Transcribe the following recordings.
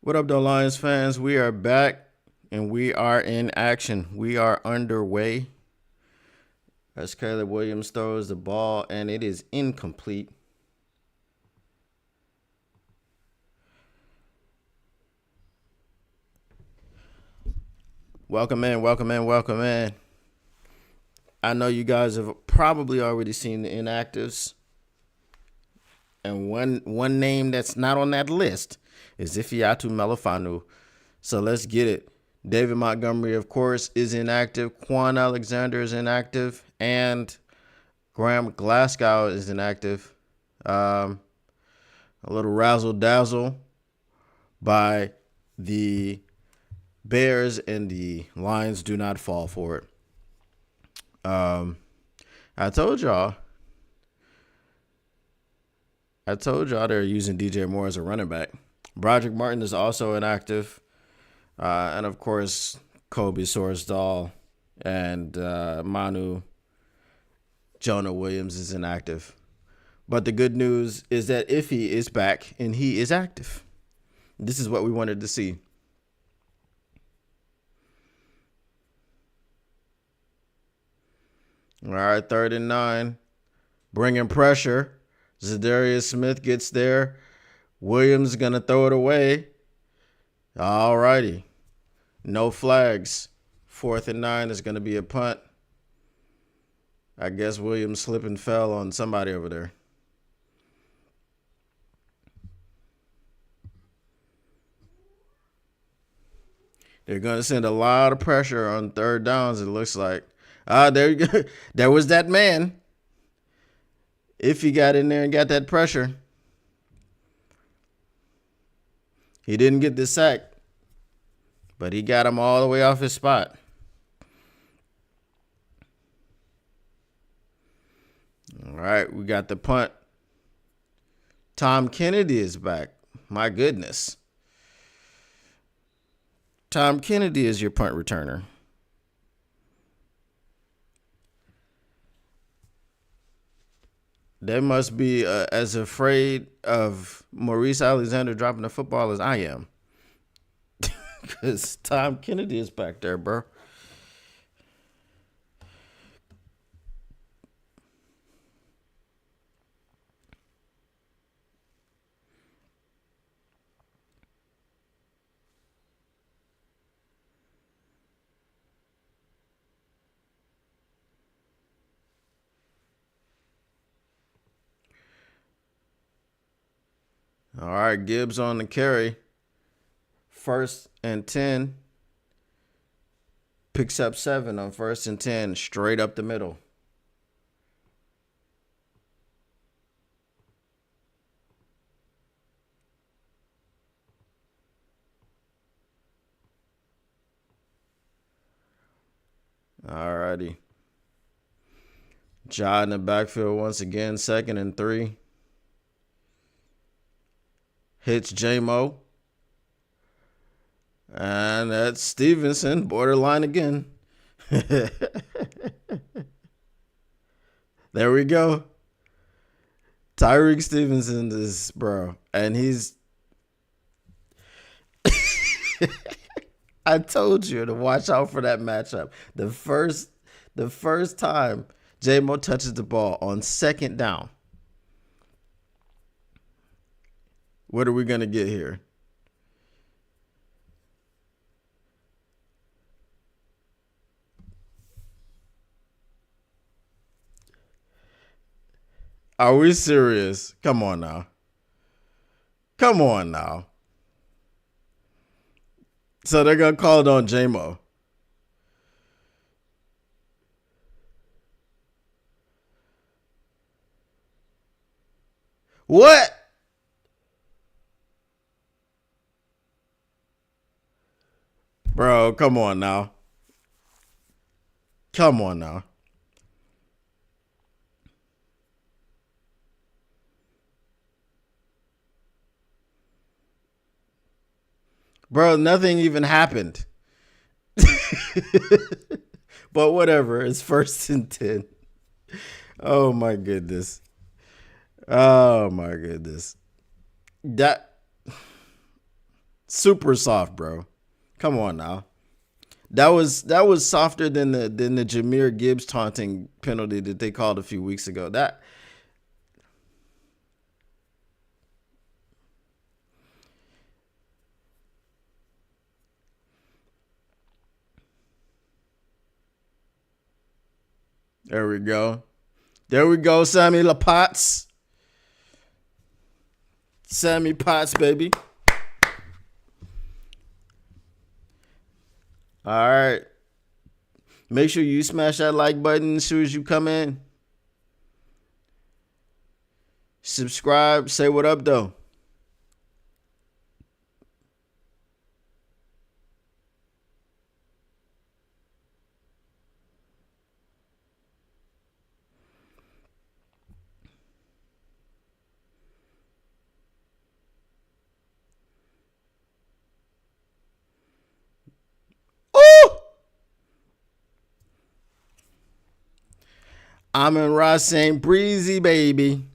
What up, though, Lions fans? We are back and we are in action. We are underway as Caleb Williams throws the ball and it is incomplete. Welcome in. I know you guys have probably already seen the inactives. And one name that's not on that list is Ifeatu Melifonwu. So let's get it. David Montgomery, of course, is inactive. Quan Alexander is inactive. And Graham Glasgow is inactive. A little razzle-dazzle by the Bears, and the Lions do not fall for it. I told y'all they're using DJ Moore as a running back. Broderick Martin is also inactive. And, of course, Kobe Sorsdahl and Manu Jonah Williams is inactive. But the good news is that Ife is back and he is active. This is what we wanted to see. All right, 3rd and 9. Bringing pressure. Za'Darius Smith gets there. Williams going to throw it away. All righty. No flags. 4th and 9 is going to be a punt. I guess Williams slipped and fell on somebody over there. They're going to send a lot of pressure on 3rd downs, it looks like. There you go. There was that man. If he got in there and got that pressure. He didn't get the sack, but he got him all the way off his spot. All right, we got the punt. Tom Kennedy is back. My goodness. Tom Kennedy is your punt returner. They must be as afraid of Maurice Alexander dropping the football as I am. Because Tom Kennedy is back there, bro. All right, Gibbs on the carry. 1st and 10. Picks up 7 on 1st and 10, straight up the middle. All righty. Ja in the backfield once again, 2nd and 3. Hits J-Mo. And that's Stevenson, borderline again. There we go. Tyreek Stevenson is, bro. And he's... I told you to watch out for that matchup. The first time J-Mo touches the ball on 2nd down. What are we going to get here? Are we serious? Come on now. So they're going to call it on J-Mo. What? Bro, come on now. Bro, nothing even happened. But whatever. It's 1st and 10. Oh, my goodness. Super soft, bro. Come on now. That was softer than the Jahmyr Gibbs taunting penalty that they called a few weeks ago. There we go. There we go, Sammy LaPotts. Sammy Potts, baby. All right. Make sure you smash that like button as soon as you come in. Subscribe. Say what up, though. Amon-Ra saying breezy, baby.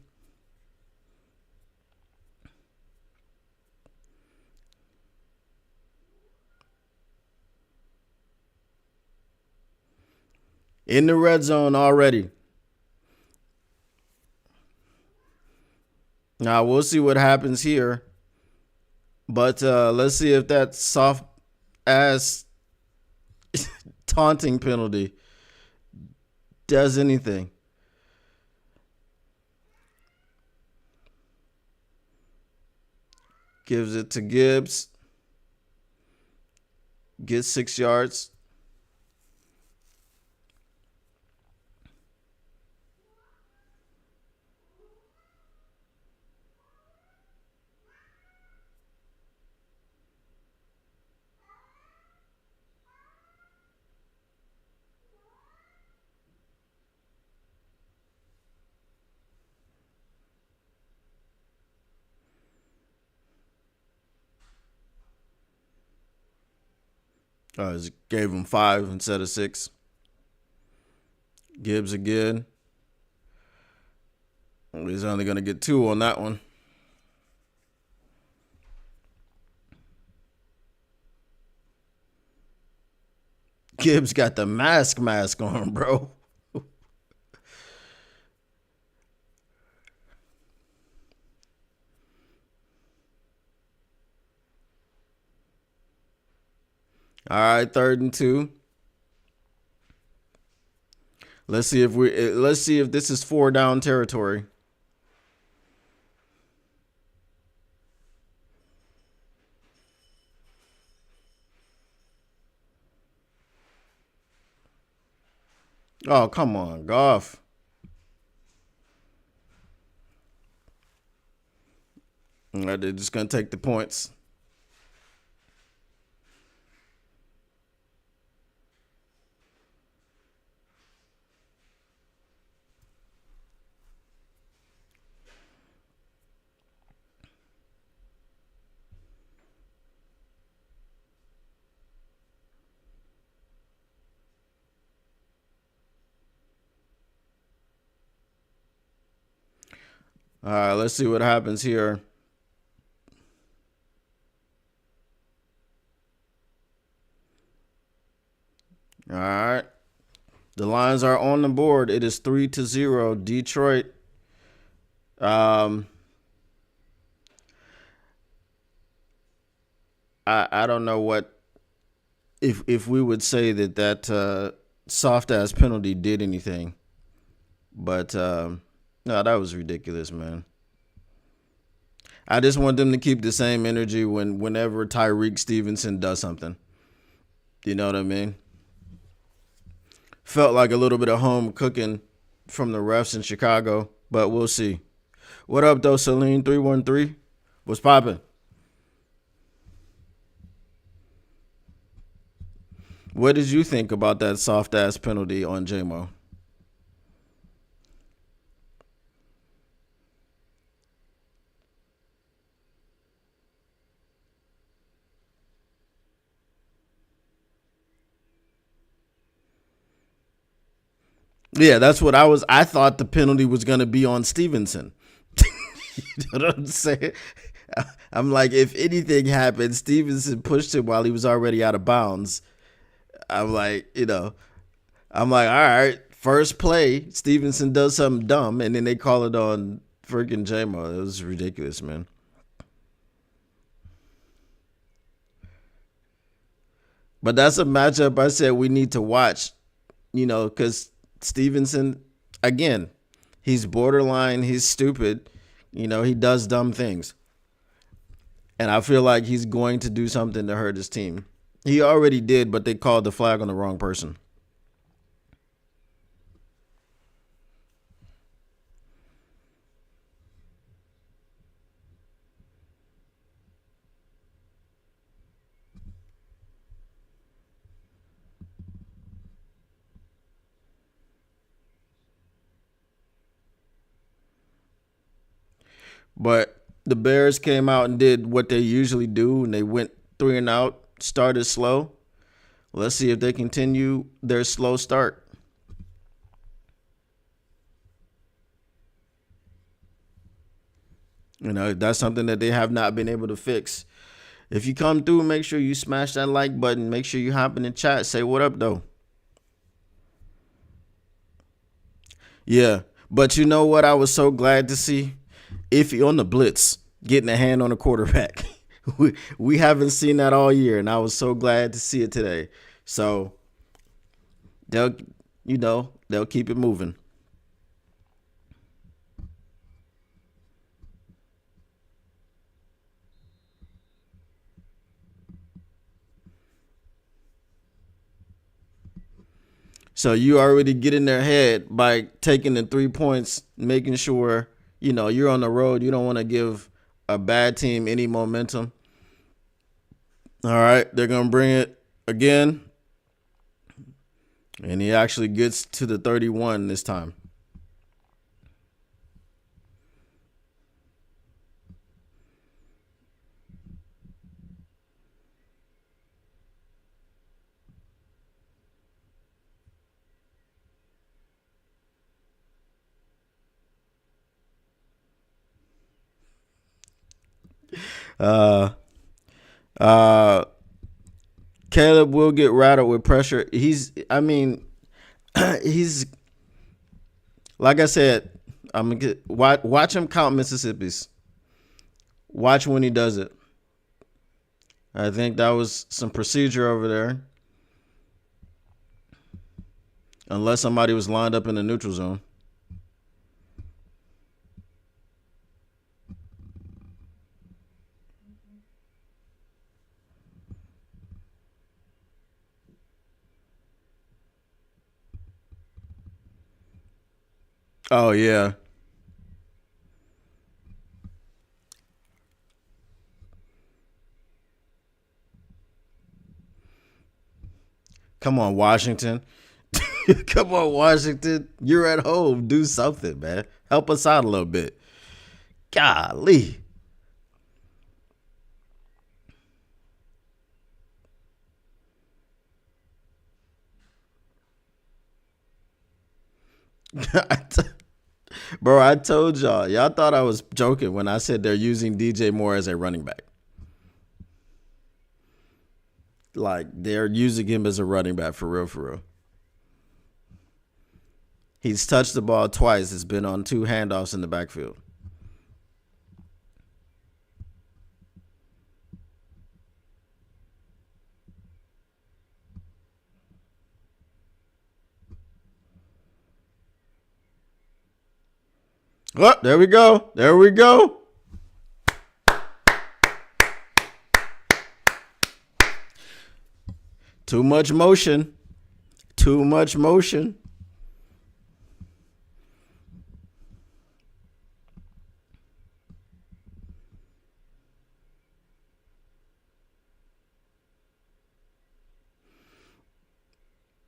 In the red zone already. Now, we'll see what happens here. But let's see if that soft-ass taunting penalty does anything. Gives it to Gibbs. Gets 6 yards. Gave him 5 instead of 6. Gibbs again. He's only going to get 2 on that one. Gibbs got the mask on, bro. All right, 3rd and 2. Let's see if this is 4 down territory. Oh, come on, Goff. They're just going to take the points. All right, let's see what happens here. All right. The Lions are on the board. It is 3-0. Detroit. I don't know what if we would say that soft ass penalty did anything, but no, that was ridiculous, man. I just want them to keep the same energy whenever Tyreek Stevenson does something. You know what I mean? Felt like a little bit of home cooking from the refs in Chicago, but we'll see. What up, though, Celine 313? What's poppin'? What did you think about that soft-ass penalty on J-Mo? Yeah, that's what I thought the penalty was going to be on Stevenson. You know what I'm saying? I'm like, if anything happened, Stevenson pushed him while he was already out of bounds. I'm like, all right, first play, Stevenson does something dumb, and then they call it on freaking J-Mo. It was ridiculous, man. But that's a matchup I said we need to watch, because Stevenson, again, he's borderline, he's stupid, he does dumb things. And I feel like he's going to do something to hurt his team. He already did, but they called the flag on the wrong person. But the Bears came out and did what they usually do, and they went 3-and-out, started slow. Let's see if they continue their slow start. That's something that they have not been able to fix. If you come through, make sure you smash that like button. Make sure you hop in the chat. Say what up, though. Yeah. But you know what I was so glad to see? Iffy on the blitz, getting a hand on the quarterback. we haven't seen that all year, and I was so glad to see it today. So they'll keep it moving. So you already get in their head by taking the 3 points, making sure, you're on the road. You don't want to give a bad team any momentum. All right, they're going to bring it again. And he actually gets to the 31 this time. Caleb will get rattled with pressure. He's like I said, I'm gonna watch him count Mississippi's. Watch when he does it. I think that was some procedure over there. Unless somebody was lined up in the neutral zone. Oh, yeah. Come on, Washington. Come on, Washington. You're at home. Do something, man. Help us out a little bit. Golly. Bro, I told y'all thought I was joking when I said they're using DJ Moore as a running back. Like, they're using him as a running back for real, for real. He's touched the ball twice. It's been on 2 handoffs in the backfield. Oh, there we go. There we go. Too much motion. Too much motion.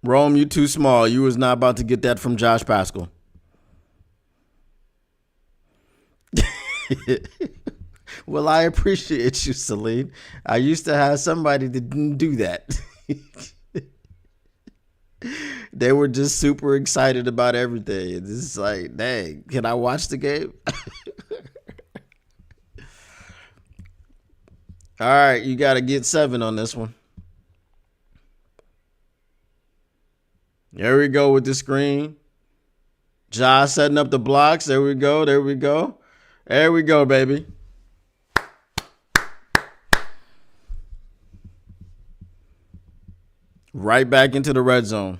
Rome, you too small. You was not about to get that from Josh Pascal. Well, I appreciate you, Celine. I used to have somebody that didn't do that. They were just super excited about everything. It's just like, dang, can I watch the game? All right, you got to get 7 on this one. There we go with the screen. Ja setting up the blocks. There we go. There we go. There we go, baby. Right back into the red zone.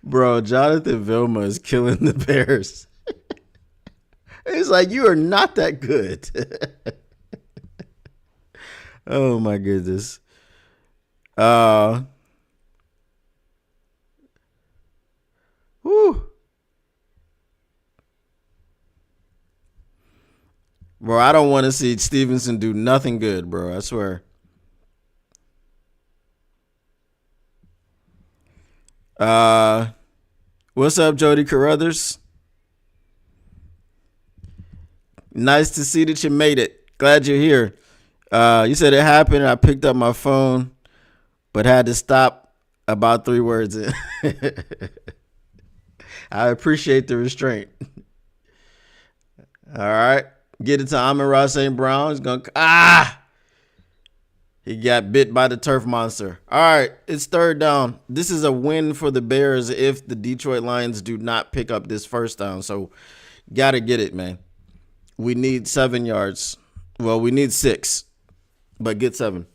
Bro, Jonathan Vilma is killing the Bears. It's like, you are not that good. Oh, my goodness. Whew. Bro, I don't want to see Stevenson do nothing good, bro. I swear. What's up, Jody Carruthers? Nice to see that you made it. Glad you're here. You said it happened. I picked up my phone, but had to stop about 3 words in. I appreciate the restraint. All right. Get it to Amon-Ra St. Brown. He's going to... He got bit by the turf monster. All right. It's 3rd down. This is a win for the Bears if the Detroit Lions do not pick up this first down. So, got to get it, man. We need 7 yards. Well, we need 6, but get 7.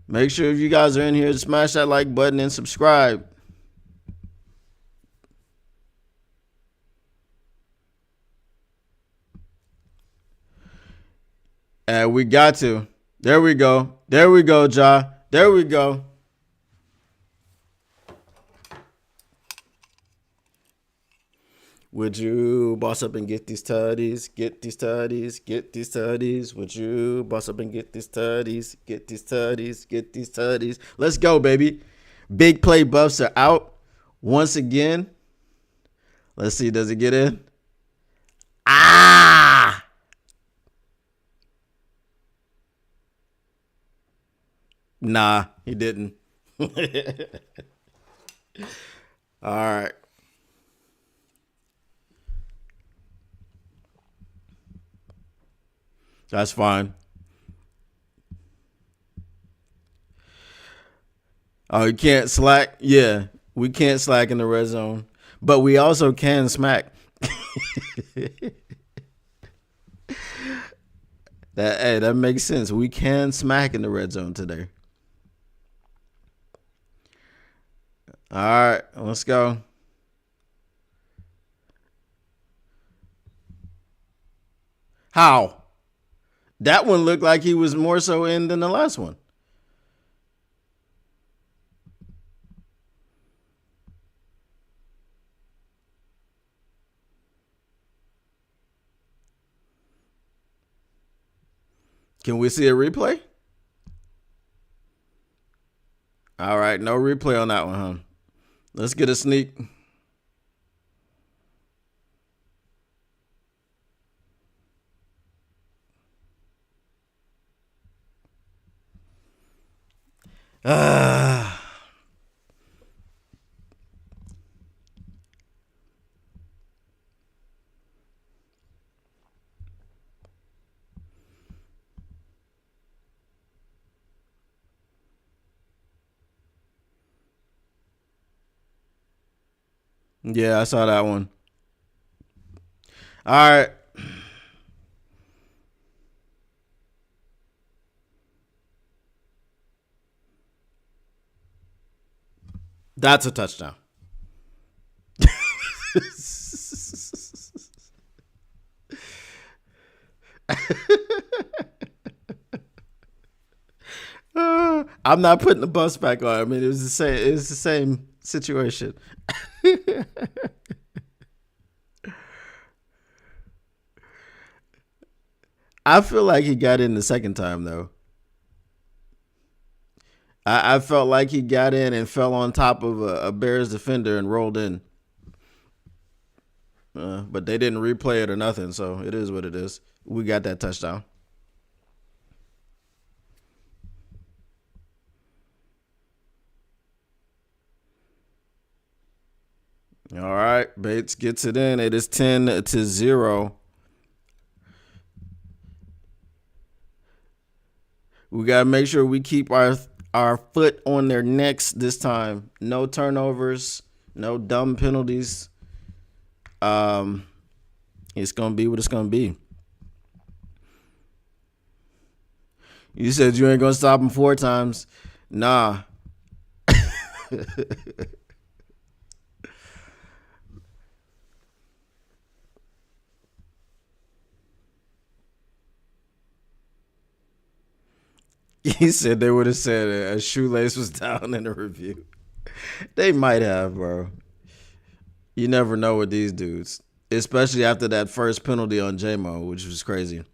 Make sure if you guys are in here to smash that like button and subscribe. And we got to. There we go. There we go, Ja. There we go. Would you boss up and get these tutties? Get these tutties. Get these tutties. Would you boss up and get these tutties? Get these tutties. Get these tutties. Let's go, baby. Big play buffs are out once again. Let's see. Does it get in? Ah! Nah, he didn't. All right. That's fine. Oh, you can't slack? Yeah, we can't slack in the red zone. But we also can smack. That makes sense. We can smack in the red zone today. All right, let's go. How? That one looked like he was more so in than the last one. Can we see a replay? All right, no replay on that one, huh? Let's get a sneak. Yeah, I saw that one. All right. That's a touchdown. I'm not putting the bus back on. I mean, it was the same situation. I feel like he got in the second time though. I felt like he got in and fell on top of a Bears defender and rolled in. But they didn't replay it or nothing, so it is what it is. We got that touchdown. All right, Bates gets it in. It is 10-0. We gotta make sure we keep our foot on their necks this time. No turnovers, no dumb penalties. It's gonna be what it's gonna be. You said you ain't gonna stop him 4 times. Nah. He said they would have said a shoelace was down in the review. They might have, bro. You never know with these dudes, especially after that first penalty on J-Mo, which was crazy.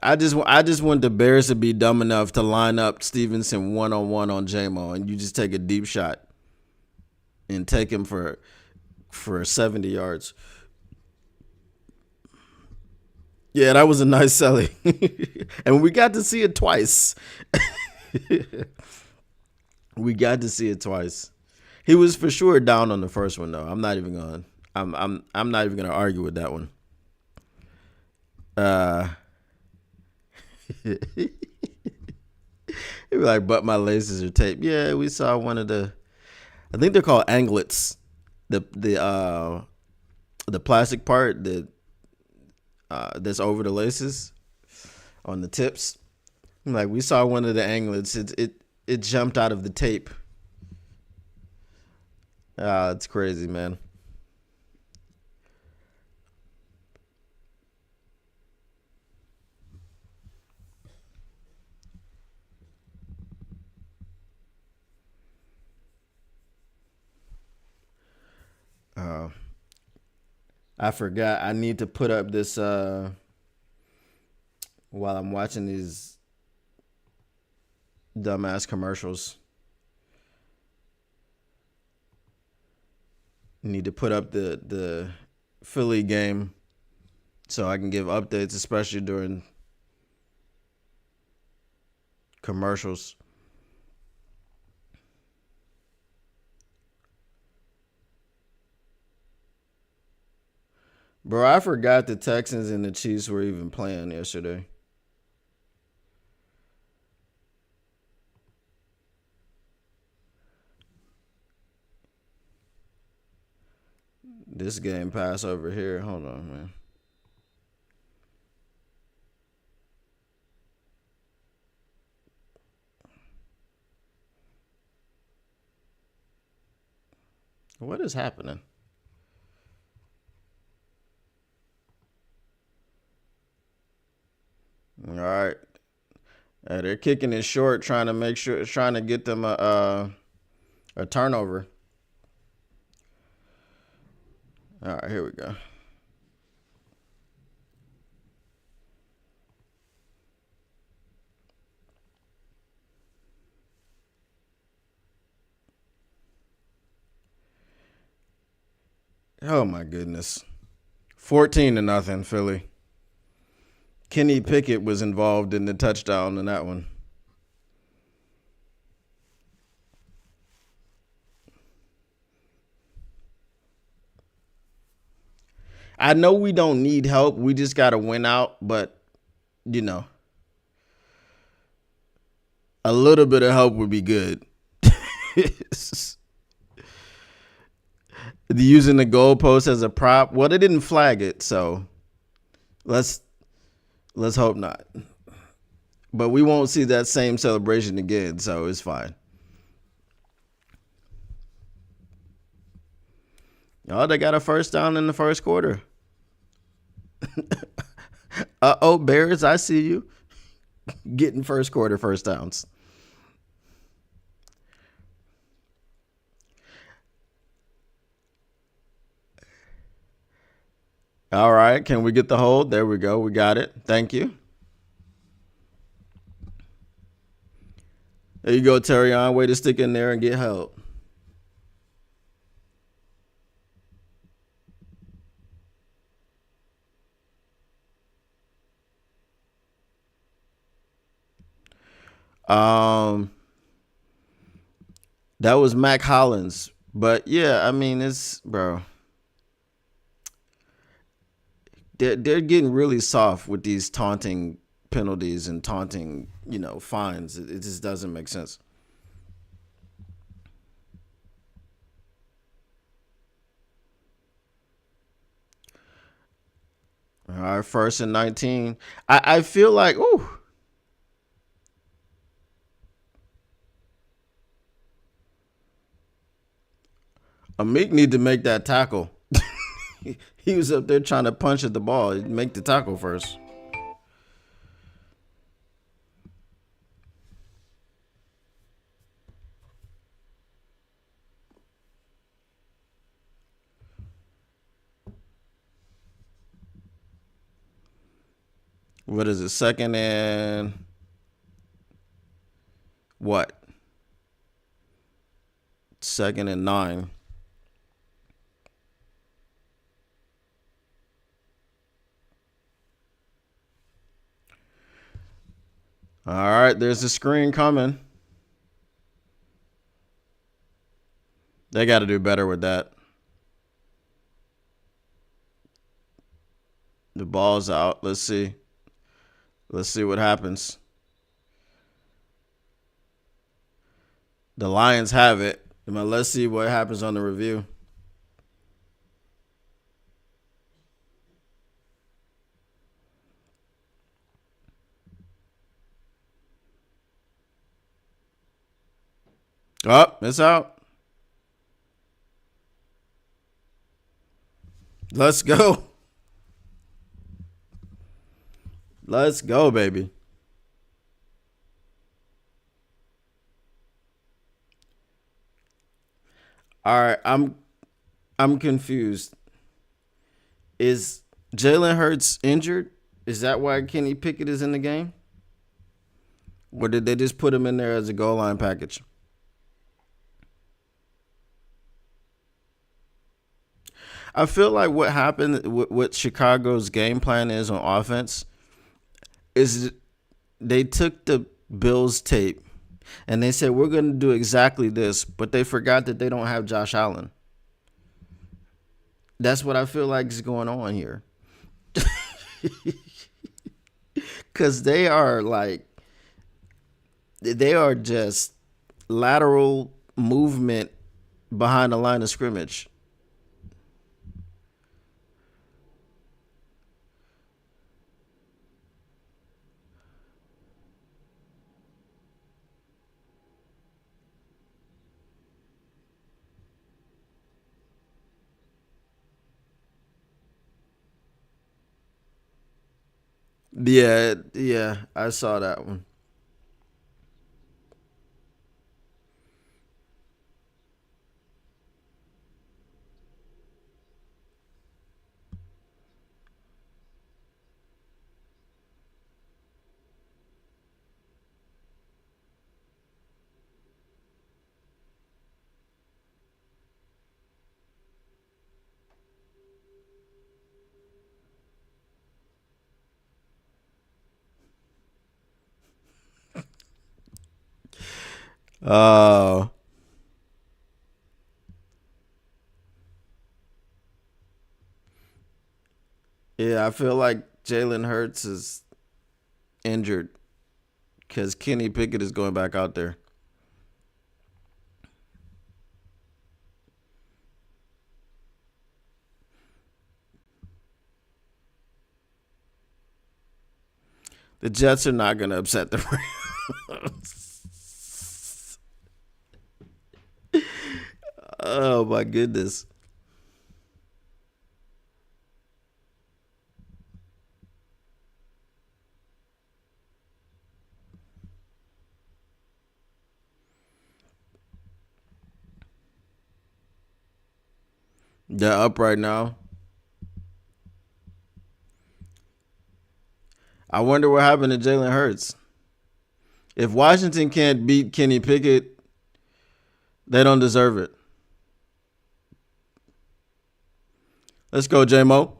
I just want the Bears to be dumb enough to line up Stevenson 1-on-1 on J-Mo, and you just take a deep shot and take him for 70 yards. Yeah, that was a nice selling. And we got to see it twice. We got to see it twice. He was for sure down on the first one though. I'm not even gonna argue with that one. He be like, but my laces are taped. Yeah, we saw one of the, I think they're called anglets. The plastic part that that's over the laces on the tips. Like, we saw one of the anglets. It jumped out of the tape. It's crazy, man. I forgot. I need to put up this while I'm watching these dumbass commercials. Need to put up the Philly game so I can give updates, especially during commercials. Bro, I forgot the Texans and the Chiefs were even playing yesterday. This game pass over here. Hold on, man. What is happening? All right. They're kicking it short, trying to get them a turnover. All right, here we go. Oh my goodness. 14-0, Philly. Kenny Pickett was involved in the touchdown in that one. I know we don't need help. We just got to win out. But, a little bit of help would be good. Using the goalpost as a prop. Well, they didn't flag it, so let's hope not. But we won't see that same celebration again, so it's fine. Oh, they got a first down in the first quarter. Bears, I see you getting first quarter first downs. All right, can we get the hold? There we go. We got it. Thank you. There you go, Terrion. Way to stick in there and get help. Um, that was Mac Hollins. But yeah, I mean, it's bro. They're getting really soft with these taunting penalties and taunting, fines. It just doesn't make sense. All right, 1st and 19. I feel like, ooh, Amik need to make that tackle. He was up there trying to punch at the ball. Make the tackle first. What is it? 2nd and what? 2nd and 9. All right, there's a screen coming. They got to do better with that. The ball's out. Let's see. Let's see what happens. The Lions have it. Let's see what happens on the review. Oh, it's out. Let's go. Let's go, baby. All right, I'm confused. Is Jalen Hurts injured? Is that why Kenny Pickett is in the game? Or did they just put him in there as a goal line package? I feel like what happened, what Chicago's game plan is on offense, is they took the Bills tape and they said, we're going to do exactly this, but they forgot that they don't have Josh Allen. That's what I feel like is going on here. Because they are just lateral movement behind the line of scrimmage. Yeah, I saw that one. Oh, yeah, I feel like Jalen Hurts is injured because Kenny Pickett is going back out there. The Jets are not going to upset the Rams. Oh, my goodness. They're up right now. I wonder what happened to Jalen Hurts. If Washington can't beat Kenny Pickett, they don't deserve it. Let's go, J-Mo.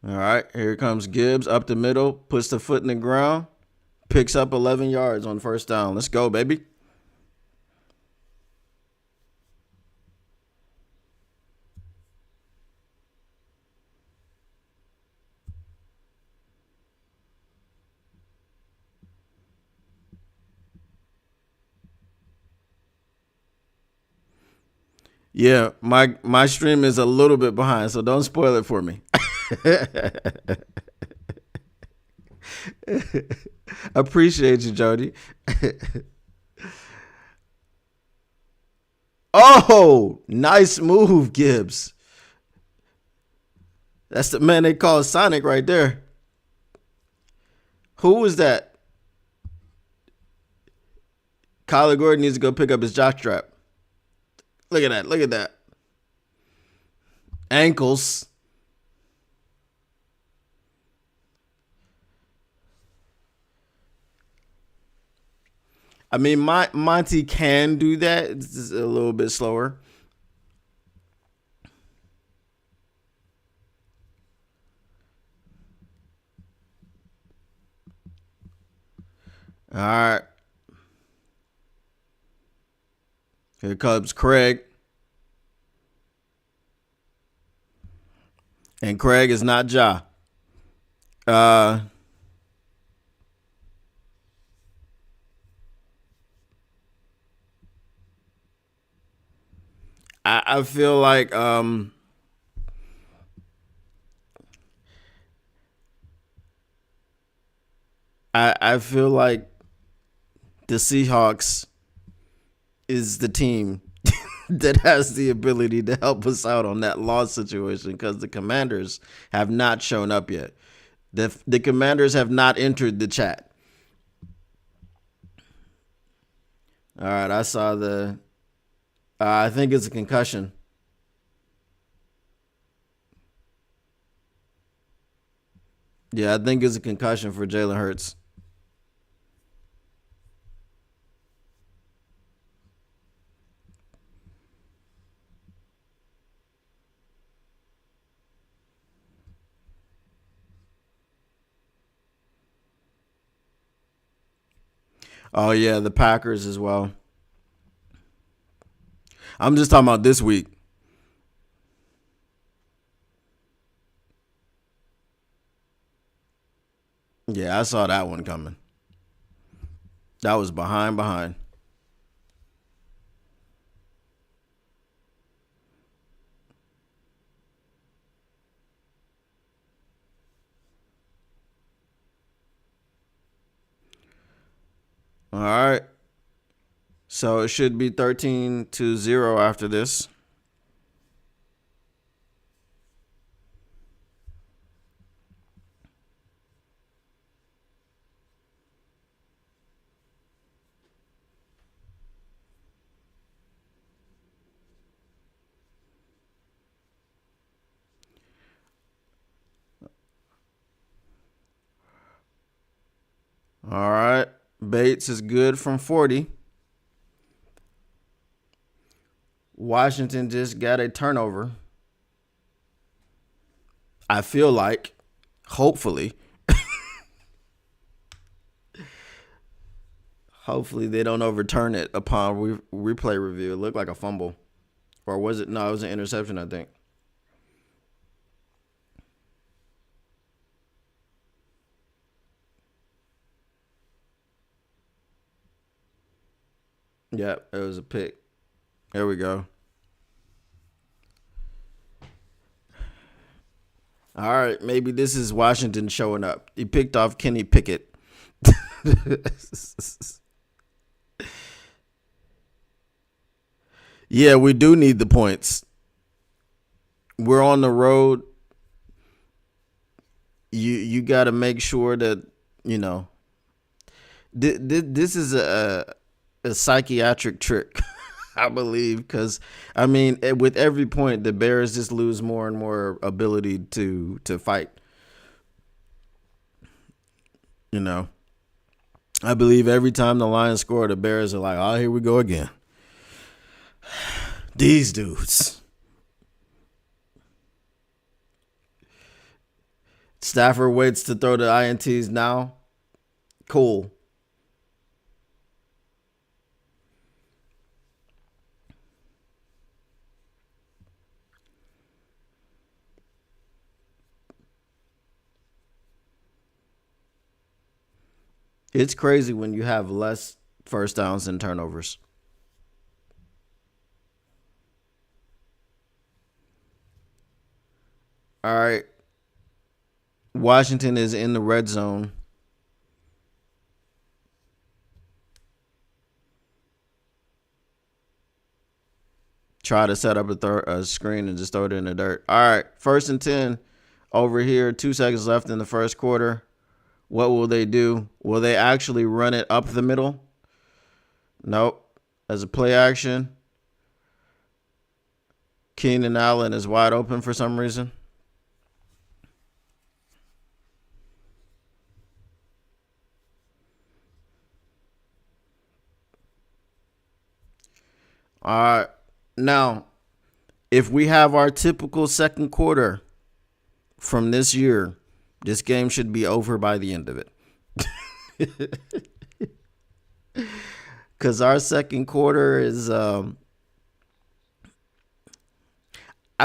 All right, here comes Gibbs up the middle, puts the foot in the ground, picks up 11 yards on first down. Let's go, baby. Yeah, my stream is a little bit behind, so don't spoil it for me. Appreciate you, Jody. Oh, nice move, Gibbs. That's the man they call Sonic right there. Who was that? Kyler Gordon needs to go pick up his jockstrap. Look at that. Look at that. Ankles. I mean, Monty can do that. It's just a little bit slower. All right. Here comes Craig. And Craig is not Ja. I feel like I feel like the Seahawks is the team that has the ability to help us out on that loss situation because the Commanders have not shown up yet. The Commanders have not entered the chat. All right, I saw the. I think it's a concussion. Yeah, I think it's a concussion for Jalen Hurts. Oh, yeah, the Packers as well. I'm just talking about this week. Yeah, I saw that one coming. That was behind. All right. So it should be 13-0 after this. All right. Bates is good from 40. Washington just got a turnover. I feel like, hopefully, they don't overturn it upon replay review. It looked like a fumble. Or was it? No, it was an interception, I think. Yeah, it was a pick. There we go. All right, maybe this is Washington showing up. He picked off Kenny Pickett. Yeah, we do need the points. We're on the road. You got to make sure that, this is a psychiatric trick. I believe, because I mean, with every point, the Bears just lose more and more ability to fight. I believe every time the Lions score, the Bears are like, "Oh, here we go again." These dudes. Stafford waits to throw the INTs now. Cool. It's crazy when you have less first downs than turnovers. All right. Washington is in the red zone. Try to set up a screen and just throw it in the dirt. All right. 1st and 10 over here. 2 seconds left in the first quarter. What will they do? Will they actually run it up the middle? Nope. As a play action, Keenan Allen is wide open for some reason. All right. Now, if we have our typical second quarter from this year, this game should be over by the end of it. Because our second quarter is, I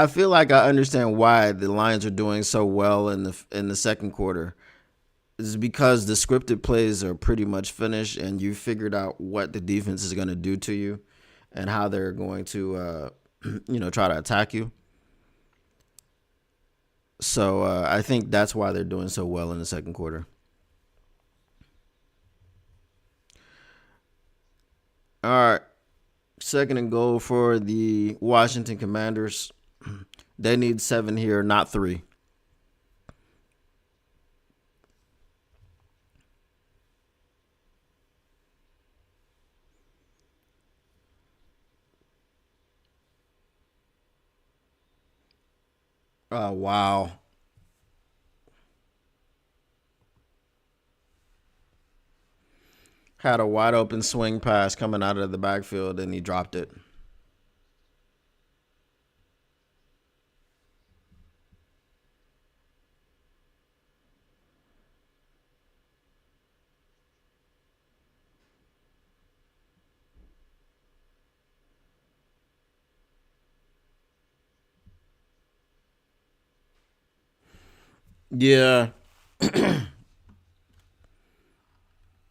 feel like I understand why the Lions are doing so well in the second quarter. It's because the scripted plays are pretty much finished, and you figured out what the defense is going to do to you and how they're going to, try to attack you. So I think that's why they're doing so well in the second quarter. All right. 2nd and goal for the Washington Commanders. They need 7 here, not 3. Oh, wow. Had a wide open swing pass coming out of the backfield, and he dropped it. Yeah,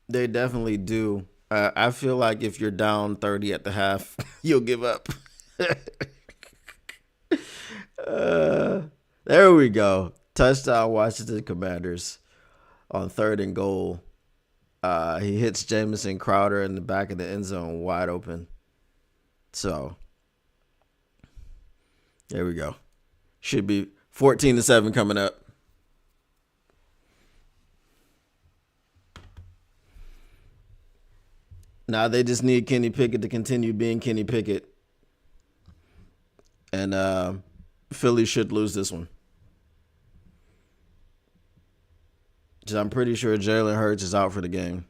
they definitely do. I feel like if you're down 30 at the half, you'll give up. There we go. Touchdown, Washington Commanders on 3rd and goal. He hits Jameson Crowder in the back of the end zone wide open. So, there we go. Should be 14-7 coming up. Now they just need Kenny Pickett to continue being Kenny Pickett. And Philly should lose this one. I'm pretty sure Jalen Hurts is out for the game.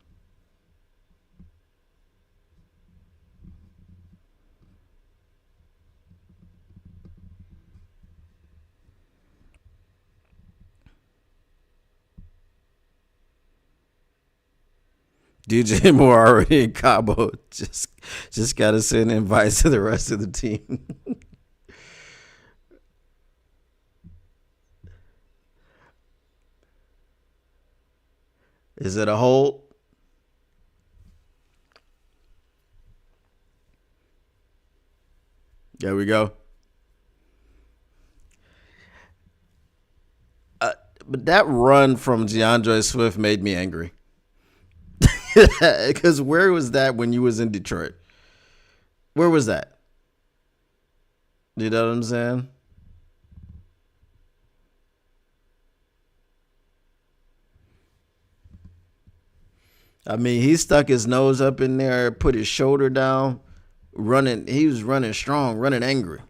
DJ Moore already in Cabo. Just got to send invites to the rest of the team. Is it a hold? There we go. But that run from DeAndre Swift made me angry. Because where was that when you was in Detroit? Where was that? You know what I'm saying? I mean, he stuck his nose up in there, put his shoulder down, running. He was running strong, running angry.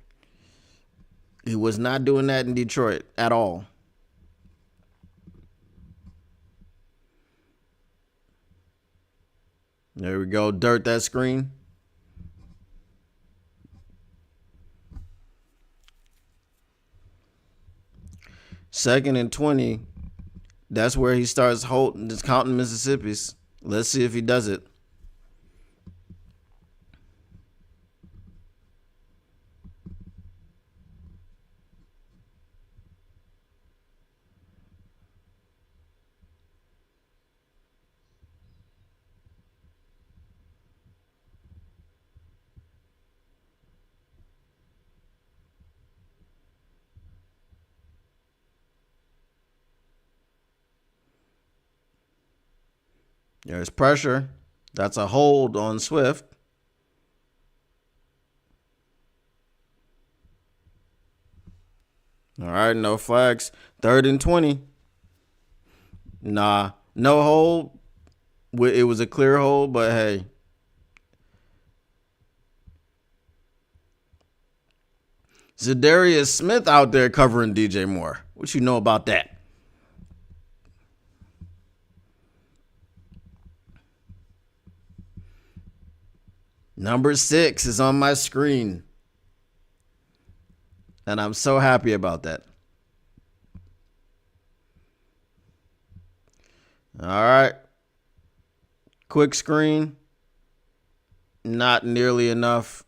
He was not doing that in Detroit at all. There we go. Dirt that screen. Second and 20. That's where he starts holding, just counting Mississippi's. Let's see if he does it. There's pressure. That's a hold on Swift. All right, no flags. 3rd and 20. Nah, no hold. It was a clear hold, but hey. Za'Darius Smith out there covering DJ Moore. What you know about that? Number 6 is on my screen. And I'm so happy about that. All right. Quick screen. Not nearly enough.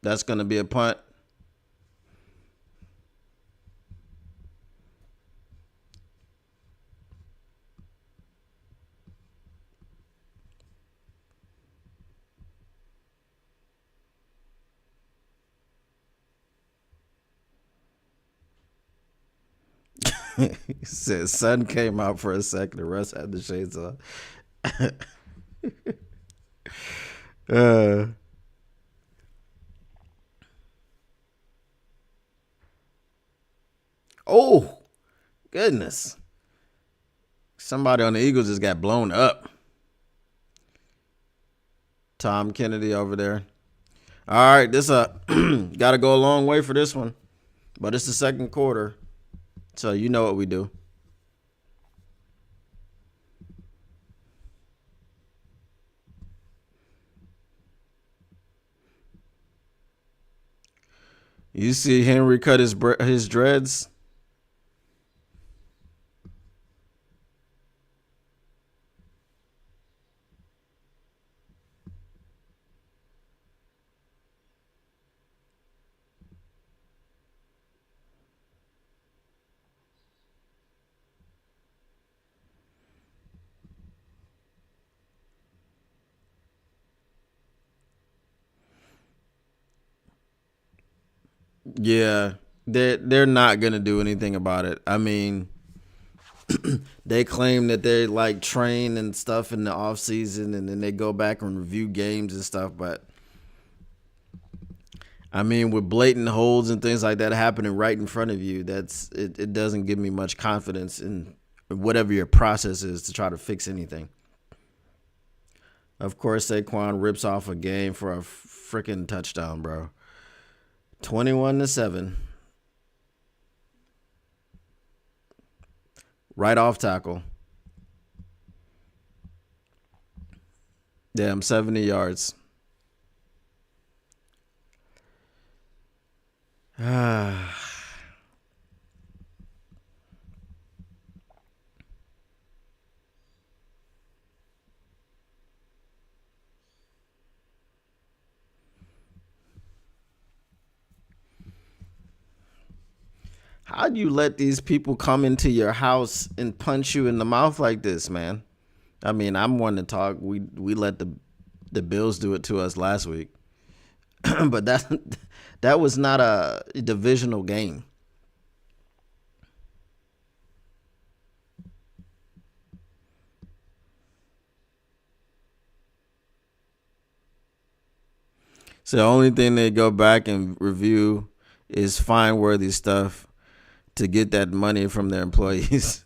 That's going to be a punt. He said sun came out for a second. The rest had the shades on. Oh, goodness. Somebody on the Eagles just got blown up. Tom Kennedy over there. All right, this got to go a long way for this one. But it's the second quarter. So you know what we do. You see Henry cut his dreads. Yeah, they're not gonna do anything about it. I mean, they claim that they like train and stuff in the off season, and then they go back and review games and stuff. But I mean, with blatant holds and things like that happening right in front of you, it doesn't give me much confidence in whatever your process is to try to fix anything. Of course, Saquon rips off a game for a freaking touchdown, bro. 21-7. Right off tackle. Damn, 70 yards. How do you let these people come into your house and punch you in the mouth like this, man? I mean, I'm one to talk. We let the Bills do it to us last week, but that was not a divisional game. So the only thing they go back and review is fine-worthy stuff to get that money from their employees.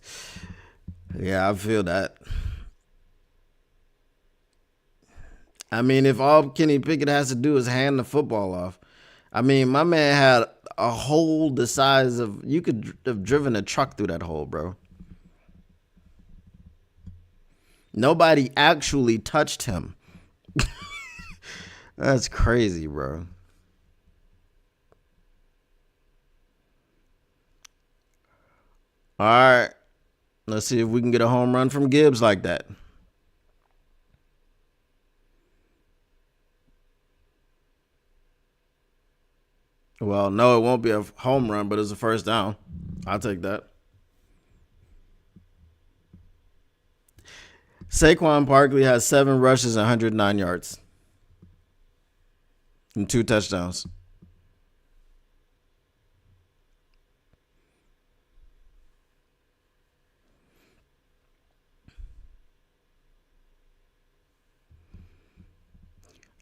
Yeah, I feel that. I mean, if all Kenny Pickett has to do is hand the football off, I mean, my man had a hole the size of, you could have driven a truck through that hole, bro. Nobody actually touched him. That's crazy, bro. All right. Let's see if we can get a home run from Gibbs like that. Well, no, it won't be a home run, but it's a first down. I'll take that. Saquon Barkley has 7 rushes and 109 yards and 2 touchdowns.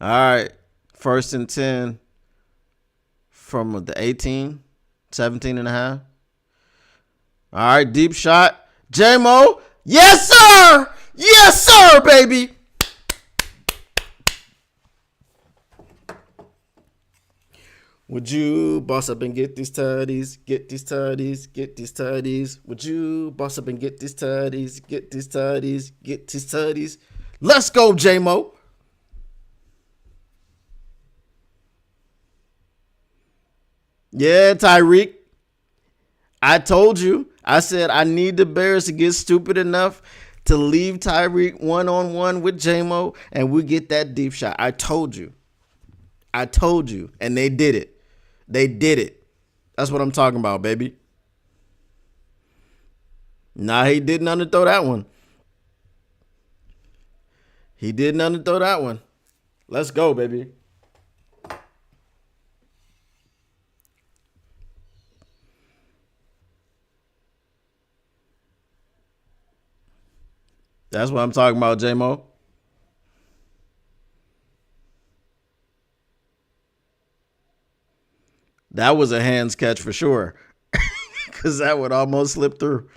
All right. 1st and 10 from the 18, 17 and a half. All right. Deep shot. J-Mo. Yes, sir. Yes, sir, baby. Would you boss up and get these tutties, get these tutties, get these tutties? Would you boss up and get these tutties, get these tutties, get these tutties? Let's go, J-Mo. Yeah, Tyreek. I told you. I said I need the Bears to get stupid enough to leave Tyreek one-on-one with J-Mo, and we get that deep shot. I told you. And they did it. They did it. That's what I'm talking about, baby. Nah, he didn't underthrow that one. Let's go, baby. That's what I'm talking about, J-Mo. That was a hands catch for sure. Because that would almost slip through.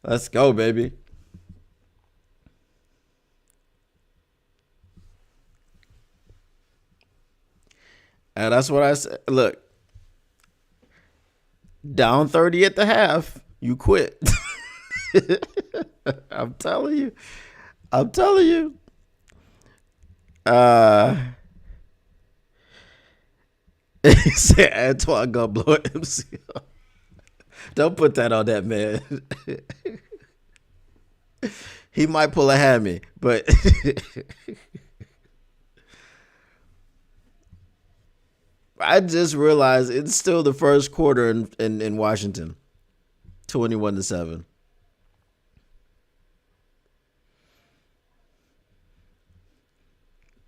Let's go, baby. And that's what I said. Look, down 30 at the half, you quit. I'm telling you. He said Antoine gonna blow an MCL. Don't put that on that man. He might pull a hammy, but I just realized it's still the first quarter in Washington. 21-7.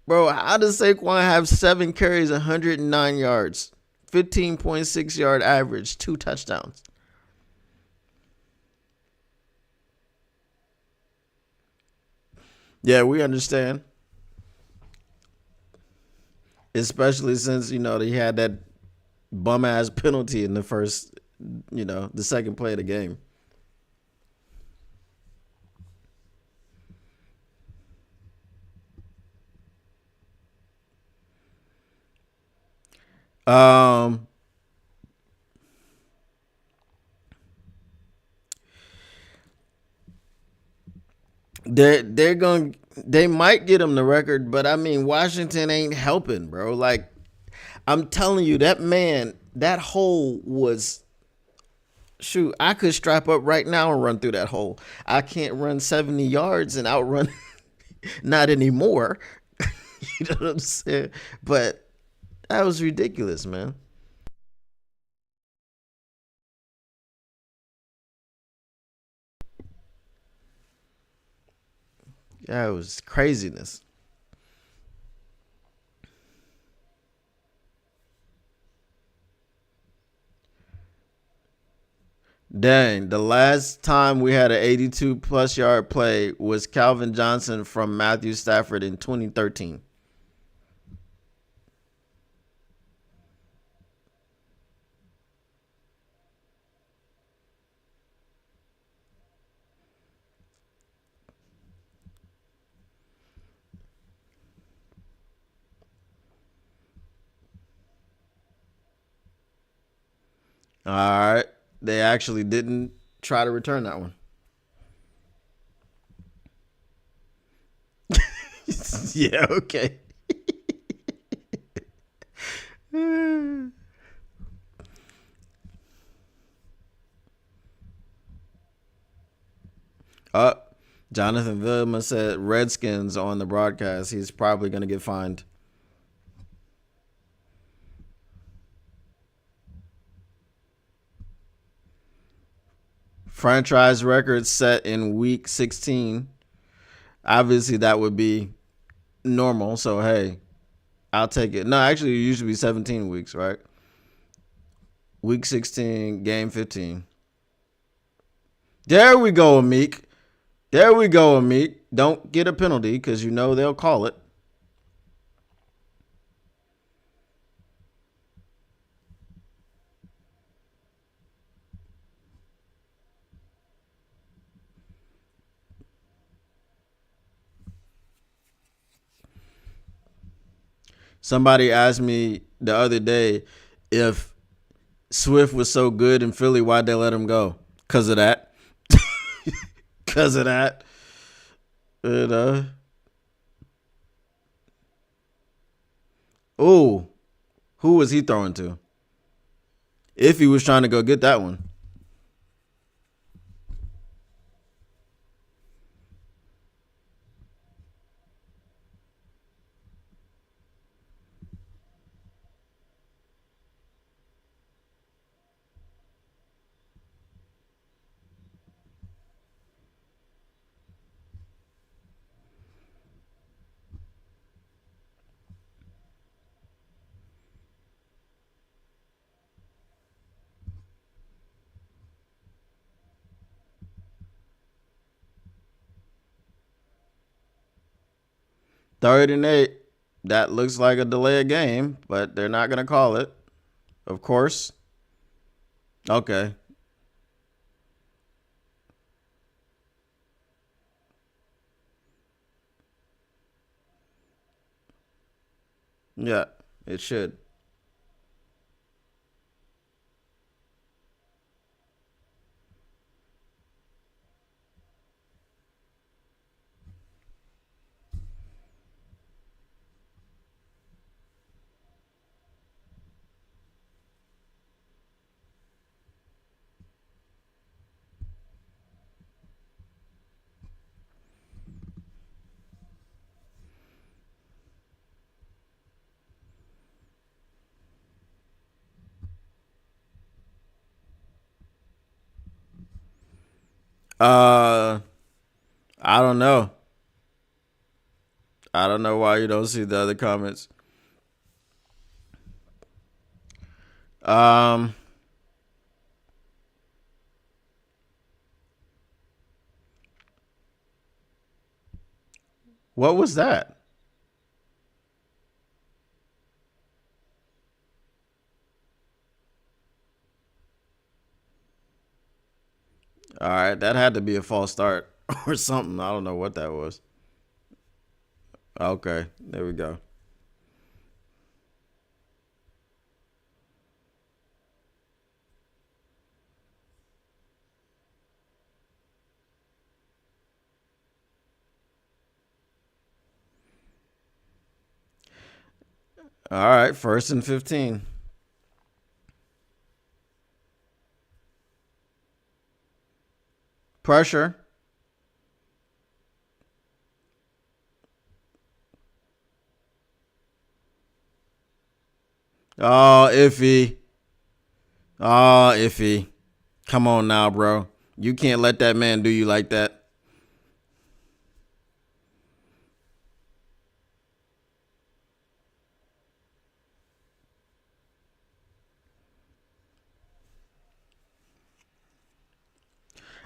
Bro, how does Saquon have 7 carries, 109 yards, 15.6 yard average, 2 touchdowns? Yeah, we understand. Especially since, they had that bum ass penalty in the first, the second play of the game. They might get him the record, but I mean Washington ain't helping, bro. Like I'm telling you, that man, that hole was shoot. I could strap up right now and run through that hole. I can't run 70 yards and outrun, not anymore. You know what I'm saying? But that was ridiculous, man. Yeah, it was craziness. Dang, the last time we had an 82 plus yard play was Calvin Johnson from Matthew Stafford in 2013. All right. They actually didn't try to return that one. Yeah, okay. Jonathan Vilma said Redskins on the broadcast. He's probably going to get fined. Franchise record set in week 16. Obviously, that would be normal. So, hey, I'll take it. No, actually, it usually be 17 weeks, right? Week 16, game 15. There we go, Amik. There we go, Amik. Don't get a penalty because you know they'll call it. Somebody asked me the other day if Swift was so good in Philly, why'd they let him go? Because of that. Because of that. Ooh, who was he throwing to? If he was trying to go get that one. Third and 8. That looks like a delay game, but they're not going to call it. Of course. Okay. Yeah, it should. Uh, I don't know. I don't know why you don't see the other comments. Um, what was that? All right, that had to be a false start or something. I don't know what that was. Okay, there we go. All right, 1st and 15. Pressure. Oh, iffy. Oh, iffy. Come on now, bro. You can't let that man do you like that.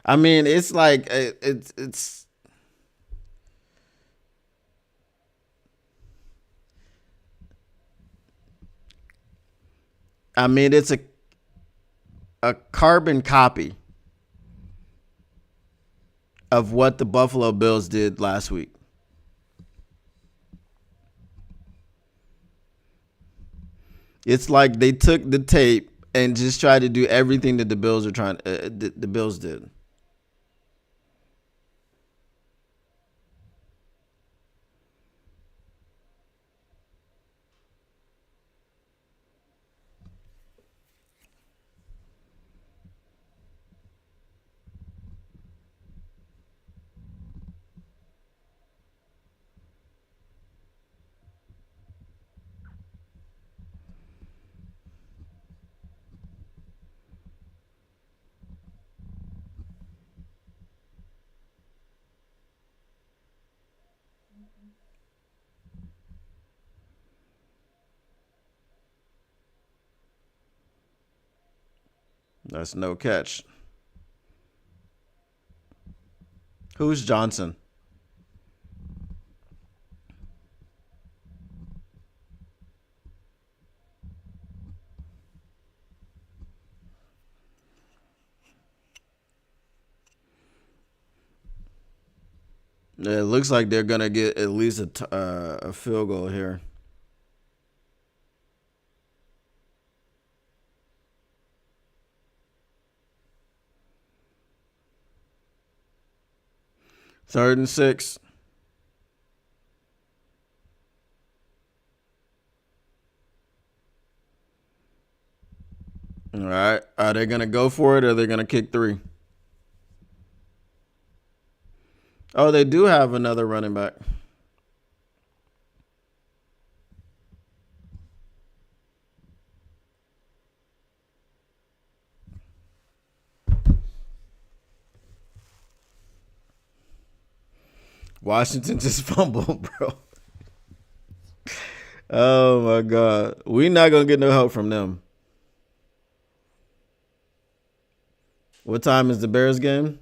I mean, it's like it's. I mean, it's a carbon copy of what the Buffalo Bills did last week. It's like they took the tape and just tried to do everything that the Bills are trying. The Bills did. That's no catch. Who's Johnson? It looks like they're going to get at least a field goal here. Third and 6. All right. Are they going to go for it or are they going to kick 3? Oh, they do have another running back. Washington just fumbled, bro. Oh, my God. We're not going to get no help from them. What time is the Bears game?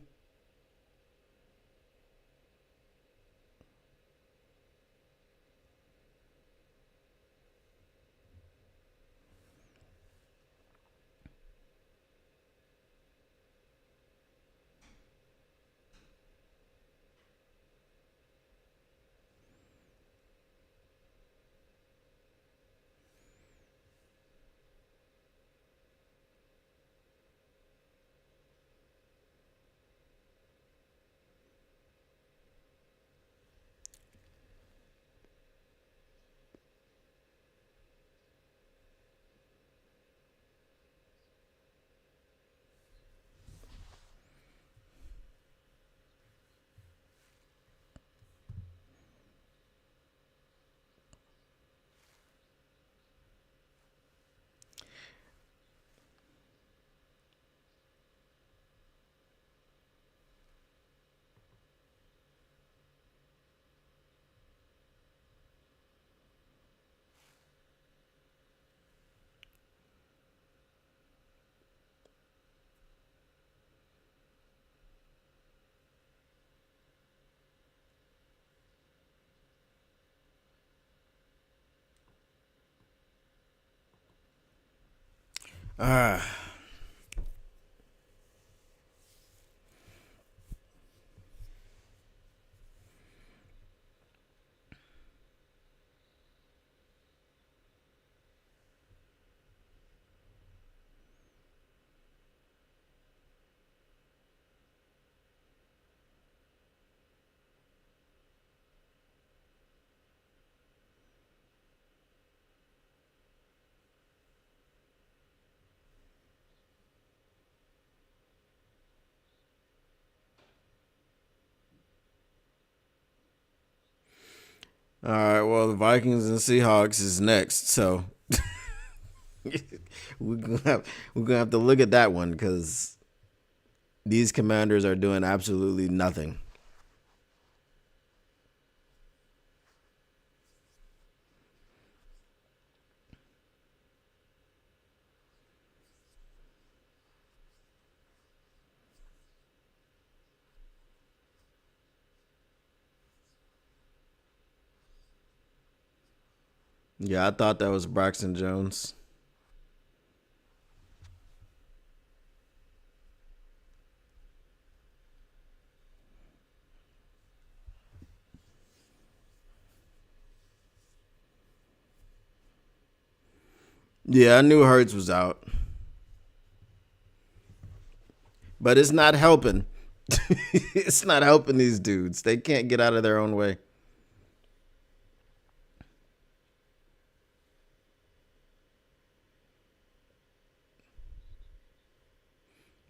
All right. Well, the Vikings and Seahawks is next, so we're gonna have to look at that one because these Commanders are doing absolutely nothing. Yeah, I thought that was Braxton Jones. Yeah, I knew Hurts was out, but it's not helping. It's not helping these dudes. They can't get out of their own way.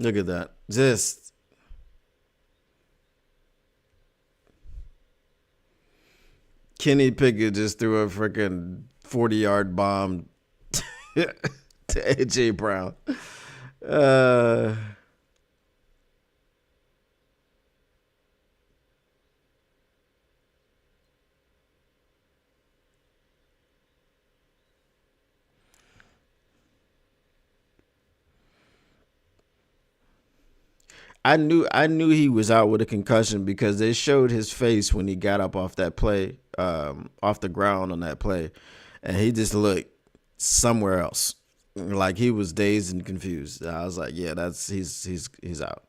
Look at that. Just Kenny Pickett just threw a freaking 40-yard bomb to A.J. Brown. Uh, I knew he was out with a concussion because they showed his face when he got up off that play, off the ground on that play, and he just looked somewhere else, like he was dazed and confused. I was like, yeah, that's he's out.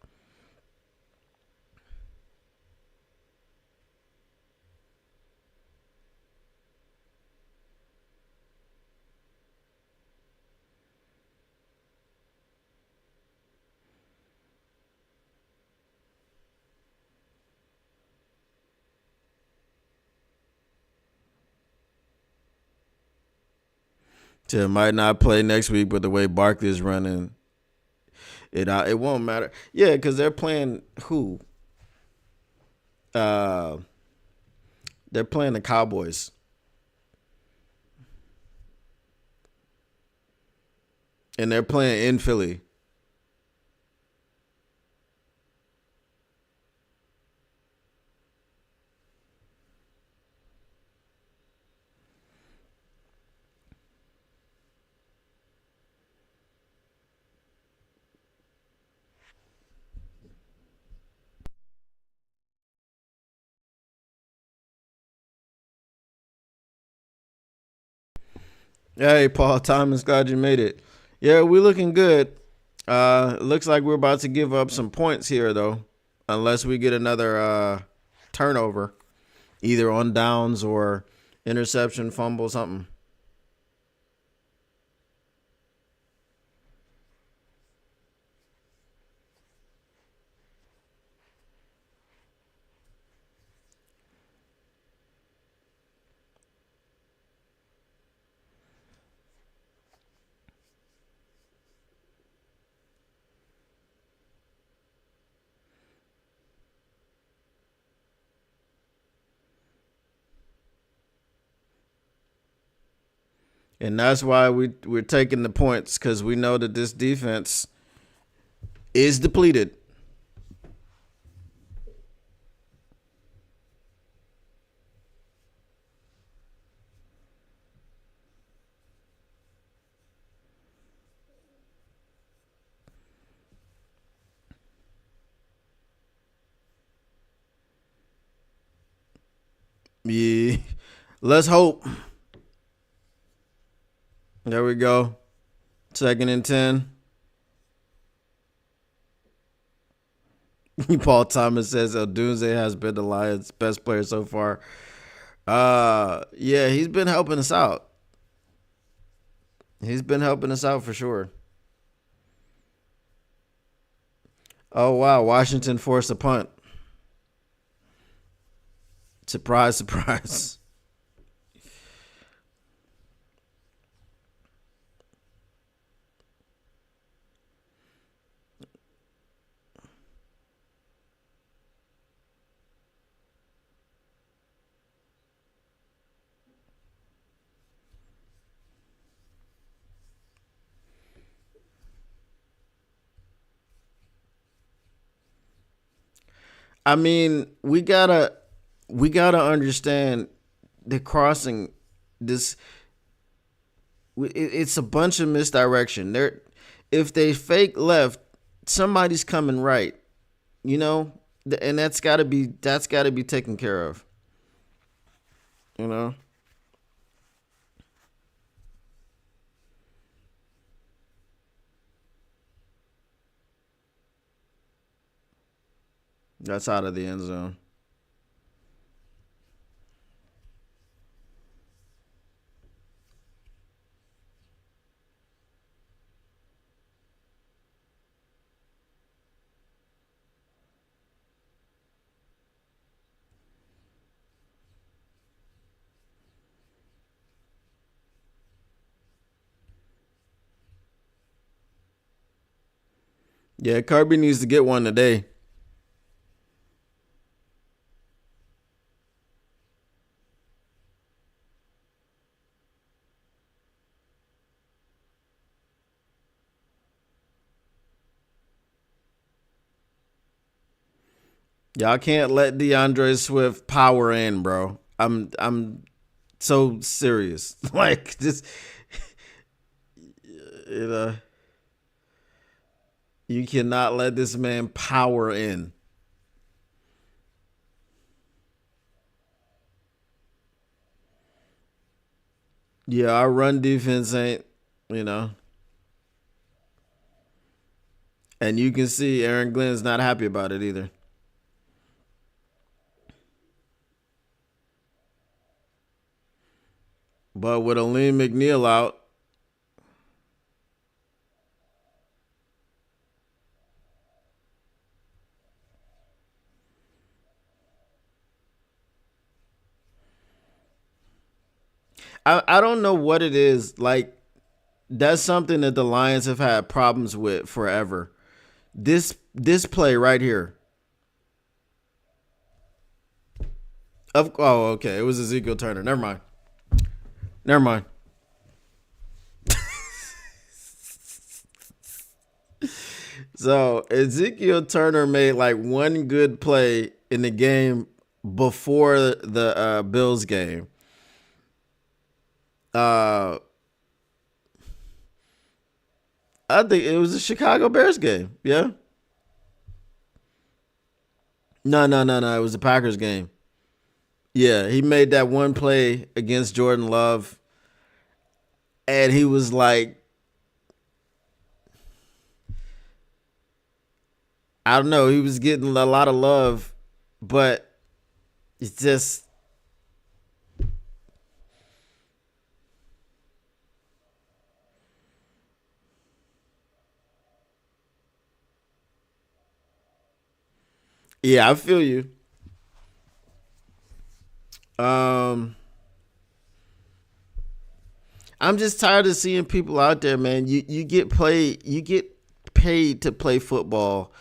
So it might not play next week, but the way Barkley is running, it won't matter. Yeah, because they're playing who? Uh, they're playing the Cowboys, and they're playing in Philly. Hey, Paul Thomas, glad you made it. Yeah, we're looking good. It looks like we're about to give up some points here, though, unless we get another turnover, either on downs or interception, fumble, something. And that's why we're taking the points because we know that this defense is depleted. Yeah, let's hope. There we go. 2nd and 10. Paul Thomas says El Dunze has been the Lions' best player so far. Yeah, he's been helping us out. He's been helping us out for sure. Oh wow, Washington forced a punt. Surprise, surprise. I mean, we gotta understand the crossing. This it's a bunch of misdirection. There, if they fake left, somebody's coming right. You know, and that's gotta be taken care of. You know, that's out of the end zone. Yeah, Kirby needs to get one today. Y'all can't let DeAndre Swift power in, bro. I'm so serious. Like just you know, You cannot let this man power in. Yeah, our run defense ain't, you know. And you can see Aaron Glenn's not happy about it either. But with Aleem McNeil out, I don't know what it is. Like, that's something that the Lions have had problems with forever. This play right here. Okay. It was Ezekiel Turner. Never mind. Never mind. So Ezekiel Turner made like one good play in the game before the Bills game. Uh, I think it was the Chicago Bears game. Yeah. No. It was the Packers game. Yeah, he made that one play against Jordan Love, and he was like, I don't know, he was getting a lot of love, but it's just, yeah, I feel you. Um, I'm just tired of seeing people out there, man. You get paid to play football,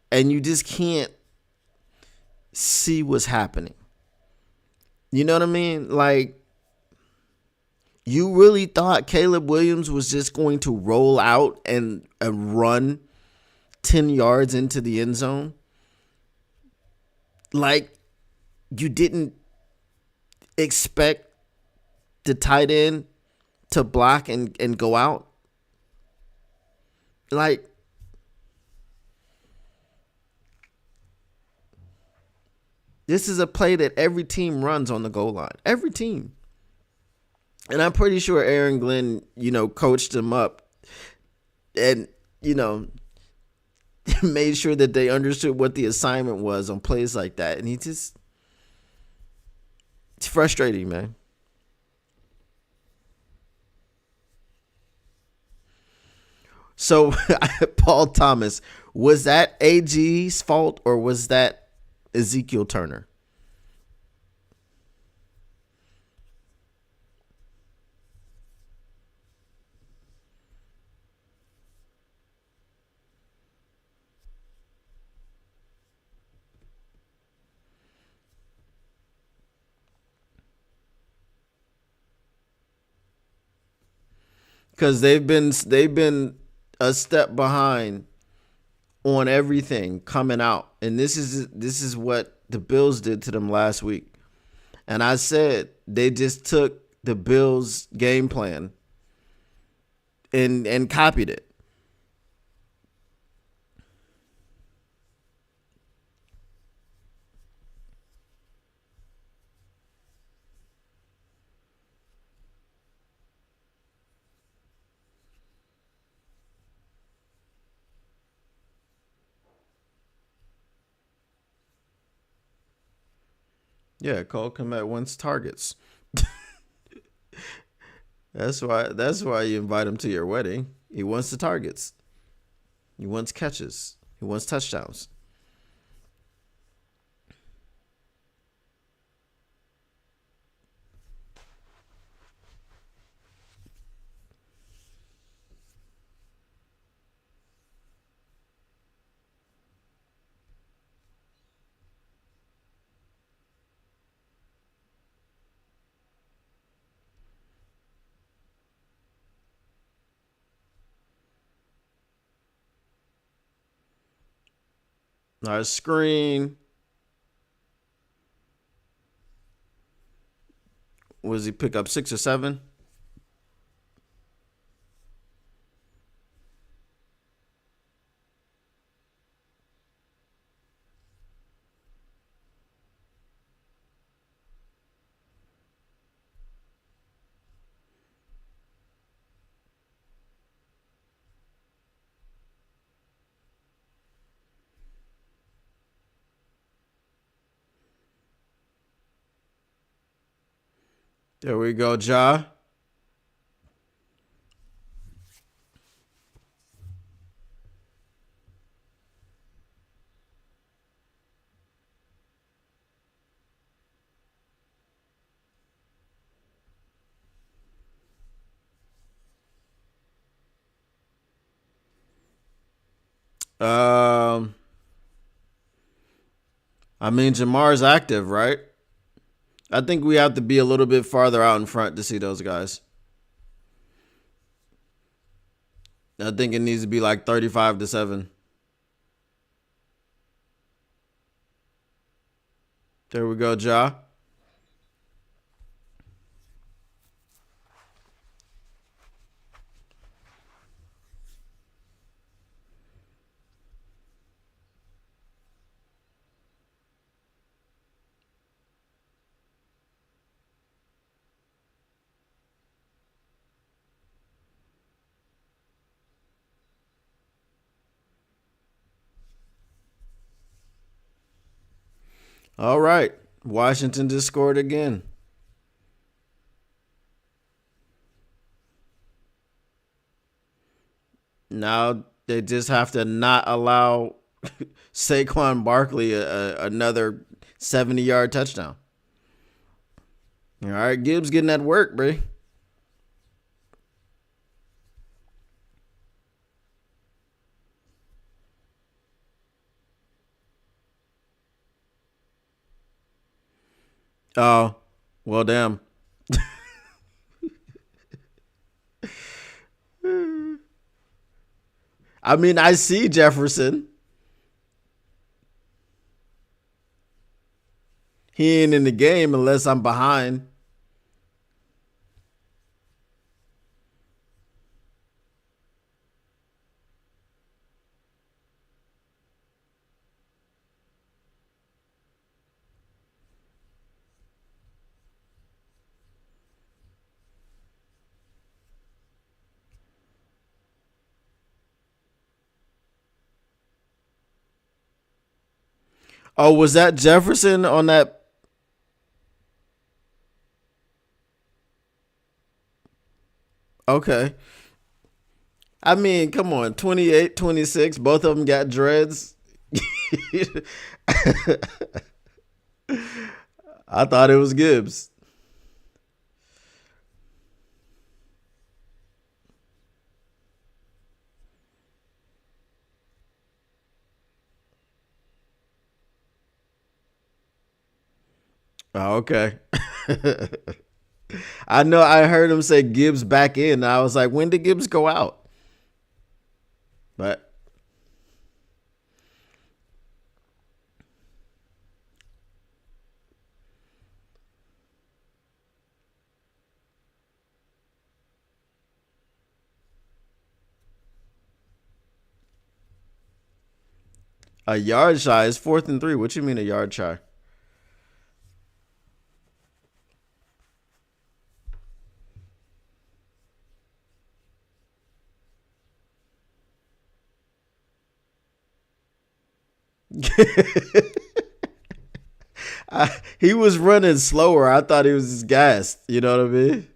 and you just can't see what's happening. You know what I mean? Like, you really thought Caleb Williams was just going to roll out and run 10 yards into the end zone? Like, you didn't expect the tight end to block and go out? Like, this is a play that every team runs on the goal line. Every team. And I'm pretty sure Aaron Glenn, coached them up and, made sure that they understood what the assignment was on plays like that. And it's frustrating, man. So, Paul Thomas, was that AG's fault or was that Ezekiel Turner? Because they've been a step behind on everything coming out, and this is what the Bills did to them last week. And I said they just took the Bills' game plan and copied it. Yeah, Cole Kmet wants targets. That's why you invite him to your wedding. He wants the targets. He wants catches. He wants touchdowns. Our screen. Was he pick up 6 or 7? There we go, Ja. Um, I mean, Jamar's active, right? I think we have to be a little bit farther out in front to see those guys. I think it needs to be like 35-7. There we go, Ja. All right. Washington just scored again. Now they just have to not allow Saquon Barkley another 70-yard touchdown. All right, Gibbs getting that work, bro. Oh, well, damn. I mean, I see Jefferson. He ain't in the game unless I'm behind. Oh, was that Jefferson on that? Okay. I mean, come on. 28, 26. Both of them got dreads. I thought it was Gibbs. Oh, okay. I know I heard him say Gibbs back in. I was like, when did Gibbs go out? But a yard shy is 4th and 3. What you mean a yard shy? He was running slower. I thought he was just gassed. You know what I mean?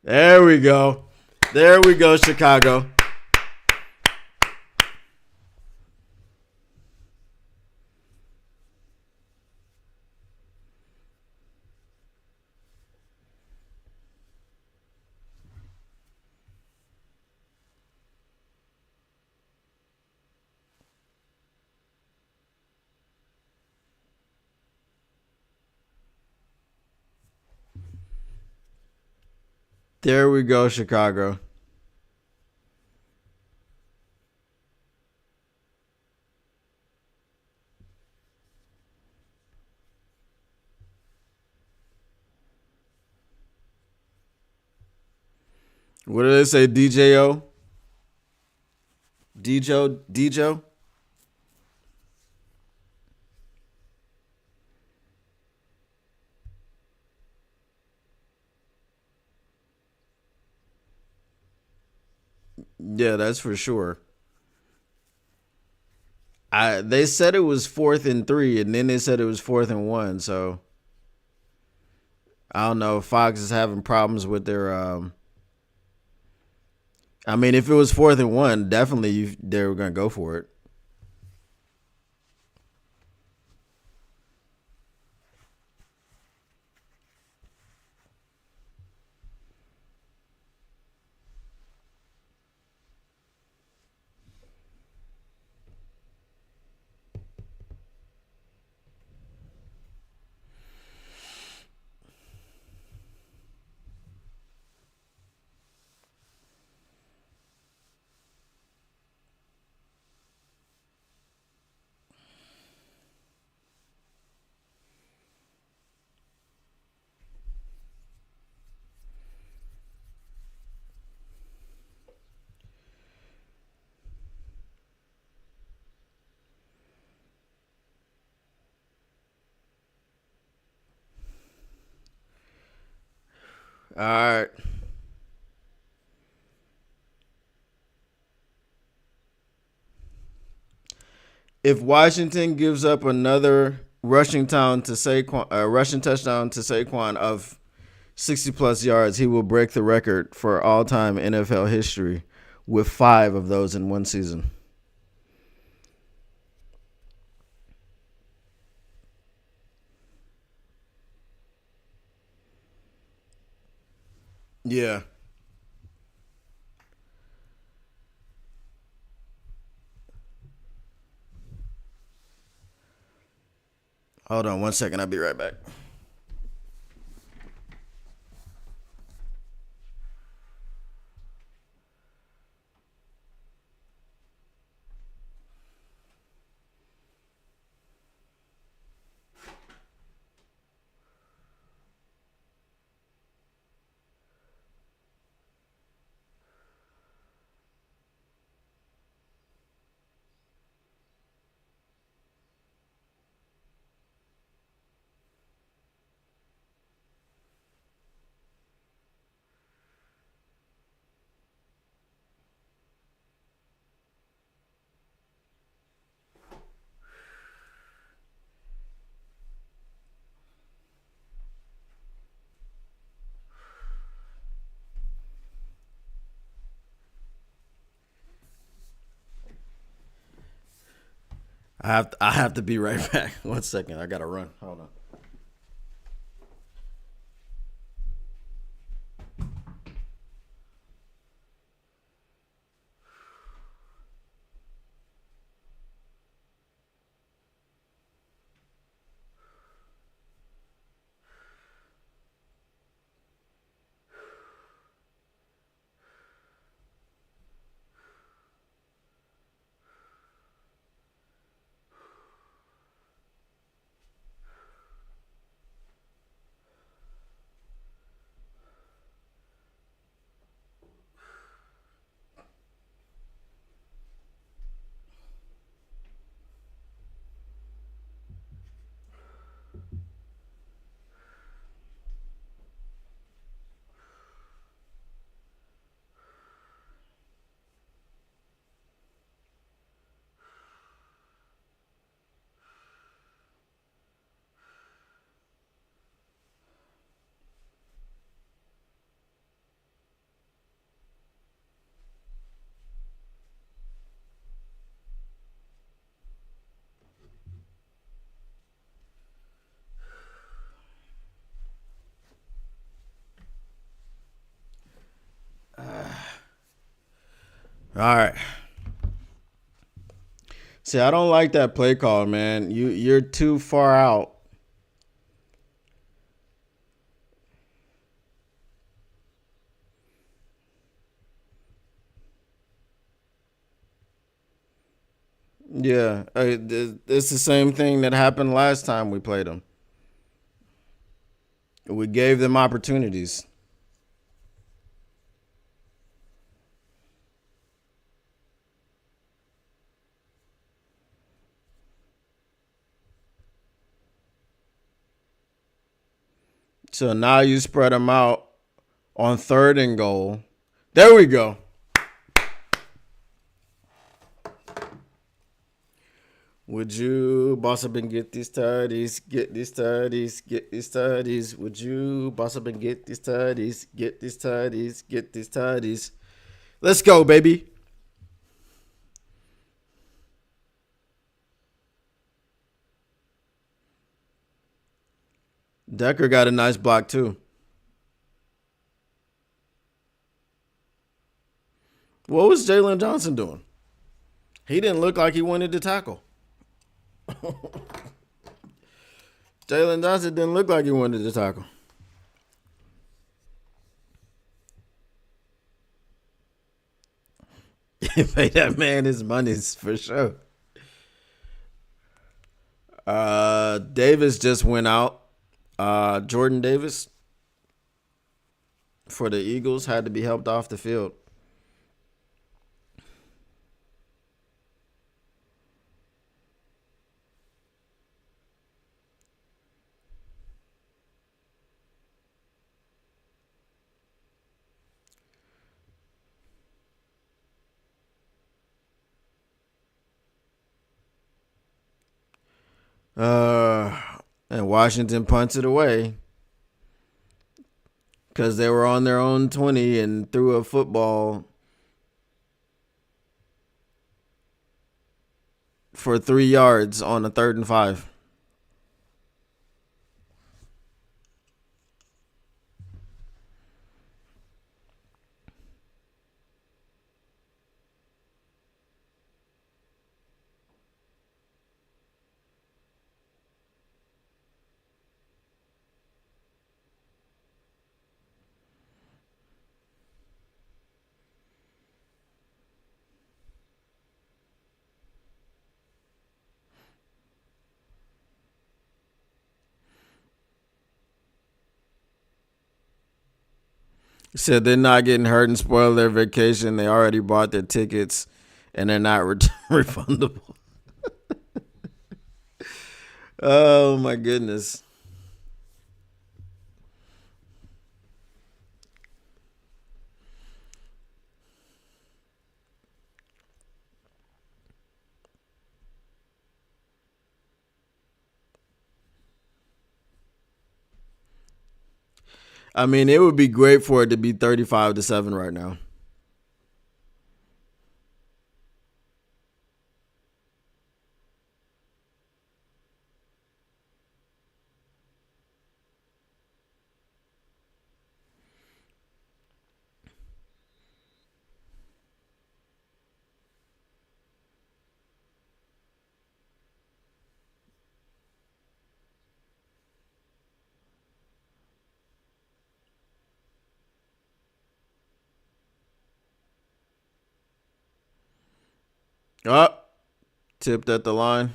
There we go. There we go, Chicago. There we go, Chicago. What did they say? DJO? DJO? Yeah, that's for sure. They said it was 4th and 3, and then they said it was 4th and 1. So I don't know if Fox is having problems with their. I mean, if it was 4th and 1, definitely they were gonna go for it. All right. If Washington gives up another rushing touchdown to Saquon of 60 plus yards, he will break the record for all time NFL history with 5 of those in one season. Yeah. Hold on 1 second. I'll be right back. I have to be right back. 1 second. I gotta run. Hold on. All right. See, I don't like that play call, man. You're too far out. Yeah, it's the same thing that happened last time we played them. We gave them opportunities. So now you spread them out on 3rd and goal. There we go. Would you boss up and get these studies? Get these studies. Get these studies. Would you boss up and get these studies? Get these studies. Get these studies. Let's go, baby. Decker got a nice block, too. What was Jalen Johnson doing? He didn't look like he wanted to tackle. Jalen Johnson didn't look like he wanted to tackle. He paid that man his monies for sure. Davis just went out. Jordan Davis for the Eagles had to be helped off the field. And Washington punts it away because they were on their own 20 and threw a football for 3 yards on a 3rd and 5. Said they're not getting hurt and spoil their vacation. They already bought their tickets, and they're not refundable. Oh, my goodness. I mean, it would be great for it to be 35-7 right now. Up, tipped at the line.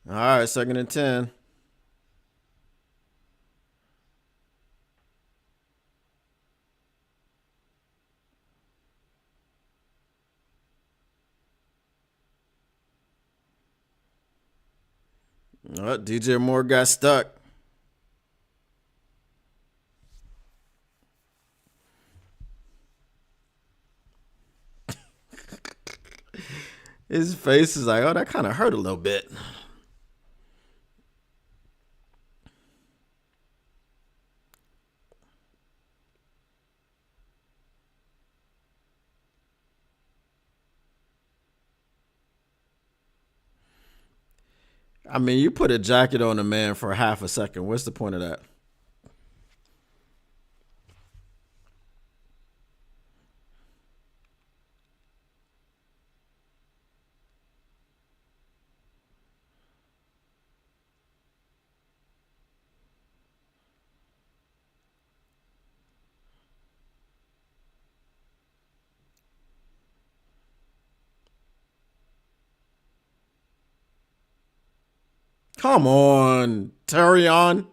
All right, 2nd and 10. DJ Moore got stuck. His face is like, oh, that kind of hurt a little bit. I mean, you put a jacket on a man for half a second. What's the point of that? Come on, Terrion.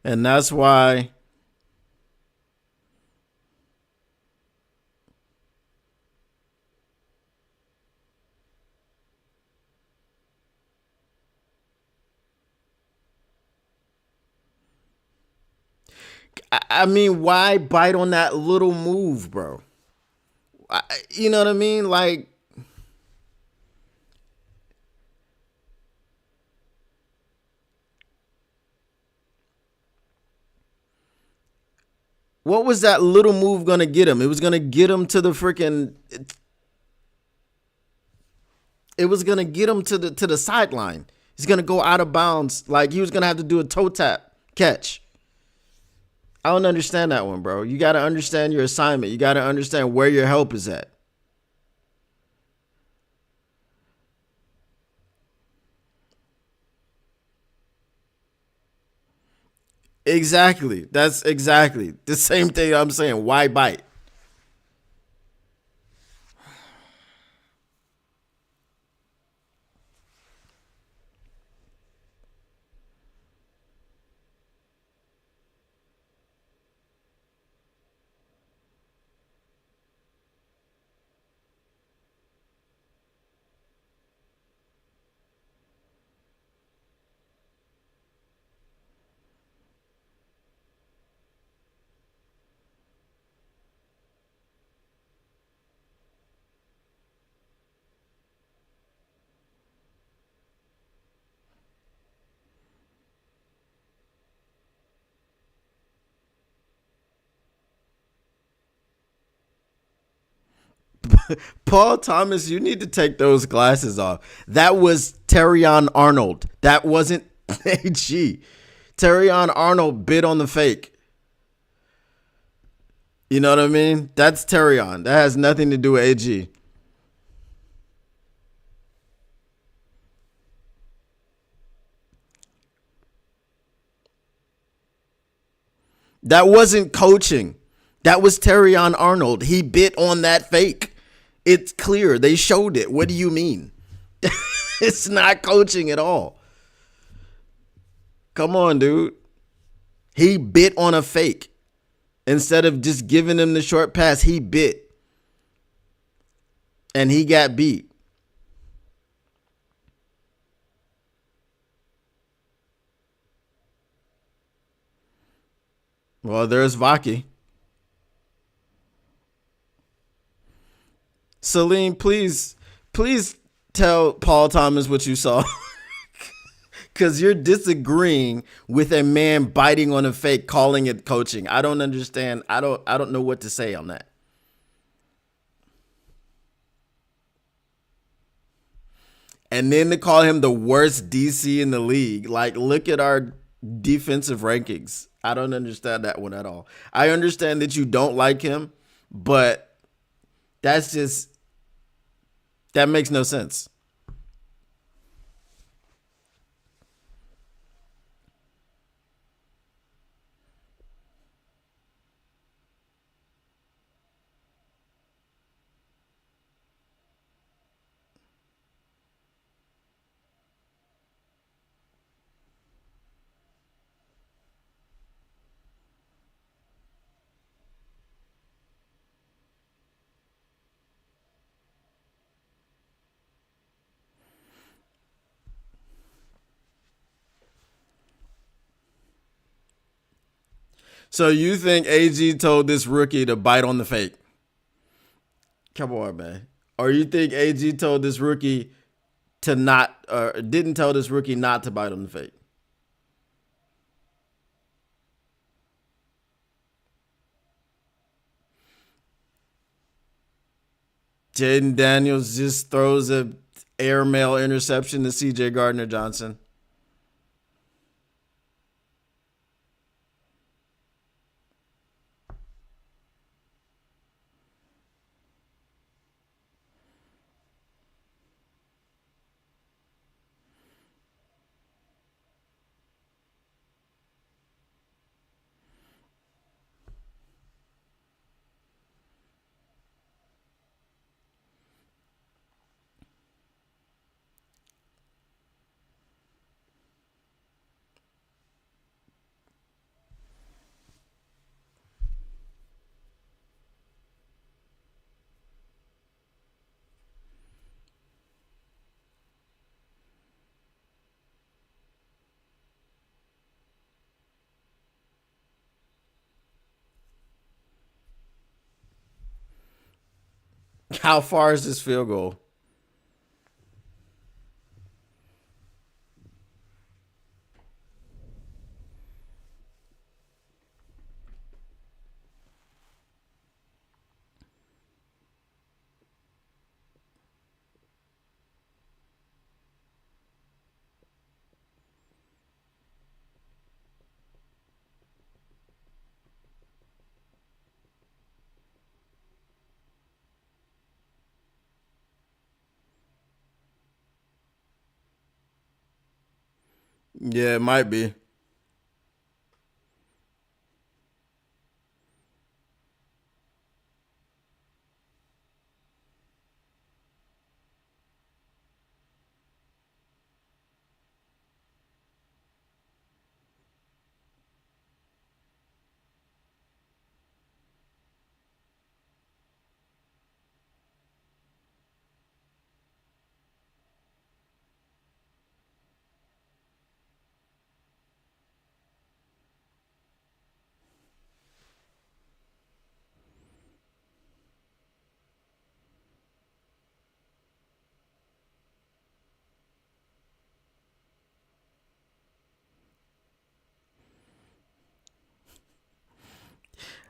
And that's why I mean, why bite on that little move, bro? You know what I mean? Like, what was that little move gonna get him? It was gonna get him to the freaking. It was gonna get him to the sideline. He's gonna go out of bounds. Like he was gonna have to do a toe tap catch. I don't understand that one, bro. You got to understand your assignment. You got to understand where your help is at. Exactly. That's exactly the same thing I'm saying. Why bite? Paul Thomas, you need to take those glasses off. That was Terrion Arnold. That wasn't AG. Terrion Arnold bit on the fake. You know what I mean? That's Terrion. That has nothing to do with AG. That wasn't coaching. That was Terrion Arnold. He bit on that fake. It's clear. They showed it. What do you mean? It's not coaching at all. Come on, dude. He bit on a fake. Instead of just giving him the short pass, he bit. And he got beat. Well, there's Vaki. Celine, please tell Paul Thomas what you saw. Because you're disagreeing with a man biting on a fake, calling it coaching. I don't understand. I don't know what to say on that. And then to call him the worst DC in the league. Like, look at our defensive rankings. I don't understand that one at all. I understand that you don't like him, but that's just, that makes no sense. So you think AG told this rookie to bite on the fake? Come on, man. Or you think AG told this rookie to not, or didn't tell this rookie not to bite on the fake? Jaden Daniels just throws a airmail interception to CJ Gardner Johnson. How far is this field goal? Yeah, it might be.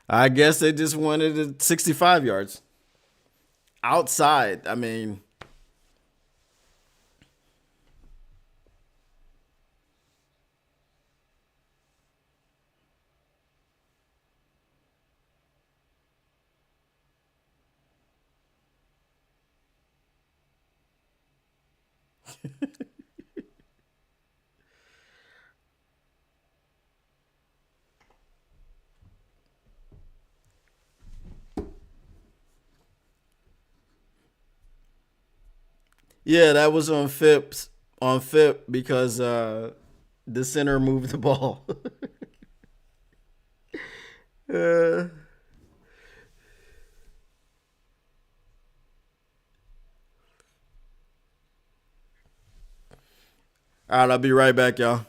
I guess they just wanted it 65 yards outside. I mean, yeah, that was on FIP because the center moved the ball. uh, all right, I'll be right back, y'all.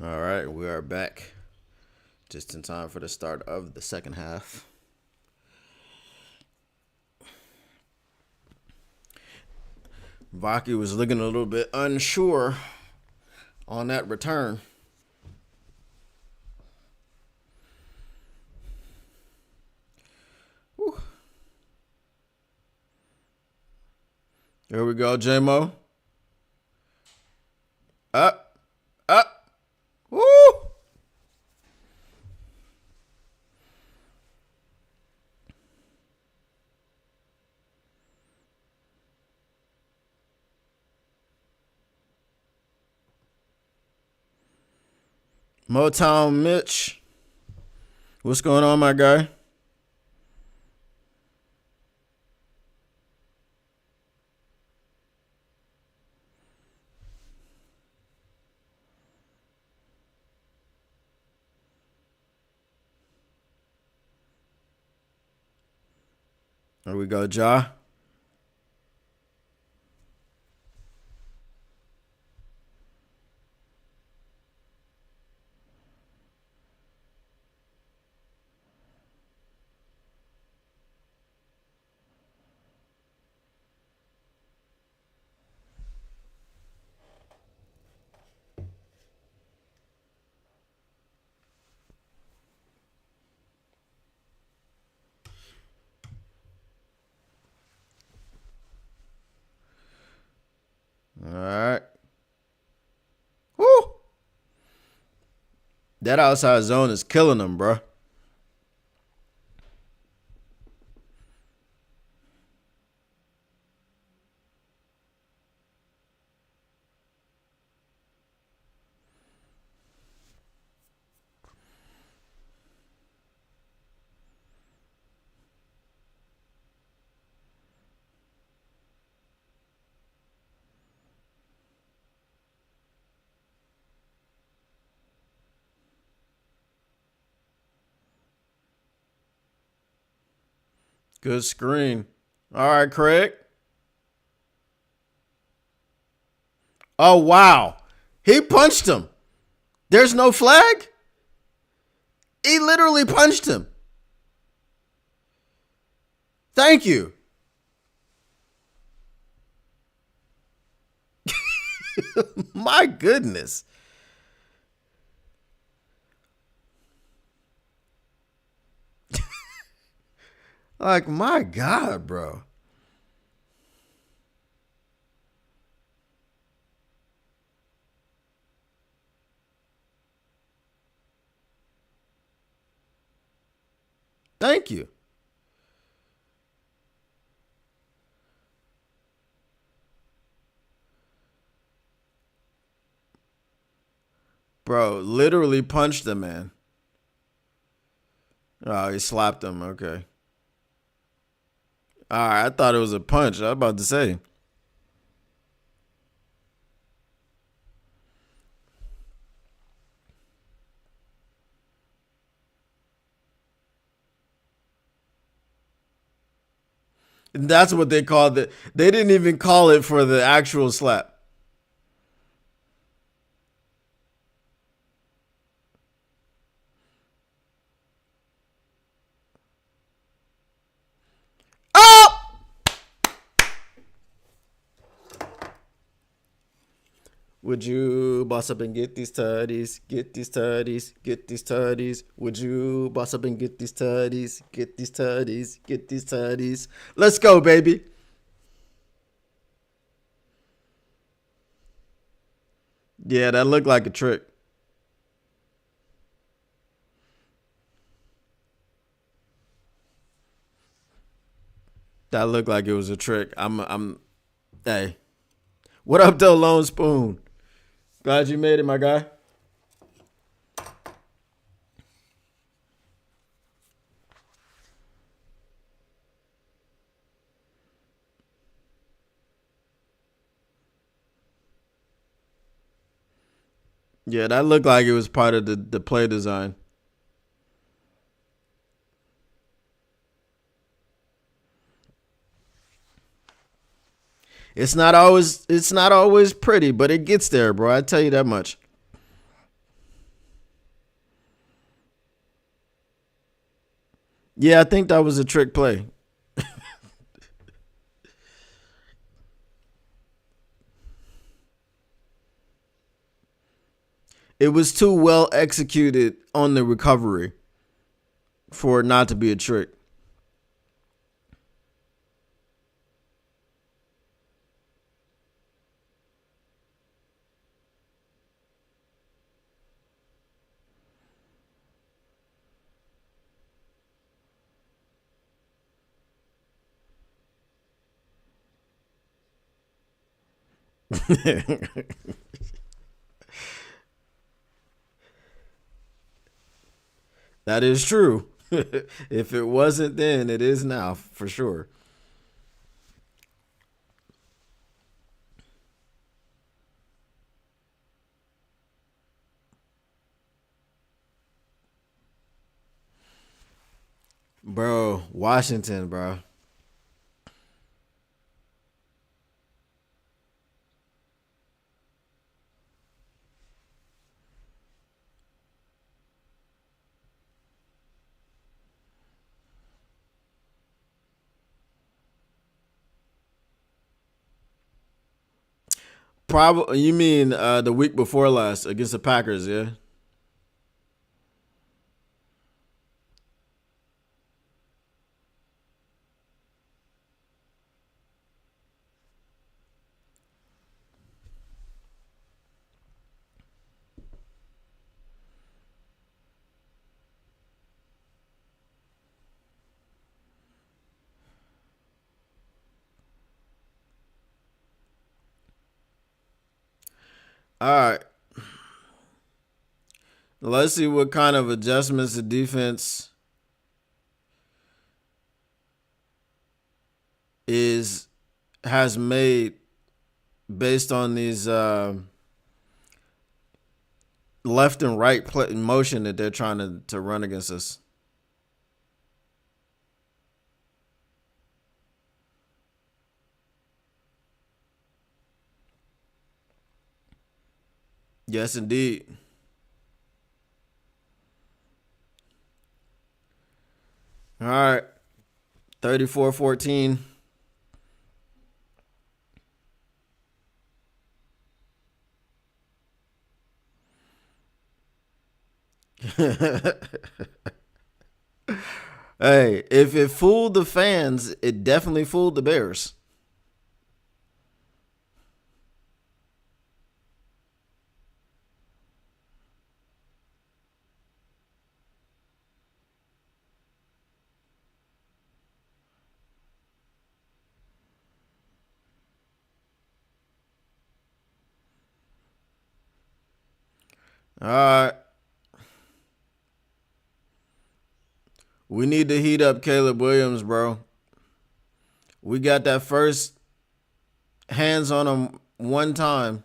All right, we are back just in time for the start of the second half. Vaki was looking a little bit unsure on that return. Whew. Here we go, J-Mo. Up. Woo! Motown Mitch. What's going on, my guy? There we go, Ja. All right. Woo! That outside zone is killing them, bro. Good screen. All right, Craig. Oh, wow. He punched him. There's no flag? He literally punched him. Thank you. My goodness. Like, my God, bro. Thank you. Bro, literally punched the man. Oh, he slapped him. Okay. All right, I thought it was a punch. I was about to say. That's what they called it. They didn't even call it for the actual slap. Oh! Would you boss up and get these tutties? Get these tutties. Get these tutties. Would you boss up and get these tutties? Get these tutties. Get these tutties. Let's go, baby. Yeah, that looked like a trick. That looked like it was a trick. Hey. What up, though, Lone Spoon? Glad you made it, my guy. Yeah, that looked like it was part of the play design. It's not always pretty, but it gets there, bro. I tell you that much. Yeah, I think that was a trick play. It was too well executed on the recovery for it not to be a trick. That is true. If it wasn't then, it is now for sure. Bro, Washington, bro. Probably you mean the week before last against the Packers, yeah? All right. Let's see what kind of adjustments the defense is has made based on these left and right motion that they're trying to run against us. Yes, indeed. All right. 34-14. Hey, if it fooled the fans, it definitely fooled the Bears. All right. We need to heat up Caleb Williams, bro. We got that first hands on him one time.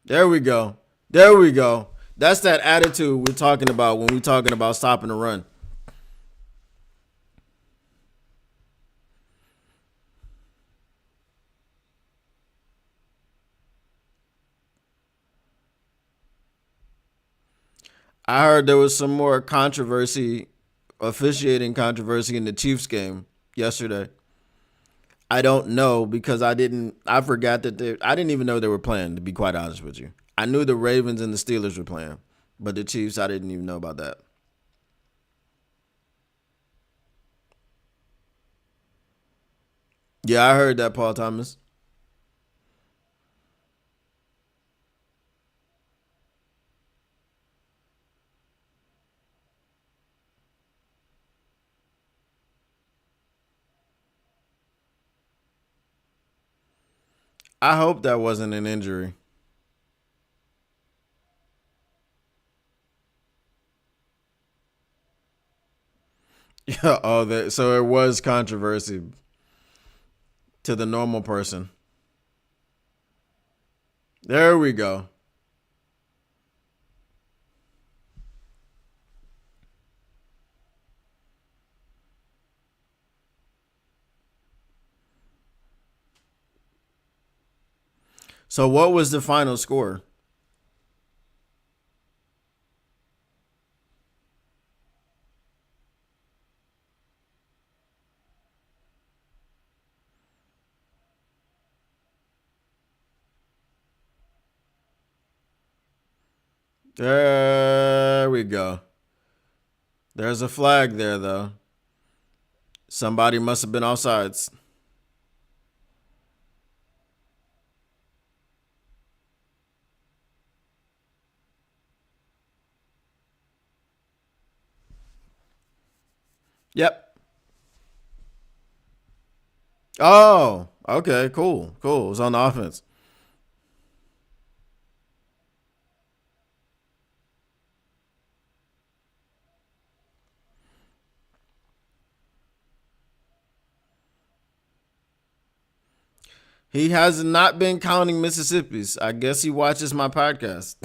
There we go. There we go. That's that attitude we're talking about when we're talking about stopping the run. I heard there was some more controversy, officiating controversy in the Chiefs game yesterday. I don't know because I forgot that I didn't even know they were playing, to be quite honest with you. I knew the Ravens and the Steelers were playing, but the Chiefs, I didn't even know about that. Yeah, I heard that, Paul Thomas. I hope that wasn't an injury. Yeah, so it was controversy to the normal person. There we go. So what was the final score? There we go. There's a flag there, though. Somebody must have been offsides. Yep. Oh, okay, cool. Cool. It was on the offense. He has not been counting Mississippi's. I guess he watches my podcast.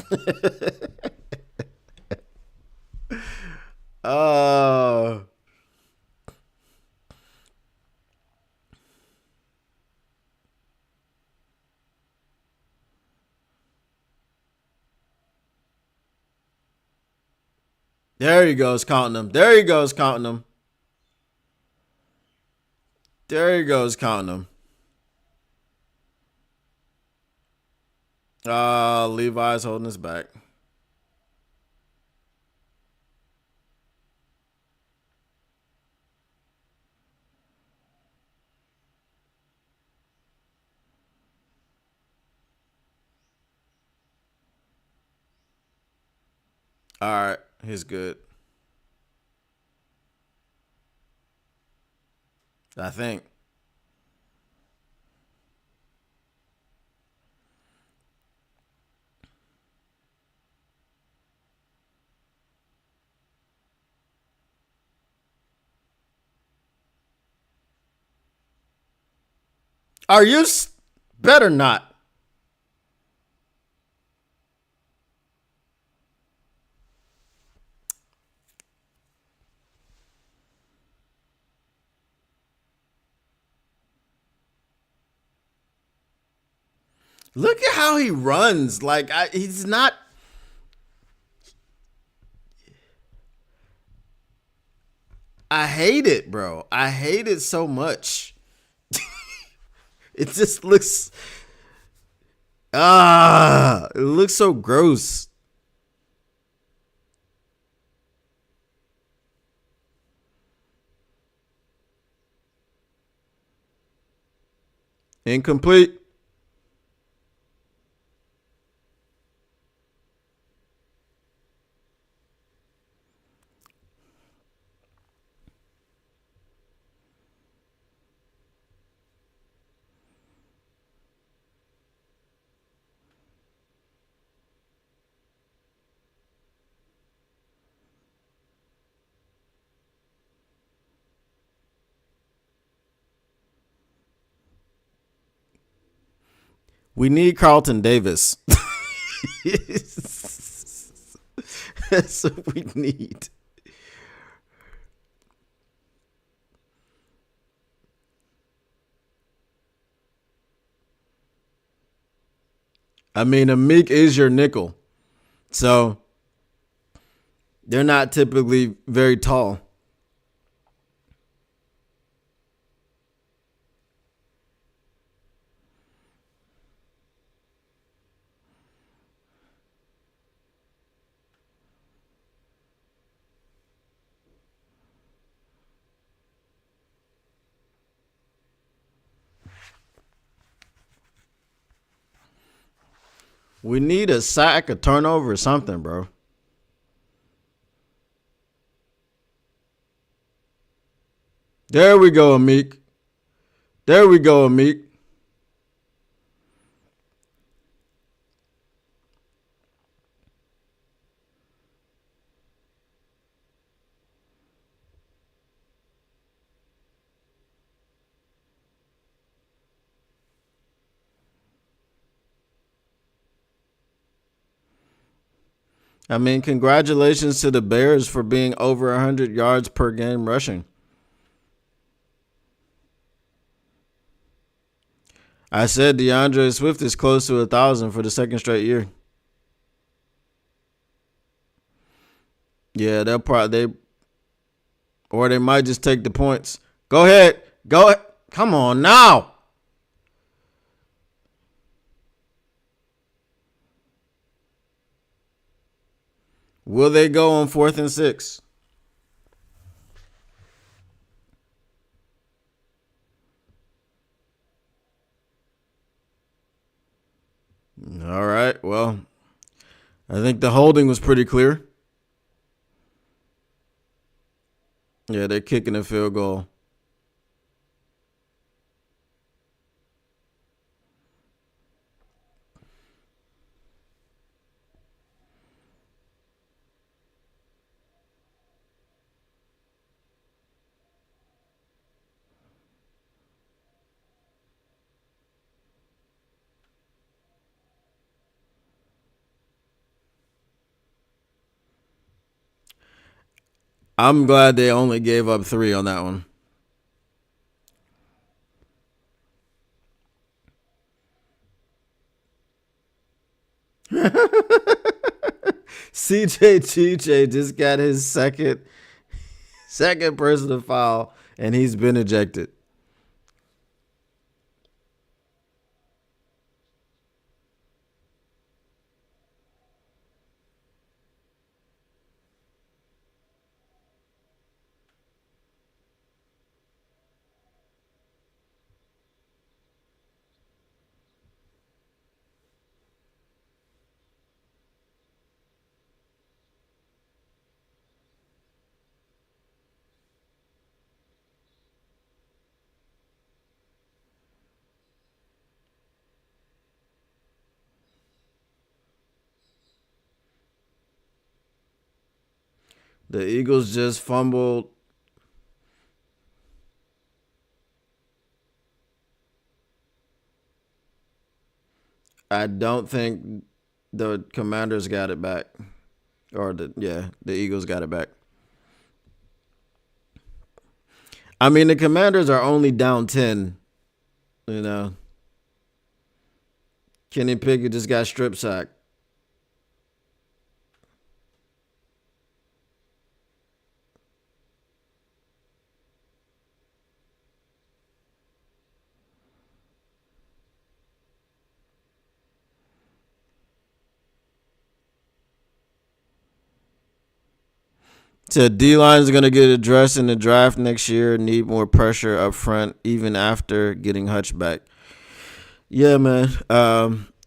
Oh. There he goes counting them. There he goes counting them. There he goes counting them. Levi's holding us back. All right, he's good. I think. Are you better not? Look at how he runs. Like he's not. I hate it, bro. I hate it so much. It just looks. It looks so gross. Incomplete. We need Carlton Davis. That's what we need. I mean, Amik is your nickel. So they're not typically very tall. We need a sack, a turnover, or something, bro. There we go, Amik. There we go, Amik. I mean, congratulations to the Bears for being over 100 yards per game rushing. I said DeAndre Swift is close to 1,000 for the second straight year. Yeah, they might just take the points. Go ahead. Go ahead. Come on now. Will they go on 4th and 6? All right. Well, I think the holding was pretty clear. Yeah, they're kicking a field goal. I'm glad they only gave up 3 on that one. CJ just got his second personal foul, and he's been ejected. The Eagles just fumbled. I don't think the Commanders got it back. Or the Eagles got it back. I mean, the Commanders are only down 10. You know. Kenny Pickett just got strip sacked. So D-line is going to get addressed in the draft next year. Need more pressure up front, even after getting Hutch back. Yeah, man.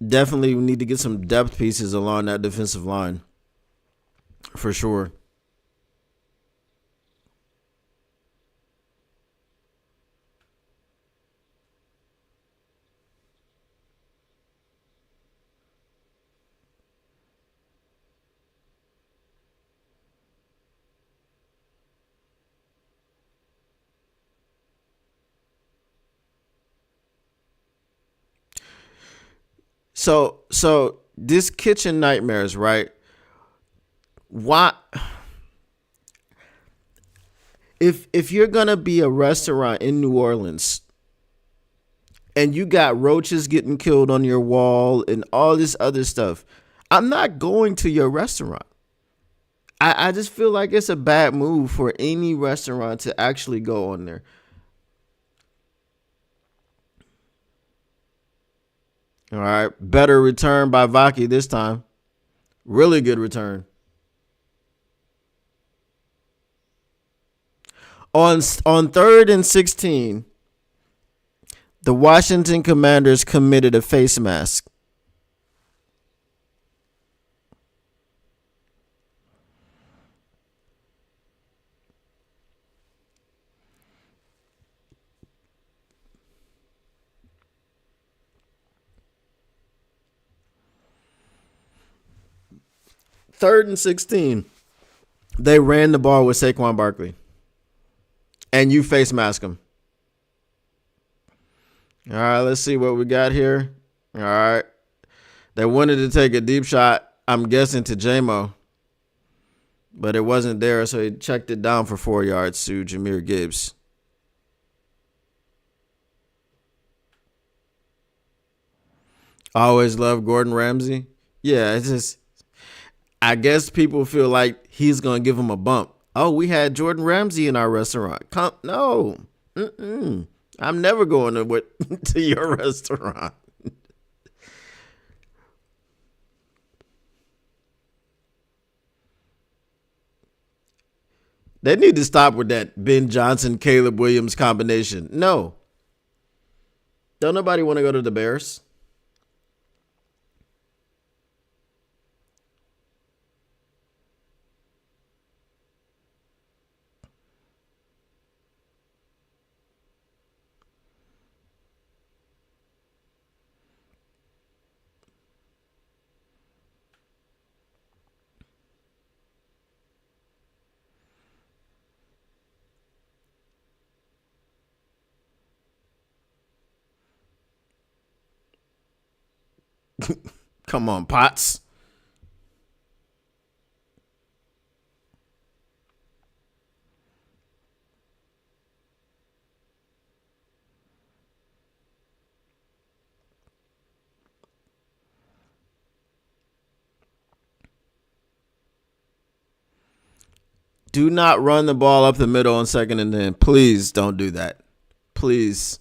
Definitely need to get some depth pieces along that defensive line. For sure. So this kitchen nightmares, right? Why? If you're gonna be a restaurant in New Orleans and you got roaches getting killed on your wall and all this other stuff, I'm not going to your restaurant. I just feel like it's a bad move for any restaurant to actually go on there. All right. Better return by Vaki this time. Really good return. On 3rd and 16, the Washington Commanders committed a face mask. Third and 16, they ran the ball with Saquon Barkley. And you face mask him. All right, let's see what we got here. All right. They wanted to take a deep shot, I'm guessing, to J-Mo. But it wasn't there, so he checked it down for 4 yards to Jahmyr Gibbs. I always love Gordon Ramsay. Yeah, it's just, I guess people feel like he's going to give him a bump. Oh, we had Jordan Ramsay in our restaurant. No. I'm never going to your restaurant. They need to stop with that Ben Johnson, Caleb Williams combination. No. Don't nobody want to go to the Bears. Come on, Potts. Do not run the ball up the middle on 2nd and 10. Please don't do that. Please.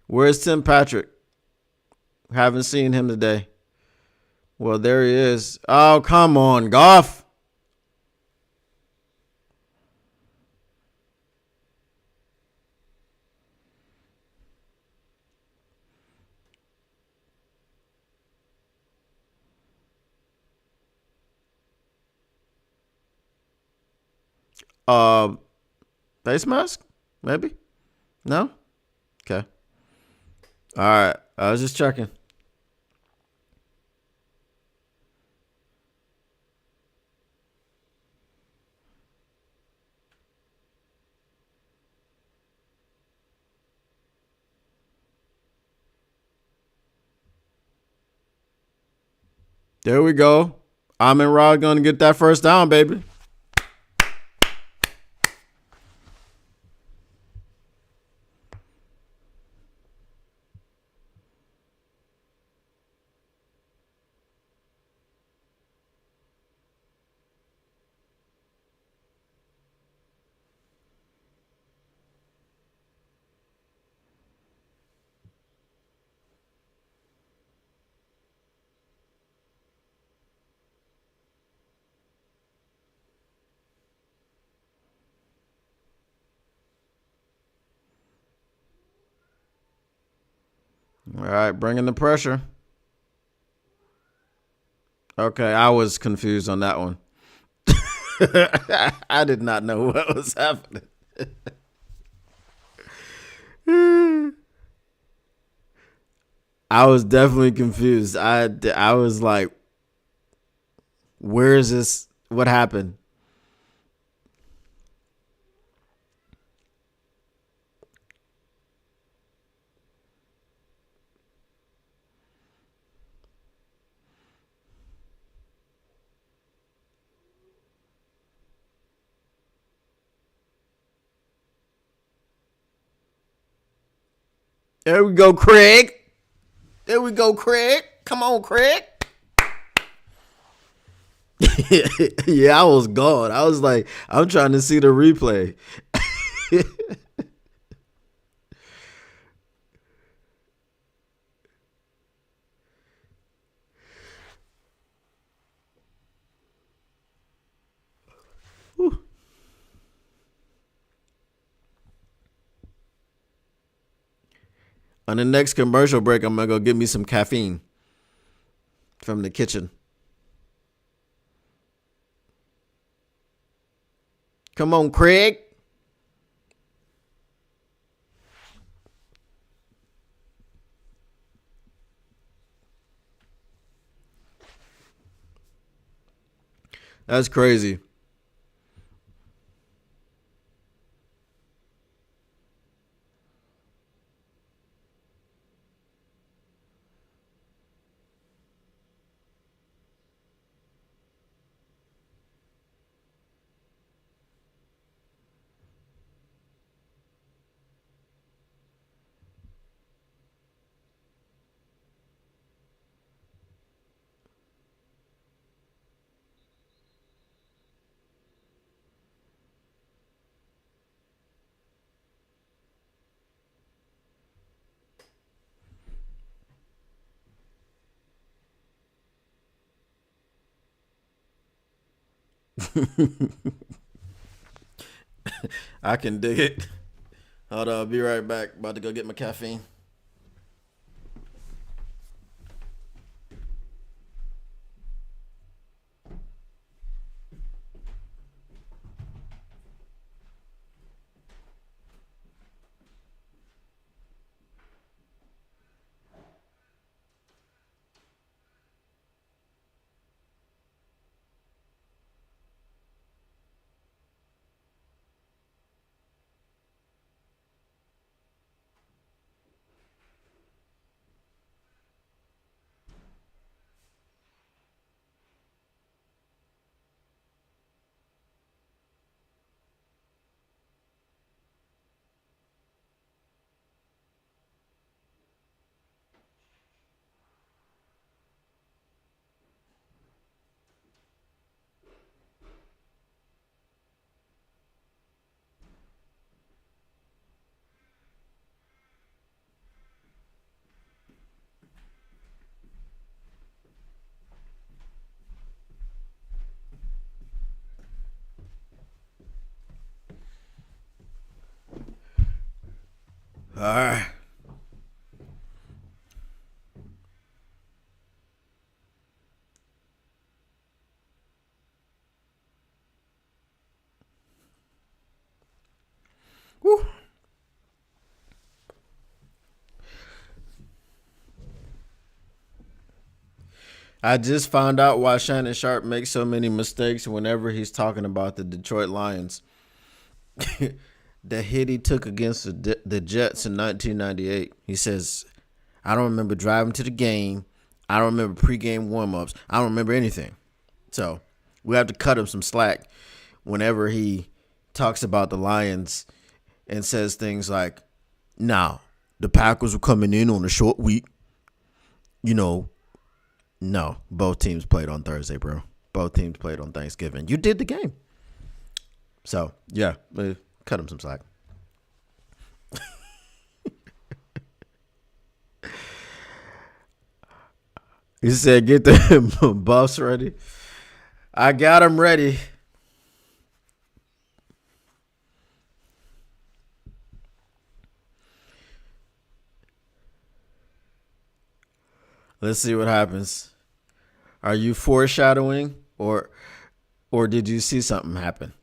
Where's Tim Patrick? Haven't seen him today. Well, there he is. Oh, come on, Goff. Face mask? Maybe? No? Okay. All right. I was just checking. There we go. Amon-Ra going to get that first down, baby. All right, bringing the pressure. Okay, I was confused on that one. I did not know what was happening. I was definitely confused. I was like, where is this? What happened? There we go, Craig. There we go, Craig. Come on, Craig. Yeah, I was gone. I was like, I'm trying to see the replay. On the next commercial break, I'm going to go get me some caffeine from the kitchen. Come on, Craig. That's crazy. I can dig it. Hold on, I'll be right back. About to go get my caffeine. All right. Woo. I just found out why Shannon Sharp makes so many mistakes whenever he's talking about the Detroit Lions. The hit he took against the Jets in 1998. He says, I don't remember driving to the game. I don't remember pregame warm-ups. I don't remember anything. So we have to cut him some slack whenever he talks about the Lions and says things like, now, the Packers were coming in on a short week. You know, no, both teams played on Thursday, bro. Both teams played on Thanksgiving. You did the game. So, yeah, cut him some slack. He said, get the buffs ready. I got him ready. Let's see what happens. Are you foreshadowing or did you see something happen?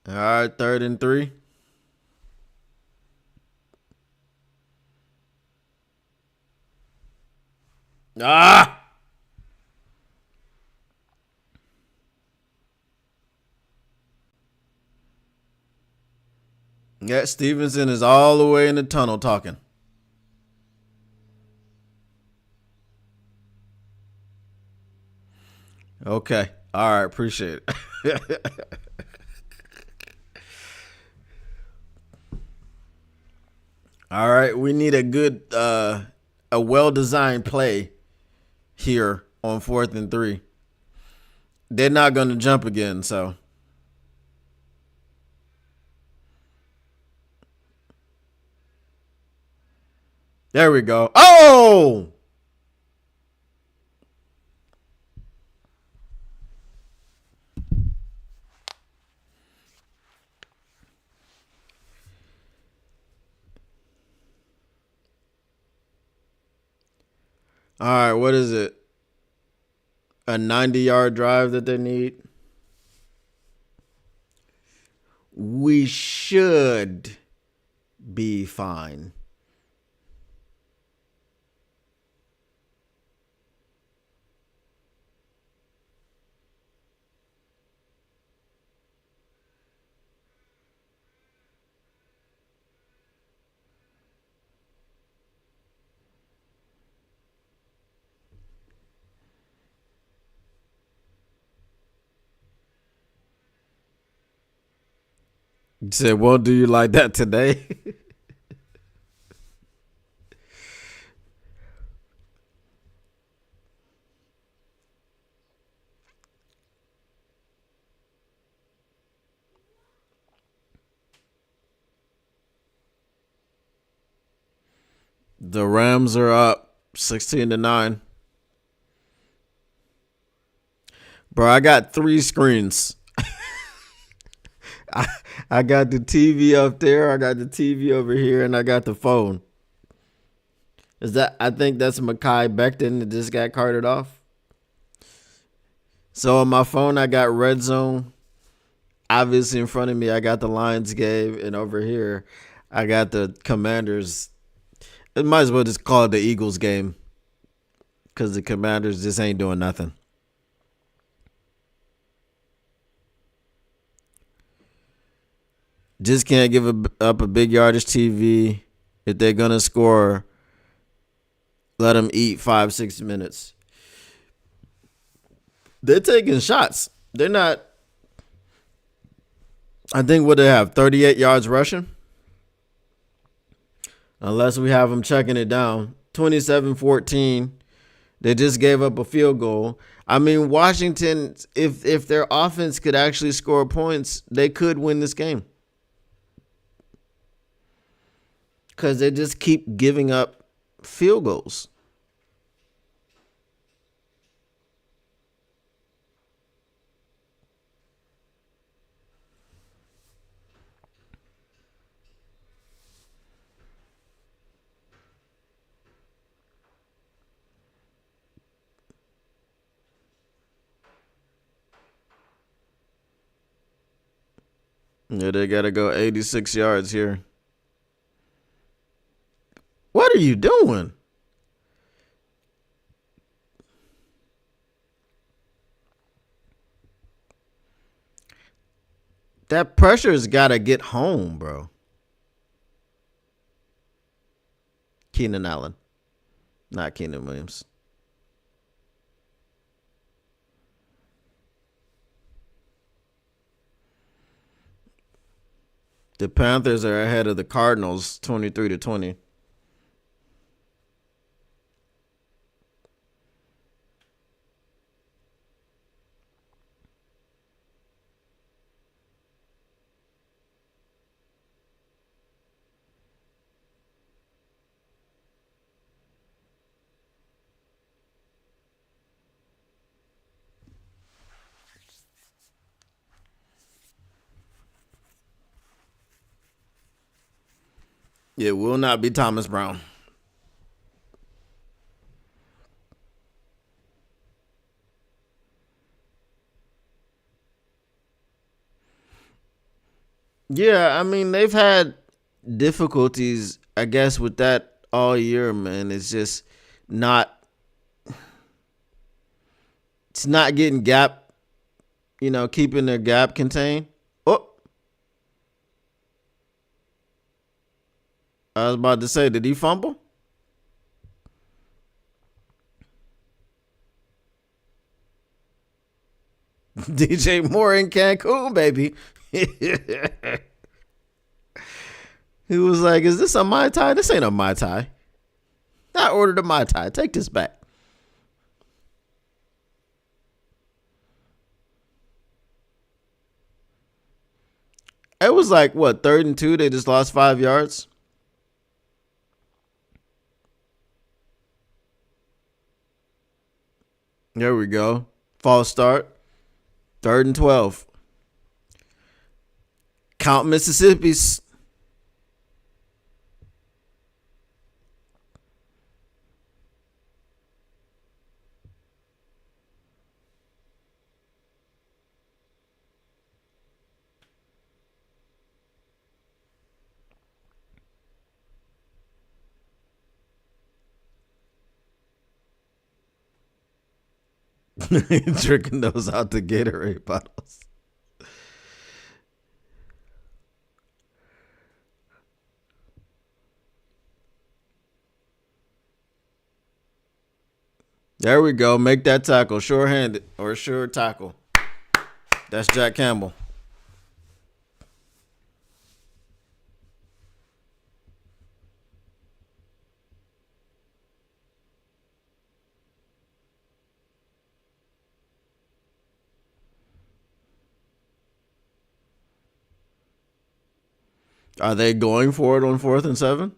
All right, 3rd and 3. Ah! Yeah, Stevenson is all the way in the tunnel talking. Okay. All right, appreciate it. All right, we need a well-designed play here on 4th and 3. They're not going to jump again, so. There we go. Oh! All right, what is it? A 90-yard drive that they need? We should be fine. You said, well, do you like that today? The Rams are up 16-9. Bro, I got 3 screens. I got the TV up there, I got the TV over here, and I got the phone. I think that's Mekhi Becton that just got carted off. So on my phone, I got Red Zone. Obviously, in front of me, I got the Lions game, and over here, I got the Commanders. It might as well just call it the Eagles game because the Commanders just ain't doing nothing. Just can't give up a big yardage TV. If they're going to score, let them eat 5-6 minutes. They're taking shots. They're not. I think what they have, 38 yards rushing. Unless we have them checking it down. 27-14. They just gave up a field goal. I mean, Washington, if their offense could actually score points, they could win this game. Because they just keep giving up field goals. Yeah, they got to go 86 yards here. What are you doing? That pressure's got to get home, bro. Keenan Allen, not Keenan Williams. The Panthers are ahead of the Cardinals 23-20. It will not be Thomas Brown. Yeah, I mean, they've had difficulties, I guess, with that all year, man. It's just not getting gap, keeping their gap contained. Oh, I was about to say, did he fumble? DJ Moore in Cancun, baby. He was like, is this a Mai Tai? This ain't a Mai Tai. I ordered a Mai Tai. Take this back. It was like, what, 3rd and 2? They just lost 5 yards. There we go. False start. 3rd and 12. Count Mississippi's. Drinking those out the Gatorade bottles. There we go. Make that tackle. Sure-handed or sure tackle. That's Jack Campbell. Are they going for it on 4th and 7?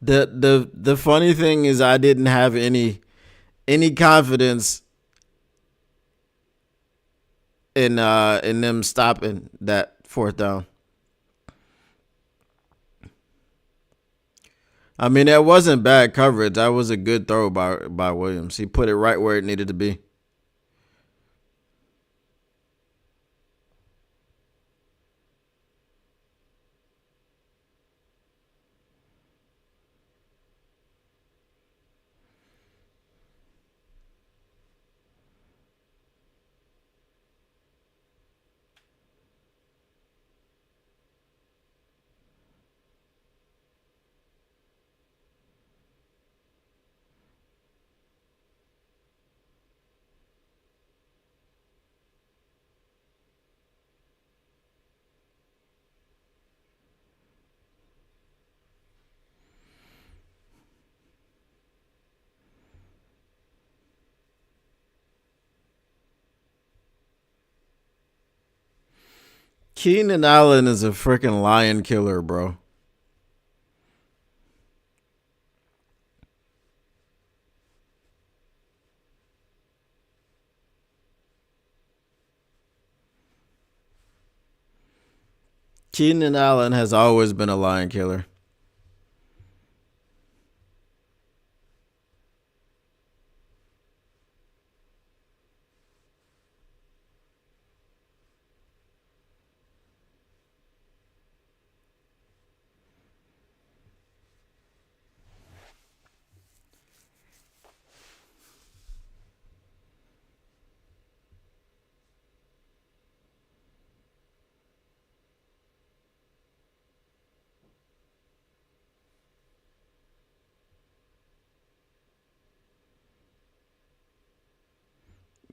The funny thing is I didn't have any confidence in them stopping that fourth down. I mean, that wasn't bad coverage. That was a good throw by Williams. He put it right where it needed to be. Keenan Allen is a freaking lion killer, bro. Keenan Allen has always been a lion killer.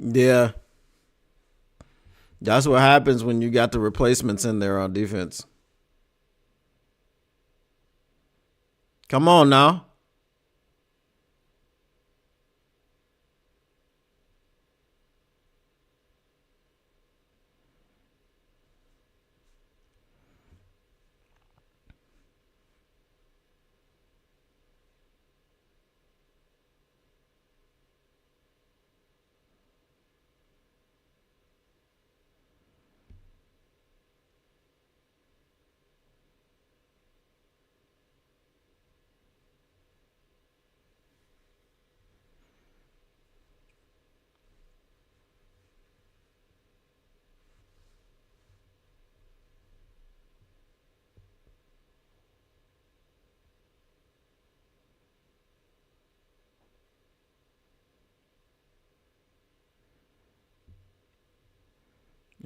Yeah. That's what happens when you got the replacements in there on defense. Come on now.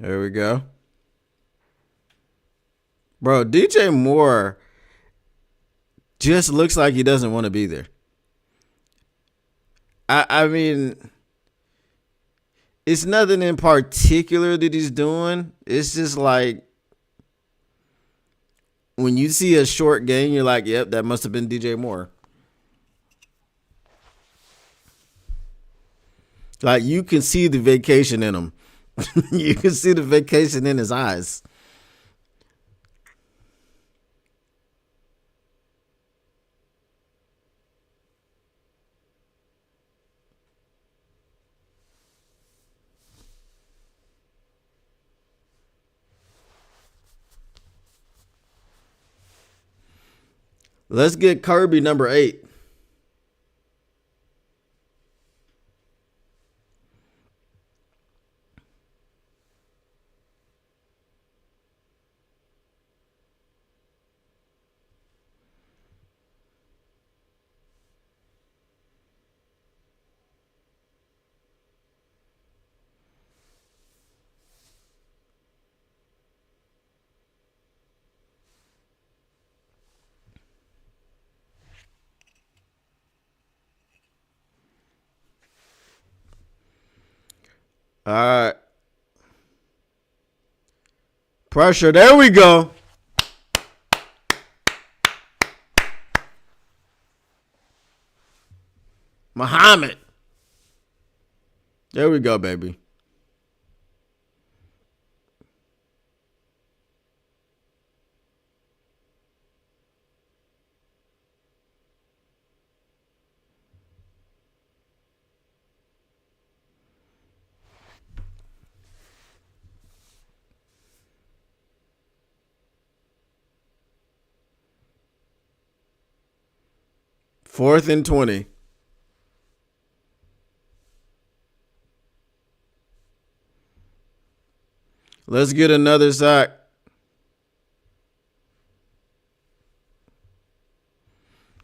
There we go. Bro, DJ Moore just looks like he doesn't want to be there. I mean, it's nothing in particular that he's doing. It's just like when you see a short game, you're like, yep, that must have been DJ Moore. Like, you can see the vacation in him. You can see the vacation in his eyes. Let's get Kirby number 8. All right. Pressure. There we go. Muhammad. There we go, baby. 4th and 20. Let's get another sack.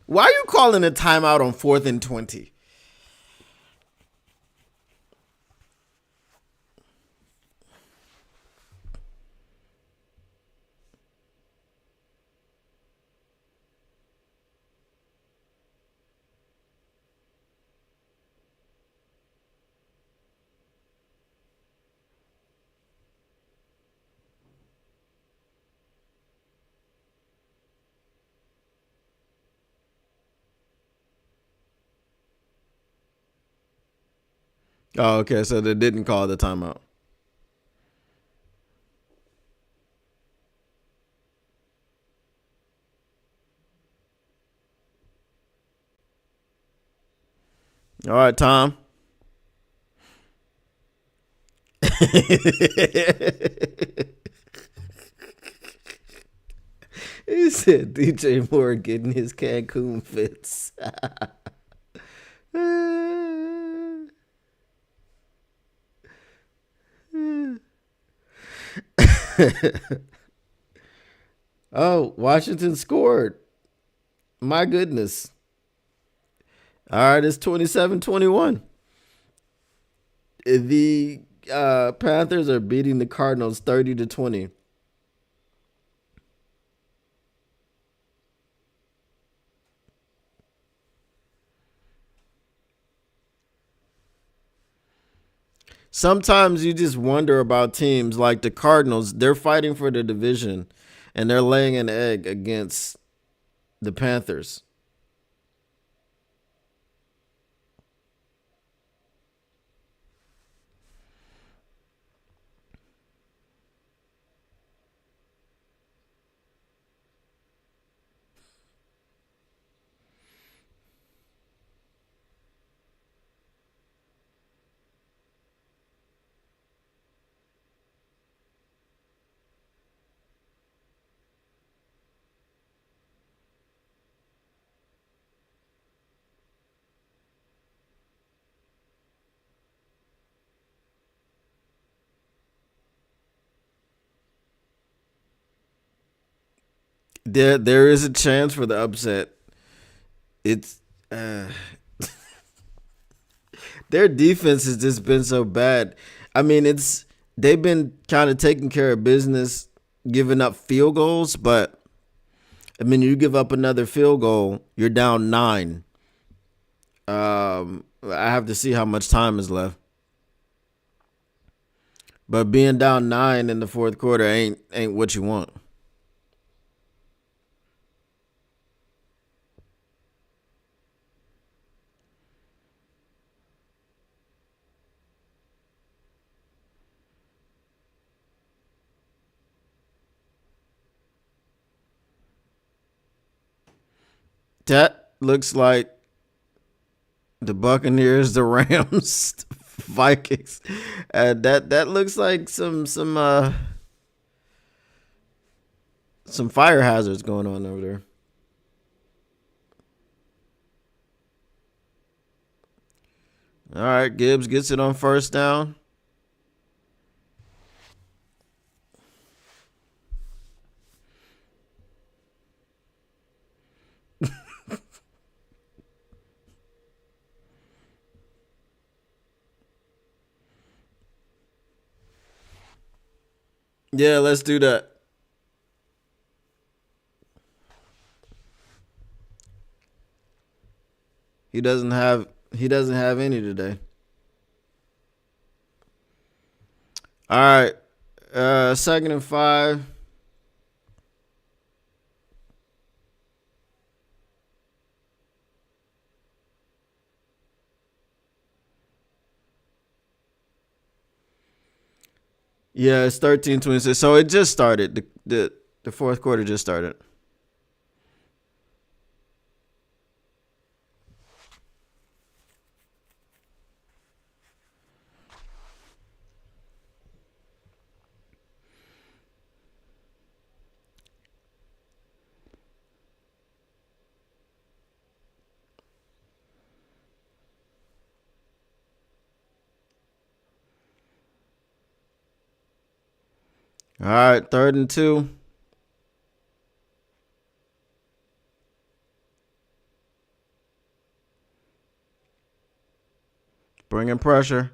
Why are you calling a timeout on 4th and 20? Oh, okay. So they didn't call the timeout. All right, Tom. He said DJ Moore getting his Cancun fits. Oh, Washington scored. My goodness. All right, it's 27-21. The Panthers are beating the Cardinals 30-20. Sometimes you just wonder about teams like the Cardinals. They're fighting for the division, and they're laying an egg against the Panthers. There is a chance for the upset. It's their defense has just been so bad. I mean, they've been kind of taking care of business, giving up field goals, but I mean, you give up another field goal, you're down 9. I have to see how much time is left. But being down 9 in the fourth quarter ain't what you want. That looks like the Buccaneers, the Rams, Vikings. That looks like some fire hazards going on over there. All right, Gibbs gets it on first down. Yeah, let's do that. He doesn't have any today. All right. 2nd and 5. Yeah, it's 13-26. So it just started. The fourth quarter just started. All right, 3rd and 2. Bringing pressure.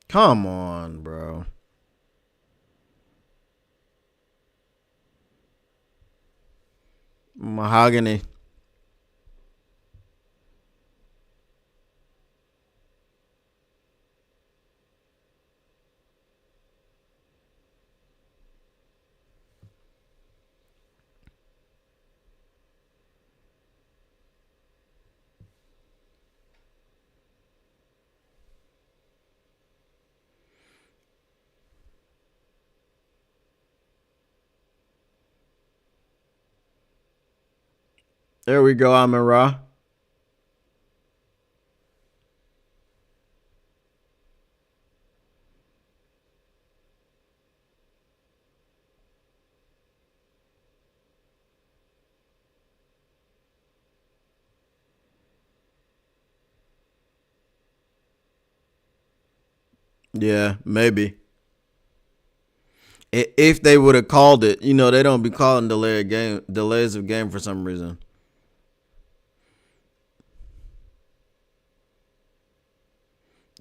Come on, bro. Mahogany. There we go, Amon-Ra. Yeah, maybe. If they would have called it, they don't be calling delays of game for some reason.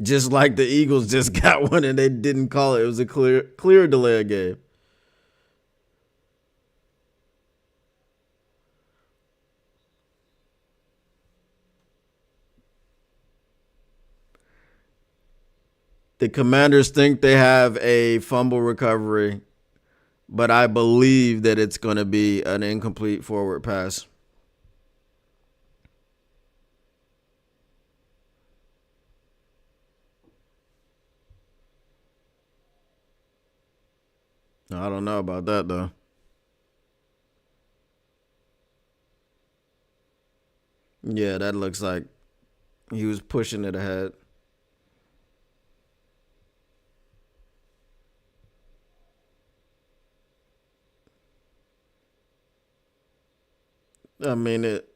Just like the Eagles just got one and they didn't call it. It was a clear delay of game. The Commanders think they have a fumble recovery, but I believe that it's going to be an incomplete forward pass. I don't know about that, though. Yeah, that looks like he was pushing it ahead. I mean, it.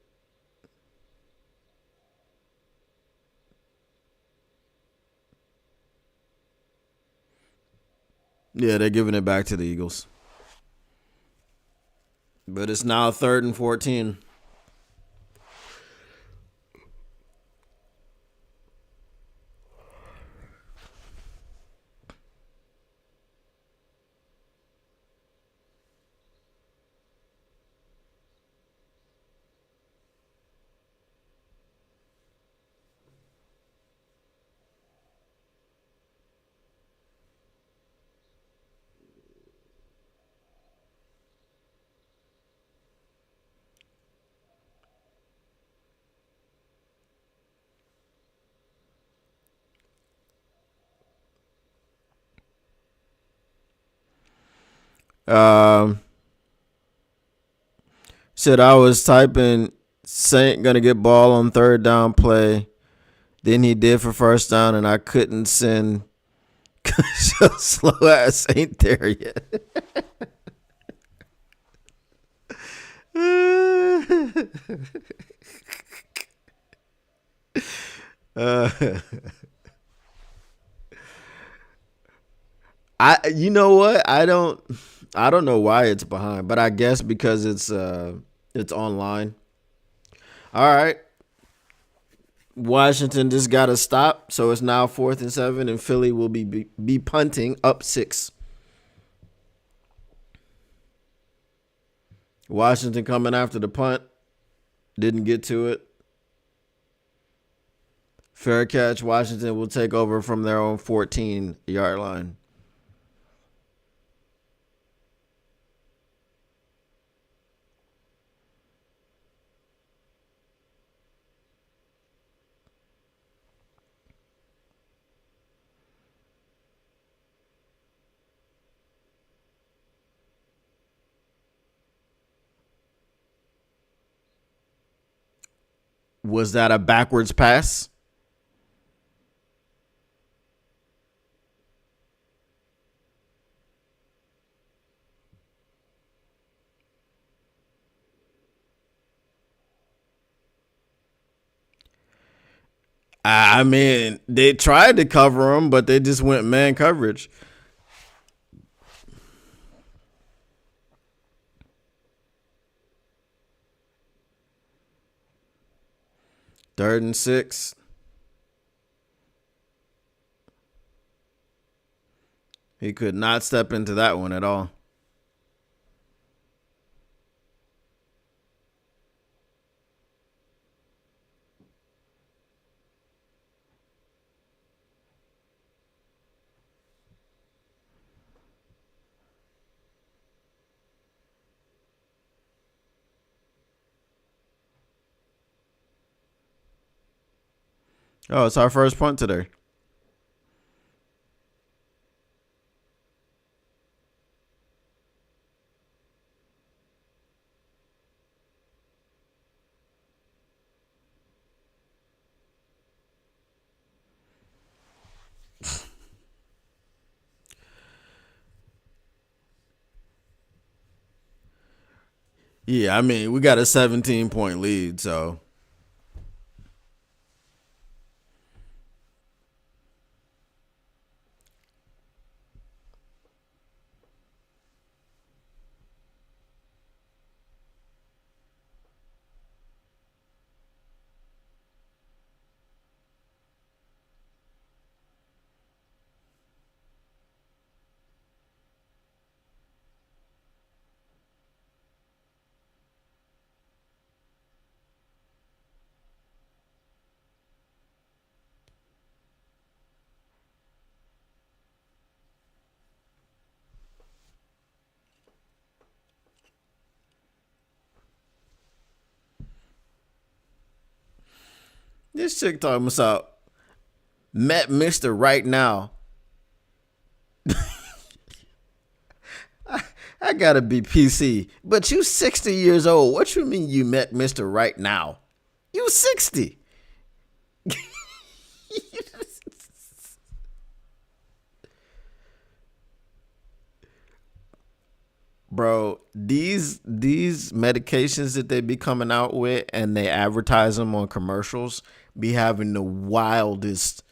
Yeah, they're giving it back to the Eagles. But it's now 3rd and 14. Um, Said I was typing Saint gonna get ball on 3rd down play. Then he did for 1st down, and I couldn't send. Slow ass ain't there yet. uh, you know what? I don't know why it's behind, but I guess because it's online. All right. Washington just got to stop, so it's now 4th and 7, and Philly will be punting up 6. Washington coming after the punt, didn't get to it. Fair catch. Washington will take over from their own 14-yard line. Was that a backwards pass? I mean, they tried to cover him, but they just went man coverage. Third and 6. He could not step into that one at all. Oh, it's our first punt today. Yeah, I mean, we got a 17-point lead, so. This chick talking about met Mr. Right Now. I gotta be PC, but you 60 years old. What you mean you met Mr. Right Now? You 60. Bro, these medications that they be coming out with and they advertise them on commercials be having the wildest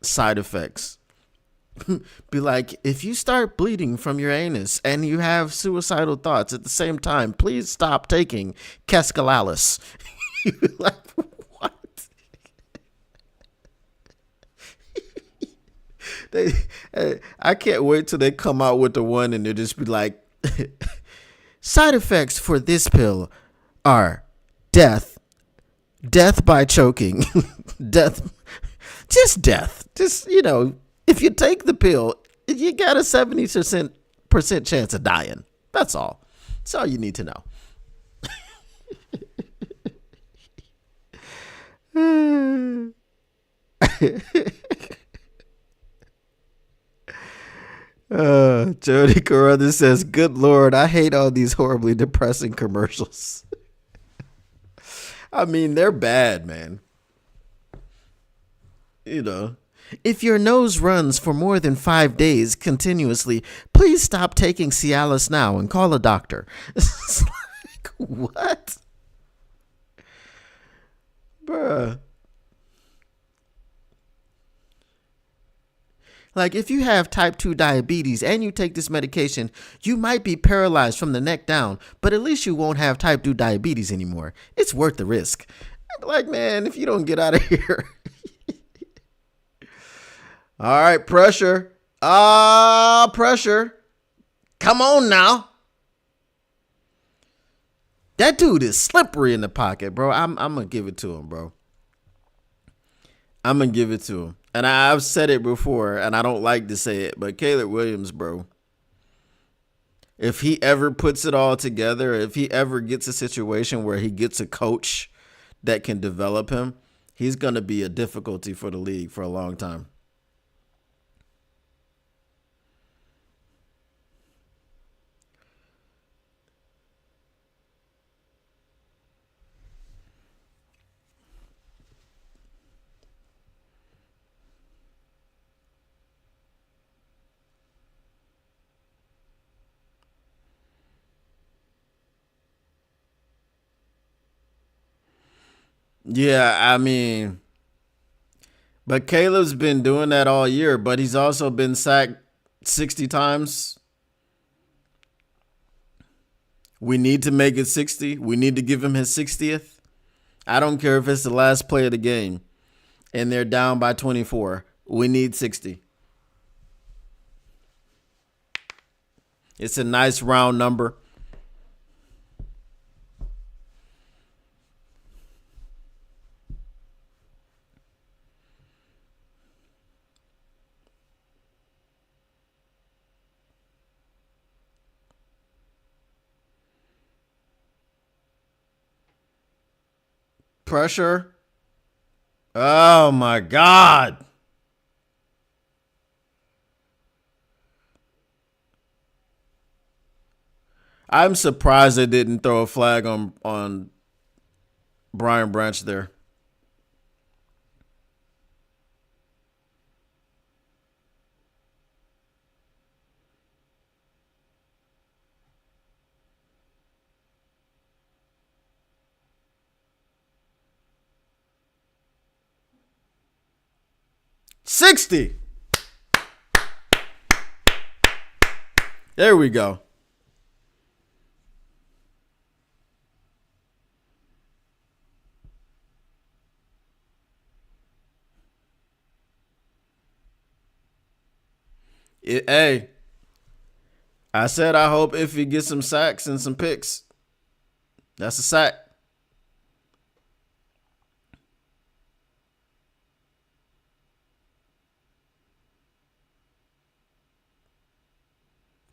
side effects. Be like, if you start bleeding from your anus and you have suicidal thoughts at the same time, please stop taking Kescalalis. Like, what? I can't wait till they come out with the one and they'll just be like, side effects for this pill are death by choking, death. Just, if you take the pill, you got a 70% chance of dying. That's all. That's all you need to know. Jody Carruthers says, good Lord, I hate all these horribly depressing commercials. I mean, they're bad, man. If your nose runs for more than 5 days continuously, please stop taking Cialis now and call a doctor. It's like, what? Bruh. Like, if you have type 2 diabetes and you take this medication, you might be paralyzed from the neck down, but at least you won't have type 2 diabetes anymore. It's worth the risk. Like, man, if you don't get out of here. All right, pressure. Pressure. Come on now. That dude is slippery in the pocket, bro. I'm going to give it to him, bro. I'm going to give it to him. And I've said it before, and I don't like to say it, but Caleb Williams, bro, if he ever puts it all together, if he ever gets a situation where he gets a coach that can develop him, he's going to be a difficulty for the league for a long time. Yeah, I mean, but Caleb's been doing that all year, but he's also been sacked 60 times. We need to make it 60. We need to give him his 60th. I don't care if it's the last play of the game and they're down by 24. We need 60. It's a nice round number. Pressure. Oh my God. I'm surprised they didn't throw a flag on Brian Branch there. $60. There we go. Hey, I said I hope if he gets some sacks and some picks. That's a sack.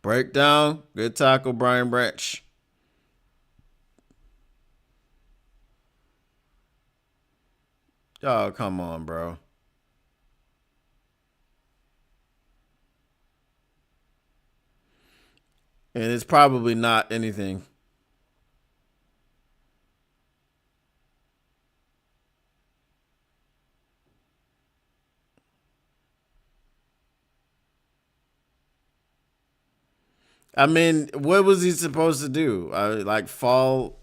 Breakdown. Good tackle, Brian Branch. Oh, come on, bro. And it's probably not anything. I mean, what was he supposed to do? Like fall?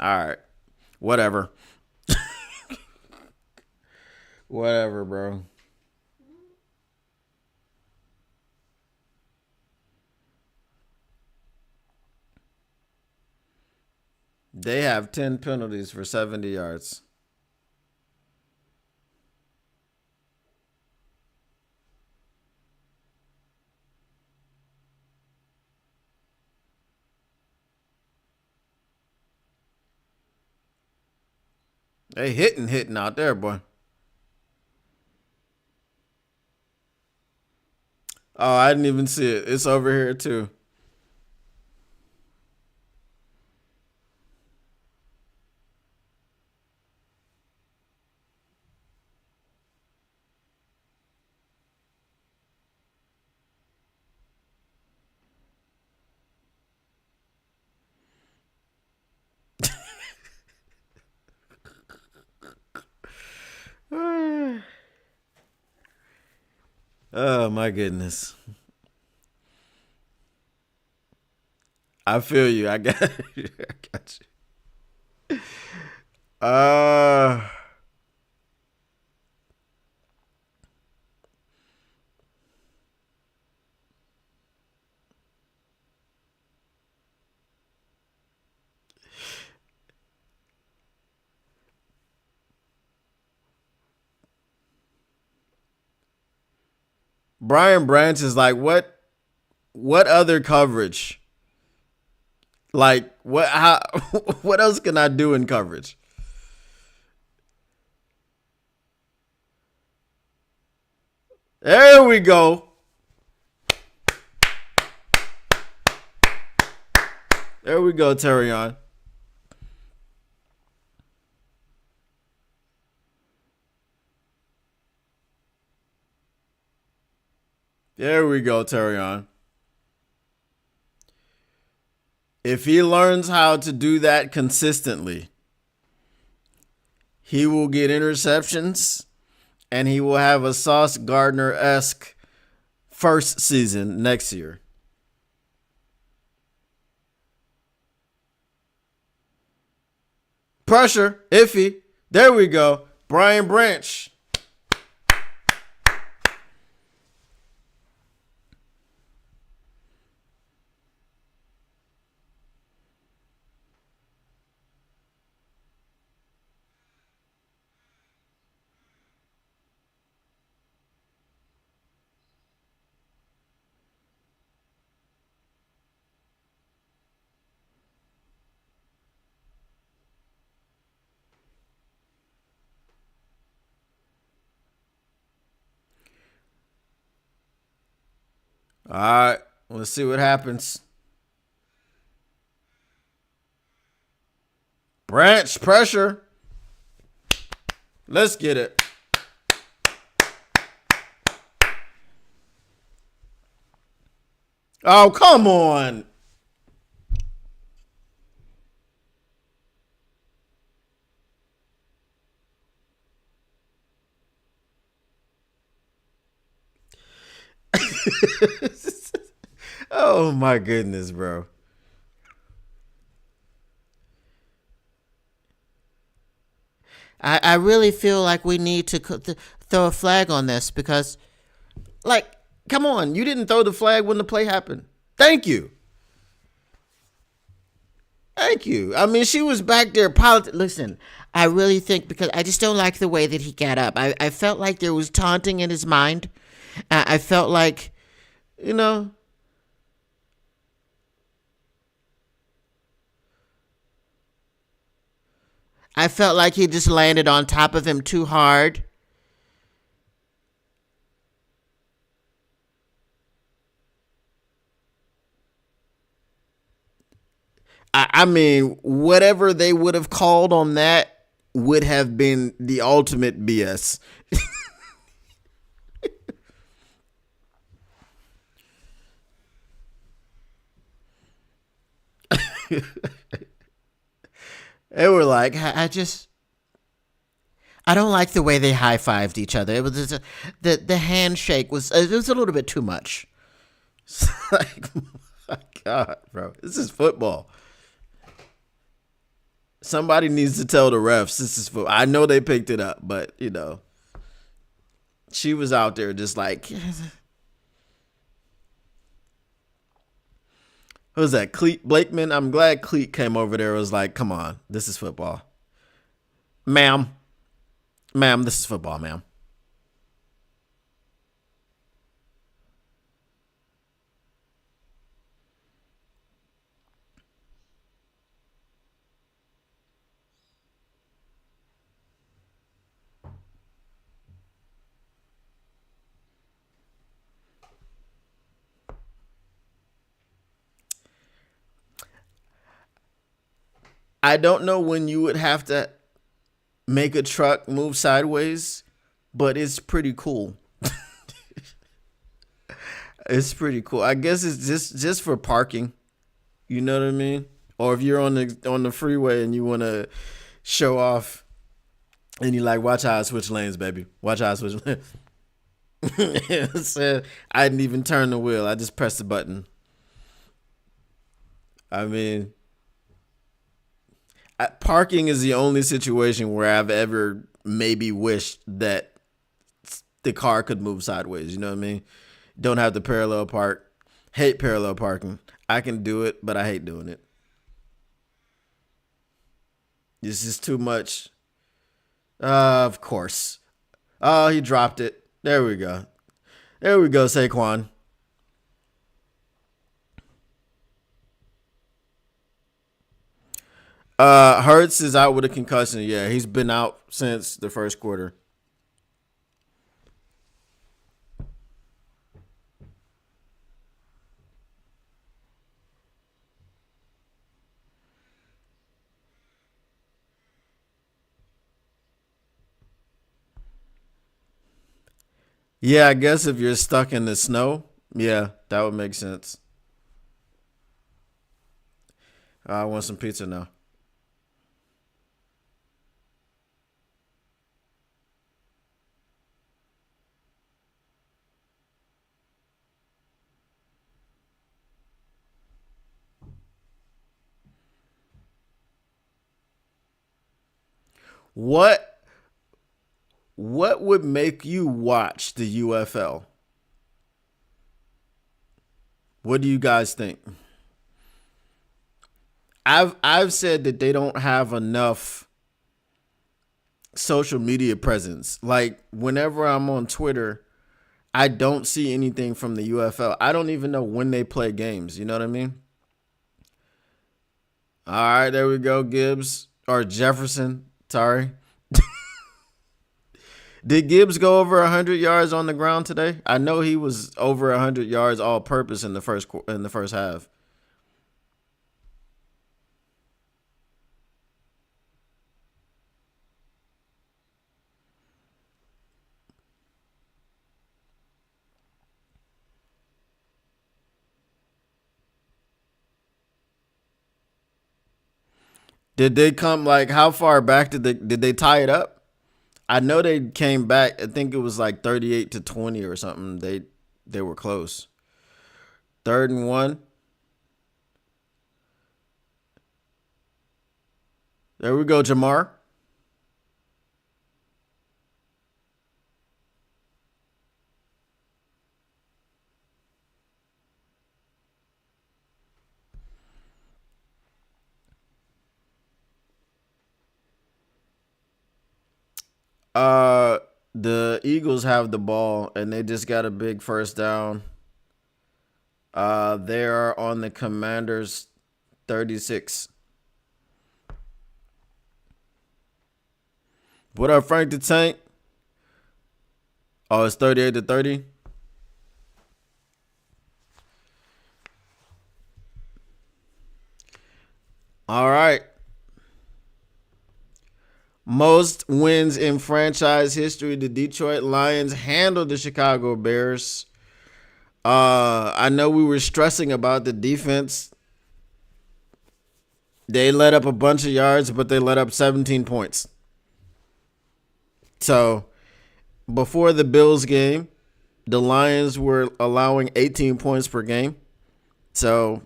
All right. Whatever. Whatever, bro. They have 10 penalties for 70 yards. They hitting out there, boy. Oh, I didn't even see it. It's over here, too. Oh, my goodness. I feel you. I got you. I got you. Uh, Brian Branch is like, what other coverage? Like what how what else can I do in coverage? There we go. There we go, Terrion. There we go, Terrion. If he learns how to do that consistently, he will get interceptions and he will have a Sauce Gardner-esque first season next year. Pressure. Iffy. There we go. Brian Branch. All right. Let's see what happens. Branch. Pressure. Let's get it. Oh, come on. Oh, my goodness, bro. I really feel like we need to throw a flag on this because, like, come on. You didn't throw the flag when the play happened. Thank you. Thank you. I mean, she was back there. Listen, I really think because I just don't like the way that he got up. I felt like there was taunting in his mind. I felt like, you know, I felt like he just landed on top of him too hard. I mean, whatever they would have called on that would have been the ultimate BS. They were like, I don't like the way they high fived each other. It was just the handshake was a little bit too much. It's like, my God, bro, this is football. Somebody needs to tell the refs this is football. I know they picked it up, but she was out there just like, who was that? Cleet Blakeman. I'm glad Cleet came over there. And was like, come on, this is football, ma'am. Ma'am, this is football, ma'am. I don't know when you would have to make a truck move sideways, but it's pretty cool. It's pretty cool. I guess it's just for parking. You know what I mean? Or if you're on the freeway and you want to show off, and you like, watch how I switch lanes, baby. Watch how I switch lanes. So, I didn't even turn the wheel. I just pressed the button. I mean, parking is the only situation where I've ever maybe wished that the car could move sideways. You know what I mean? Don't have to parallel park. Hate parallel parking. I can do it, but I hate doing it. It's just too much. Of course. Oh, he dropped it. There we go. There we go, Saquon. Hurts is out with a concussion. Yeah, he's been out since the first quarter. Yeah, I guess if you're stuck in the snow, yeah, that would make sense. I want some pizza now. What what would make you watch the UFL? What do you guys think? I've said that they don't have enough social media presence. Like whenever I'm on Twitter, I don't see anything from the UFL. I don't even know when they play games. You know what I mean? All right, there we go, Gibbs or Jefferson. Sorry. Did Gibbs go over 100 yards on the ground today? I know he was over 100 yards all purpose in the first half. Did they come like how far back did they tie it up? I know they came back. I think it was like 38-20 or something. They were close. 3rd and 1. There we go, Jamar. Uh, the Eagles have the ball and they just got a big first down. They are on the Commanders 36. What up, Frank the Tank? Oh, it's 38-30. All right. Most wins in franchise history. The Detroit Lions handled the Chicago Bears. I know we were stressing about the defense. They let up a bunch of yards, but they let up 17 points. So before the Bills game, the Lions were allowing 18 points per game. So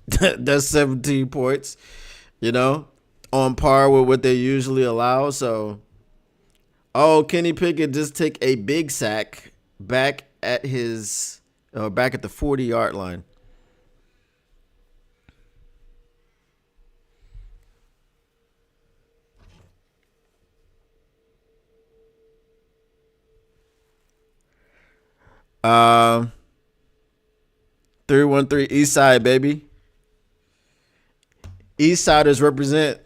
that's 17 points, on par with what they usually allow. So, Kenny Pickett just took a big sack back at the 40-yard line. Um, 313 East Side, baby. East Siders represent.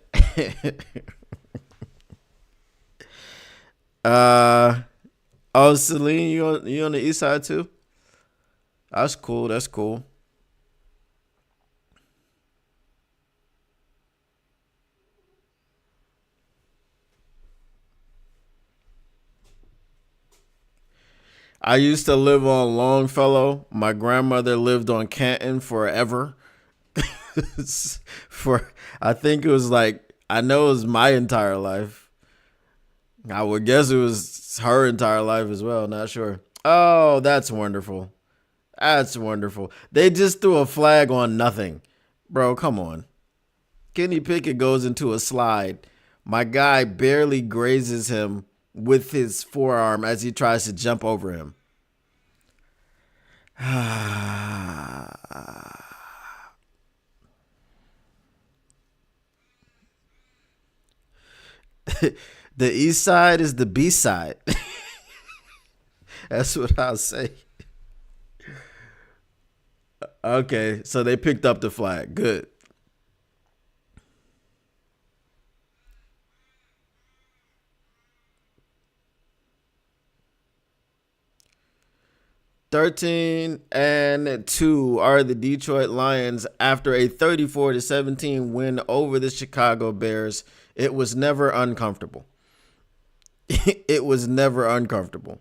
Celine, you on the East Side too? That's cool. That's cool. I used to live on Longfellow. My grandmother lived on Canton forever. For I think it was like I know it was my entire life. I would guess it was her entire life as well. Not sure. Oh, that's wonderful. That's wonderful. They just threw a flag on nothing, bro. Come on. Kenny Pickett goes into a slide. My guy barely grazes him with his forearm as he tries to jump over him. The East Side is the B side. That's what I'll say. Okay, so they picked up the flag. Good. 13-2 are the Detroit Lions after a 34-17 win over the Chicago Bears. It was never uncomfortable. It was never uncomfortable.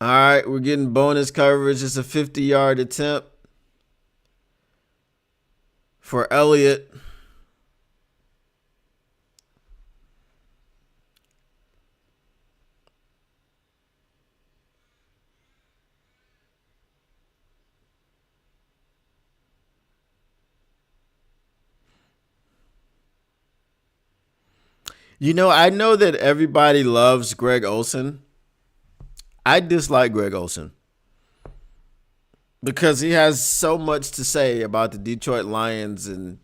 All right, we're getting bonus coverage. It's a 50-yard attempt for Elliott. I know that everybody loves Greg Olsen. I dislike Greg Olsen because he has so much to say about the Detroit Lions and,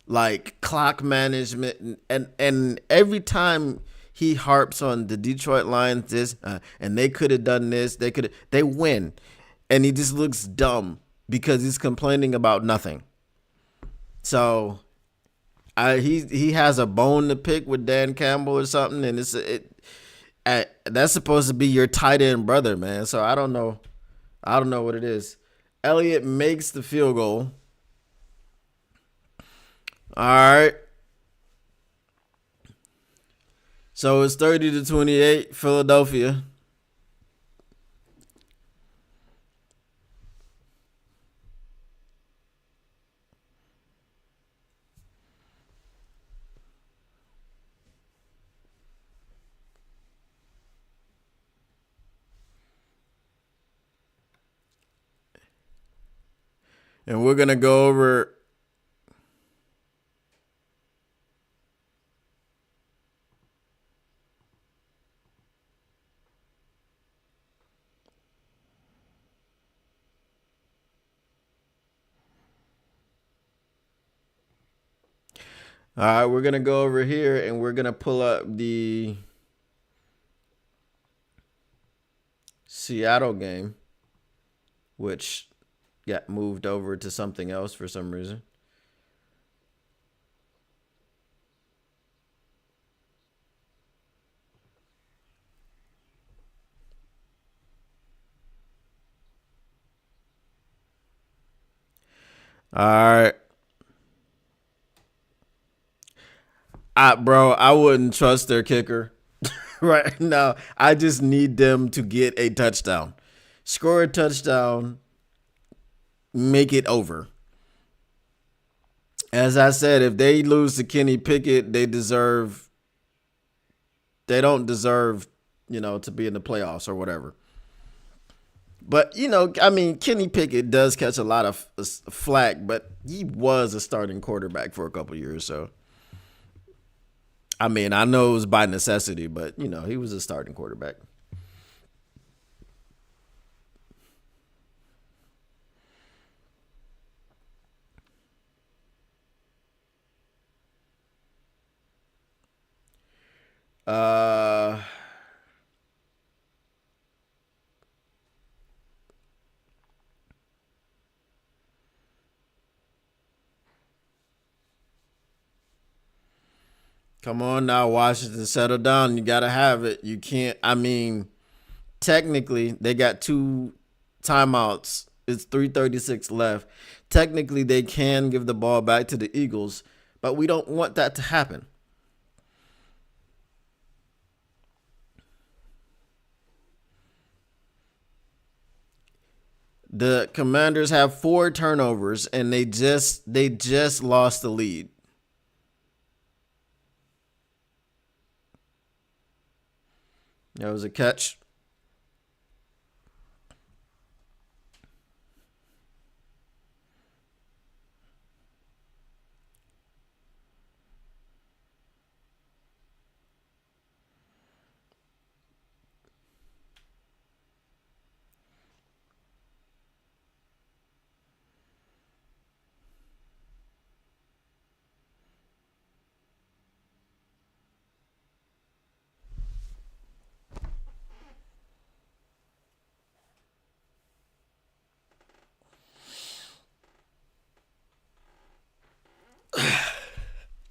like clock management and every time he harps on the Detroit Lions and they could have done this, they win. And he just looks dumb because he's complaining about nothing. So he has a bone to pick with Dan Campbell or something, and that's supposed to be your tight end brother, man. So I don't know what it is. Elliott makes the field goal. All right. So it's 30-28, Philadelphia. And we're going to go over All right, we're going to go over here and we're going to pull up the Seattle game, which got moved over to something else for some reason. All right. Bro, I wouldn't trust their kicker right now. I just need them to get a touchdown. Score a touchdown. Make it over. As I said, if they lose to Kenny Pickett, they don't deserve, to be in the playoffs or whatever. But, Kenny Pickett does catch a lot of flack, but he was a starting quarterback for a couple years, so. I know it was by necessity, but, he was a starting quarterback. Come on now, Washington, settle down. You got to have it. You can't, technically, they got 2 timeouts. It's 3:36 left. Technically, they can give the ball back to the Eagles, but we don't want that to happen. The Commanders have 4 turnovers, and they just lost the lead. That was a catch.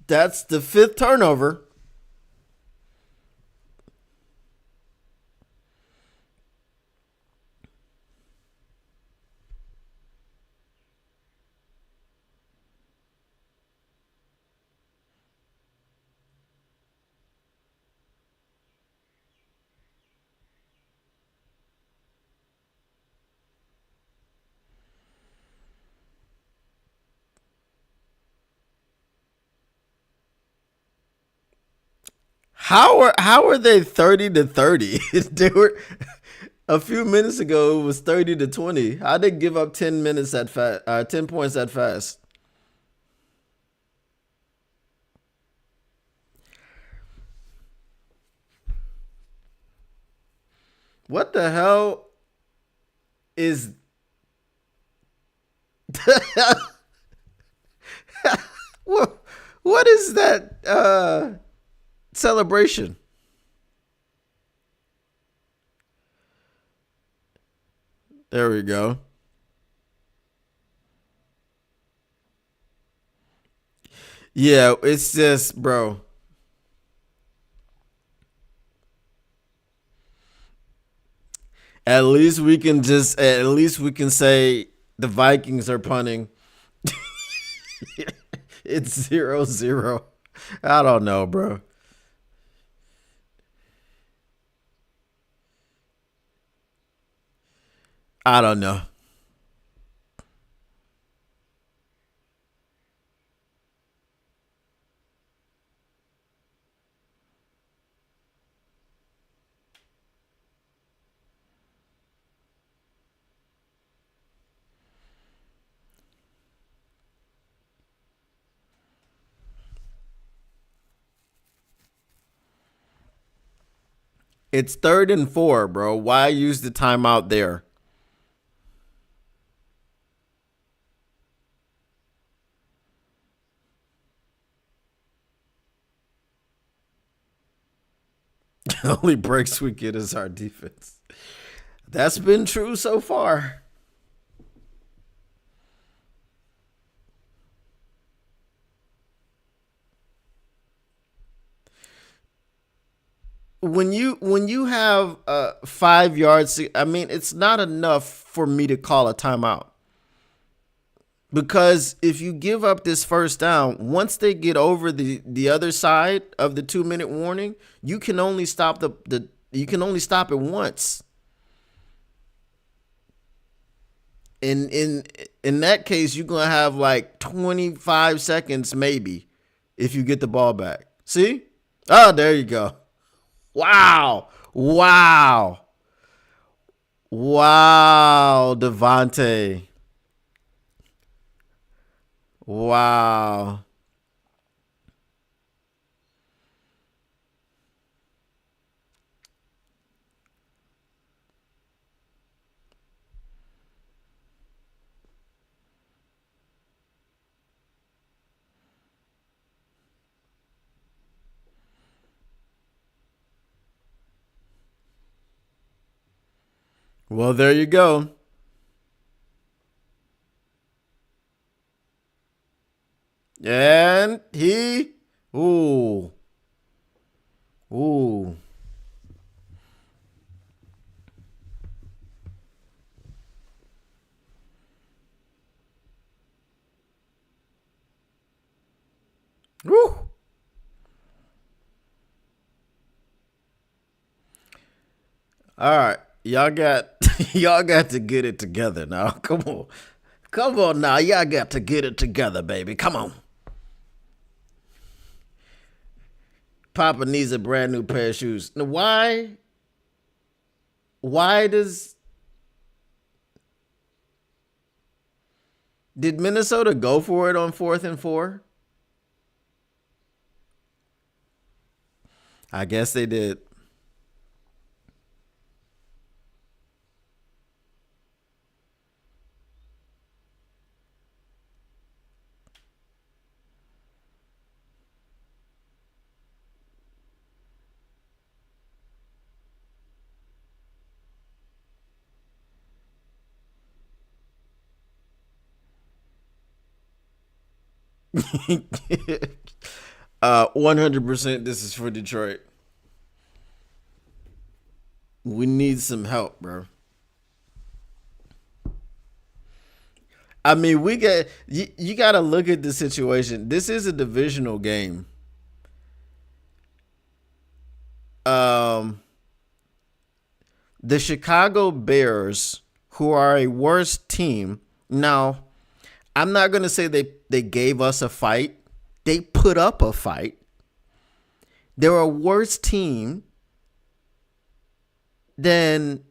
That's the 5th turnover. How are they 30-30? They were a few minutes ago. It was 30-20. How'd they give up 10 minutes that fast? 10 points that fast? What the hell is what is that celebration? There we go. Yeah, it's just, bro. At least we can say the Vikings are punting. It's 0-0. I don't know, bro. I don't know. It's 3rd and 4, bro. Why use the timeout there? The only breaks we get is our defense. That's been true so far. When you have 5 yards, I mean, it's not enough for me to call a timeout. Because if you give up this first down, once they get over the other side of the 2-minute warning, you can only stop the you can only stop it once. In that case, you're gonna have like 25 seconds maybe if you get the ball back. See? Oh, there you go. Wow. Wow. Wow, Devontae. Wow. Well, there you go. And he, ooh, ooh. Woo. All right. Y'all got y'all got to get it together now. Come on. Come on now. Y'all got to get it together, baby. Come on. Papa needs a brand new pair of shoes. Now, why did Minnesota go for it on 4th and 4? I guess they did. 100% this is for Detroit. We need some help, bro. I mean, you got to look at the situation. This is a divisional game. Um, the Chicago Bears, who are a worse team. Now, I'm not going to say they gave us a fight. They put up a fight. They're a worse team than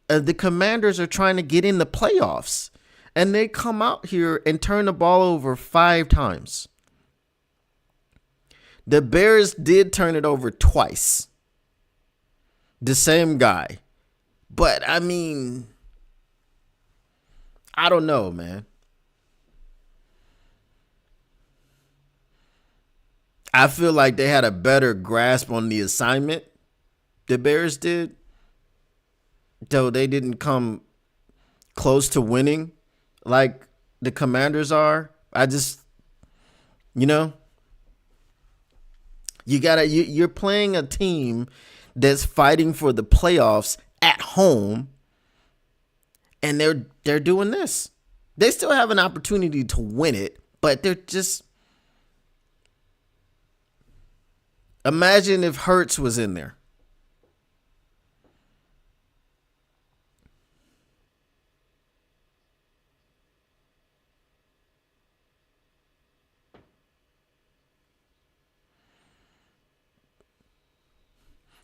the Commanders are trying to get in the playoffs. And they come out here and turn the ball over 5 times. The Bears did turn it over twice. The same guy. But I mean, I don't know, man. I feel like they had a better grasp on the assignment, the Bears did, though they didn't come close to winning like the Commanders are. I just, you know, you're playing a team that's fighting for the playoffs at home, and they're doing this. They still have an opportunity to win it, but they're just. Imagine if Hurts was in there.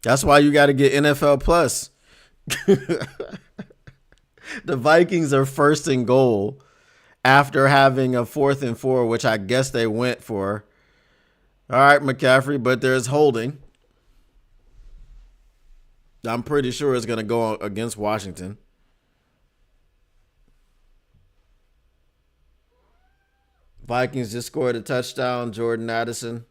That's why you got to get NFL Plus. The Vikings are first and goal after having a 4th and 4, which I guess they went for. All right, McCaffrey, but there's holding. I'm pretty sure it's going to go against Washington. Vikings just scored a touchdown. Jordan Addison.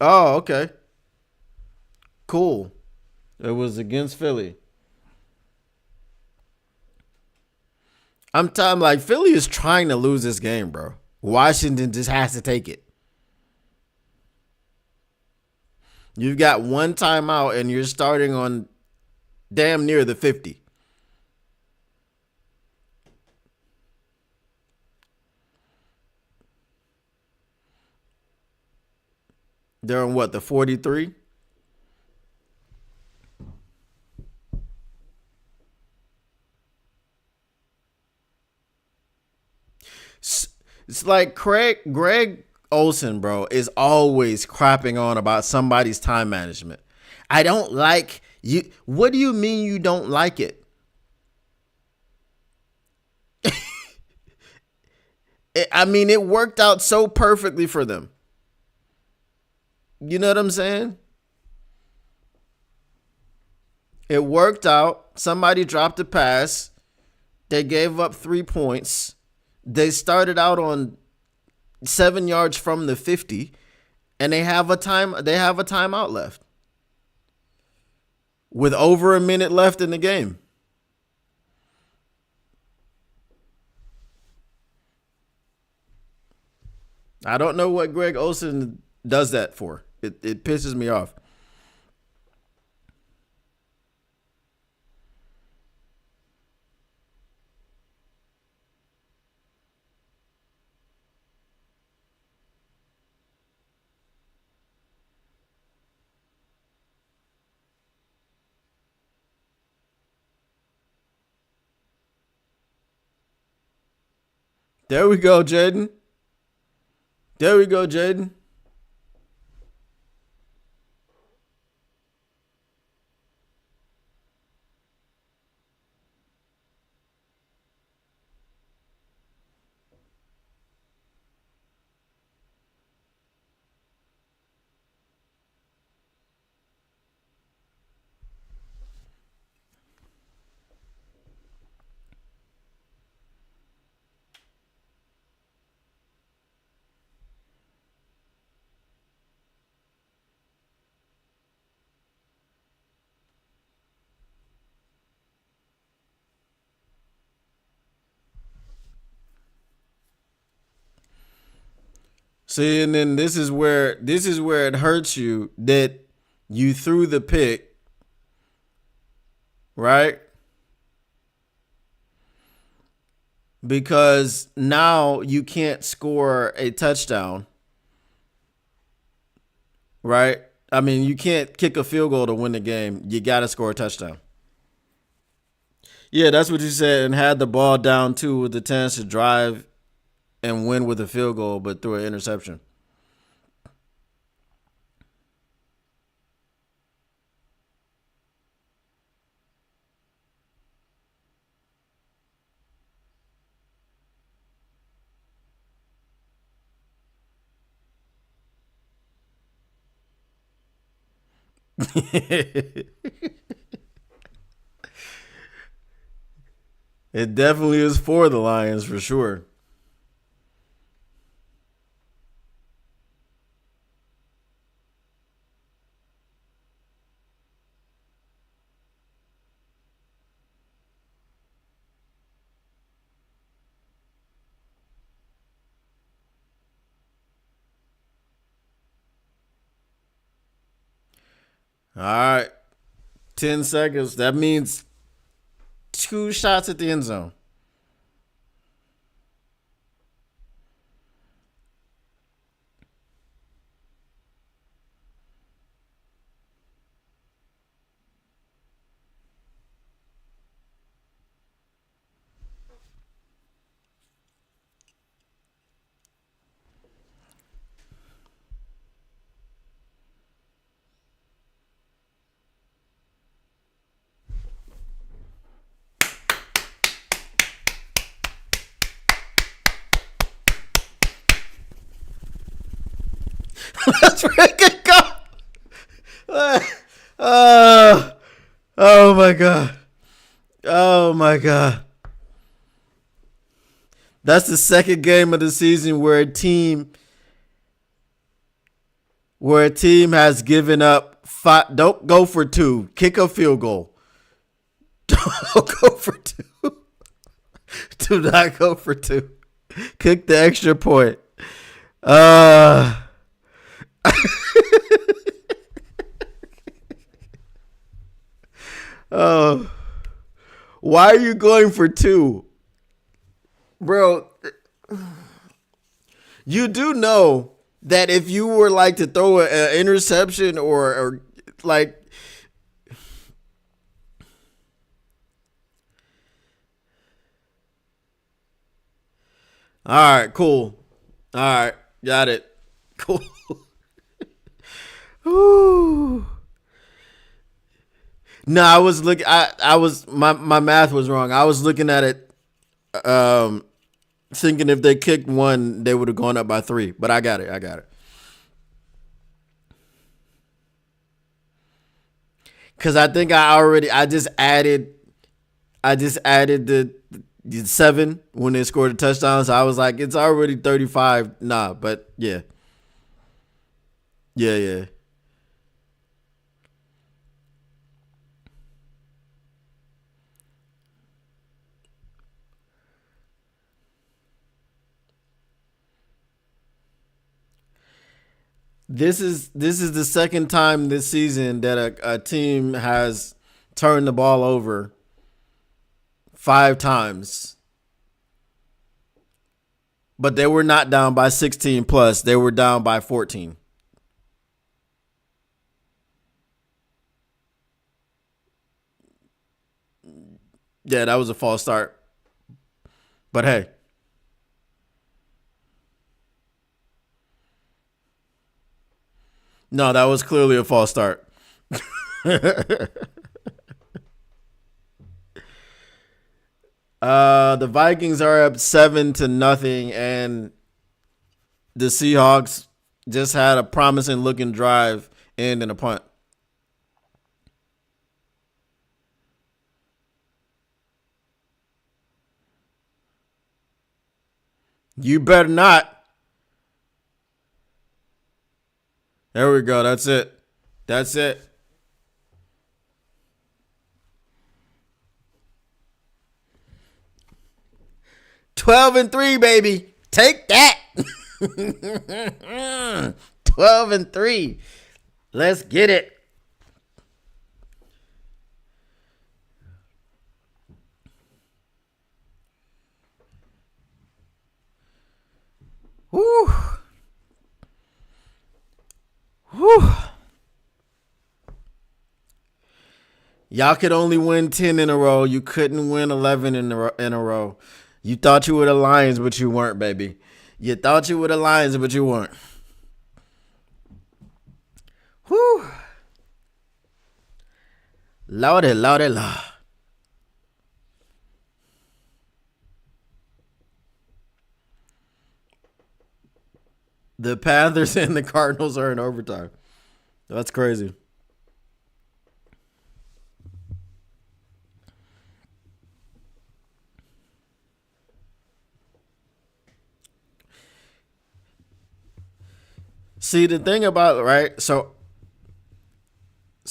Oh, okay. Cool. It was against Philly. I'm like, Philly is trying to lose this game, bro. Washington just has to take it. You've got one timeout and you're starting on damn near the 50. They're on what, the 43? It's like Greg Olsen, bro, is always crapping on about somebody's time management. I don't like you. What do you mean you don't like it? I mean, it worked out so perfectly for them. You know what I'm saying? It worked out. Somebody dropped a pass. They gave up 3 points. They started out on 7 yards from the 50, and they have a timeout left with over a minute left in the game. I don't know what Greg Olsen does that for. It pisses me off. There we go, Jaden. There we go, Jaden. See, and then this is where it hurts you that you threw the pick, right? Because now you can't score a touchdown, right? I mean, you can't kick a field goal to win the game. You got to score a touchdown. Yeah, that's what you said, and had the ball down too with the chance to drive and win with a field goal, but threw an interception. It definitely is for the Lions for sure. All right. 10 seconds. That means 2 shots at the end zone. Let's freaking go. Oh my God. Oh my God. That's the second game of the season where a team has given up five. Don't go for two. Kick a field goal. Don't go for two. Do not go for two. Kick the extra point. Oh, why are you going for two, bro? You do know that if you were like to throw an interception or like, all right, cool, all right, got it, cool. Ooh. No, I was looking. I was my math was wrong. I was looking at it, thinking if they kicked one, they would have gone up by 3. But I got it. Because I think I just added the 7 when they scored a touchdown. So I was like, it's already 35. Nah, but yeah. This is the second time this season that a team has turned the ball over 5 times. But they were not down by 16 plus. They were down by 14. Yeah, that was a false start. But hey. No, that was clearly a false start. The Vikings are up 7-0, and the Seahawks just had a promising looking drive end in a punt. You better not. There we go. That's it. 12-3, baby. Take that. 12-3. Let's get it. Whew. Y'all could only win 10 in a row. You couldn't win 11 in a row. You thought you were the Lions, but you weren't, baby. You thought you were the Lions, but you weren't. Whew. Lordy, Lord. The Panthers and the Cardinals are in overtime. That's crazy. See, the thing about right, so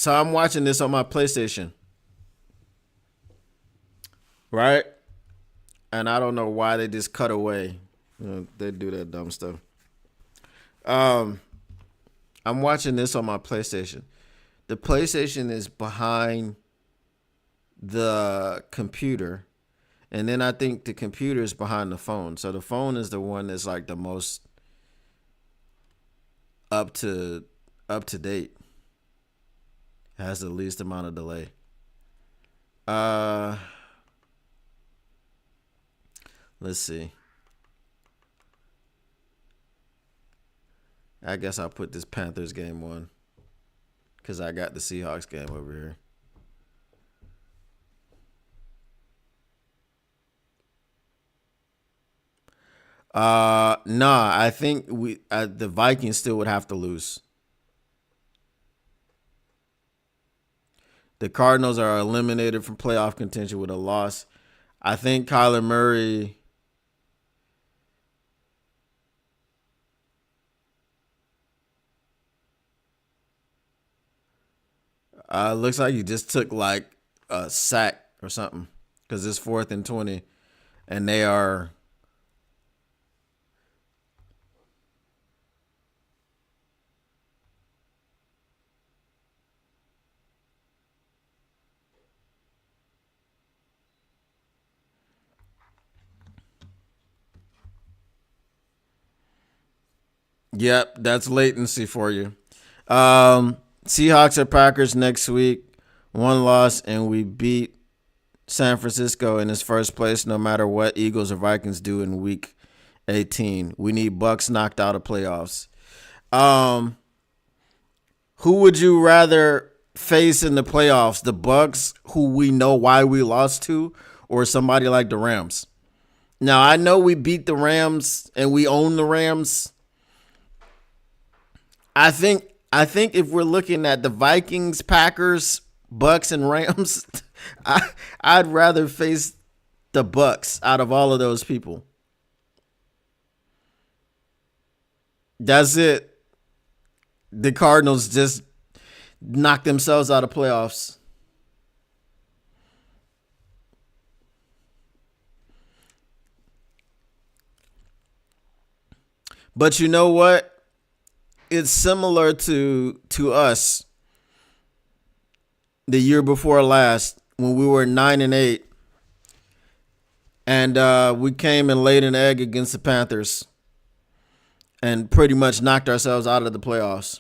I'm watching this on my PlayStation, right? And I don't know why they just cut away. They do that dumb stuff. I'm watching this on my PlayStation. The PlayStation is behind the computer, and then I think the computer is behind the phone. So the phone is the one that's like the most up to date. Has the least amount of delay. Let's see. I guess I'll put this Panthers game on because I got the Seahawks game over here. Nah, I think the Vikings still would have to lose. The Cardinals are eliminated from playoff contention with a loss. I think Kyler Murray. Looks like you just took like a sack or something because it's 4th and 20, and they are. Yep, that's latency for you. Seahawks or Packers next week. 1 loss, and we beat San Francisco in its first place no matter what Eagles or Vikings do in week 18. We need Bucks knocked out of playoffs. Who would you rather face in the playoffs? The Bucks, who we know why we lost to, or somebody like the Rams? Now, I know we beat the Rams and we own the Rams. I think if we're looking at the Vikings, Packers, Bucks, and Rams, I'd rather face the Bucks out of all of those people. That's it. The Cardinals just knocked themselves out of playoffs. But you know what? It's similar to us the year before last when we were 9-8, and we came and laid an egg against the Panthers and pretty much knocked ourselves out of the playoffs.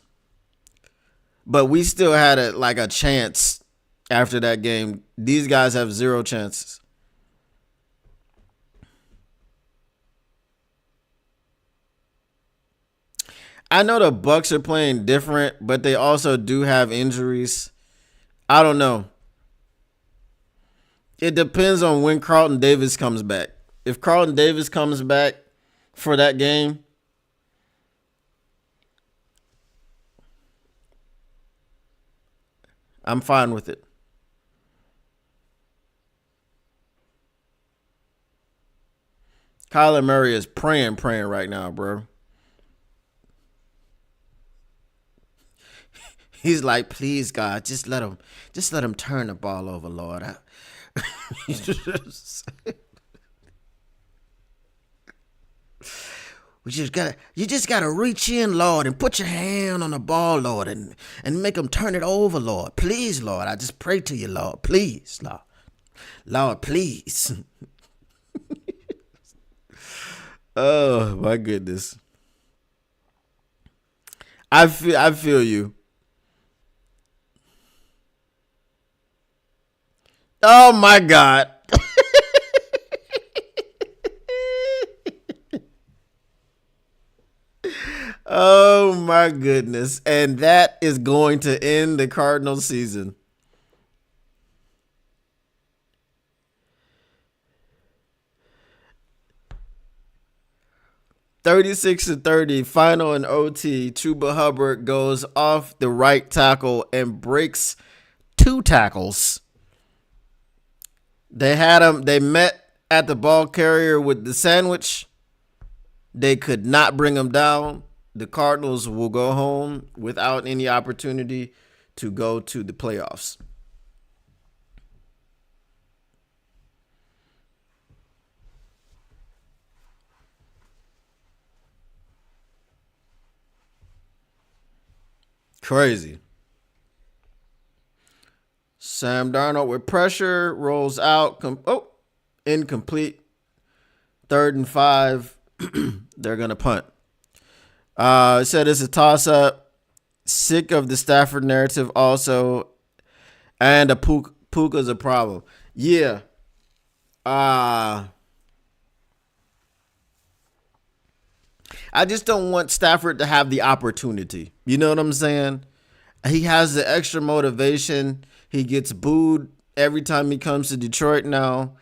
But we still had a chance after that game. These guys have 0 chances. I know the Bucks are playing different, but they also do have injuries. I don't know. It depends on when Carlton Davis comes back. If Carlton Davis comes back for that game, I'm fine with it. Kyler Murray is praying right now, bro. He's like, please, God, just let him turn the ball over, Lord. You just gotta reach in, Lord, and put your hand on the ball, Lord, and make him turn it over, Lord. Please, Lord, I just pray to you, Lord. Please, Lord. Lord, please. Oh my goodness. I feel you. Oh my God. Oh my goodness. And that is going to end the Cardinals season. (36-30), final in OT. Chuba Hubbard goes off the right tackle and breaks 2 tackles. They had him. They met at the ball carrier with the sandwich. They could not bring him down. the Cardinals will go home without any opportunity to go to the playoffs. Crazy. Sam Darnold with pressure rolls out. Incomplete. 3rd and 5. They're going to punt. It said it's a toss-up. Sick of the Stafford narrative also. And Puka's a problem. Yeah. I just don't want Stafford to have the opportunity. You know what I'm saying? He has the extra motivation. He gets booed every time he comes to Detroit now.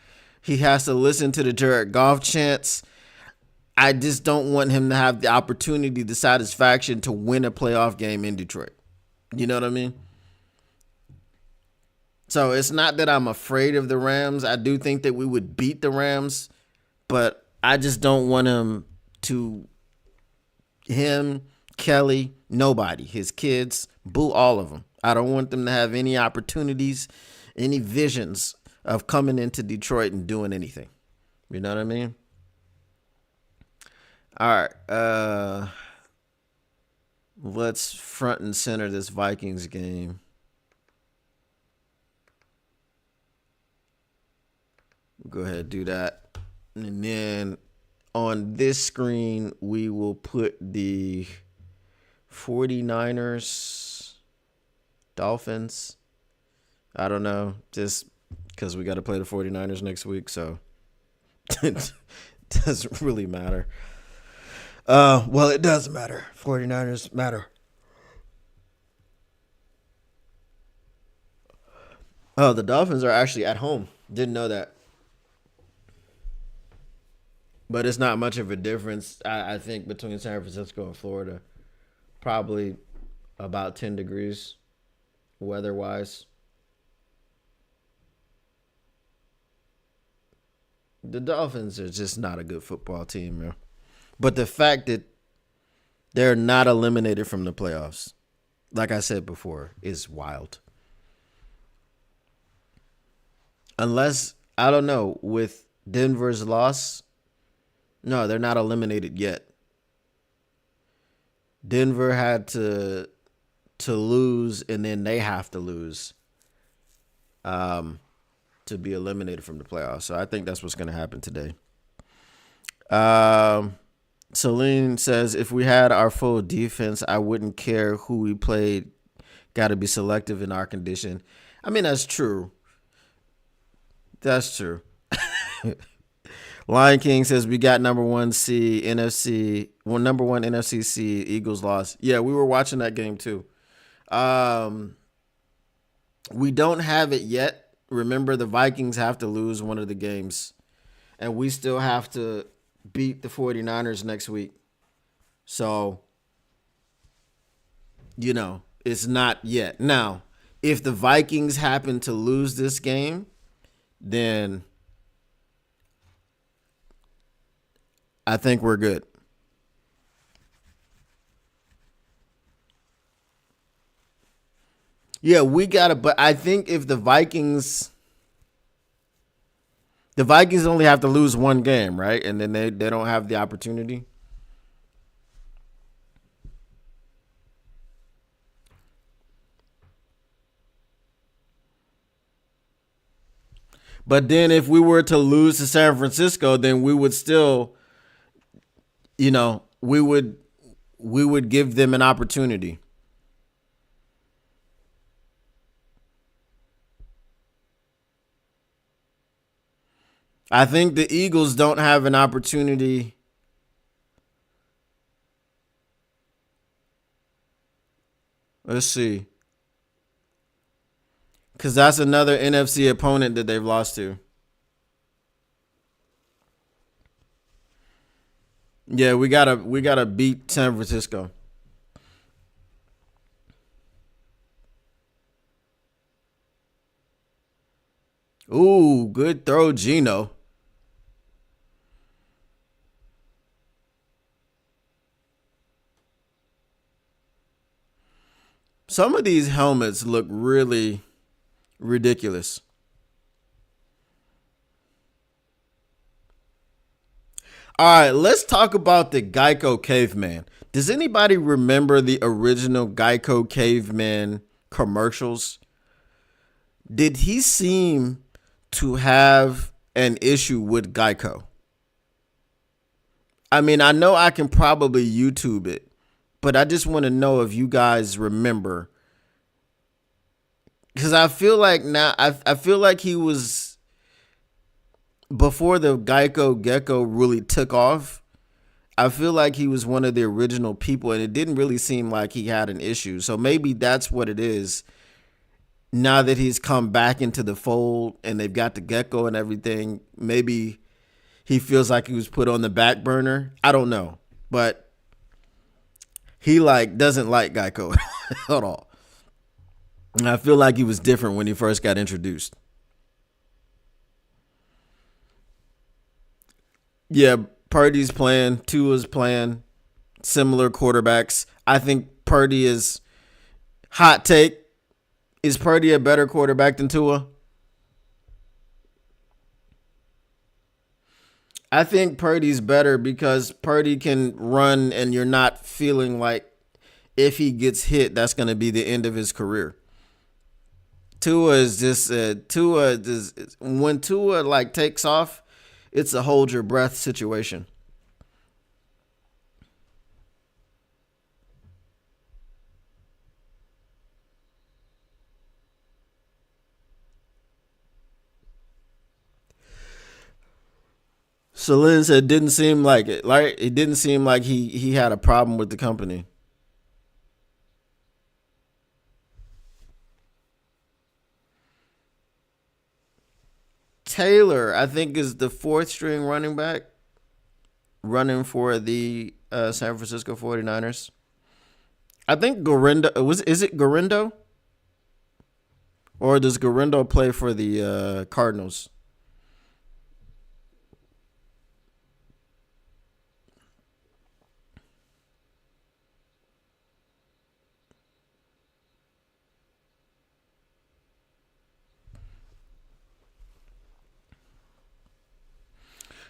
He has to listen to the Jared Goff chants. I just don't want him to have the opportunity, the satisfaction to win a playoff game in Detroit. You know what I mean? So it's not that I'm afraid of the Rams. I do think that we would beat the Rams, but I just don't want him, Kelly, nobody, his kids, boo all of them. I don't want them to have any opportunities, any visions of coming into Detroit and doing anything. You know what I mean? All right. Let's front and center this Vikings game. Go ahead and do that. And then on this screen, we will put the 49ers, Dolphins. I don't know, just because we got to play the 49ers next week, so it doesn't really matter. Well, it does matter. 49ers matter. Oh, the Dolphins are actually at home. Didn't know that. But it's not much of a difference, I think, between San Francisco and Florida. Probably about 10 degrees weather-wise. The Dolphins are just not a good football team, man. But the fact that they're not eliminated from the playoffs, like I said before, is wild. Unless, I don't know, with Denver's loss, no, they're not eliminated yet. Denver had to lose, and then they have to lose to be eliminated from the playoffs. So I think that's what's going to happen today. Celine says, if we had our full defense, I wouldn't care who we played. Got to be selective in our condition. I mean, that's true. That's true. Lion King says we got number one NFC seed. Eagles lost. Yeah, we were watching that game too. We don't have it yet. Remember, the Vikings have to lose one of the games, and we still have to beat the 49ers next week. So, it's not yet. Now, if the Vikings happen to lose this game, then I think we're good. Yeah, we got it. But I think if the Vikings only have to lose one game, right? And then they don't have the opportunity. But then if we were to lose to San Francisco, then we would still, we would give them an opportunity. I think the Eagles don't have an opportunity. Let's see. Because that's another NFC opponent that they've lost to. Yeah, we gotta beat San Francisco. Ooh, good throw, Gino. Some of these helmets look really ridiculous. All right, let's talk about the Geico Caveman. Does anybody remember the original Geico Caveman commercials? Did he seem to have an issue with Geico? I mean, I know I can probably YouTube it, but I just want to know if you guys remember. Because I feel like now, I feel like he was, before the Geico Gecko really took off, I feel like he was one of the original people, and it didn't really seem like he had an issue. So maybe that's what it is. Now that he's come back into the fold and they've got the Gecko and everything, maybe he feels like he was put on the back burner. I don't know. But he doesn't like Geico at all. And I feel like he was different when he first got introduced. Yeah, Purdy's playing, Tua's playing, similar quarterbacks. I think Purdy is, hot take, is Purdy a better quarterback than Tua? I think Purdy's better because Purdy can run and you're not feeling like if he gets hit, that's going to be the end of his career. Tua is just, when Tua takes off, it's a hold your breath situation. So Lynn said, didn't seem like it. Like it didn't seem like he had a problem with the company. Taylor, I think, is the fourth string running back running for the San Francisco 49ers. I think is it Garindo? Or does Garindo play for the Cardinals?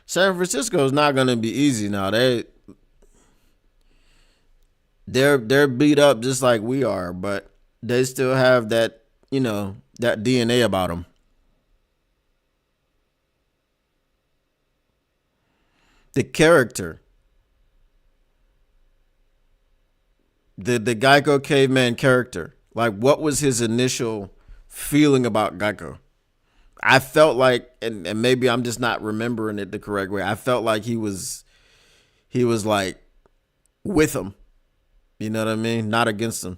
San Francisco is not going to be easy now. They're beat up just like we are, but they still have that, that DNA about them. The character. The Geico Caveman character. Like, what was his initial feeling about Geico? I felt like, and maybe I'm just not remembering it the correct way, I felt like he was like with him. You know what I mean? Not against him.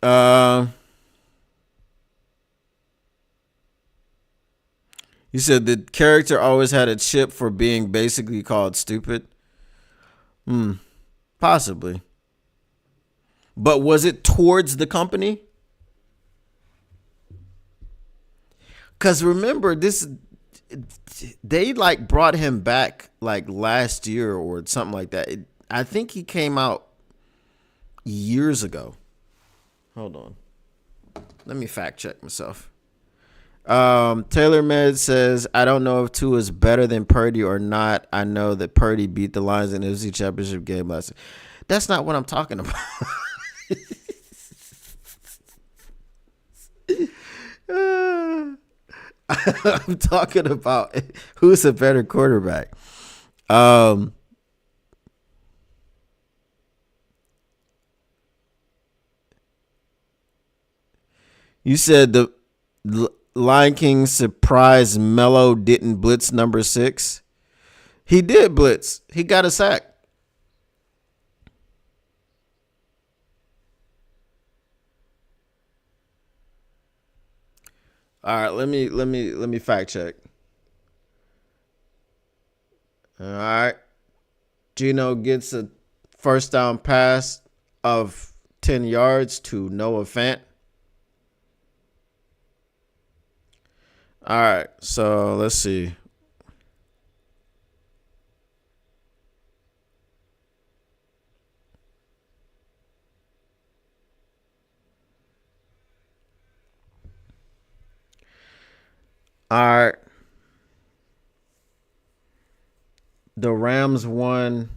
Uh, you said the character always had a chip for being basically called stupid. Possibly. But was it towards the company? Because remember, they brought him back last year or something like that. I think he came out years ago. Hold on. Let me fact check myself. Taylor Med says, I don't know if Tua is better than Purdy or not. I know that Purdy beat the Lions in the NFC Championship game last year. That's not what I'm talking about. I'm talking about who's a better quarterback. You said the Lion King surprised Melo didn't blitz number 6. He did blitz. He got a sack. All right, let me fact check. All right. Gino gets a first down pass of 10 yards to Noah Fant. All right, so let's see. All right, the Rams won.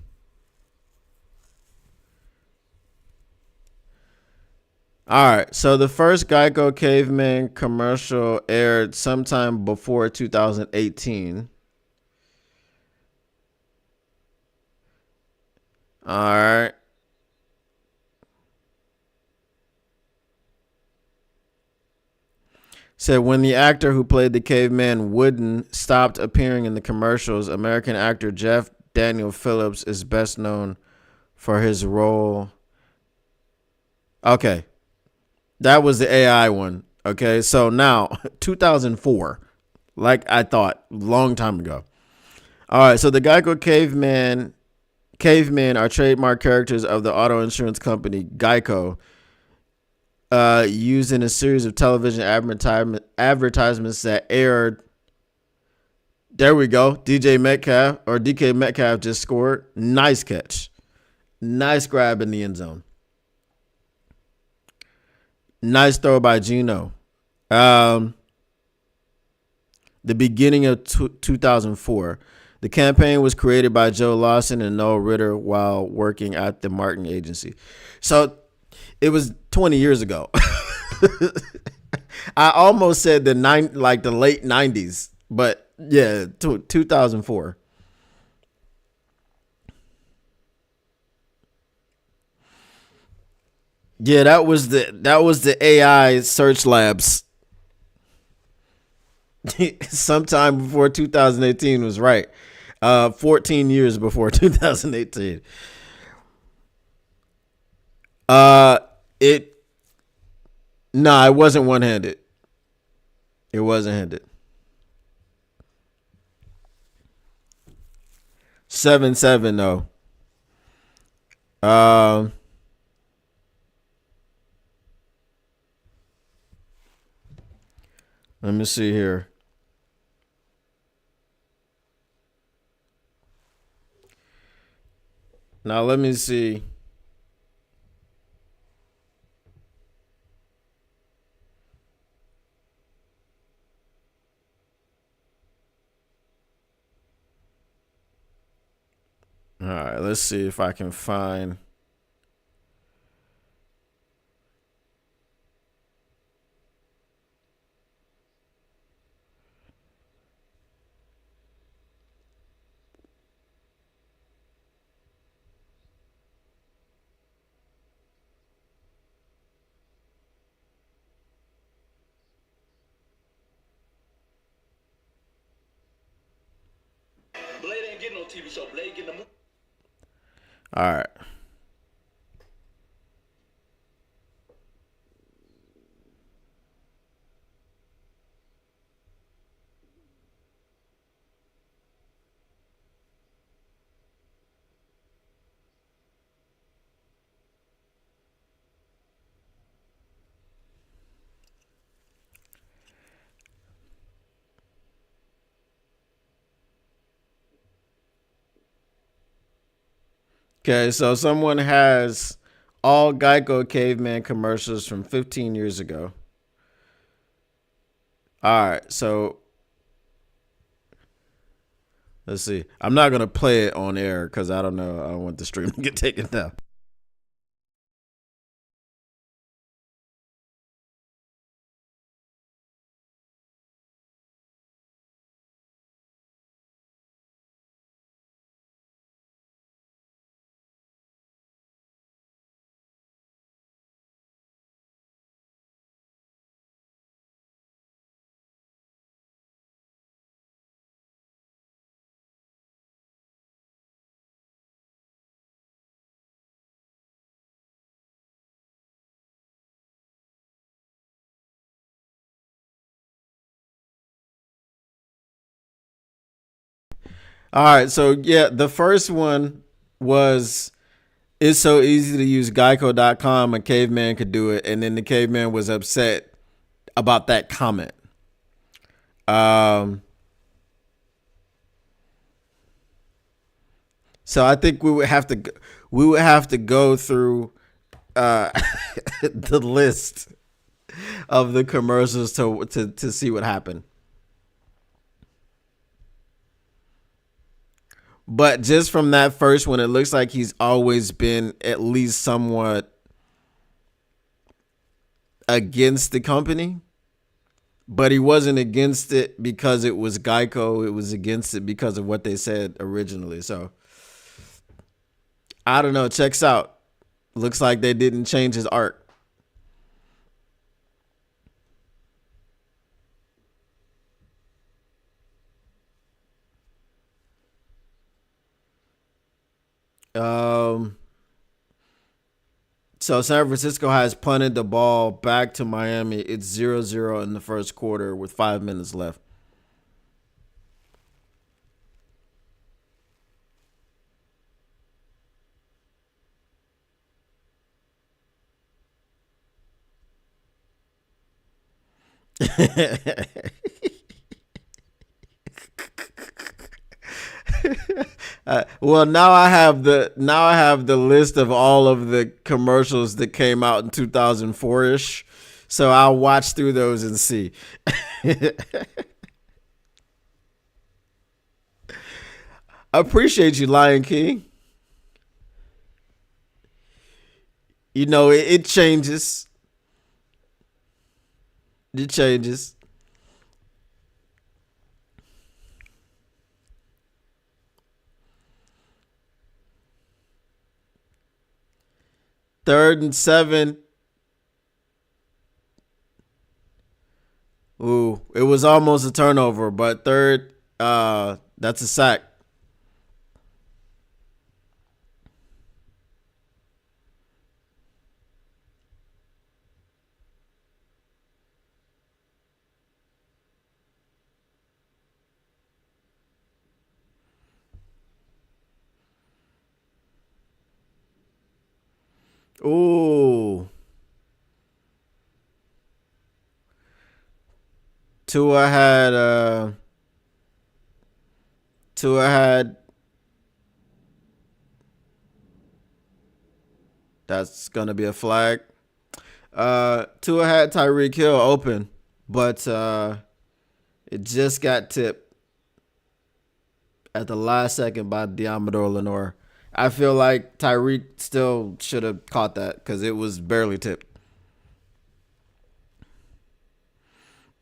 All right, so the first Geico Caveman commercial aired sometime before 2018. All right. Said when the actor who played the caveman Wooden stopped appearing in the commercials, American actor Jeff Daniel Phillips is best known for his role. Okay, that was the AI one. Okay, so now 2004, like I thought, long time ago. All right, so the Geico cavemen are trademark characters of the auto insurance company Geico, used in a series of television advertisements that aired. There we go. DK Metcalf just scored. Nice catch. Nice grab in the end zone. Nice throw by Gino. The beginning of 2004. The campaign was created by Joe Lawson and Noel Ritter while working at the Martin Agency. So it was 20 years ago. I almost said the late 90s, but yeah, 2004. Yeah, that was the AI search labs. Sometime before 2018 was right. 14 years before 2018. Uh, it Nah, it wasn't one handed. It wasn't handed. 7-7 though. Um, Let me see here. Now let me see. All right, let's see if I can find. Blade ain't getting no TV show. Blade getting a movie. All right. Okay, so someone has all Geico caveman commercials from 15 years ago. All right, so let's see. I'm not gonna play it on air because I don't know. I don't want the stream to get taken down. All right, so yeah, the first one was it's so easy to use Geico.com. A caveman could do it, and then the caveman was upset about that comment. Um, so I think we would have to go through uh, the list of the commercials to see what happened. But just from that first one, it looks like he's always been at least somewhat against the company. But he wasn't against it because it was Geico. It was against it because of what they said originally. So I don't know. Checks out. Looks like they didn't change his art. Um, so San Francisco has punted the ball back to Miami. It's 0-0 in the first quarter with 5 minutes left. Well, now I have the list of all of the commercials that came out in 2004 ish. So I'll watch through those and see. Appreciate you, Lion King. You know it changes. It changes. Third and 7. Ooh, it was almost a turnover, but third, that's a sack. Ooh, Tua had Tua had that's gonna be a flag. Tua had Tyreek Hill open, but it just got tipped at the last second by Diamador Lenore. I feel like Tyreek still should have caught that because it was barely tipped.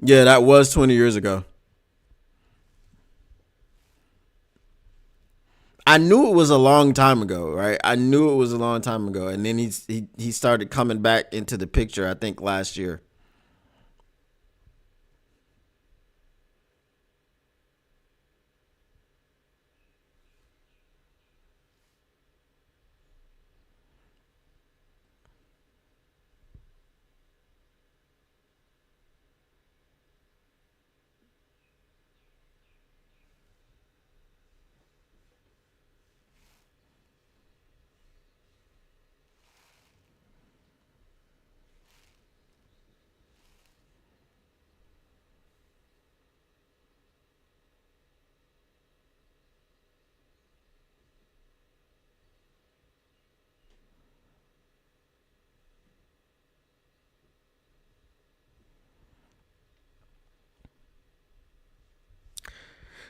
Yeah, that was 20 years ago. I knew it was a long time ago, right? I knew it was a long time ago, and then he started coming back into the picture. I think last year.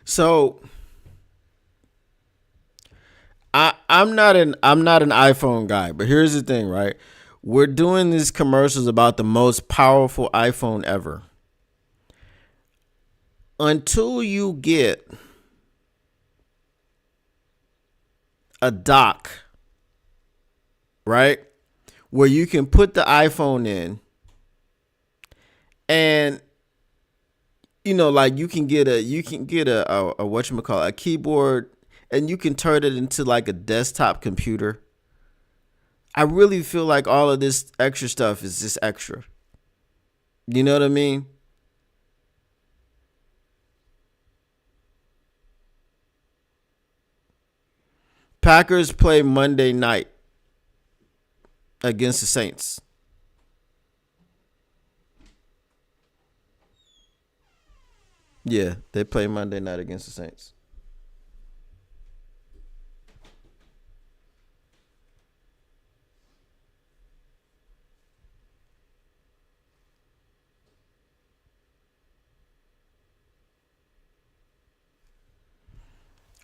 So I'm not an iPhone guy, but here's the thing, right? We're doing these commercials about the most powerful iPhone ever. Until you get a dock, right? Where you can put the iPhone in and like you can get a whatchamacallit, a keyboard, and you can turn it into like a desktop computer. I really feel like all of this extra stuff is just extra. You know what I mean? Packers play Monday night against the Saints. Yeah, they play Monday night against the Saints.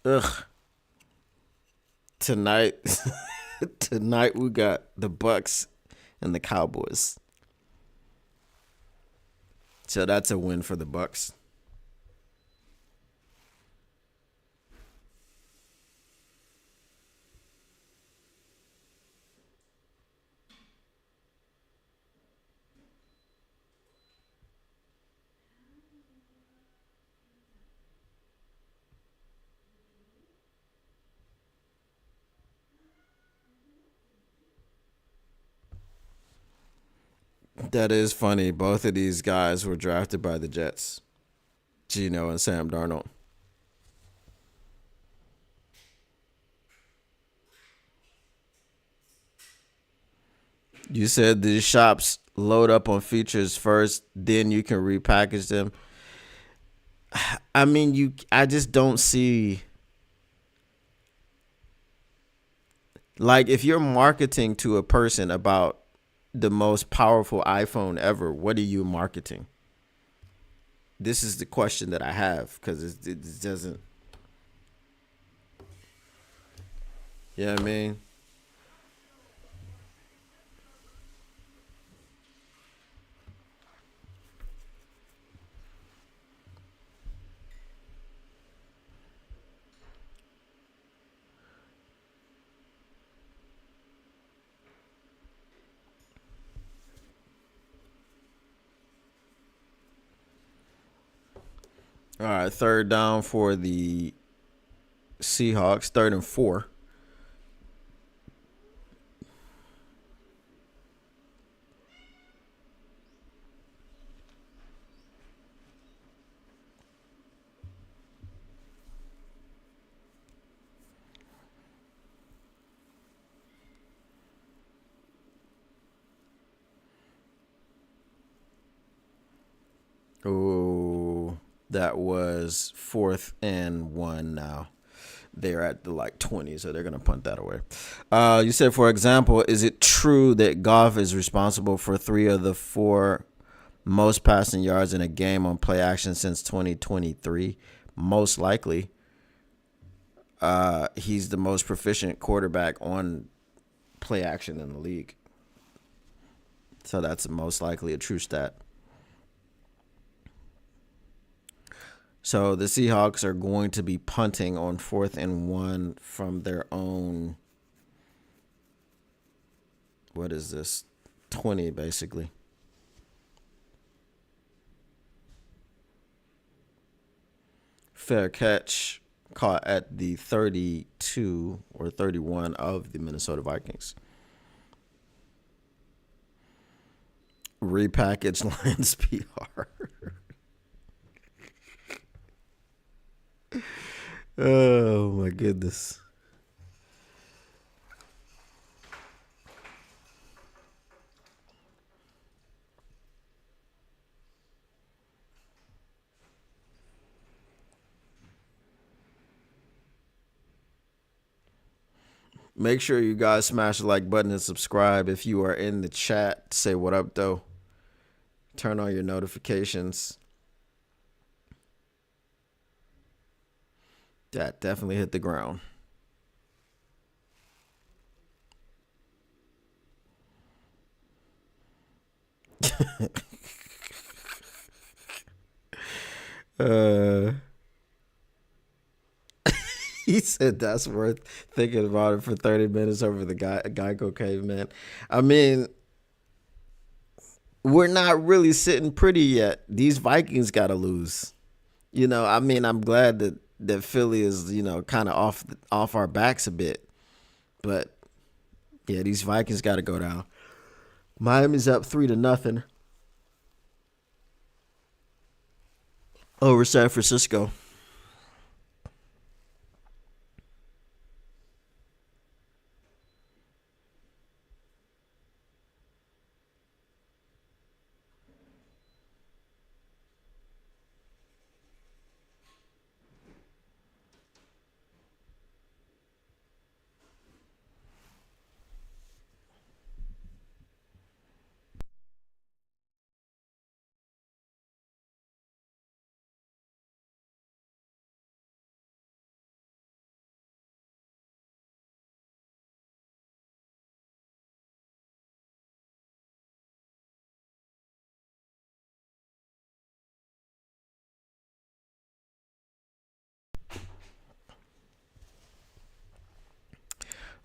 Ugh. Tonight, tonight we got the Bucks and the Cowboys. So that's a win for the Bucks. That is funny. Both of these guys were drafted by the Jets. Gino and Sam Darnold. You said these shops load up on features first, then you can repackage them. I mean, I just don't see, like, if you're marketing to a person about the most powerful iPhone ever, what are you marketing? This is the question that I have, because it doesn't. You know what I mean? All right, third down for the Seahawks, 3rd and 4. Oh, that was 4th and 1 now. They're at the 20, so they're gonna punt that away. You said, for example, is it true that Goff is responsible for 3 of the 4 most passing yards in a game on play action since 2023? Most likely. He's the most proficient quarterback on play action in the league. So that's most likely a true stat. So the Seahawks are going to be punting on 4th and 1 from their own, what is this, 20 basically. Fair catch, caught at the 32 or 31 of the Minnesota Vikings. Repackaged Lions PR. Oh my goodness. Make sure you guys smash the like button and subscribe. If you are in the chat, say what up though. Turn on your notifications. That definitely hit the ground. uh He said that's worth thinking about it for 30 minutes over the Geico caveman. I mean, we're not really sitting pretty yet. These Vikings got to lose. I mean, I'm glad that Philly is, kind of off our backs a bit. But, yeah, these Vikings got to go down. Miami's up 3-0 over San Francisco.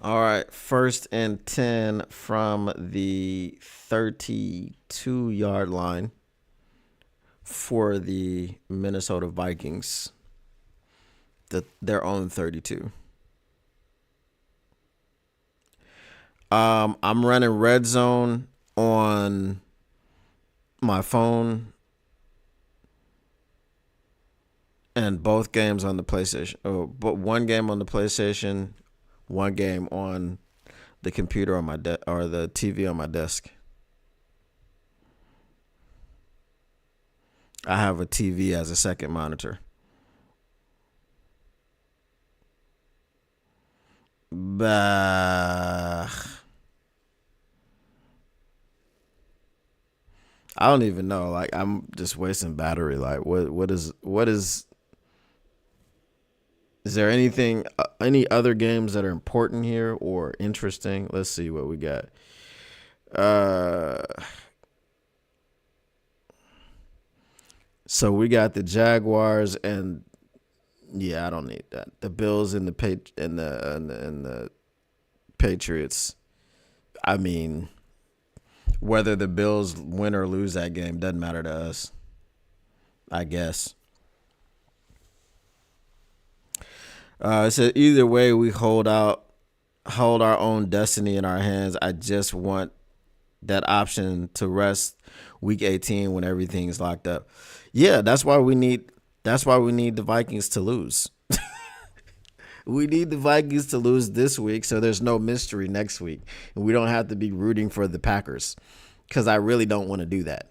All right, 1st and 10 from the 32-yard line for the Minnesota Vikings. Their own 32. I'm running Red Zone on my phone and both games on the PlayStation. Oh, but one game on the PlayStation, one game on the computer on my or the TV on my desk. I have a TV as a second monitor. Bah. I don't even know. Like, I'm just wasting battery. Like, what is is there anything, any other games that are important here or interesting? Let's see what we got. So we got the Jaguars and yeah, I don't need that. The Bills and the Patriots. I mean, whether the Bills win or lose that game doesn't matter to us, I guess. It said either way we hold our own destiny in our hands. I just want that option to rest week 18 when everything's locked up. Yeah, that's why we need the Vikings to lose. We need the Vikings to lose this week so there's no mystery next week. And we don't have to be rooting for the Packers because I really don't want to do that.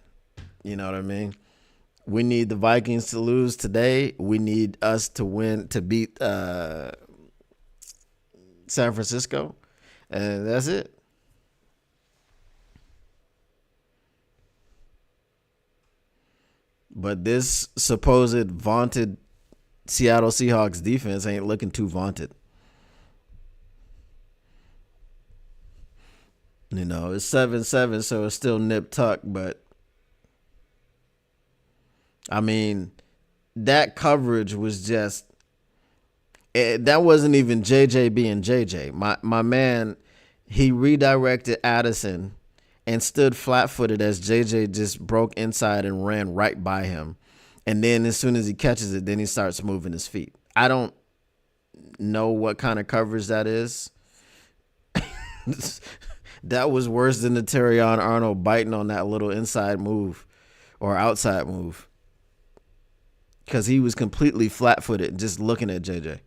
You know what I mean? We need the Vikings to lose today. We need us to win, to beat San Francisco. And that's it. But this supposed vaunted Seattle Seahawks defense ain't looking too vaunted. You know, it's 7-7, so it's still nip tuck, but I mean, that coverage was just that wasn't even JJ being JJ. My man, he redirected Addison and stood flat-footed as JJ just broke inside and ran right by him. And then as soon as he catches it, then he starts moving his feet. I don't know what kind of coverage that is. That was worse than the Terrion Arnold biting on that little inside move or outside move. Because he was completely flat-footed just looking at JJ.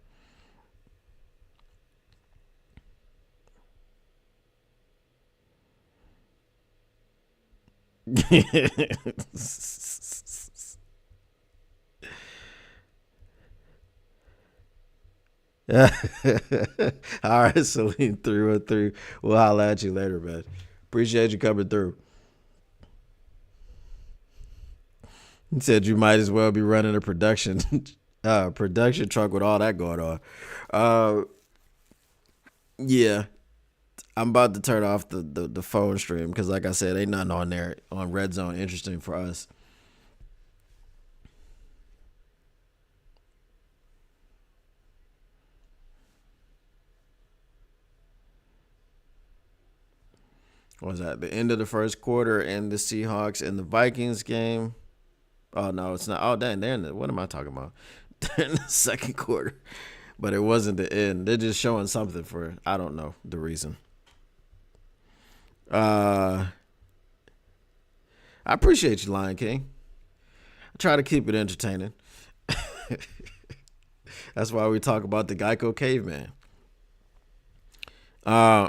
All right, Celine 313. We'll holla at you later, man. Appreciate you coming through. He said you might as well be running a production truck with all that going on. Yeah, I'm about to turn off the phone stream because, like I said, ain't nothing on there on Red Zone interesting for us. What was that? The end of the first quarter and the Seahawks and the Vikings game. Oh no, it's not. Oh dang, they're in the. What am I talking about? They're in the second quarter, but it wasn't the end. They're just showing something for I don't know the reason. I appreciate you, Lion King. I try to keep it entertaining. That's why we talk about the Geico caveman. Uh,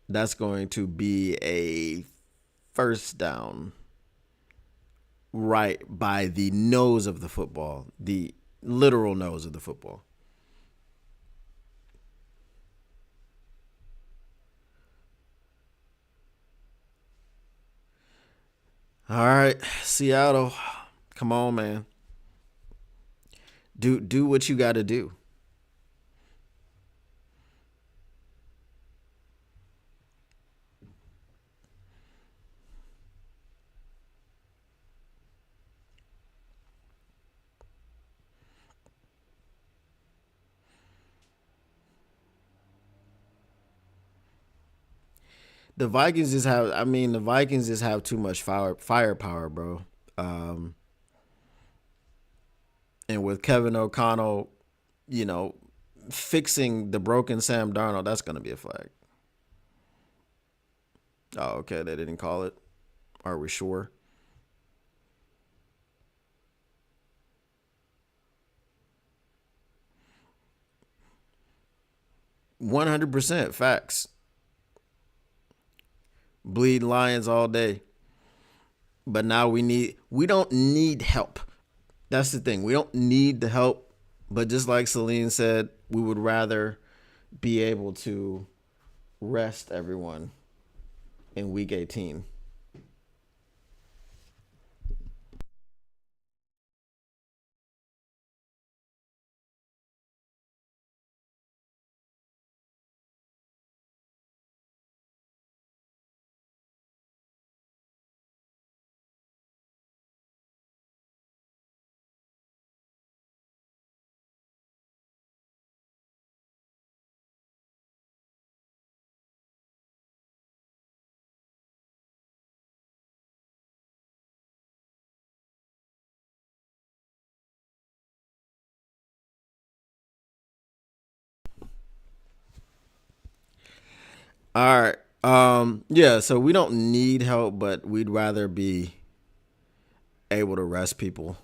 that's going to be a first down right by the nose of the football, the literal nose of the football. All right, Seattle, come on, man. Do what you got to do. The Vikings just have. I mean, the Vikings just have too much firepower, bro. Um, and with Kevin O'Connell, you know, fixing the broken Sam Darnold, that's gonna be a flag. Oh, okay. They didn't call it. Are we sure? 100% facts. Bleed Lions all day. But now we don't need help. That's the thing. We don't need the help. But just like Celine said, we would rather be able to rest everyone in week 18. All right. Yeah, so we don't need help, but we'd rather be able to rest people.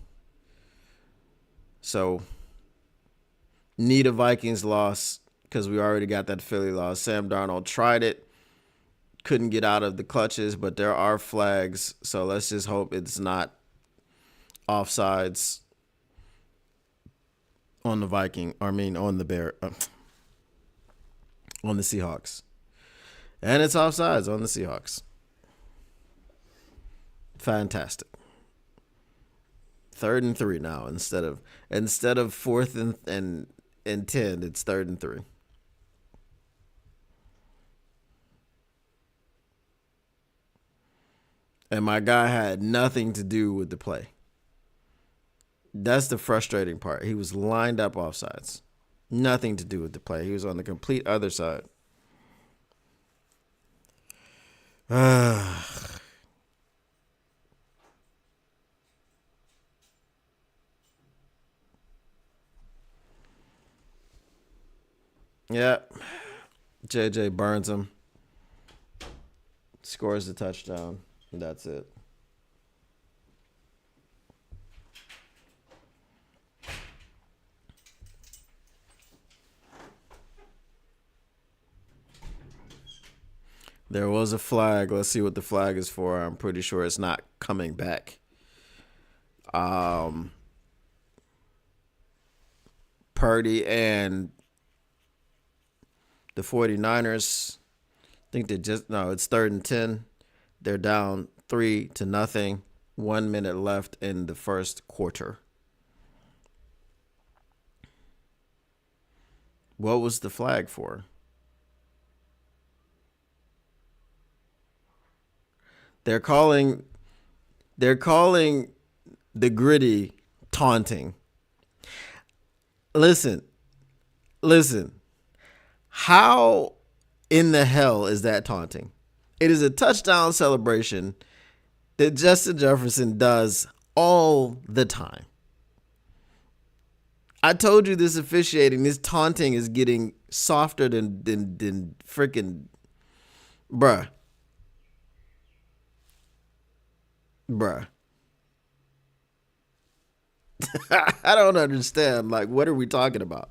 So need a Vikings loss because we already got that Philly loss. Sam Darnold tried it, couldn't get out of the clutches, but there are flags. So let's just hope it's not offsides on the Viking. I mean, on the on the Seahawks, and it's offsides on the Seahawks. Fantastic. 3rd and 3 now instead of 4th and 10. It's 3rd and 3. And my guy had nothing to do with the play. That's the frustrating part. He was lined up offsides. Nothing to do with the play. He was on the complete other side. Yeah. JJ burns him. Scores the touchdown. That's it. There was a flag. Let's see what the flag is for. I'm pretty sure it's not coming back. Purdy and the 49ers, I think they just, no, it's 3rd and 10. They're down 3-0. 1 minute left in the first quarter. What was the flag for? They're calling the gritty taunting. Listen. How in the hell is that taunting? It is a touchdown celebration that Justin Jefferson does all the time. I told you this officiating, this taunting is getting softer than freaking bruh. I don't understand. Like, what are we talking about?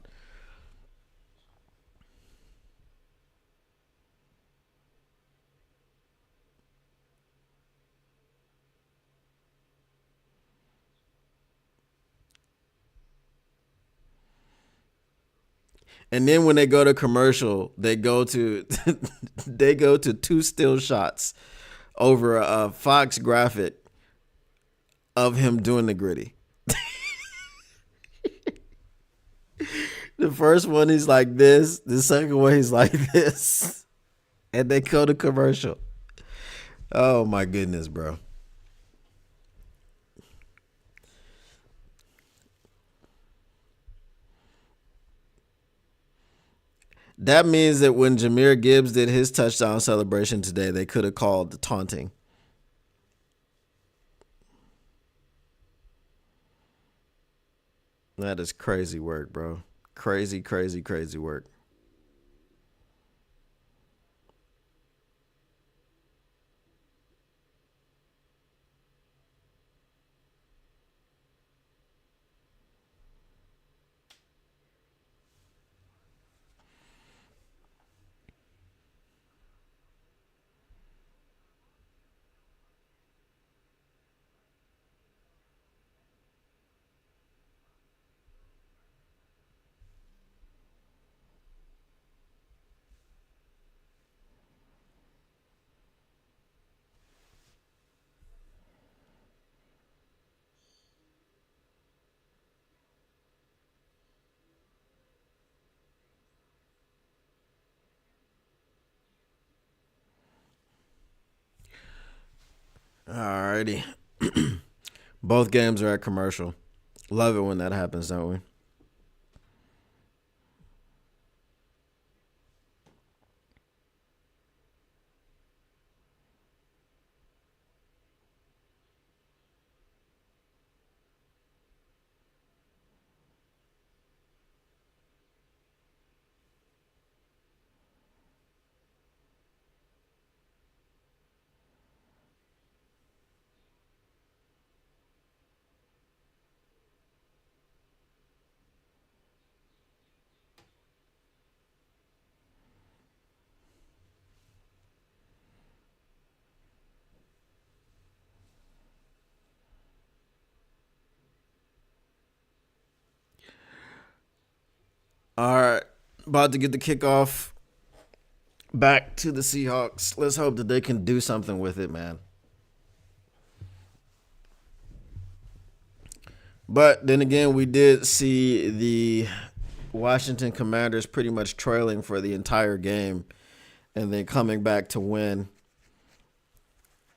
And then when they go to commercial, they go to they go to 2 still shots over a Fox graphic of him doing the gritty. The first one he's like this, the second one he's like this, and they go to commercial. Oh my goodness, bro. That means that when Jahmyr Gibbs did his touchdown celebration today, they could have called the taunting. That is crazy work, bro. Crazy, crazy, crazy work. Alrighty. Both games are at commercial. Love it when that happens, don't we? All right. About to get the kickoff back to the Seahawks. Let's hope that they can do something with it, man. But then again, we did see the Washington Commanders pretty much trailing for the entire game and then coming back to win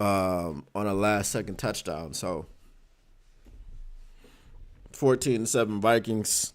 on a last second touchdown. So 14-7 Vikings.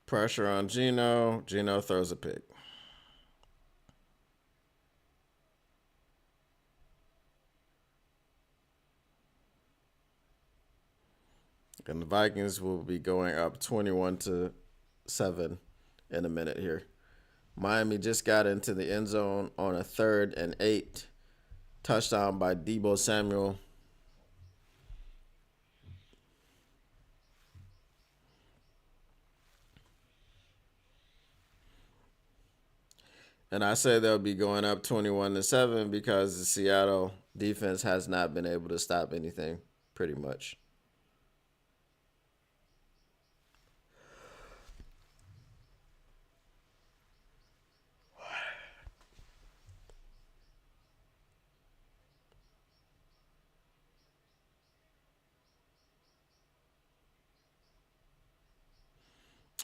Pressure on Geno. Geno throws a pick. And the Vikings will be going up 21-7 in a minute here. Miami just got into the end zone on a 3rd and 8. Touchdown by Deebo Samuel. And I say they'll be going up 21-7 because the Seattle defense has not been able to stop anything, pretty much.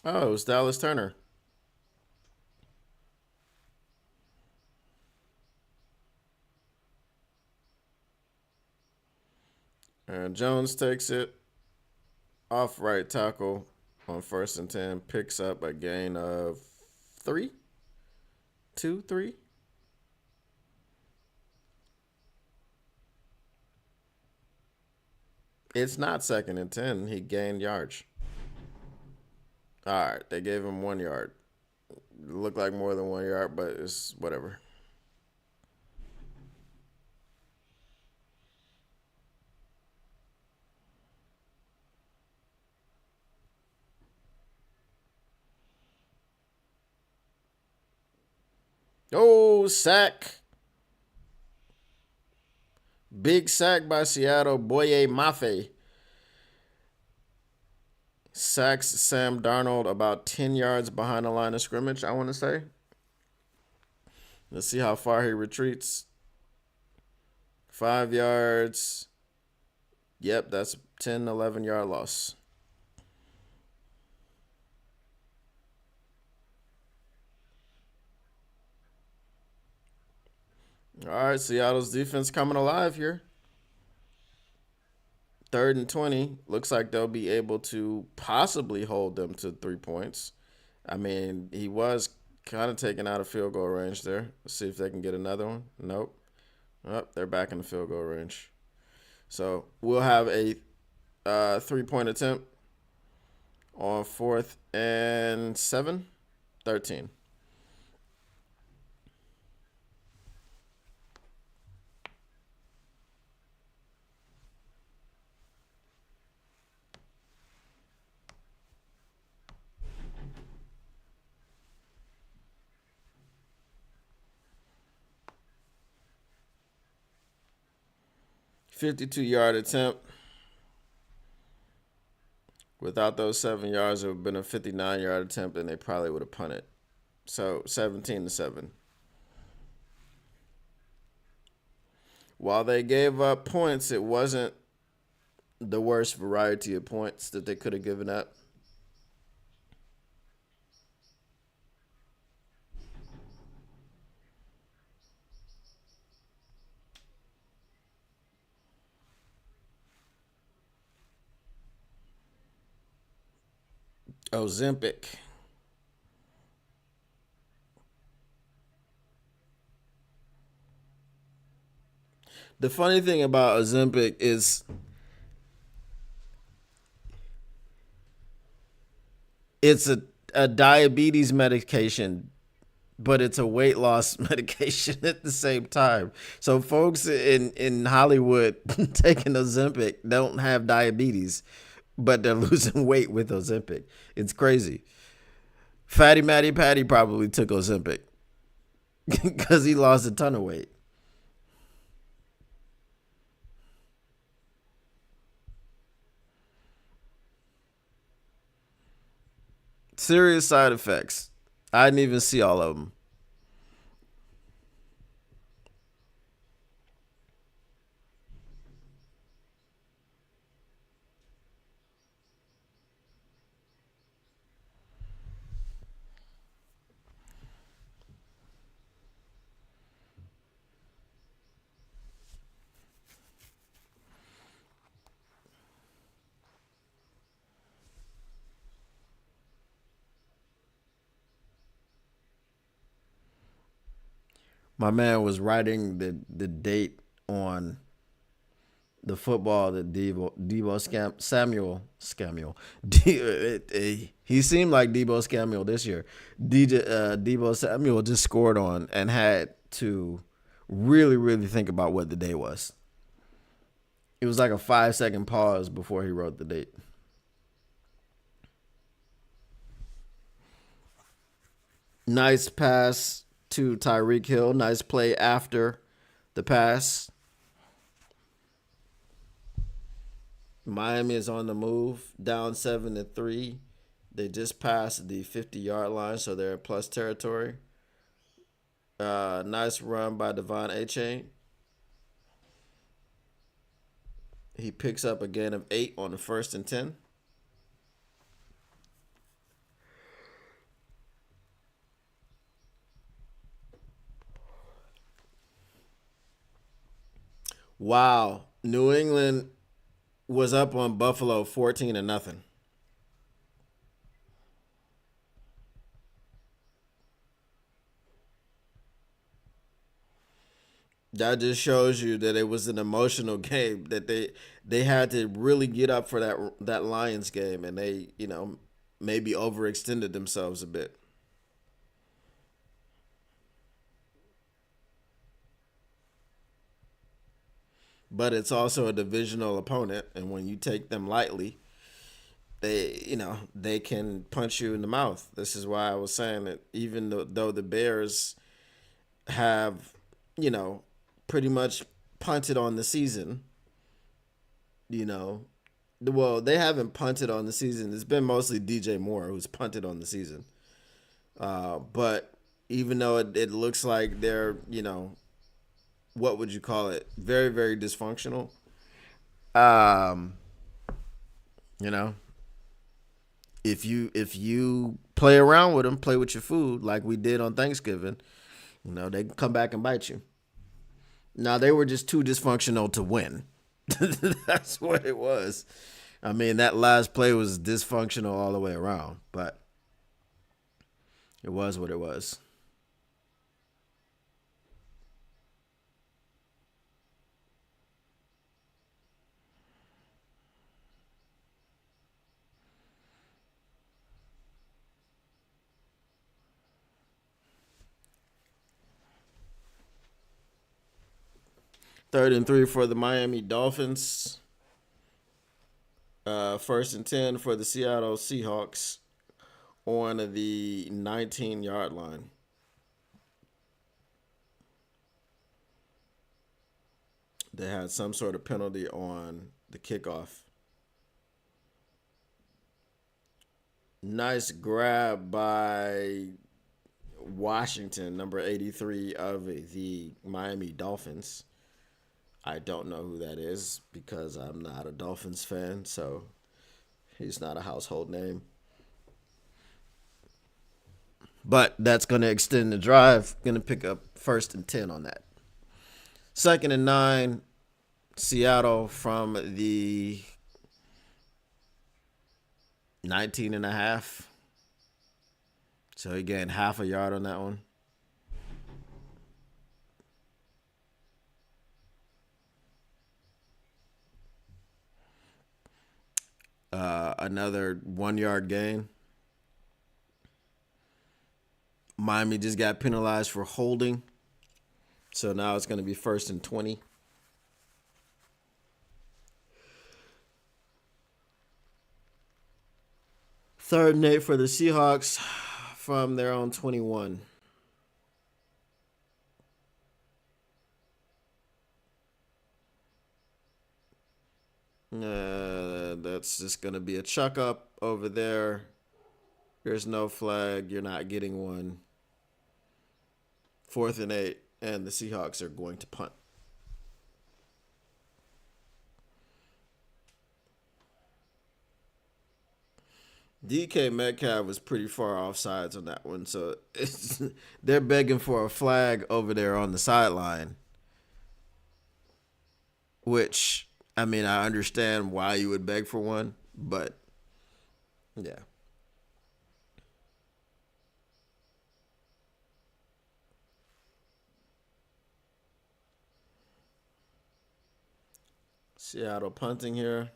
Oh, it was Dallas Turner. And Jones takes it off right tackle on 1st and 10. Picks up a gain of 3? 2, 3? It's not 2nd and 10. He gained yards. All right, they gave him 1 yard. It looked like more than 1 yard, but it's whatever. Oh, sack. Big sack by Seattle. Boye Mafe sacks Sam Darnold about 10 yards behind the line of scrimmage, I want to say. Let's see how far he retreats. 5 yards. Yep, that's 10, 11-yard loss. All right, Seattle's defense coming alive here. 3rd and 20. Looks like they'll be able to possibly hold them to 3 points. I mean, he was kind of taken out of field goal range there. Let's see if they can get another one. Nope. Oh, they're back in the field goal range. So we'll have a 3-point attempt on 4th and 7, 13. $52-yard attempt. Without those 7 yards, it would have been a 59-yard attempt, and they probably would have punted. So 17-7. While they gave up points, it wasn't the worst variety of points that they could have given up. Ozempic. The funny thing about Ozempic is it's a diabetes medication, but it's a weight loss medication at the same time. So folks in Hollywood taking Ozempic don't have diabetes, but they're losing weight with Ozempic. It's crazy. Fatty Matty Patty probably took Ozempic because he lost a ton of weight. Serious side effects. I didn't even see all of them. My man was writing the date on the football that Samuel he seemed like Debo Samuel this year. Debo Samuel just scored on and had to really think about what the day was. It was like a 5-second pause before he wrote the date. Nice pass to Tyreek Hill. Nice play after the pass. Miami is on the move, down 7-3. They just passed the 50-yard line, so they're in plus territory. Nice run by Devon Achane. He picks up a gain of 8 on the 1st and 10. Wow. New England was up on Buffalo 14-0. That just shows you that it was an emotional game, that they had to really get up for that Lions game, and they, maybe overextended themselves a bit. But it's also a divisional opponent, and when you take them lightly, they can punch you in the mouth. This is why I was saying that even though the Bears have, pretty much punted on the season. You know, well, they haven't punted on the season. It's been mostly DJ Moore who's punted on the season. But even though it looks like they're, what would you call it? Very, very dysfunctional. Um, you know, if you play around with them, play with your food like we did on Thanksgiving, they can come back and bite you. Now they were just too dysfunctional to win. That's what it was. I mean, that last play was dysfunctional all the way around, but it was what it was. Third and 3 for the Miami Dolphins. First and 10 for the Seattle Seahawks on the 19-yard line. They had some sort of penalty on the kickoff. Nice grab by Washington, number 83 of the Miami Dolphins. I don't know who that is because I'm not a Dolphins fan, so he's not a household name. But that's going to extend the drive. Going to pick up first and 10 on that. Second and 9, Seattle from the 19 and a half. So he gained half a yard on that one. Another 1 yard gain. Miami just got penalized for holding. So now it's going to be first and 20. Third and 8 for the Seahawks from their own 21. That's just going to be a chuck up over there. There's no flag. You're not getting one. Fourth and 8, and the Seahawks are going to punt. DK Metcalf was pretty far off sides on that one, so they're begging for a flag over there on the sideline, which, I mean, I understand why you would beg for one, but yeah. Seattle punting here.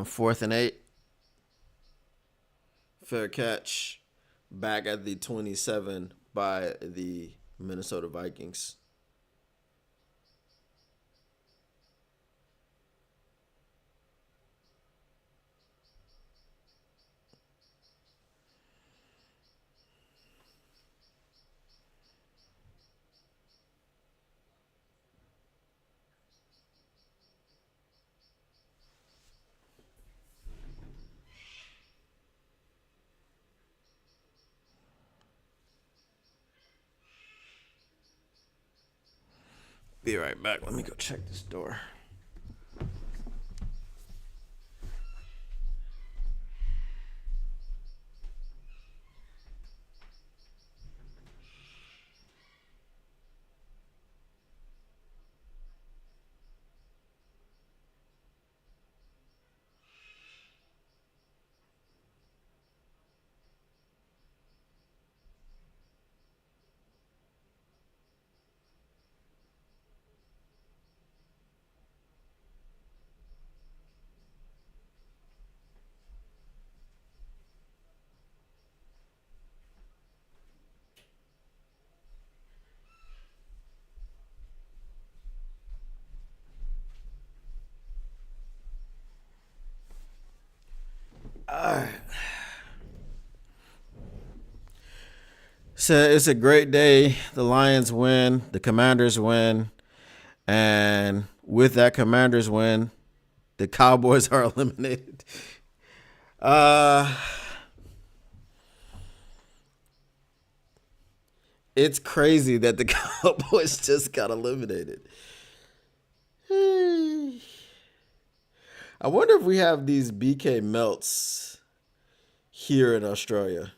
Fourth and 8. Fair catch. Back at the 27 by the Minnesota Vikings. Be right back. Let me go check this door. It's a great day. The Lions win. The Commanders win. And with that Commanders win, the Cowboys are eliminated. It's crazy that the Cowboys just got eliminated. I wonder if we have these BK melts here in Australia.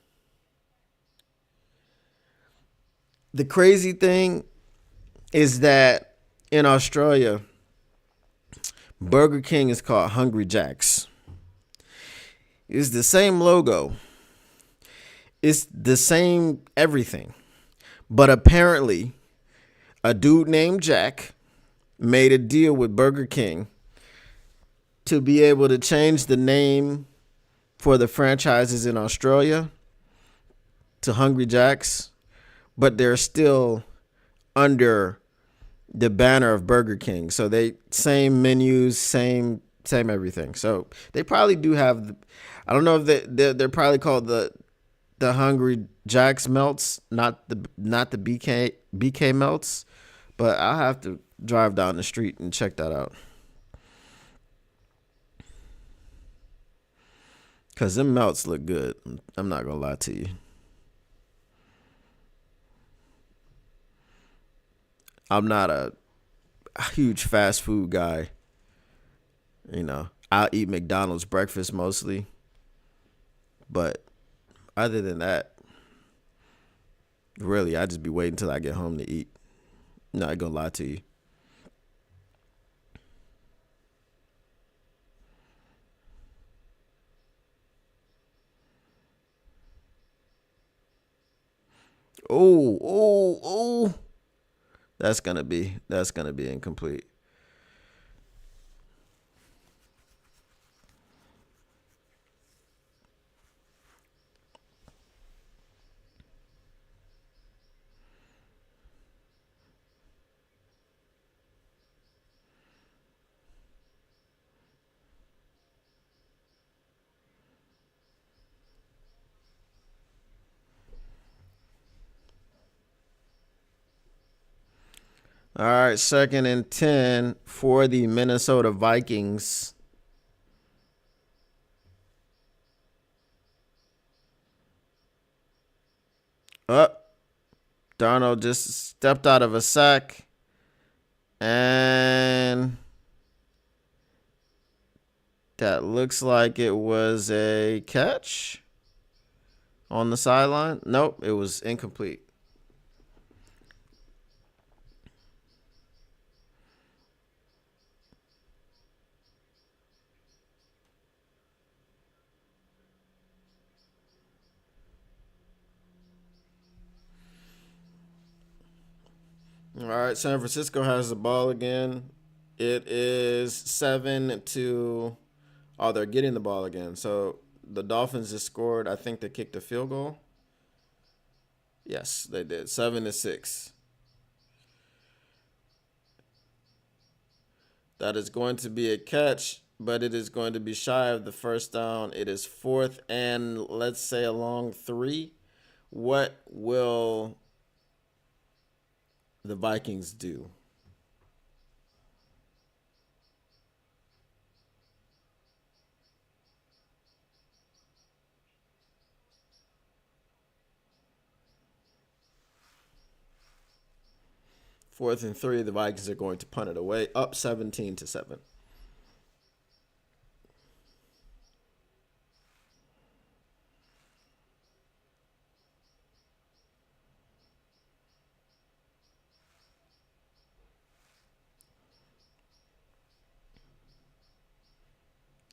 The crazy thing is that in Australia, Burger King is called Hungry Jack's. It's the same logo. It's the same everything. But apparently, a dude named Jack made a deal with Burger King to be able to change the name for the franchises in Australia to Hungry Jack's, but they're still under the banner of Burger King. So they same menus, same everything. So they probably do have. I don't know if they're probably called the Hungry Jack's melts, not the BK melts. But I'll have to drive down the street and check that out. Cause them melts look good. I'm not gonna lie to you. I'm not a huge fast food guy. You know, I'll eat McDonald's breakfast mostly. But other than that, really, I just be waiting until I get home to eat. Not gonna lie to you. Oh. That's gonna be incomplete. All right, 2nd and 10 for the Minnesota Vikings. Darnold just stepped out of a sack. And that looks like it was a catch on the sideline. Nope, it was incomplete. All right, San Francisco has the ball again. It is 7-2. Oh, they're getting the ball again. So the Dolphins just scored. I think they kicked a field goal. Yes, they did. 7-6. That is going to be a catch, but it is going to be shy of the first down. It is 4th and, let's say, a long 3. What will the Vikings do? Fourth and 3, the Vikings are going to punt it away, up 17-7.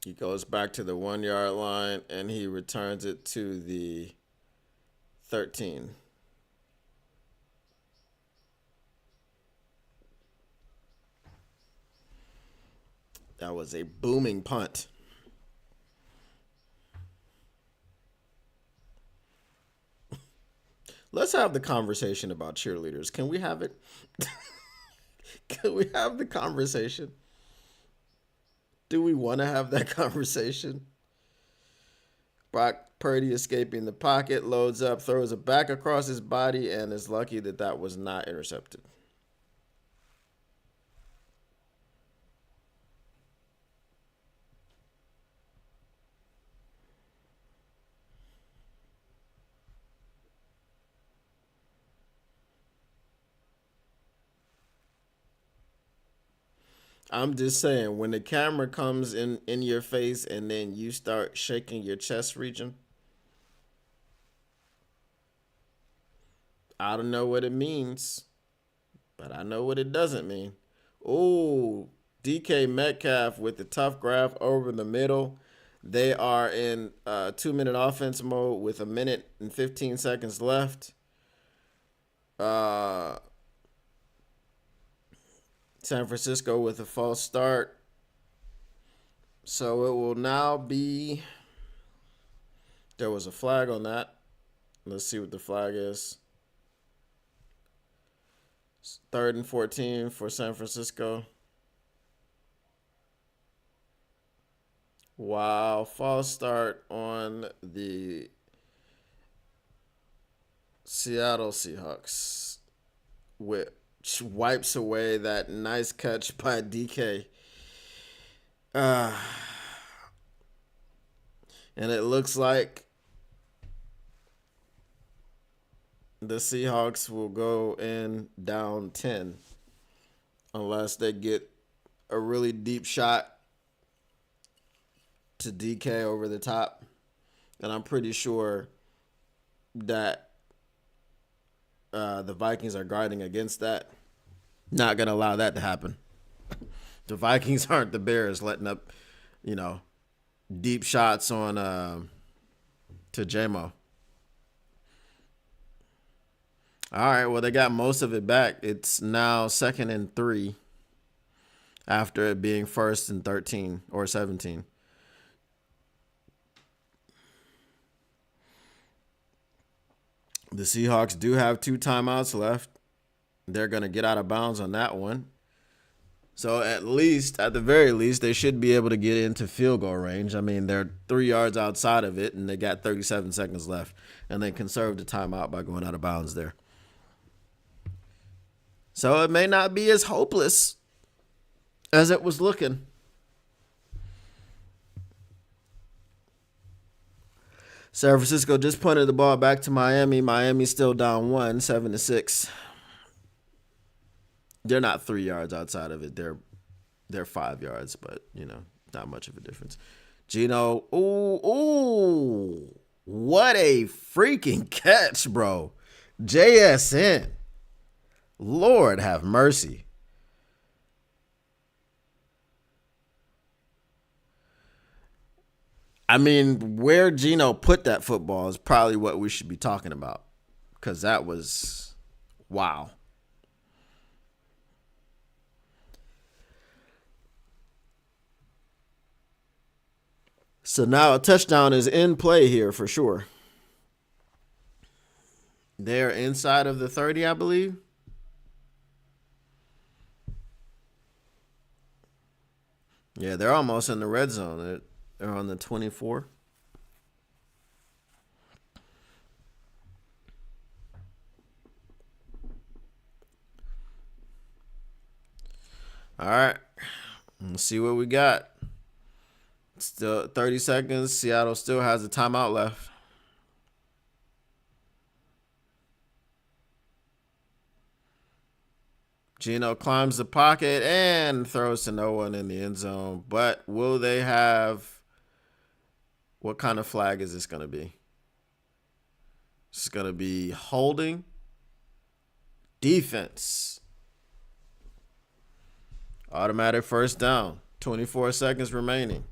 He goes back to the 1-yard line, and he returns it to the 13. That was a booming punt. Let's have the conversation about cheerleaders. Can we have it? Can we have the conversation? Do we want to have that conversation? Brock Purdy escaping the pocket, loads up, throws it back across his body, and is lucky that that was not intercepted. I'm just saying, when the camera comes in your face and then you start shaking your chest region, I don't know what it means, but I know what it doesn't mean. Oh, DK Metcalf with the tough grab over the middle. They are in 2-minute offense mode with 1 minute and 15 seconds left. San Francisco with a false start. So it will now be. There was a flag on that. Let's see what the flag is. 3rd and 14 for San Francisco. Wow, false start on the Seattle Seahawks, which wipes away that nice catch by DK. And it looks like the Seahawks will go in down 10 unless they get a really deep shot to DK over the top. And I'm pretty sure that the Vikings are guarding against that. Not going to allow that to happen. The Vikings aren't the Bears letting up, deep shots on to J-Mo. All right, well, they got most of it back. It's now 2nd and 3 after it being 1st and 13 or 17. The Seahawks do have 2 timeouts left. They're going to get out of bounds on that one. So at the very least, they should be able to get into field goal range. I mean, they're 3 yards outside of it, and they got 37 seconds left. And they conserved the timeout by going out of bounds there. So it may not be as hopeless as it was looking. San Francisco just punted the ball back to Miami. Miami's still down 1, 7-6. They're not 3 yards outside of it. They're 5 yards, but not much of a difference. Gino, ooh, what a freaking catch, bro. JSN. Lord have mercy. I mean, where Gino put that football is probably what we should be talking about, because that was wow. So now a touchdown is in play here for sure. They're inside of the 30, I believe. Yeah, they're almost in the red zone. They're on the 24. All right. Let's see what we got. Still 30 seconds. Seattle still has a timeout left. Gino climbs the pocket and throws to no one in the end zone. But will they have... What kind of flag is this going to be? This is going to be holding. Defense. Automatic first down. 24 seconds remaining.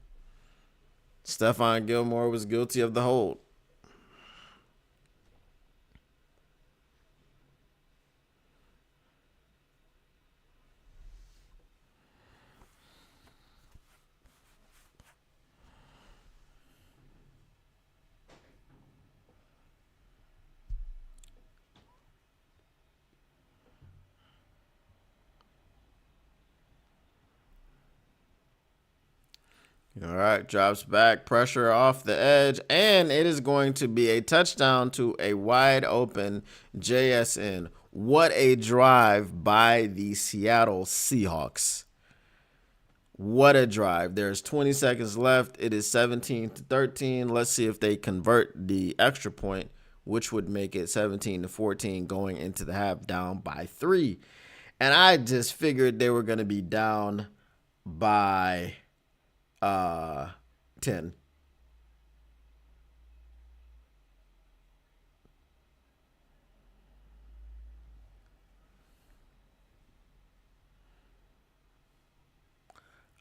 Stephon Gilmore was guilty of the hold. All right, drops back, pressure off the edge, and it is going to be a touchdown to a wide open JSN. What a drive by the Seattle Seahawks. What a drive. There's 20 seconds left. It is 17-13. Let's see if they convert the extra point, which would make it 17-14 going into the half, down by 3. And I just figured they were going to be down by 10.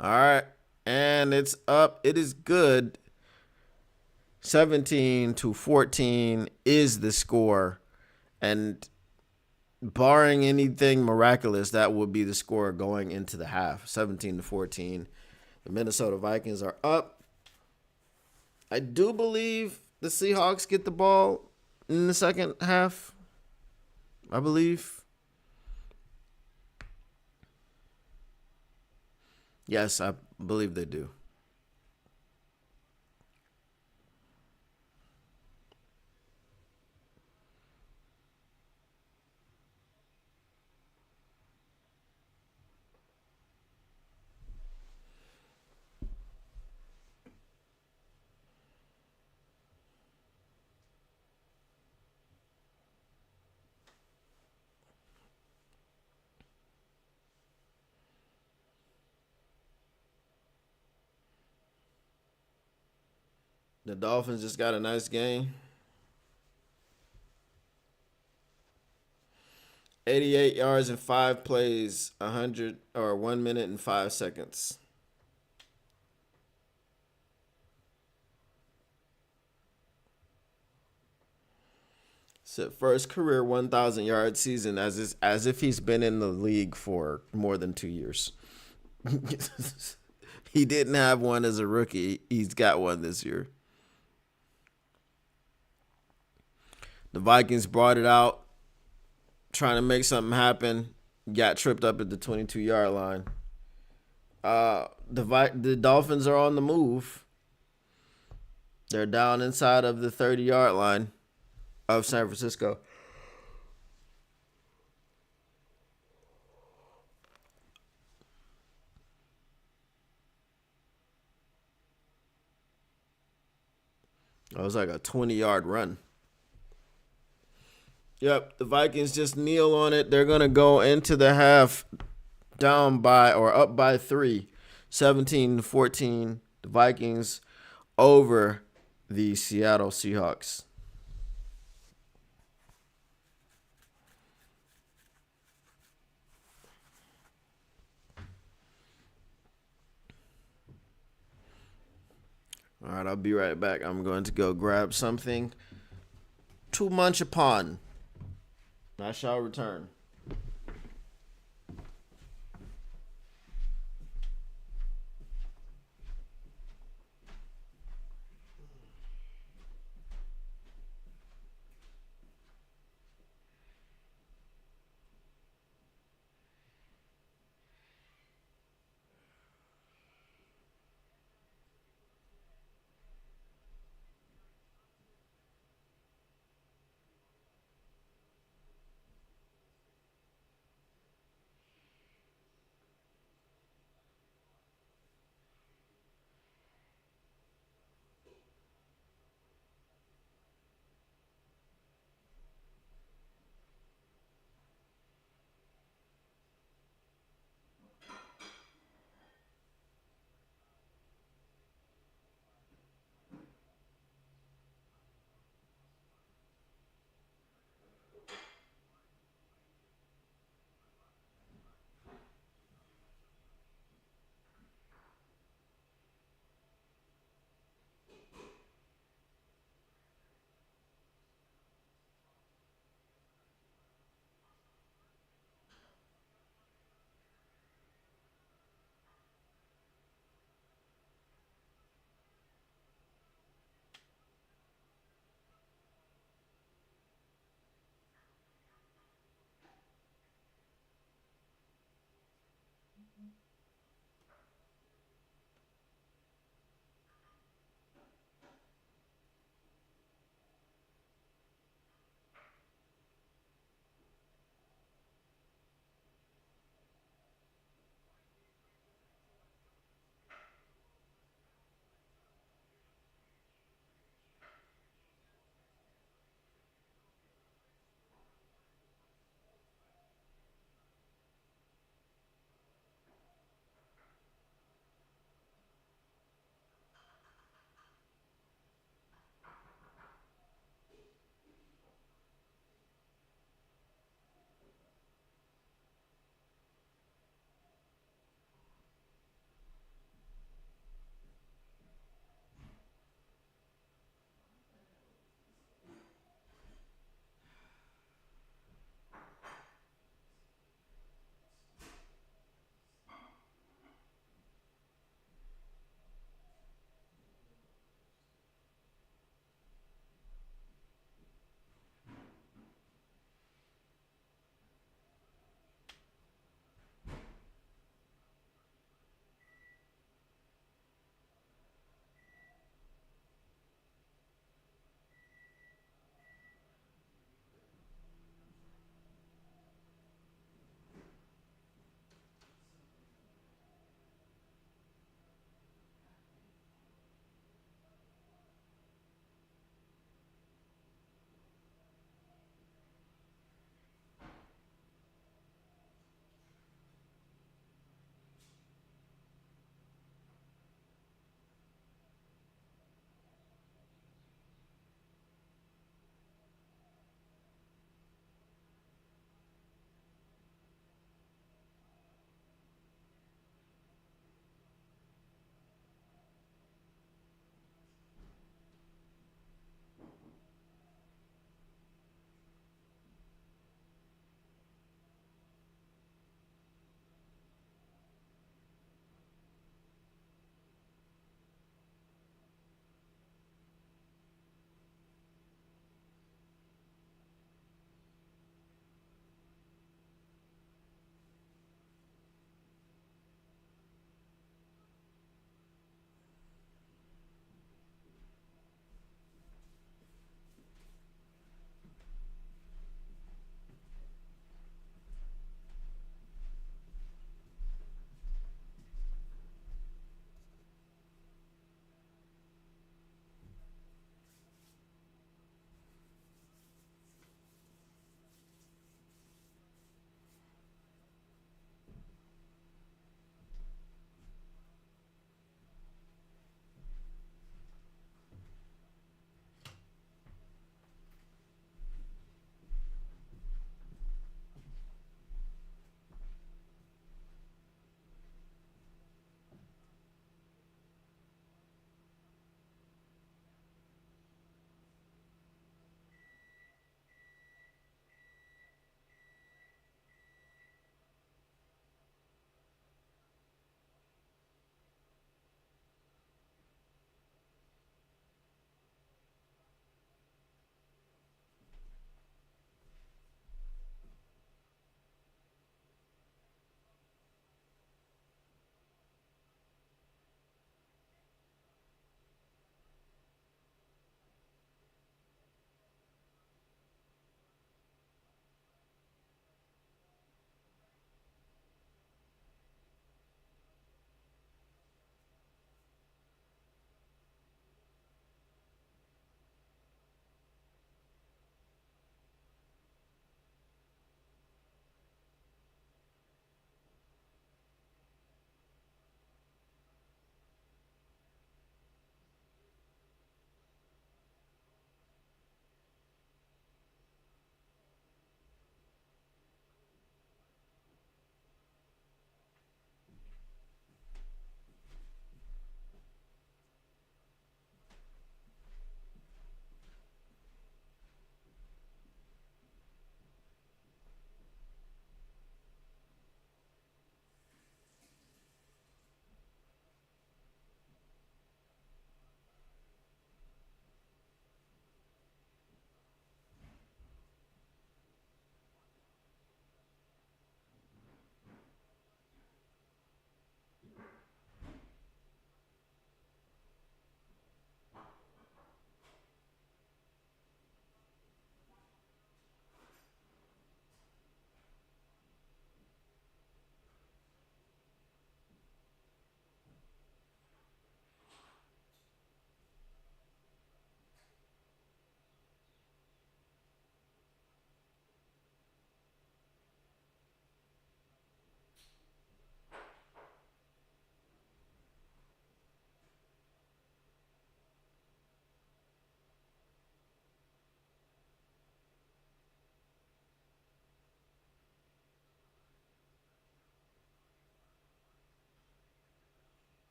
All right. And it's up. It is good. 17-14 is the score. And barring anything miraculous, that would be the score going into the half. 17-14. The Minnesota Vikings are up. I do believe the Seahawks get the ball in the second half. I believe. Yes, I believe they do. The Dolphins just got a nice game. 88 yards in 5 plays, 1 minute and 5 seconds. So first career 1,000 yard season as if he's been in the league for more than 2 years. He didn't have one as a rookie. He's got one this year. The Vikings brought it out, trying to make something happen. Got tripped up at the 22-yard line. The Dolphins are on the move. They're down inside of the 30-yard line of San Francisco. It was like a 20-yard run. Yep, the Vikings just kneel on it. They're going to go into the half down by or up by 3, 17-14. The Vikings over the Seattle Seahawks. All right, I'll be right back. I'm going to go grab something to munch upon. I shall return.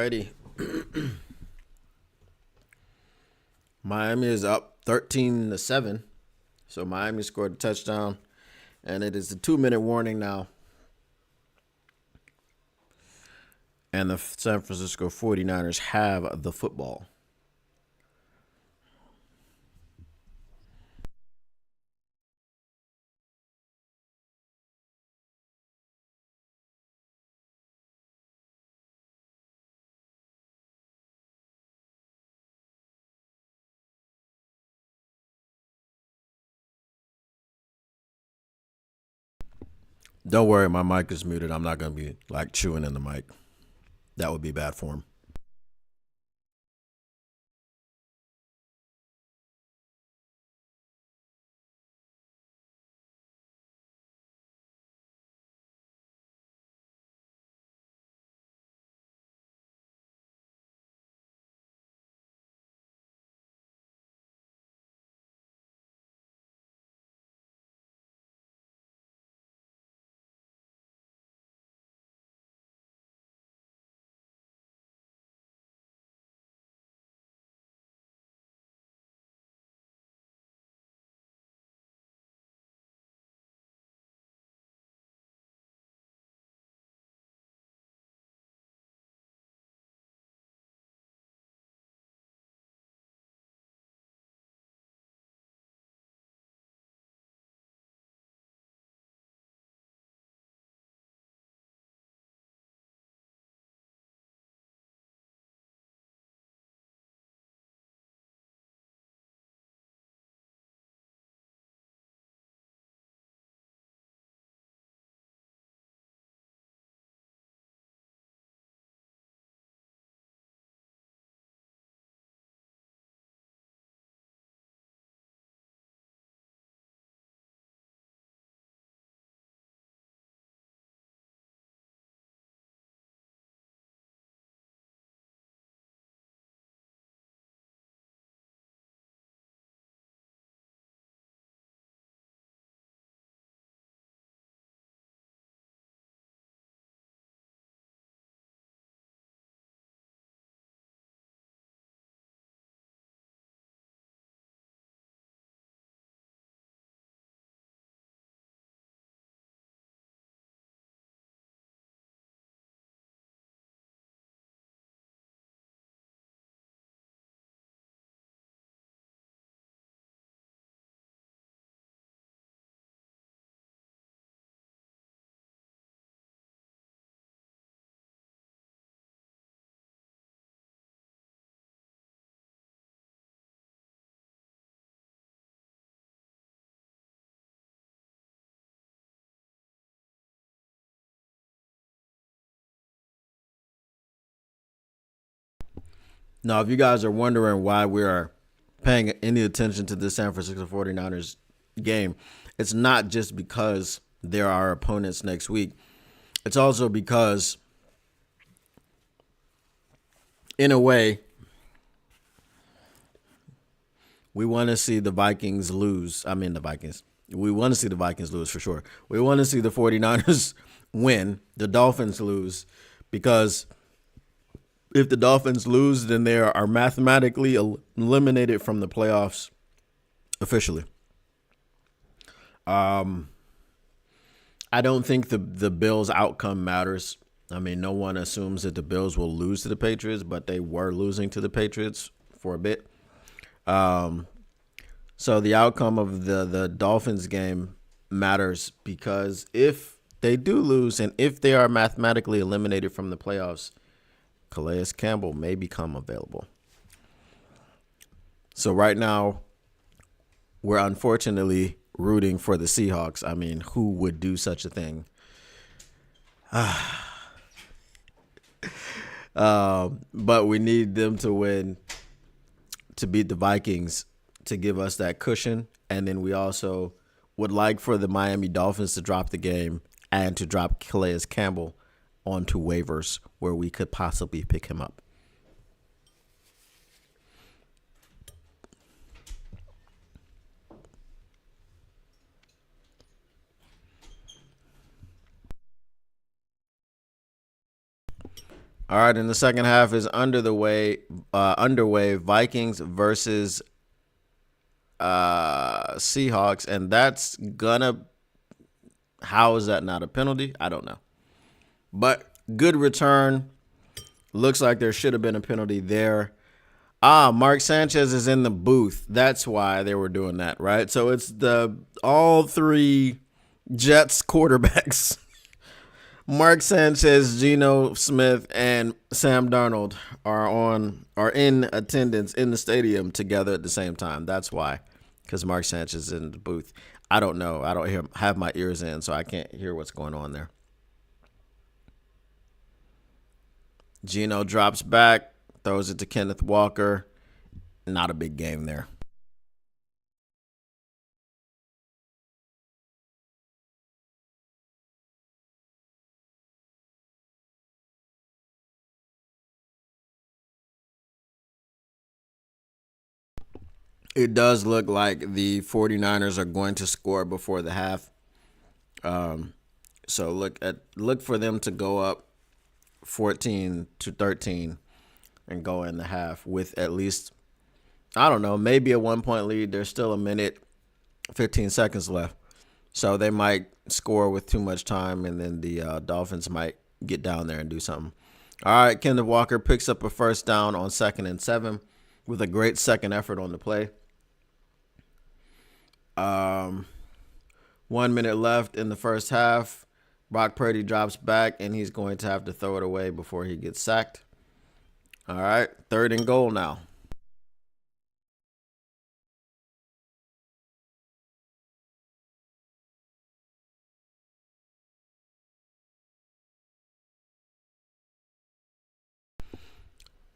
Alrighty. Miami is up 13-7. So Miami scored a touchdown, and it is a 2-minute warning now. And the San Francisco 49ers have the football. Don't worry, my mic is muted. I'm not going to be like chewing in the mic. That would be bad form. Now, if you guys are wondering why we are paying any attention to the San Francisco 49ers game, it's not just because they're our opponents next week. It's also because, in a way, we want to see the Vikings lose. I mean, the Vikings. We want to see the Vikings lose for sure. We want to see the 49ers win, the Dolphins lose, because if the Dolphins lose, then they are mathematically eliminated from the playoffs officially. I don't think the Bills' outcome matters. I mean, no one assumes that the Bills will lose to the Patriots, but they were losing to the Patriots for a bit. So the outcome of the Dolphins game matters because if they do lose and if they are mathematically eliminated from the playoffs, Calais Campbell may become available. So right now, we're unfortunately rooting for the Seahawks. I mean, who would do such a thing? But we need them to win to beat the Vikings to give us that cushion. And then we also would like for the Miami Dolphins to drop the game and to drop Calais Campbell onto waivers where we could possibly pick him up. All right, and the second half is underway. Vikings versus Seahawks, and that's gonna. How is that not a penalty? I don't know, but good return. Looks like there should have been a penalty there. Mark Sanchez is in the booth. That's why they were doing that, right? So it's the all three Jets quarterbacks. Mark Sanchez, Geno Smith, and Sam Darnold are in attendance in the stadium together at the same time. That's why, because Mark Sanchez is in the booth. I don't know. I don't have my ears in, so I can't hear what's going on there. Geno drops back, throws it to Kenneth Walker. Not a big game there. It does look like the 49ers are going to score before the half. So look for them to go up 14-13 and go in the half with at least, I don't know, maybe a 1 point lead. There's still a minute, 15 seconds left. So they might score with too much time, and then the Dolphins might get down there and do something. All right, Kenneth Walker picks up a first down on 2nd and 7 with a great second effort on the play. 1 minute left in the first half. Brock Purdy drops back, and he's going to have to throw it away before he gets sacked. All right, 3rd and goal now.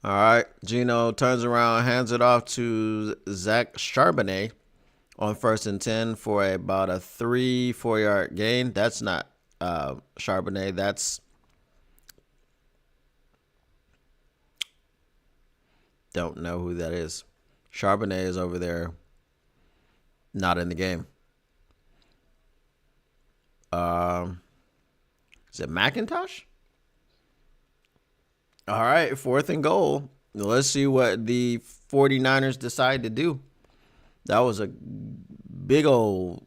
All right, Geno turns around, hands it off to Zach Charbonnet on 1st and 10 for about a 3-4 yard gain. That's not Charbonnet. That's don't know who that is. Charbonnet is over there, not in the game. Is it McIntosh? All right, 4th and goal. Let's see what the 49ers decide to do. That was a big old.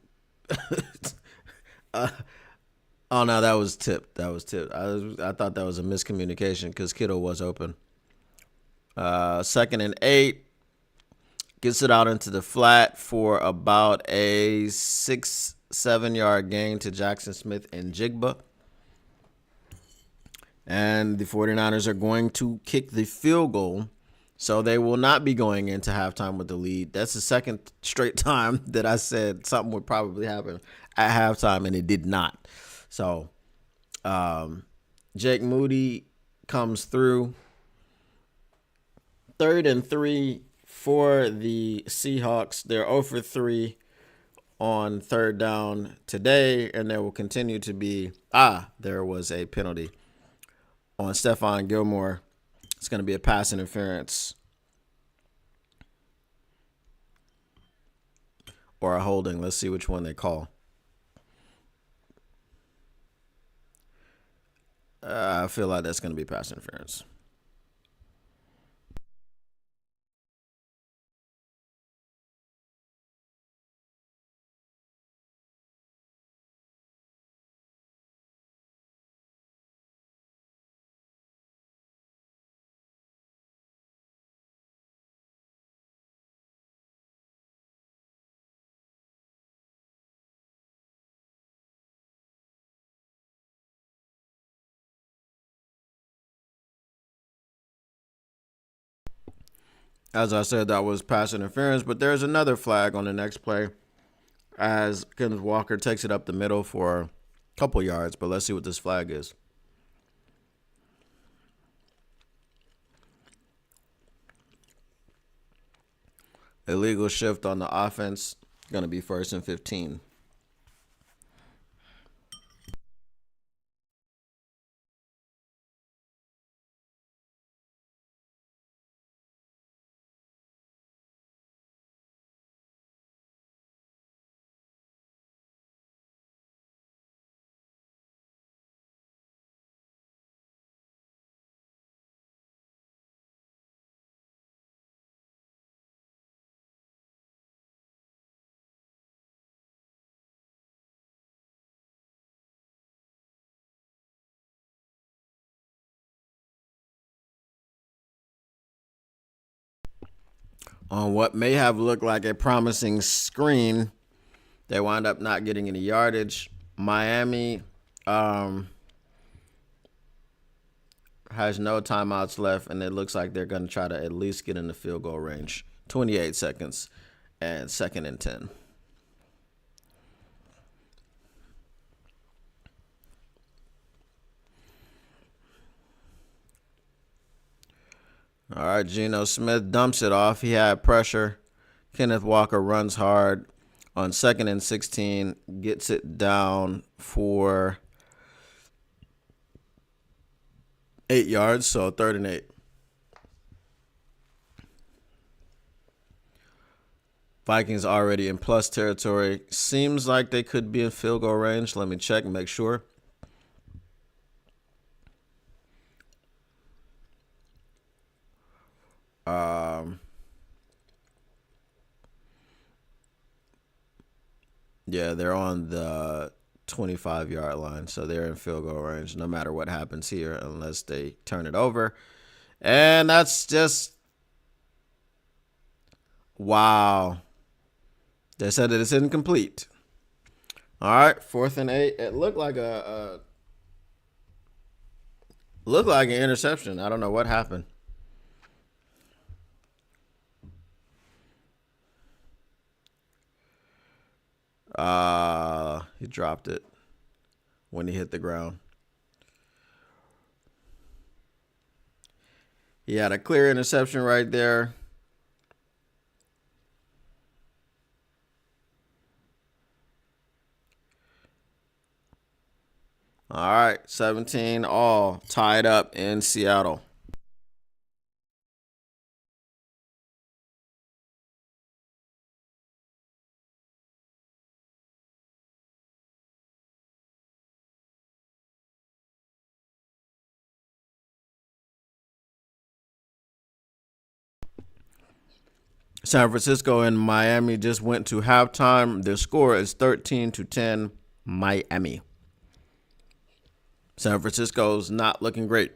Oh no, that was tipped. That was tipped. I thought that was a miscommunication because Kittle was open. 2nd and 8. Gets it out into the flat for about a 6-7 yard gain to Jackson Smith and Jigba. And the 49ers are going to kick the field goal. So they will not be going into halftime with the lead. That's the second straight time that I said something would probably happen at halftime, and it did not. So Jake Moody comes through. 3rd and 3 for the Seahawks. They're 0 for 3 on 3rd down today, and there will continue to be there was a penalty on Stephon Gilmore. It's going to be a pass interference or a holding. Let's see which one they call. I feel like that's going to be pass interference. As I said, that was pass interference, but there's another flag on the next play as Kenneth Walker takes it up the middle for a couple yards, but let's see what this flag is. Illegal shift on the offense, going to be 1st and 15. On what may have looked like a promising screen, they wound up not getting any yardage. Miami has no timeouts left, and it looks like they're going to try to at least get in the field goal range. 28 seconds and 2nd and 10. All right, Geno Smith dumps it off. He had pressure. Kenneth Walker runs hard on 2nd and 16, gets it down for 8 yards, so 3rd and 8. Vikings already in plus territory. Seems like they could be in field goal range. Let me check and make sure. Yeah, they're on the 25-yard line, so they're in field goal range no matter what happens here unless they turn it over. And that's just, wow. They said that it's incomplete. All right, 4th and 8. It looked like an interception. I don't know what happened. He dropped it when he hit the ground. He had a clear interception right there. All right, 17 all tied up in Seattle. San Francisco and Miami just went to halftime. Their score is 13-10, Miami. San Francisco's not looking great.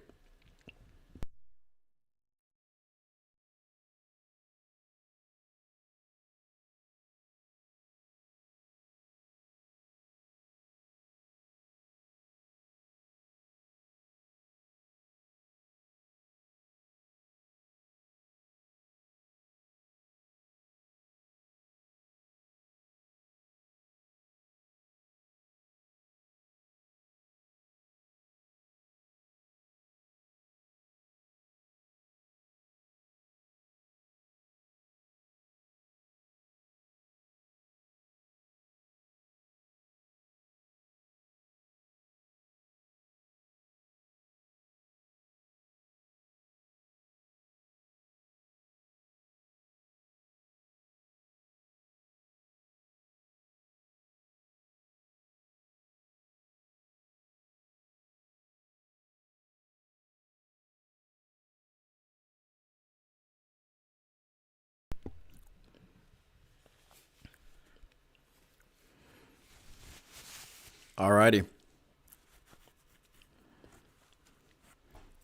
Alrighty.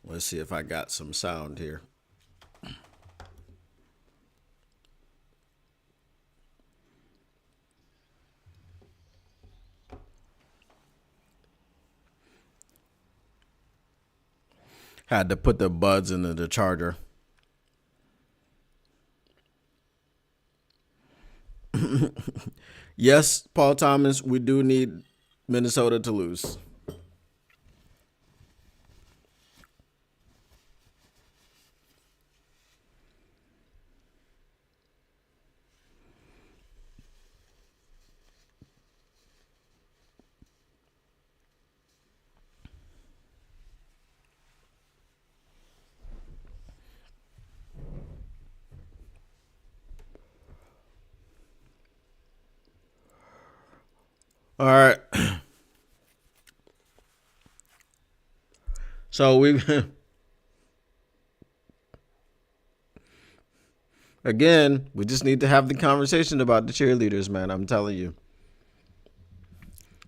Let's see if I got some sound here. Had to put the buds into the charger. Yes, Paul Thomas, we do need Minnesota to lose. All right. So again, we just need to have the conversation about the cheerleaders, man. I'm telling you.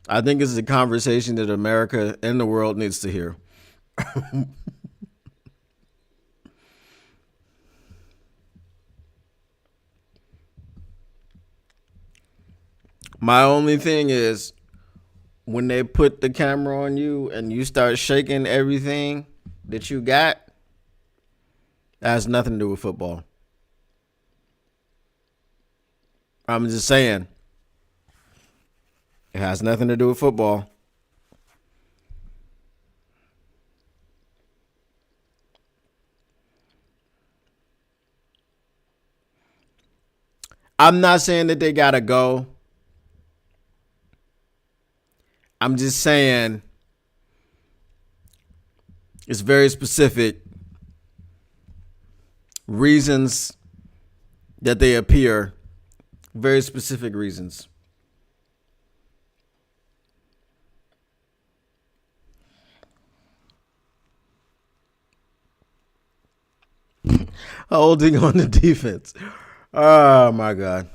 I think it's a conversation that America and the world needs to hear. My only thing is when they put the camera on you and you start shaking everything that you got, that has nothing to do with football. I'm just saying. It has nothing to do with football. I'm not saying that they got to go. I'm just saying it's very specific reasons that they appear. Very specific reasons. Holding on the defense. Oh, my God.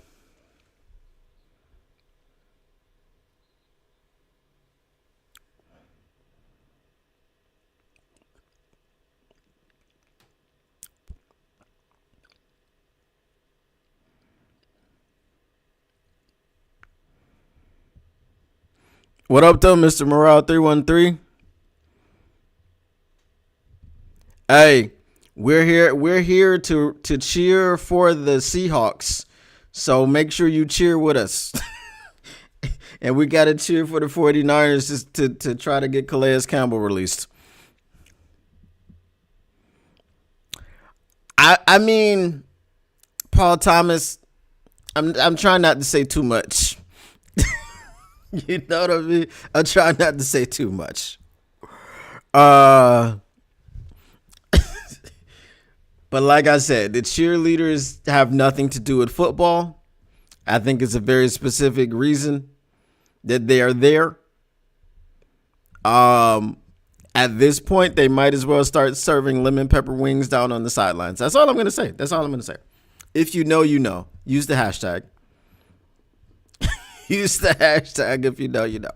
What up, though, Mr. Morale 313? Hey, we're here to cheer for the Seahawks. So make sure you cheer with us. And we got to cheer for the 49ers just to try to get Calais Campbell released. I mean, Paul Thomas, I'm trying not to say too much. You know what I mean? I'm trying not to say too much. But like I said, the cheerleaders have nothing to do with football. I think it's a very specific reason that they are there. At this point, they might as well start serving lemon pepper wings down on the sidelines. That's all I'm going to say. That's all I'm going to say. If you know, you know. Use the hashtag. Use the hashtag if you know, you know.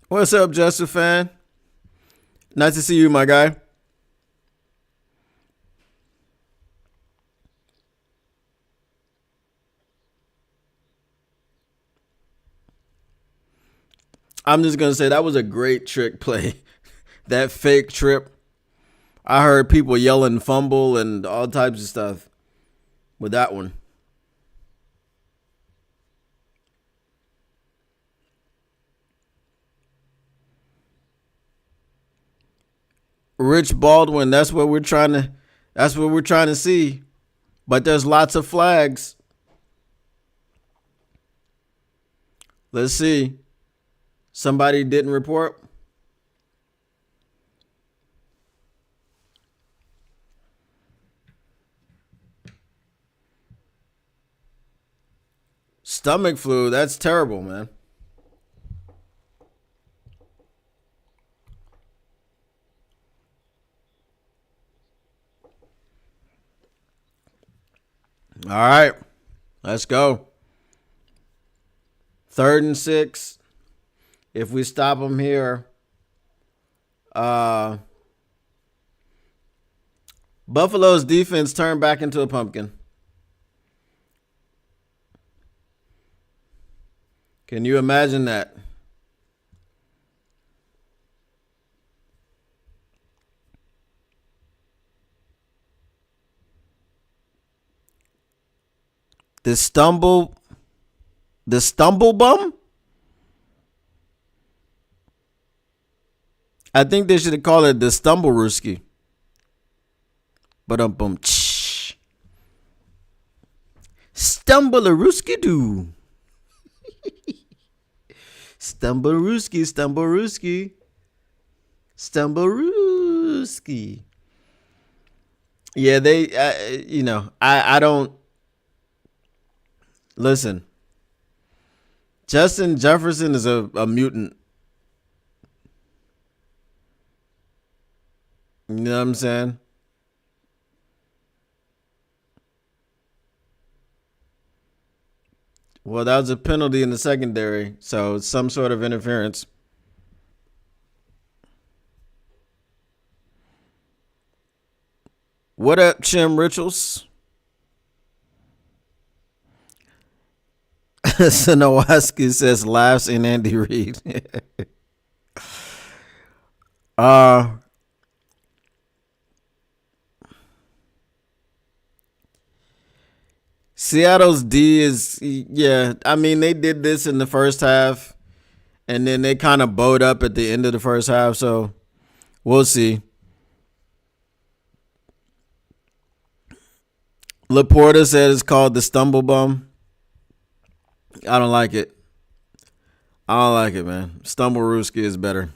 What's up, Justin fan? Nice to see you, my guy. I'm just going to say that was a great trick play. That fake trip. I heard people yelling fumble and all types of stuff with that one. Rich Baldwin, that's what we're trying to see. But there's lots of flags. Let's see. Somebody didn't report. Stomach flu, that's terrible, man. All right, let's go. 3rd and 6. If we stop them here, Buffalo's defense turned back into a pumpkin. Can you imagine that? The stumble bum? I think they should have called it the stumble rooski. But boom. Stumble a rooski doo. Stumble rooski. Yeah, they, I don't. Listen, Justin Jefferson is a mutant. You know what I'm saying? Well, that was a penalty in the secondary, so some sort of interference. What up, Chim Rituals? Sinowaski says laughs in Andy Reid. Seattle's D is, yeah, I mean, they did this in the first half, and then they kind of bowed up at the end of the first half, so we'll see. LaPorta said it's called the stumble bum. I don't like it. I don't like it, man. Stumble Rooski is better.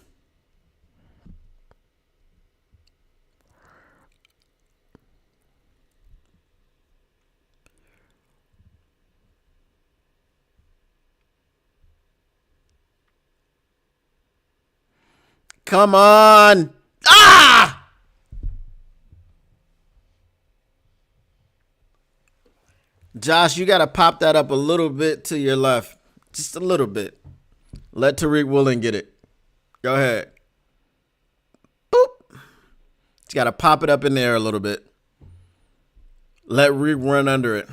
Come on. Ah! Josh, you got to pop that up a little bit to your left. Just a little bit. Let Tariq Woolen get it. Go ahead. Boop. You got to pop it up in there a little bit. Let Reek run under it.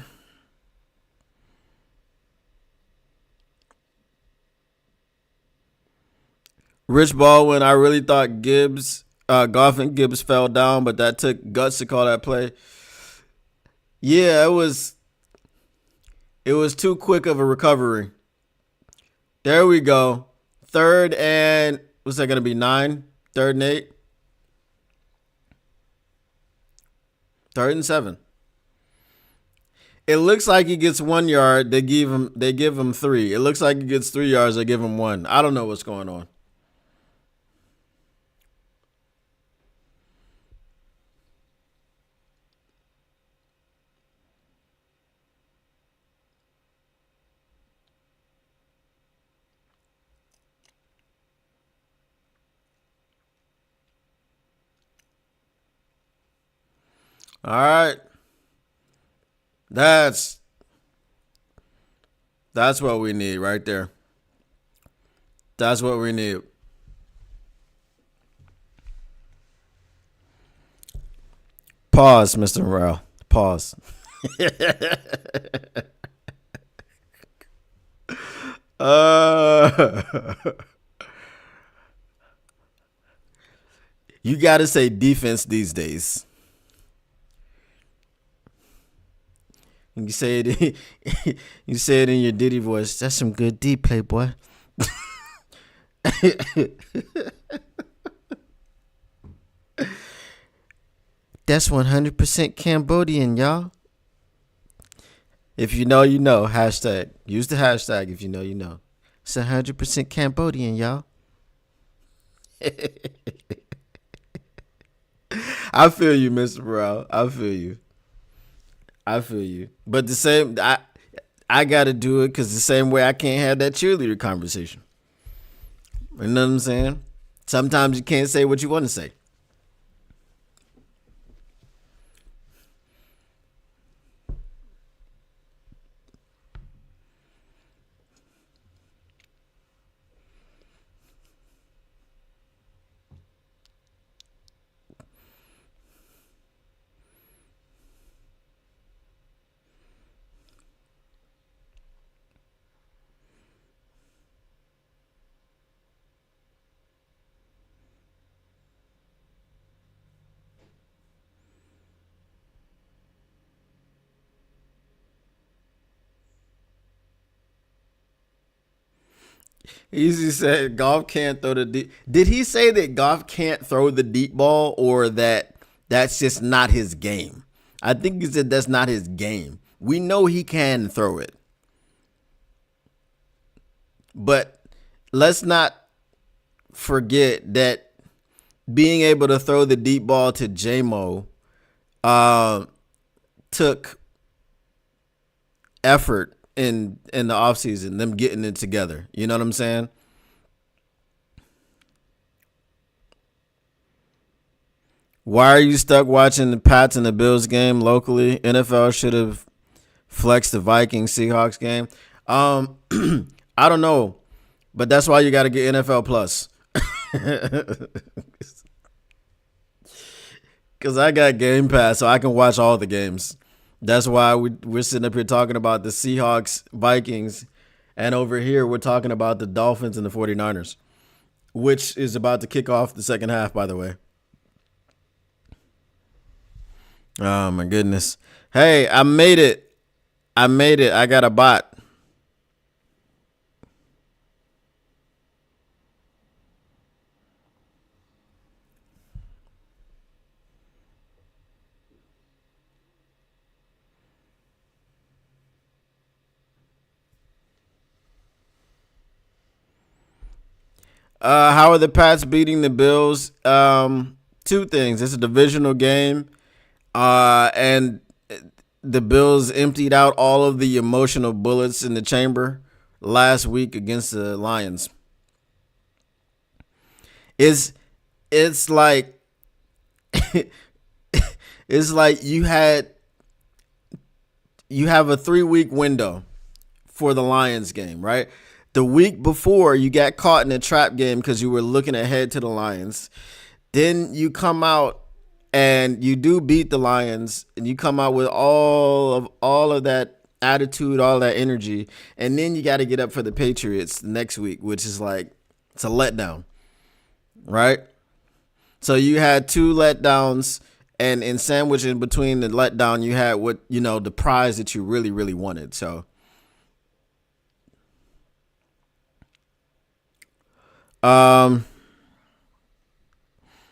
Rich Baldwin, I really thought Goff and Gibbs fell down, but that took guts to call that play. Yeah, it was too quick of a recovery. There we go. Third and, what's that going to be, 9? Third and 8? Third and 7. It looks like he gets 1 yard. They give him 3. It looks like he gets 3 yards. They give him 1. I don't know what's going on. All right. That's what we need right there. That's what we need. Pause, Mr. Morrell. Pause. You got to say defense these days. You say it. You say it in your Diddy voice. That's some good D play, boy. That's 100% Cambodian, y'all. If you know, you know. Hashtag. Use the hashtag if you know, you know. It's 100% Cambodian, y'all. I feel you, Mr. Brown. I feel you. But the same, I got to do it because the same way I can't have that cheerleader conversation. You know what I'm saying? Sometimes you can't say what you want to say. Easy said Goff can't throw the deep. Did he say that Goff can't throw the deep ball or that that's just not his game? I think he said that's not his game. We know he can throw it. But let's not forget that being able to throw the deep ball to J-Mo took effort in the offseason, them getting it together. You know what I'm saying? Why are you stuck watching the Pats and the Bills game locally? NFL should have flexed the Vikings Seahawks game. Um, I don't know, but that's why you got to get NFL Plus. Because I got Game Pass, so I can watch all the games. That's why we're sitting up here talking about the Seahawks, Vikings, and over here we're talking about the Dolphins and the 49ers, which is about to kick off the second half, by the way. Oh, my goodness. Hey, I made it. I got a bot. How are the Pats beating the Bills? Two things. It's a divisional game, and the Bills emptied out all of the emotional bullets in the chamber last week against the Lions. It's like it's like you have a 3-week window for the Lions game, right? The week before, you got caught in a trap game because you were looking ahead to the Lions. Then you come out and you do beat the Lions, and you come out with all of that attitude, all that energy, and then you got to get up for the Patriots next week, which is like it's a letdown, right? So you had 2 letdowns, and in sandwich in between the letdown, you had the prize that you really, really wanted. So.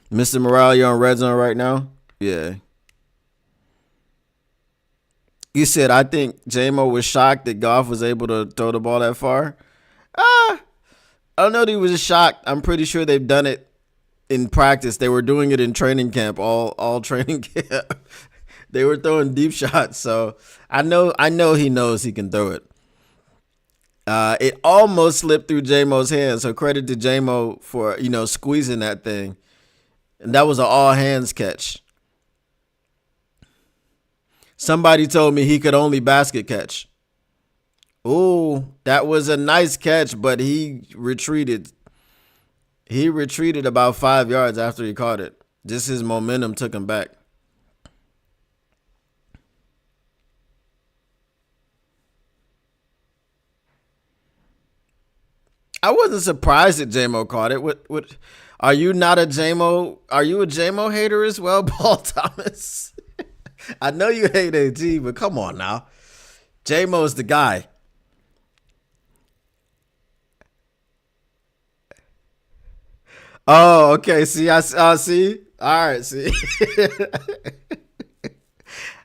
Mr. Morale, you're on red zone right now? Yeah. You said, I think J-Mo was shocked that Goff was able to throw the ball that far. I don't know that he was shocked. I'm pretty sure they've done it in practice. They were doing it in training camp, all training camp. They were throwing deep shots, so I know he knows he can throw it. It almost slipped through J-Mo's hands, so credit to J-Mo for, squeezing that thing. And that was an all-hands catch. Somebody told me he could only basket catch. Ooh, that was a nice catch, but he retreated. He retreated about 5 yards after he caught it. Just his momentum took him back. I wasn't surprised that J-Mo caught it. What? Are you not a J-Mo? Are you a J-Mo hater as well, Paul Thomas? I know you hate AT, but come on now. J-Mo's the guy. Oh, okay. See, I see. All right, see.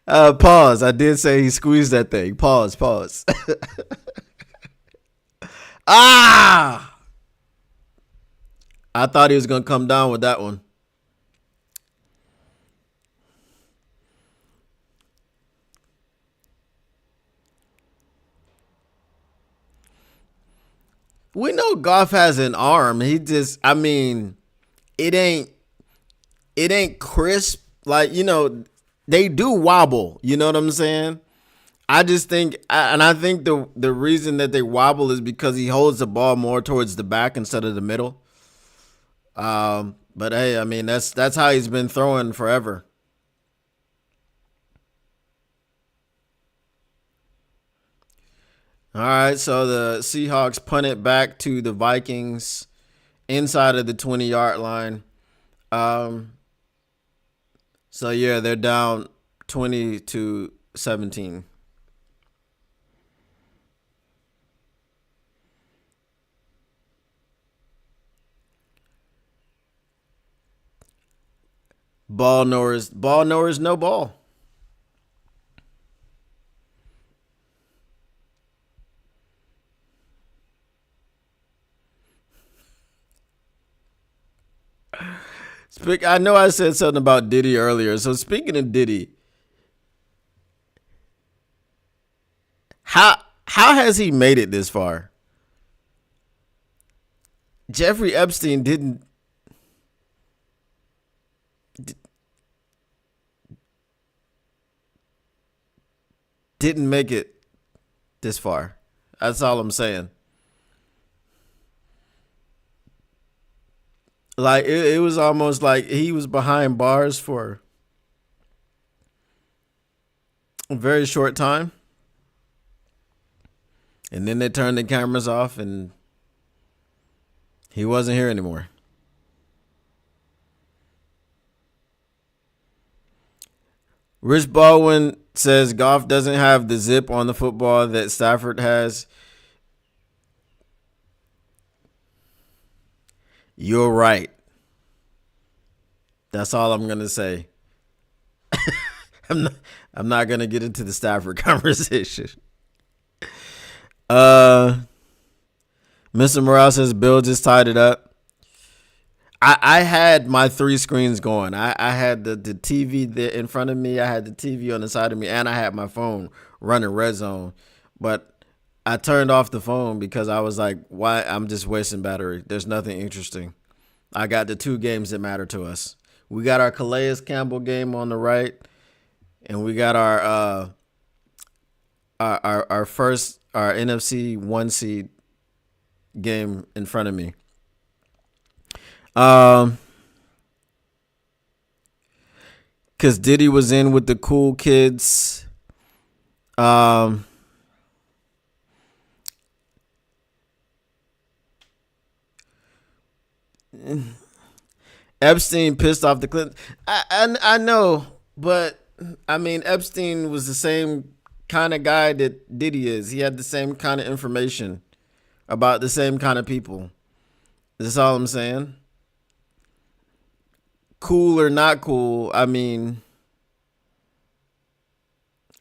Pause. I did say he squeezed that thing. Pause. Ah! I thought he was going to come down with that one. We know Goff has an arm. He just, it ain't crisp. Like, they do wobble. You know what I'm saying? I just think, and I think the reason that they wobble is because he holds the ball more towards the back instead of the middle. But hey, that's how he's been throwing forever. All right, so the Seahawks punt it back to the Vikings inside of the 20-yard line. So yeah, they're down 20-17. Ball knowers, no ball. I know I said something about Diddy earlier. So speaking of Diddy, how has he made it this far? Jeffrey Epstein didn't make it this far. That's all I'm saying. Like it was almost like he was behind bars for a very short time, and then they turned the cameras off, and he wasn't here anymore. Rich Baldwin says Goff doesn't have the zip on the football that Stafford has. You're right. That's all I'm gonna say. I'm not gonna get into the Stafford conversation. Mr. Morale says Bill just tied it up. I had my 3 screens going. I had the TV there in front of me. I had the TV on the side of me, and I had my phone running Red Zone. But I turned off the phone because I was like, why? I'm just wasting battery. There's nothing interesting. I got the 2 games that matter to us. We got our Calais Campbell game on the right, and we got our NFC 1 seed game in front of me. Cause Diddy was in with the cool kids. Epstein pissed off the Clintons. I know, but I mean Epstein was the same kind of guy that Diddy is. He had the same kind of information about the same kind of people. That's all I'm saying. Cool or not cool, I mean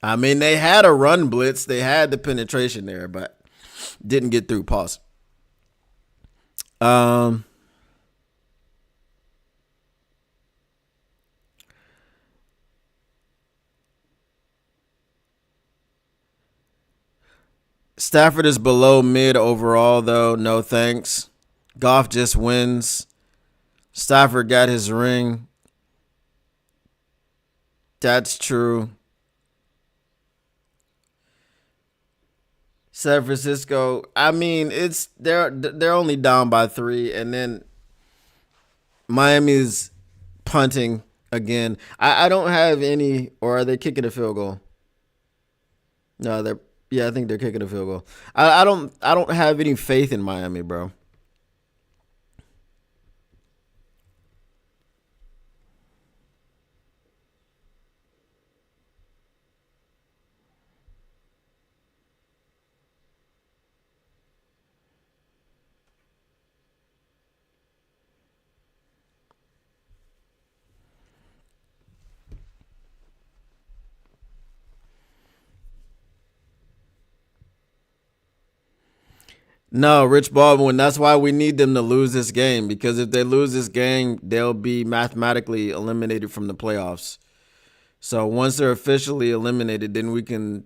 they had a run blitz, they had the penetration there, but didn't get through. Pause. Stafford is below mid overall, though. No thanks. Goff just wins. Stafford got his ring. That's true. San Francisco, I mean, they're only down by 3, and then Miami's punting again. I don't have any, or are they kicking a field goal? No, I think they're kicking a field goal. I don't have any faith in Miami, bro. No, Rich Baldwin, that's why we need them to lose this game, because if they lose this game, they'll be mathematically eliminated from the playoffs. So once they're officially eliminated, then we can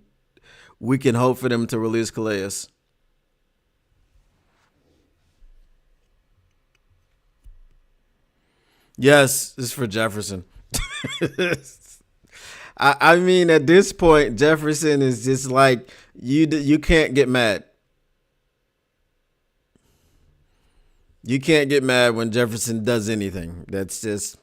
hope for them to release Calais. Yes, this is for Jefferson. I mean, at this point, Jefferson is just like, you can't get mad. You can't get mad when Jefferson does anything. That's just...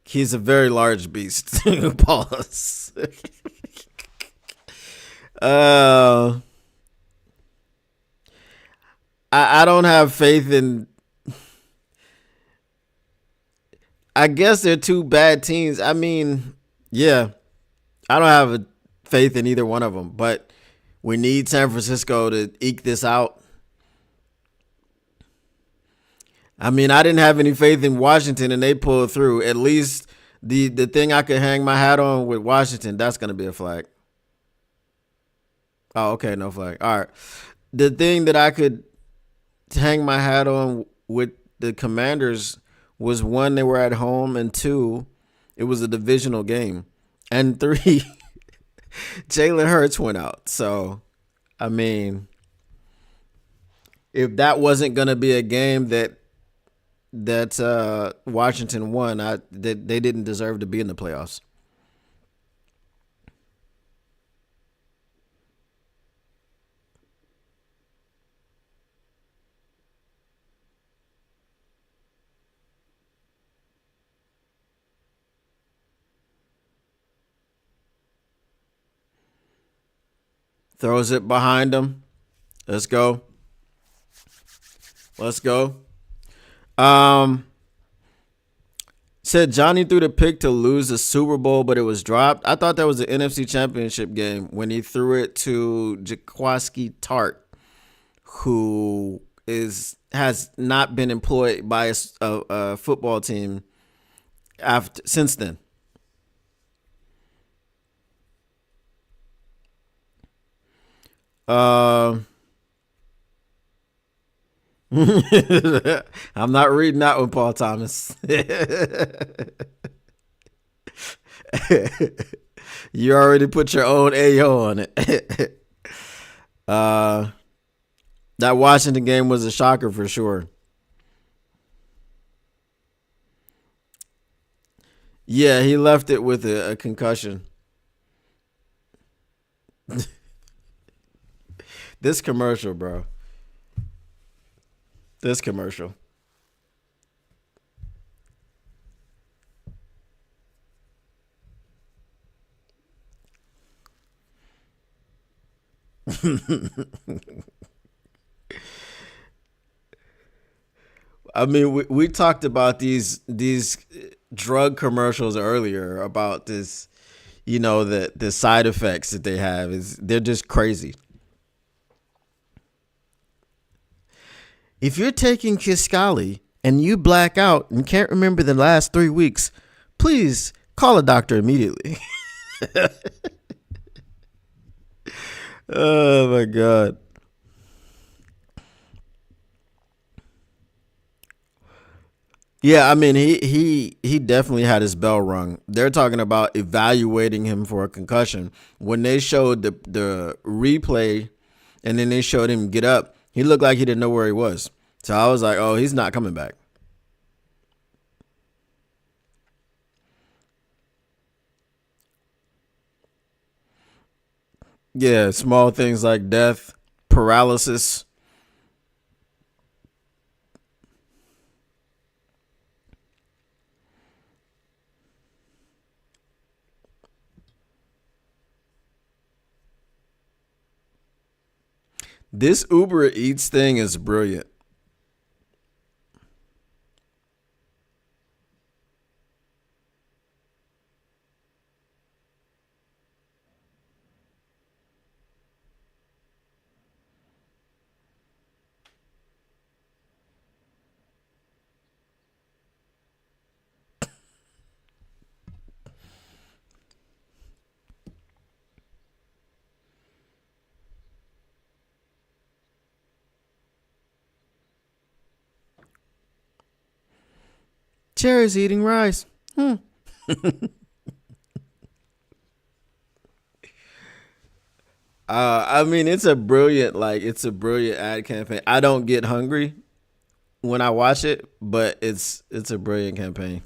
He's a very large beast. Pause. I don't have faith in... I guess they're 2 bad teams. I mean, yeah. I don't have a faith in either one of them, but we need San Francisco to eke this out. I mean, I didn't have any faith in Washington, and they pulled through. At least the thing I could hang my hat on with Washington, that's going to be a flag. Oh, okay, no flag. All right. The thing that I could hang my hat on with the Commanders was, 1, they were at home, and 2, it was a divisional game. And 3, Jalen Hurts went out. So, I mean, if that wasn't going to be a game that Washington won, they didn't deserve to be in the playoffs. Throws it behind him. Let's go. Let's go. Said Johnny threw the pick to lose the Super Bowl, but it was dropped. I thought that was the NFC Championship game when he threw it to Jaquiski Tart, who has not been employed by a football team since then. I'm not reading that one, Paul Thomas. You already put your own AO on it. That Washington game was a shocker for sure. Yeah, he left it with a concussion. This commercial, bro. This commercial. I mean, we talked about these drug commercials earlier about this, the side effects that they have they're just crazy. If you're taking Kisqali and you black out and can't remember the last 3 weeks, please call a doctor immediately. Oh my God. Yeah, I mean he definitely had his bell rung. They're talking about evaluating him for a concussion. When they showed the replay and then they showed him get up, he looked like he didn't know where he was. So I was like, oh, he's not coming back. Yeah, small things like death, paralysis. This Uber Eats thing is brilliant. Cherry's eating rice. I mean, it's a brilliant ad campaign. I don't get hungry when I watch it, but it's a brilliant campaign.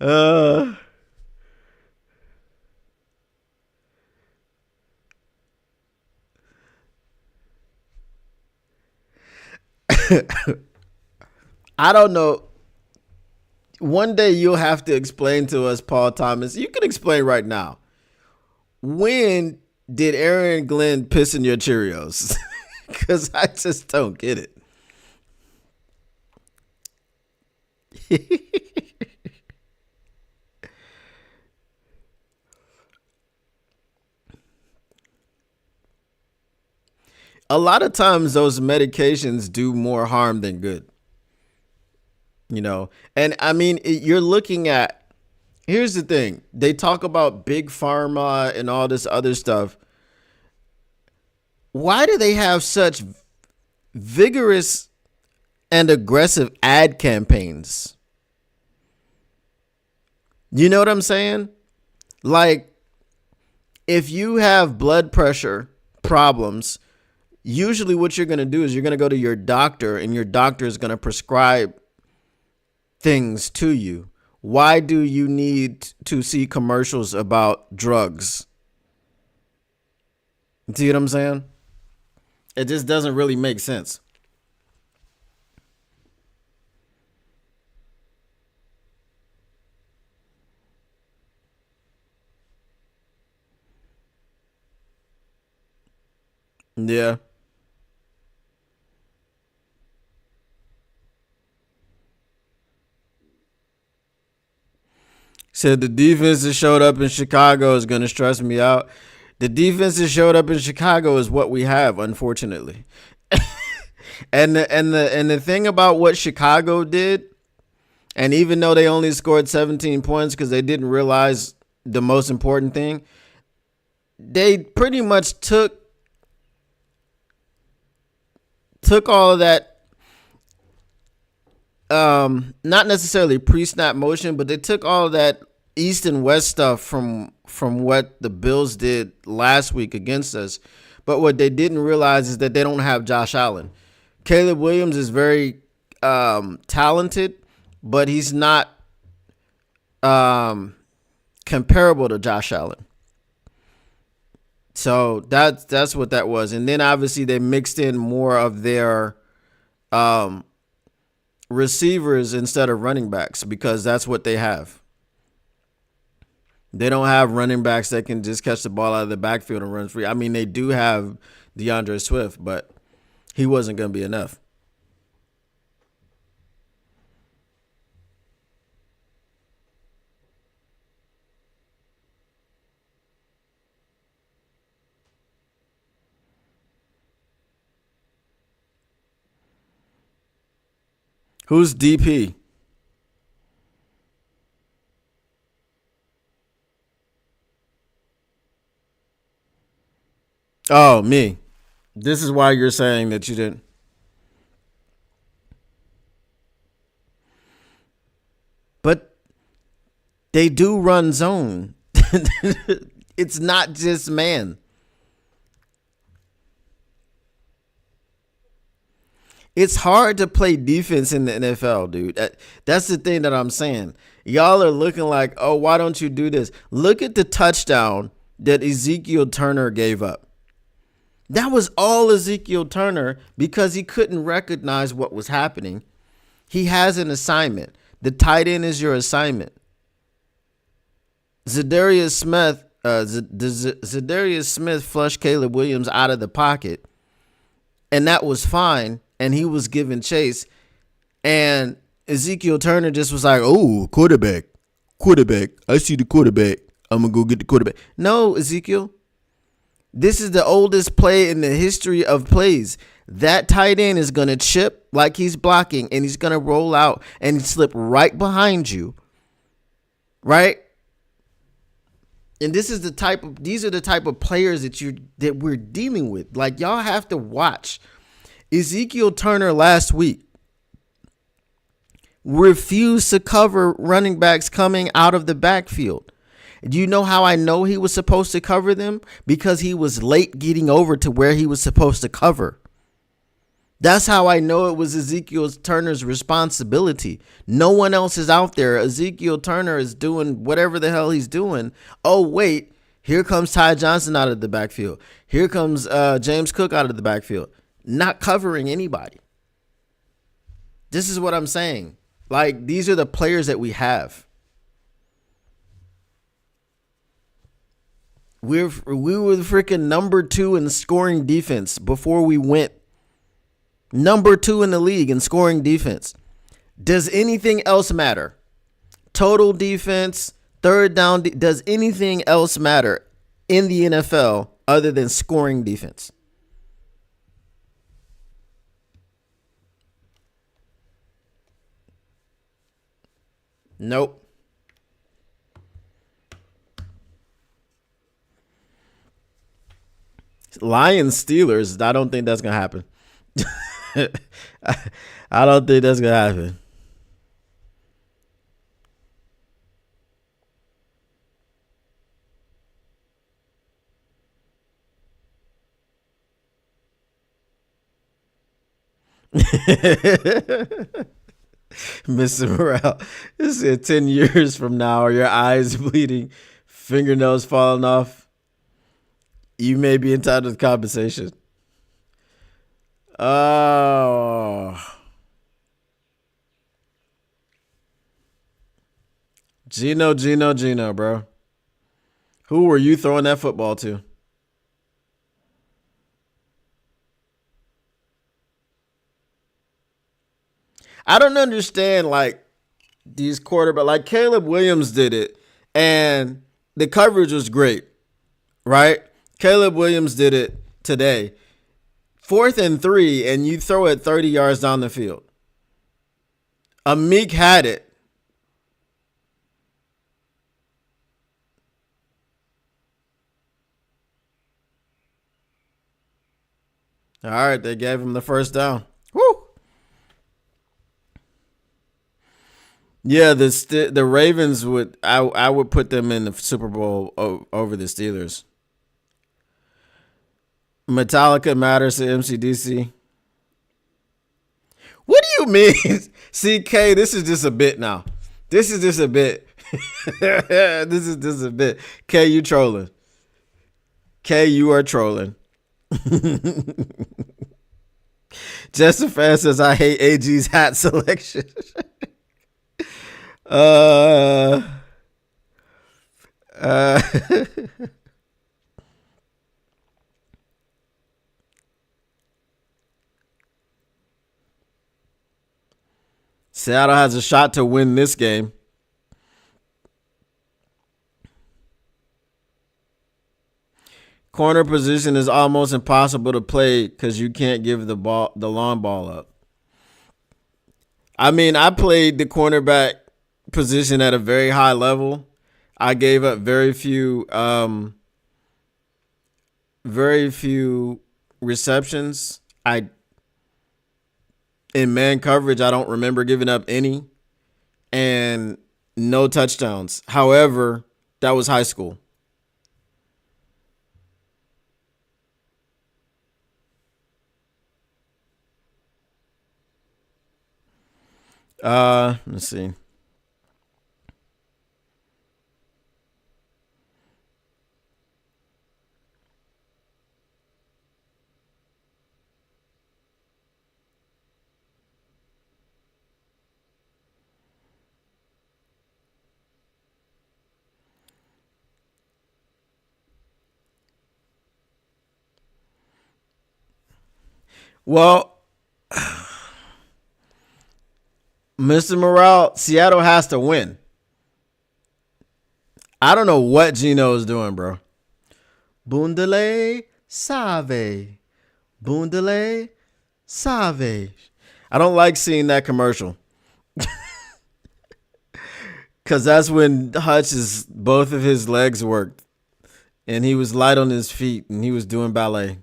Uh, I don't know. One day you'll have to explain to us, Paul Thomas. You can explain right now. When did Aaron Glenn piss in your Cheerios? Because I just don't get it. A lot of times those medications do more harm than good. And I mean, you're looking at, here's the thing. They talk about big pharma and all this other stuff. Why do they have such vigorous and aggressive ad campaigns? You know what I'm saying? Like, if you have blood pressure problems, usually what you're going to do is you're going to go to your doctor and your doctor is going to prescribe things to you. Why do you need to see commercials about drugs? See what I'm saying? It just doesn't really make sense. Yeah. Said the defense that showed up in Chicago is going to stress me out. The defense that showed up in Chicago is what we have, unfortunately. And the thing about what Chicago did, and even though they only scored 17 points because they didn't realize the most important thing, they pretty much took all of that, not necessarily pre-snap motion, but they took all of that East and West stuff from what the Bills did last week against us. But what they didn't realize is that they don't have Josh Allen. Caleb Williams is very talented, but he's not comparable to Josh Allen. So that's what that was. And then obviously they mixed in more of their receivers instead of running backs because that's what they have. They don't have running backs that can just catch the ball out of the backfield and run free. I mean, they do have DeAndre Swift, but he wasn't going to be enough. Who's DP? Oh, me. This is why you're saying that you didn't. But they do run zone. It's not just man. It's hard to play defense in the NFL, dude. That's the thing that I'm saying. Y'all are looking like, oh, why don't you do this? Look at the touchdown that Ezekiel Turner gave up. That was all Ezekiel Turner because he couldn't recognize what was happening. He has an assignment. The tight end is your assignment. Za'Darius Smith flushed Caleb Williams out of the pocket, and that was fine. And he was given chase, and Ezekiel Turner just was like, "Oh, quarterback. I see the quarterback. I'm gonna go get the quarterback." No, Ezekiel. This is the oldest play in the history of plays. That tight end is gonna chip like he's blocking, and he's gonna roll out and slip right behind you, right? And these are the type of players that we're dealing with. Like, y'all have to watch. Ezekiel Turner last week refused to cover running backs coming out of the backfield. Do you know how I know he was supposed to cover them? Because he was late getting over to where he was supposed to cover. That's how I know it was Ezekiel Turner's responsibility. No one else is out there. Ezekiel Turner is doing whatever the hell he's doing. Oh, wait, here comes Ty Johnson out of the backfield. Here comes James Cook out of the backfield. Not covering anybody. This is what I'm saying. Like, these are the players that we have. We were the freaking number 2 in scoring defense before we went. Number 2 in the league in scoring defense. Does anything else matter? Total defense, third down. Does anything else matter in the NFL other than scoring defense? Nope. Lions Steelers, I don't think that's going to happen. I don't think that's going to happen. Mr. Morale, this is 10 years from now, are your eyes bleeding, fingernails falling off? You may be entitled to compensation. Oh, Gino, bro. Who were you throwing that football to? I don't understand like these quarterbacks. Like Caleb Williams did it, and the coverage was great, right? Caleb Williams did it today. 4th and 3, and you throw it 30 yards down the field. Meek had it. All right, they gave him the first down. Woo! Yeah, the Ravens would I would put them in the Super Bowl over the Steelers. Metallica matters to MCDC. What do you mean? CK, this is just a bit now. This is just a bit. This is just a bit. K, you trolling. K, you are trolling. Justin Fan says, I hate AG's hat selection. uh, uh, Seattle has a shot to win this game. Corner position is almost impossible to play because you can't give the long ball up. I mean, I played the cornerback position at a very high level. I gave up very few receptions. In man coverage, I don't remember giving up any, and no touchdowns. However, that was high school. Let's see. Well, Mr. Morale, Seattle has to win. I don't know what Gino is doing, bro. Bundele Save. Bundele Save. I don't like seeing that commercial. Because that's when both of his legs worked. And he was light on his feet and he was doing ballet.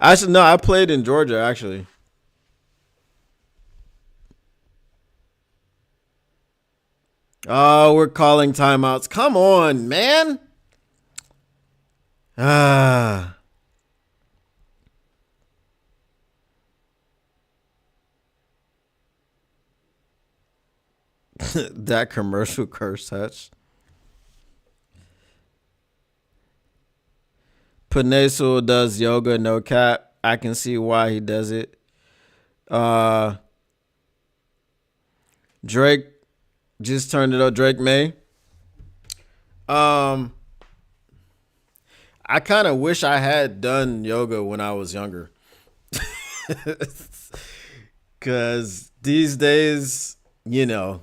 Actually, no, I played in Georgia, actually. Oh, we're calling timeouts. Come on, man. Ah. That commercial curse touch. Penei does yoga, no cap. I can see why he does it. Drake just turned it up. Drake May. I kind of wish I had done yoga when I was younger. Because these days, not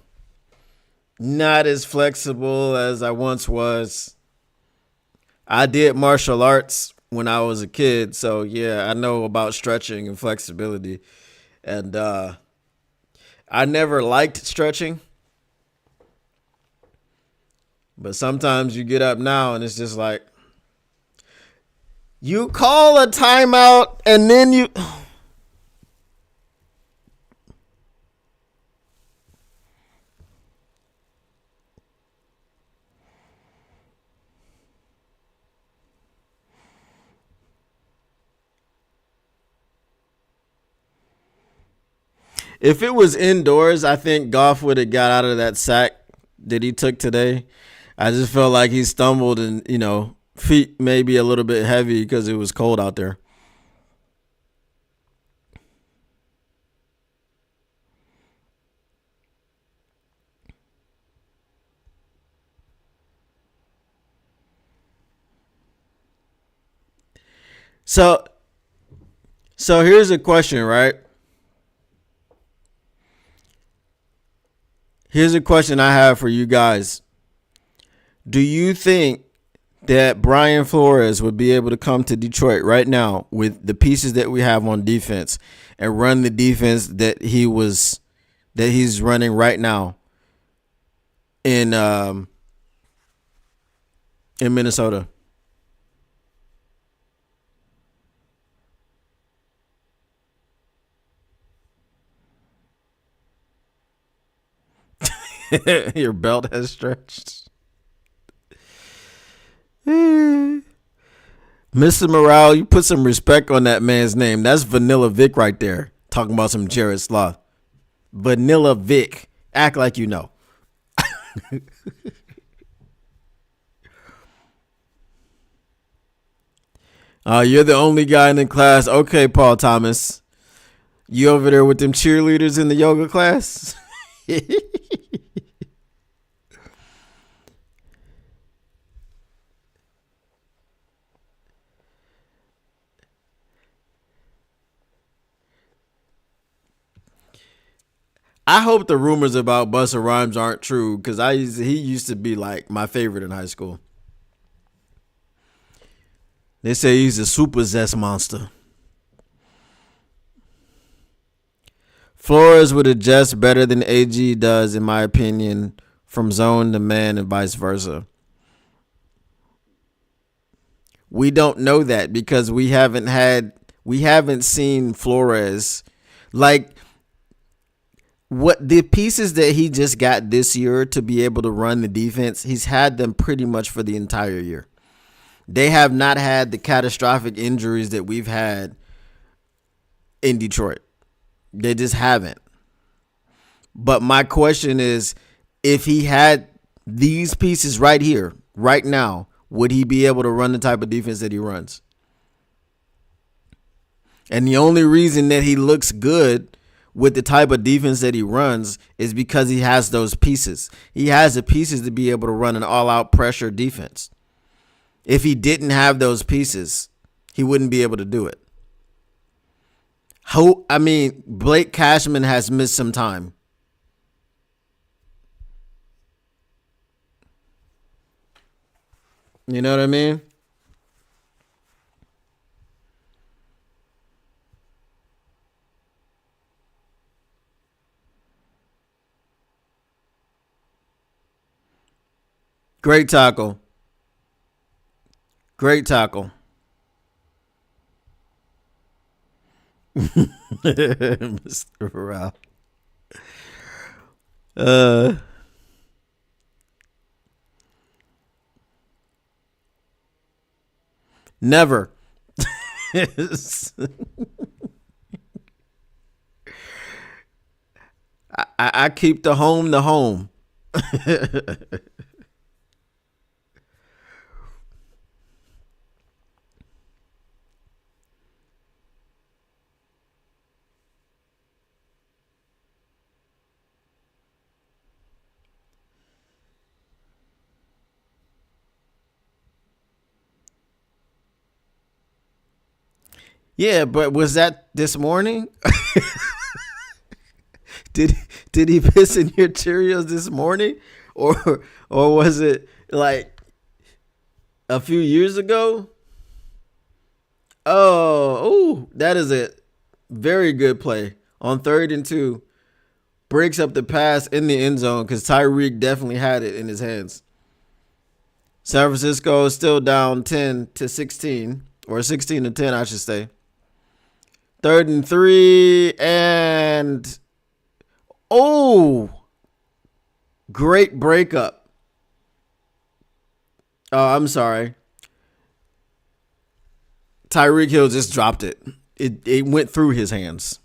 as flexible as I once was. I did martial arts when I was a kid, so yeah, I know about stretching and flexibility. And I never liked stretching. But sometimes you get up now and it's just like, you call a timeout and then you... If it was indoors, I think Goff would have got out of that sack that he took today. I just felt like he stumbled and, feet maybe a little bit heavy because it was cold out there. So here's a question, right? Here's a question I have for you guys. Do you think that Brian Flores would be able to come to Detroit right now with the pieces that we have on defense and run the defense that he's running right now in Minnesota? Your belt has stretched. Mr. Morale, you put some respect on that man's name. That's Vanilla Vic right there. Talking about some Jared Sloth. Vanilla Vic. Act like you know. You're the only guy in the class. Okay, Paul Thomas. You over there with them cheerleaders in the yoga class? I hope the rumors about Busta Rhymes aren't true because he used to be like my favorite in high school. They say he's a super zest monster. Flores would adjust better than AG does, in my opinion, from zone to man and vice versa. We don't know that because we haven't seen Flores like. What the pieces that he just got this year to be able to run the defense, he's had them pretty much for the entire year. They have not had the catastrophic injuries that we've had in Detroit. They just haven't. But my question is, if he had these pieces right here, right now, would he be able to run the type of defense that he runs? And the only reason that he looks good with the type of defense that he runs is because he has those pieces. He has the pieces to be able to run an all-out pressure defense. If he didn't have those pieces, he wouldn't be able to do it. Blake Cashman has missed some time. You know what I mean? Great tackle. Great tackle. Mr. Ralph. Never. I keep the home. Yeah, but was that this morning? Did he piss in your Cheerios this morning, or was it like a few years ago? Oh, that is a very good play on 3rd and 2. Breaks up the pass in the end zone because Tyreek definitely had it in his hands. San Francisco is still down 10-16, or 16-10, I should say. 3rd and 3, and great breakup. Oh, I'm sorry. Tyreek Hill just dropped it. It went through his hands.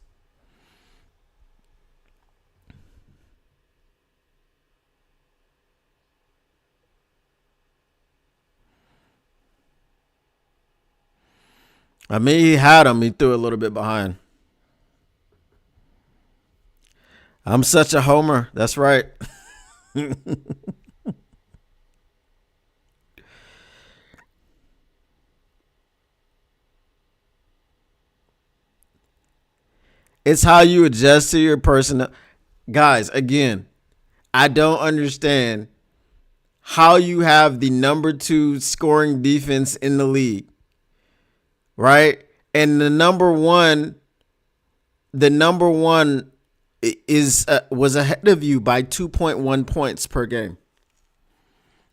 I mean, he had him. He threw a little bit behind. I'm such a homer. That's right. It's how you adjust to your person. Guys, again, I don't understand how you have the number 2 scoring defense in the league, right? And the number one is was ahead of you by 2.1 points per game.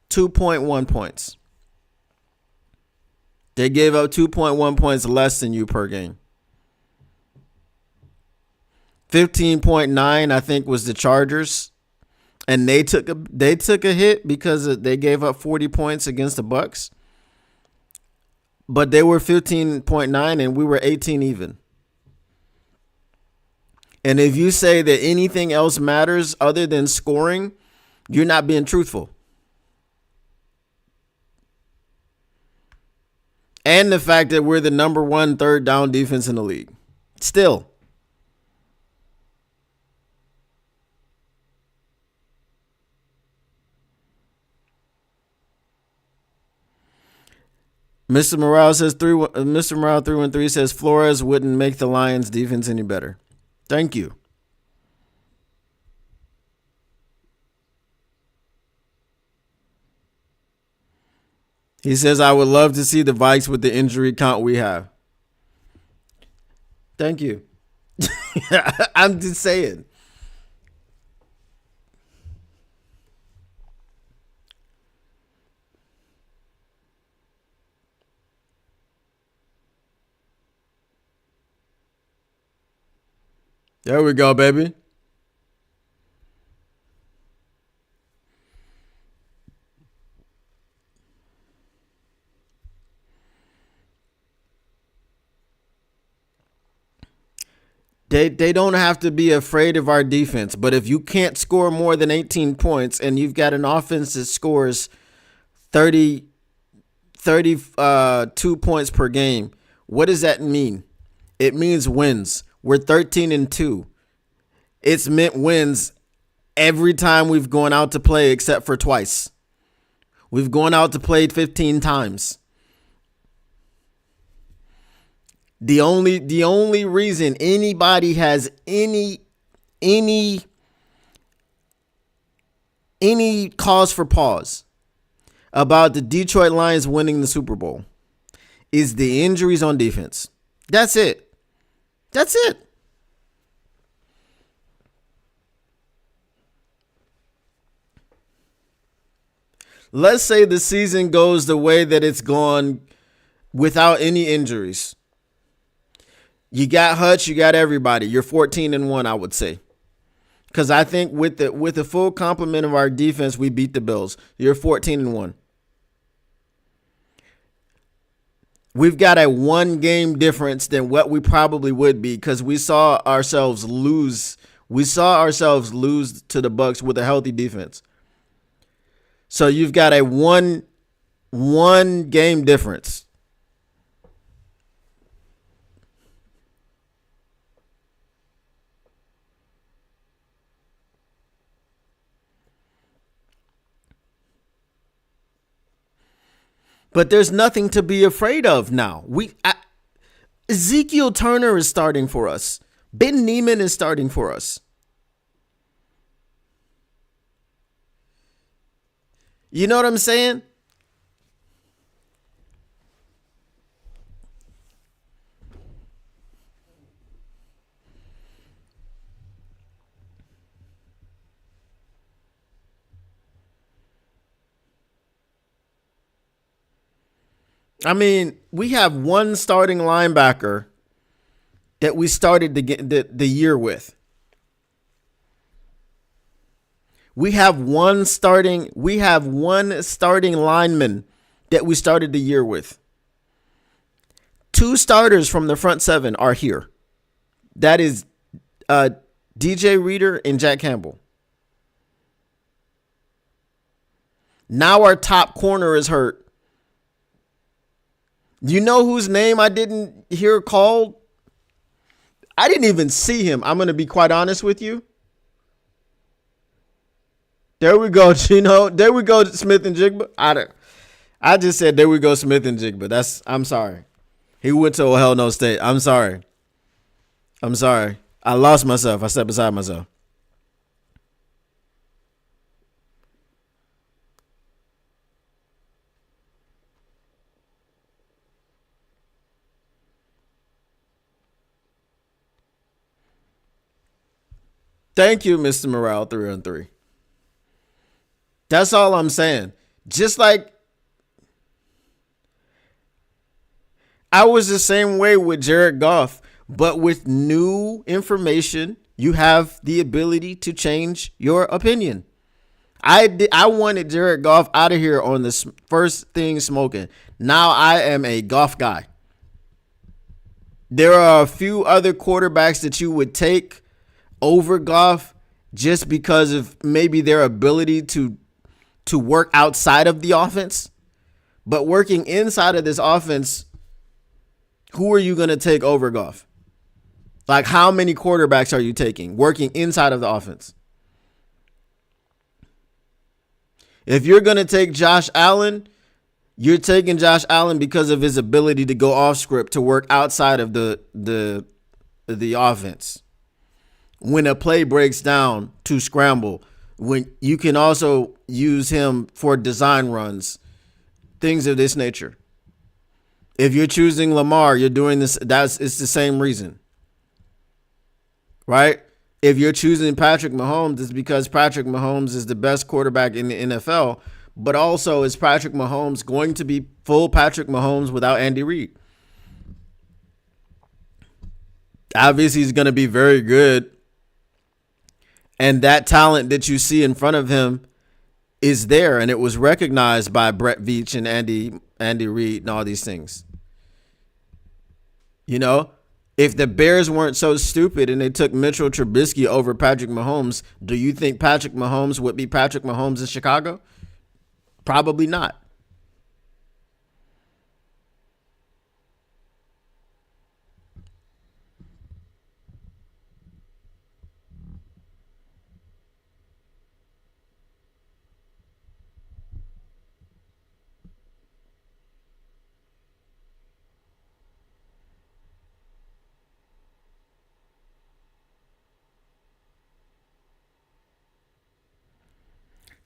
2.1 points. They gave up 2.1 points less than you per game. 15.9, I think, was the Chargers, and they took a hit because they gave up 40 points against the Bucks. But they were 15.9, and we were 18 even. And if you say that anything else matters other than scoring, you're not being truthful. And the fact that we're the number 1 third down defense in the league. Still. Mr. Morale says Mr. Morale 313 says Flores wouldn't make the Lions defense any better. Thank you. He says I would love to see the Vikes with the injury count we have. Thank you. I'm just saying. There we go, baby. They don't have to be afraid of our defense, but if you can't score more than 18 points and you've got an offense that scores 32 points per game, what does that mean? It means wins. We're 13-2. It's meant wins every time we've gone out to play except for twice. We've gone out to play 15 times. The only reason anybody has any cause for pause about the Detroit Lions winning the Super Bowl is the injuries on defense. That's it. That's it. Let's say the season goes the way that it's gone without any injuries. You got Hutch, you got everybody. You're 14-1, I would say. Because I think with the full complement of our defense, we beat the Bills. You're 14-1. We've got a 1 game difference than what we probably would be because we saw ourselves lose. We saw ourselves lose to the Bucks with a healthy defense. So you've got a one game difference. But there's nothing to be afraid of now. Ezekiel Turner is starting for us. Ben Neiman is starting for us. You know what I'm saying? I mean, we have one starting linebacker that we started the year with. We have one starting lineman that we started the year with. 2 starters from the front 7 are here. That is DJ Reader and Jack Campbell. Now our top corner is hurt. You know whose name I didn't hear called? I didn't even see him. I'm going to be quite honest with you. There we go, Chino. There we go, Smith and Jigba. I just said there we go, Smith and Jigba. I'm sorry. He went to Ohio No State. I'm sorry. I lost myself. I stepped beside myself. Thank you, Mr. Morale, 3-on-3. That's all I'm saying. Just like I was the same way with Jared Goff, but with new information, you have the ability to change your opinion. I wanted Jared Goff out of here on the first thing smoking. Now I am a Goff guy. There are a few other quarterbacks that you would take over Goff just because of maybe their ability to work outside of the offense. But working inside of this offense, who are you going to take over Goff? Like, how many quarterbacks are you taking working inside of the offense? If you're going to take Josh Allen, you're taking Josh Allen because of his ability to go off script, to work outside of the offense. When a play breaks down, to scramble. When you can also use him for design runs, things of this nature. If you're choosing Lamar, you're doing this. It's the same reason, right? If you're choosing Patrick Mahomes, it's because Patrick Mahomes is the best quarterback in the NFL. But also, is Patrick Mahomes going to be full Patrick Mahomes without Andy Reid? Obviously, he's going to be very good. And that talent that you see in front of him is there, and it was recognized by Brett Veach and Andy Reid and all these things. You know, if the Bears weren't so stupid and they took Mitchell Trubisky over Patrick Mahomes, do you think Patrick Mahomes would be Patrick Mahomes in Chicago? Probably not.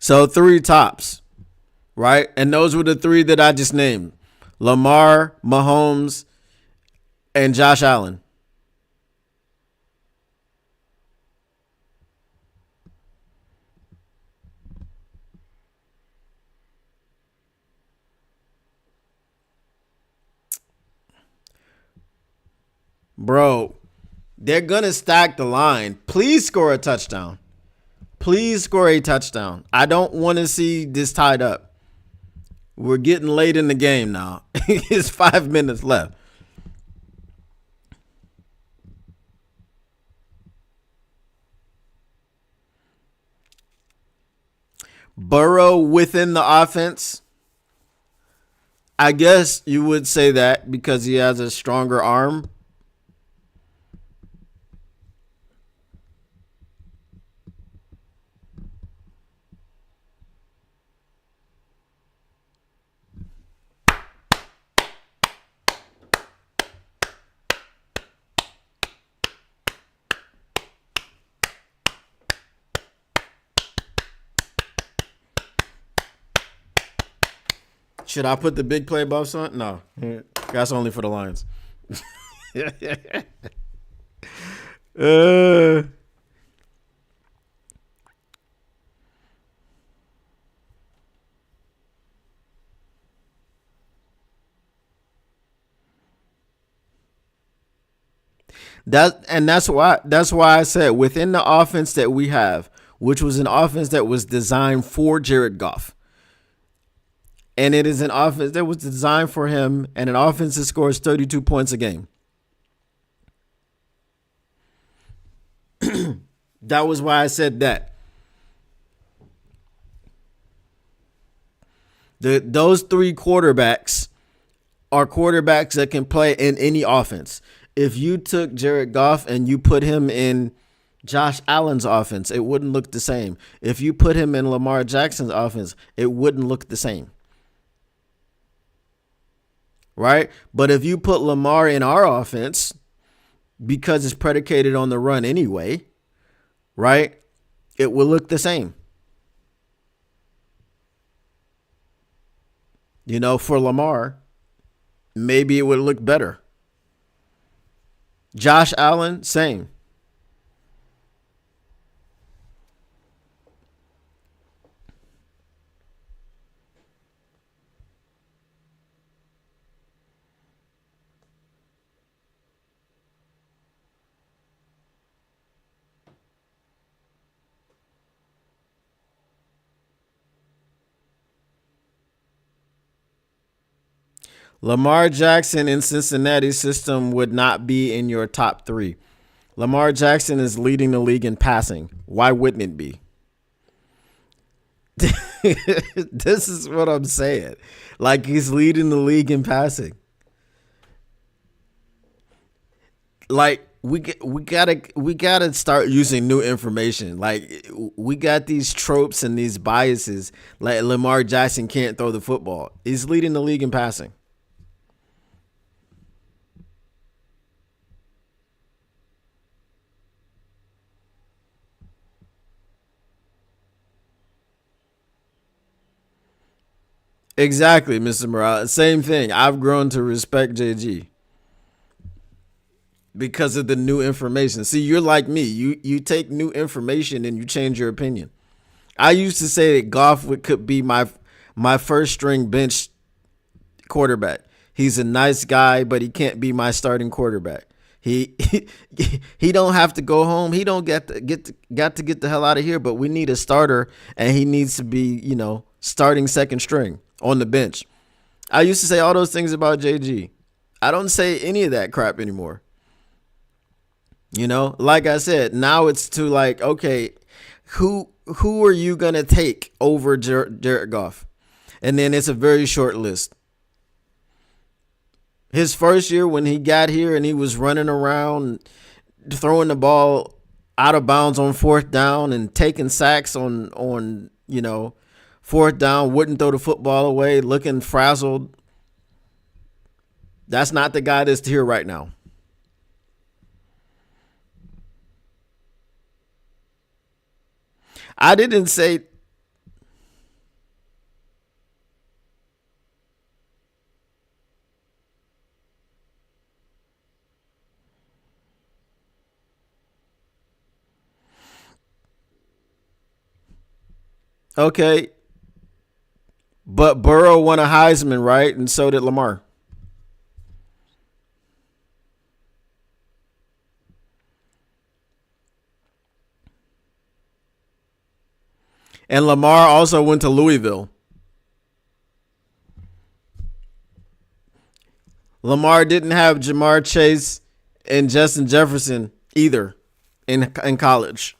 So 3 tops, right? And those were the 3 that I just named. Lamar, Mahomes, and Josh Allen. Bro, they're going to stack the line. Please score a touchdown. Please score a touchdown. I don't want to see this tied up. We're getting late in the game now. It's 5 minutes left. Burrow within the offense. I guess you would say that because he has a stronger arm. Should I put the big play buffs on? No. That's only for the Lions. That's why I said within the offense that we have, which was an offense that was designed for Jared Goff. And it is an offense that was designed for him, and an offense that scores 32 points a game. That was why I said that. Those 3 quarterbacks are quarterbacks that can play in any offense. If you took Jared Goff and you put him in Josh Allen's offense, it wouldn't look the same. If you put him in Lamar Jackson's offense, it wouldn't look the same. Right? But if you put Lamar in our offense, because it's predicated on the run anyway, right, it will look the same. For Lamar, maybe it would look better. Josh Allen, same. Lamar Jackson in Cincinnati's system would not be in your top 3. Lamar Jackson is leading the league in passing. Why wouldn't it be? This is what I'm saying. Like, he's leading the league in passing. Like, we gotta start using new information. Like, we got these tropes and these biases. Like, Lamar Jackson can't throw the football. He's leading the league in passing. Exactly, Mr. Morales. Same thing. I've grown to respect JG because of the new information. See, you're like me. You take new information and you change your opinion. I used to say that Goff could be my first string bench quarterback. He's a nice guy, but he can't be my starting quarterback. He don't have to go home. He don't got to get the hell out of here. But we need a starter, and he needs to be starting second string on the bench. I used to say all those things about JG. I don't say any of that crap anymore. Like I said, now it's to like, okay, who are you gonna take over Jared Goff? And then it's a very short list. His first year when he got here and he was running around throwing the ball out of bounds on fourth down and taking sacks on fourth down, wouldn't throw the football away, looking frazzled. That's not the guy that's here right now. I didn't say. Okay. But Burrow won a Heisman, right? And so did Lamar. And Lamar also went to Louisville. Lamar didn't have Jamar Chase and Justin Jefferson either in college.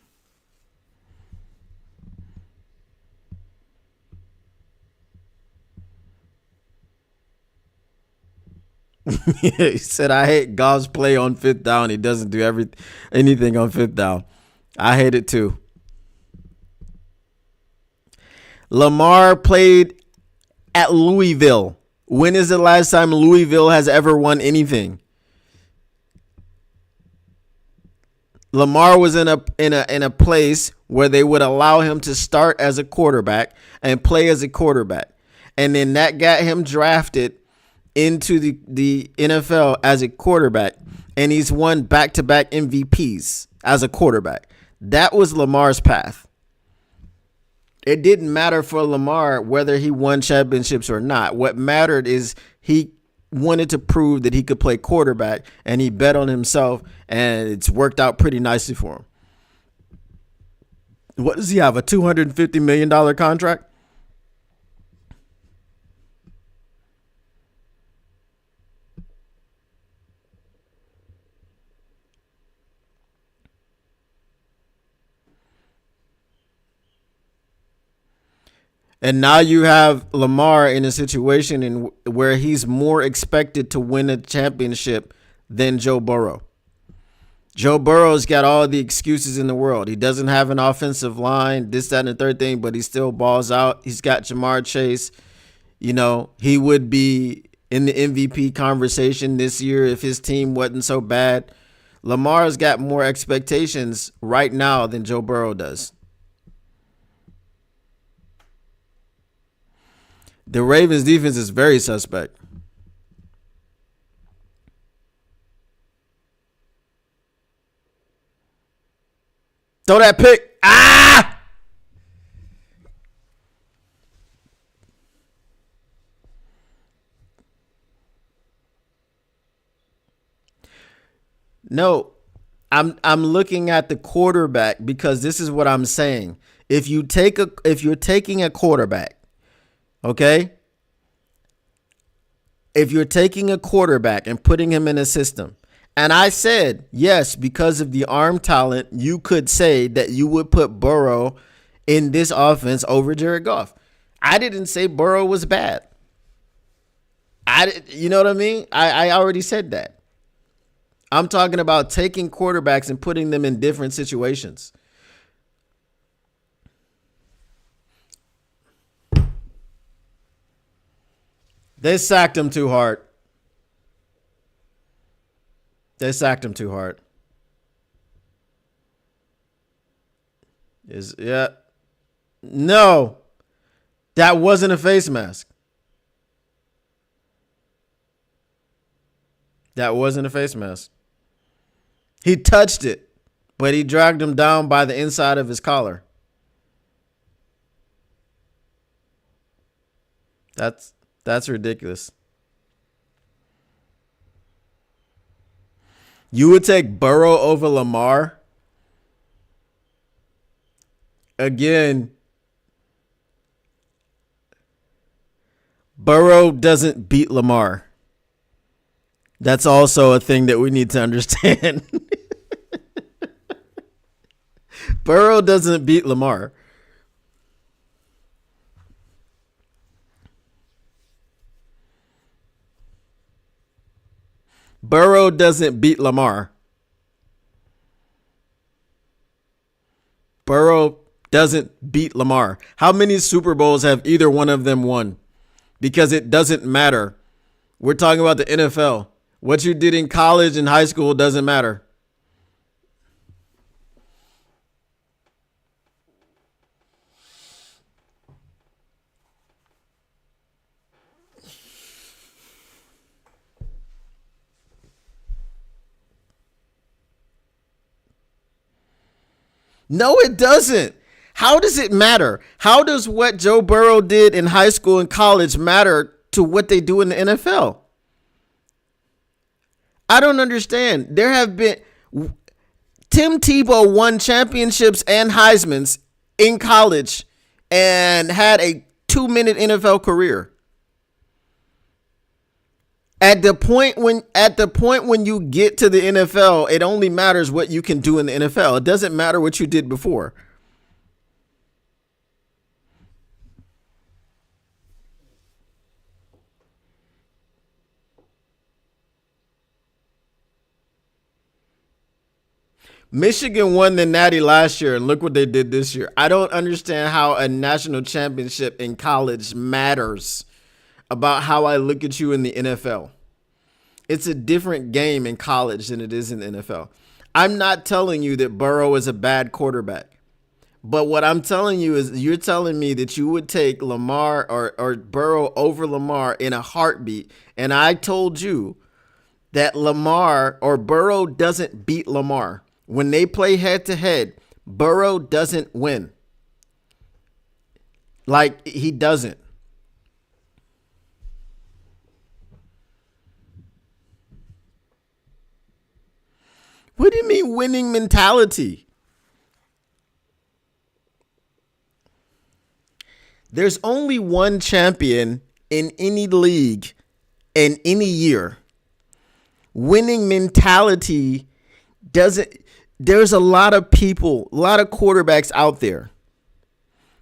He said, I hate Goff's play on fifth down. He doesn't do anything on fifth down. I hate it too. Lamar played at Louisville. When is the last time Louisville has ever won anything? Lamar was in a place where they would allow him to start as a quarterback and play as a quarterback. And then that got him drafted into the NFL as a quarterback, and he's won back-to-back MVPs as a quarterback. That was Lamar's path. It didn't matter for Lamar whether he won championships or not. What mattered is he wanted to prove that he could play quarterback, and he bet on himself, and it's worked out pretty nicely for him. What does he have, a $250 million contract? And now you have Lamar in a situation where he's more expected to win a championship than Joe Burrow. Joe Burrow's got all the excuses in the world. He doesn't have an offensive line, this, that, and the third thing, but he still balls out. He's got Jamar Chase. You know, he would be in the MVP conversation this year if his team wasn't so bad. Lamar's got more expectations right now than Joe Burrow does. The Ravens defense is very suspect. Throw that pick. Ah! No, I'm looking at the quarterback because this is what I'm saying. If you're taking a quarterback, okay? If you're taking a quarterback and putting him in a system, and I said, yes, because of the arm talent, you could say that you would put Burrow in this offense over Jared Goff. I didn't say Burrow was bad. You know what I mean? I already said that. I'm talking about taking quarterbacks and putting them in different situations. They sacked him too hard. No, that wasn't a face mask. He touched it, but he dragged him down by the inside of his collar. That's ridiculous. You would take Burrow over Lamar? Again, Burrow doesn't beat Lamar. That's also a thing that we need to understand. Burrow doesn't beat Lamar. Burrow doesn't beat Lamar. Burrow doesn't beat Lamar. How many Super Bowls have either one of them won? Because it doesn't matter. We're talking about the NFL. What you did in college and high school doesn't matter. No, it doesn't. How does it matter? How does what Joe Burrow did in high school and college matter to what they do in the NFL? I don't understand. There have been Tim Tebow won championships and Heismans in college and had a 2-minute NFL career. At the point when you get to the NFL, it only matters what you can do in the NFL. It doesn't matter what you did before. Michigan won the Natty last year, and look what they did this year. I don't understand how a national championship in college matters about how I look at you in the NFL. It's a different game in college than it is in the NFL. I'm not telling you that Burrow is a bad quarterback. But what I'm telling you is you're telling me that you would take Lamar or Burrow over Lamar in a heartbeat. And I told you that Lamar or Burrow doesn't beat Lamar. When they play head to head, Burrow doesn't win. Like, he doesn't. What do you mean winning mentality? There's only one champion in any league in any year. Winning mentality doesn't. There's a lot of people, a lot of quarterbacks out there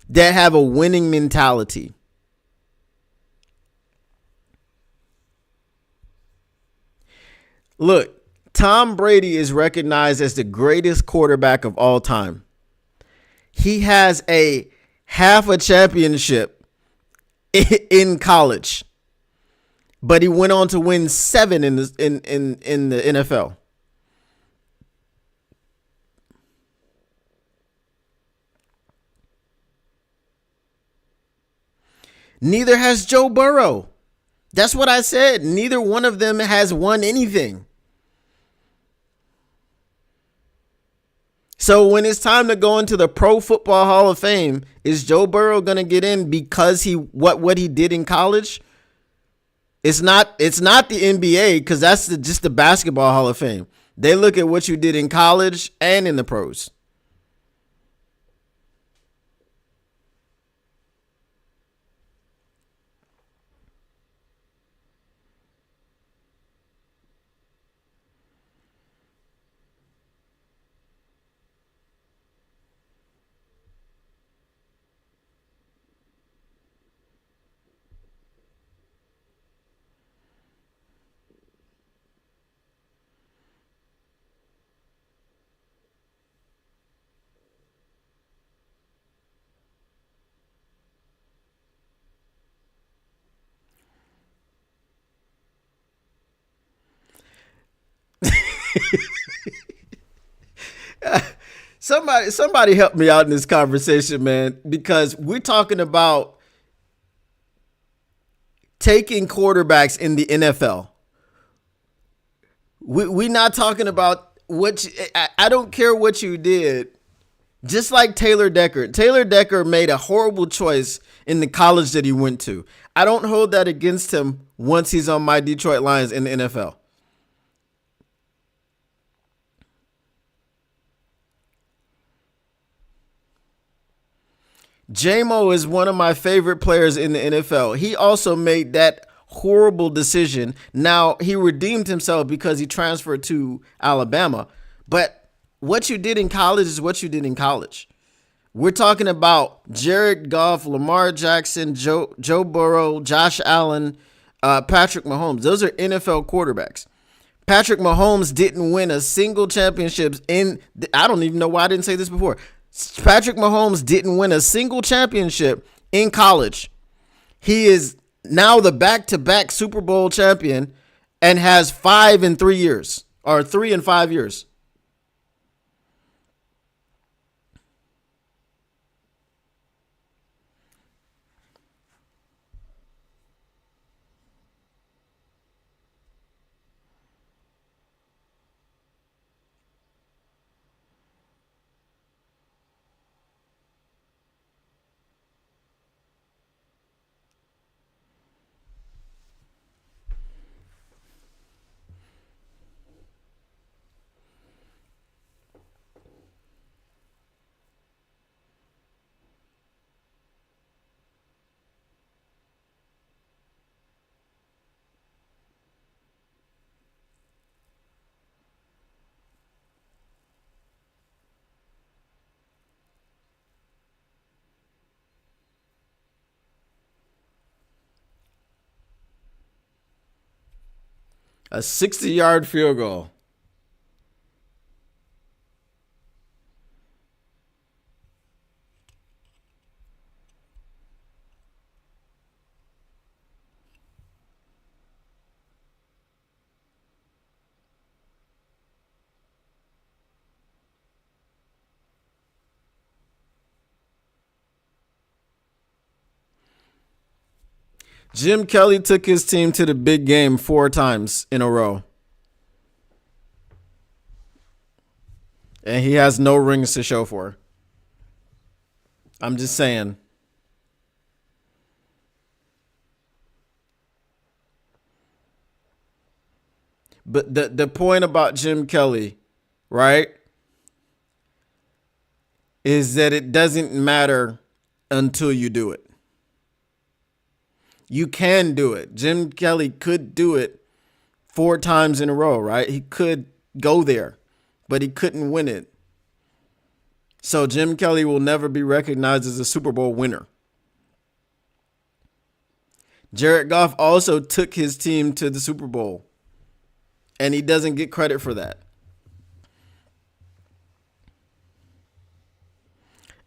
that have a winning mentality. Look, Tom Brady is recognized as the greatest quarterback of all time. He has a half a championship in college, but he went on to win 7 in the NFL. Neither has Joe Burrow. That's what I said. Neither one of them has won anything. So when it's time to go into the Pro Football Hall of Fame, is Joe Burrow going to get in because what he did in college? It's not the NBA, because that's just the Basketball Hall of Fame. They look at what you did in college and in the pros. Somebody help me out in this conversation, man, because we're talking about taking quarterbacks in the NFL. We're not talking about I don't care what you did. Just like Taylor Decker. Taylor Decker made a horrible choice in the college that he went to. I don't hold that against him once he's on my Detroit Lions in the NFL. J-Mo is one of my favorite players in the NFL. He also made that horrible decision. Now, he redeemed himself because he transferred to Alabama. But what you did in college is what you did in college. We're talking about Jared Goff, Lamar Jackson, Joe Burrow, Josh Allen, Patrick Mahomes. Those are NFL quarterbacks. Patrick Mahomes didn't win a single championship I don't even know why I didn't say this before. Patrick Mahomes didn't win a single championship in college. He is now the back-to-back Super Bowl champion and has 5 in 3 years, or 3 in 5 years. A 60-yard field goal. Jim Kelly took his team to the big game 4 times in a row. And he has no rings to show for. I'm just saying. But the point about Jim Kelly, right, is that it doesn't matter until you do it. You can do it. Jim Kelly could do it 4 times in a row, right? He could go there, but he couldn't win it. So Jim Kelly will never be recognized as a Super Bowl winner. Jared Goff also took his team to the Super Bowl, and he doesn't get credit for that.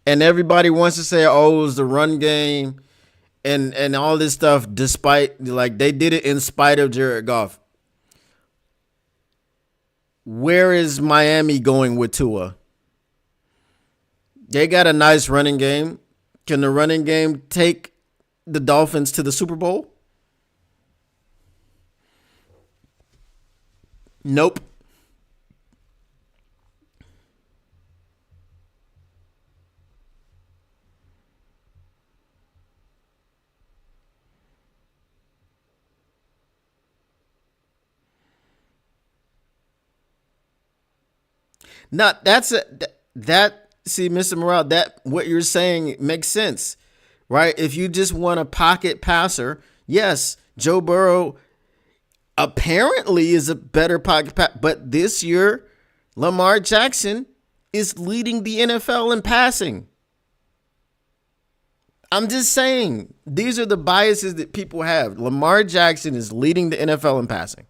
And everybody wants to say, oh, it was the run game and all this stuff, despite, like, they did it in spite of Jared Goff. Where is Miami going with Tua? They got a nice running game. Can the running game take the Dolphins to the Super Bowl? Nope. Not that's a that see, Mr. Morale, that what you're saying makes sense, right? If you just want a pocket passer, yes, Joe Burrow apparently is a better pocket pass, but this year Lamar Jackson is leading the NFL in passing. I'm just saying, these are the biases that people have. Lamar Jackson is leading the NFL in passing.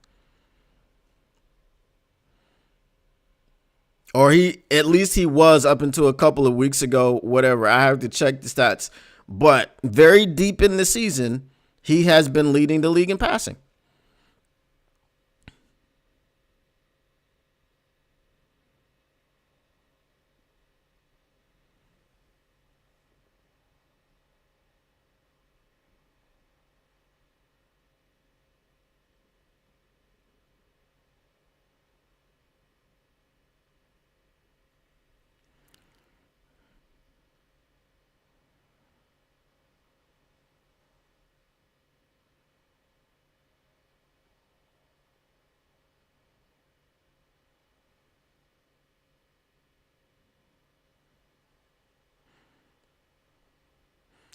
Or at least he was up until a couple of weeks ago, whatever. I have to check the stats. But very deep in the season, he has been leading the league in passing.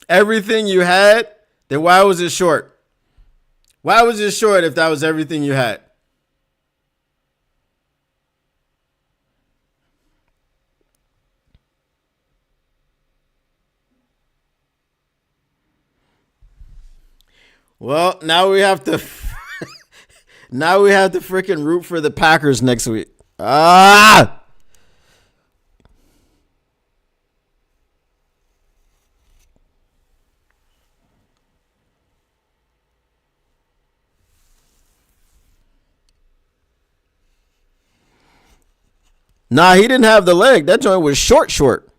Everything you had, then why was it short? Why was it short if that was everything you had? Well, now we have to now we have to freaking root for the Packers next week. Ah! Nah, he didn't have the leg. That joint was short.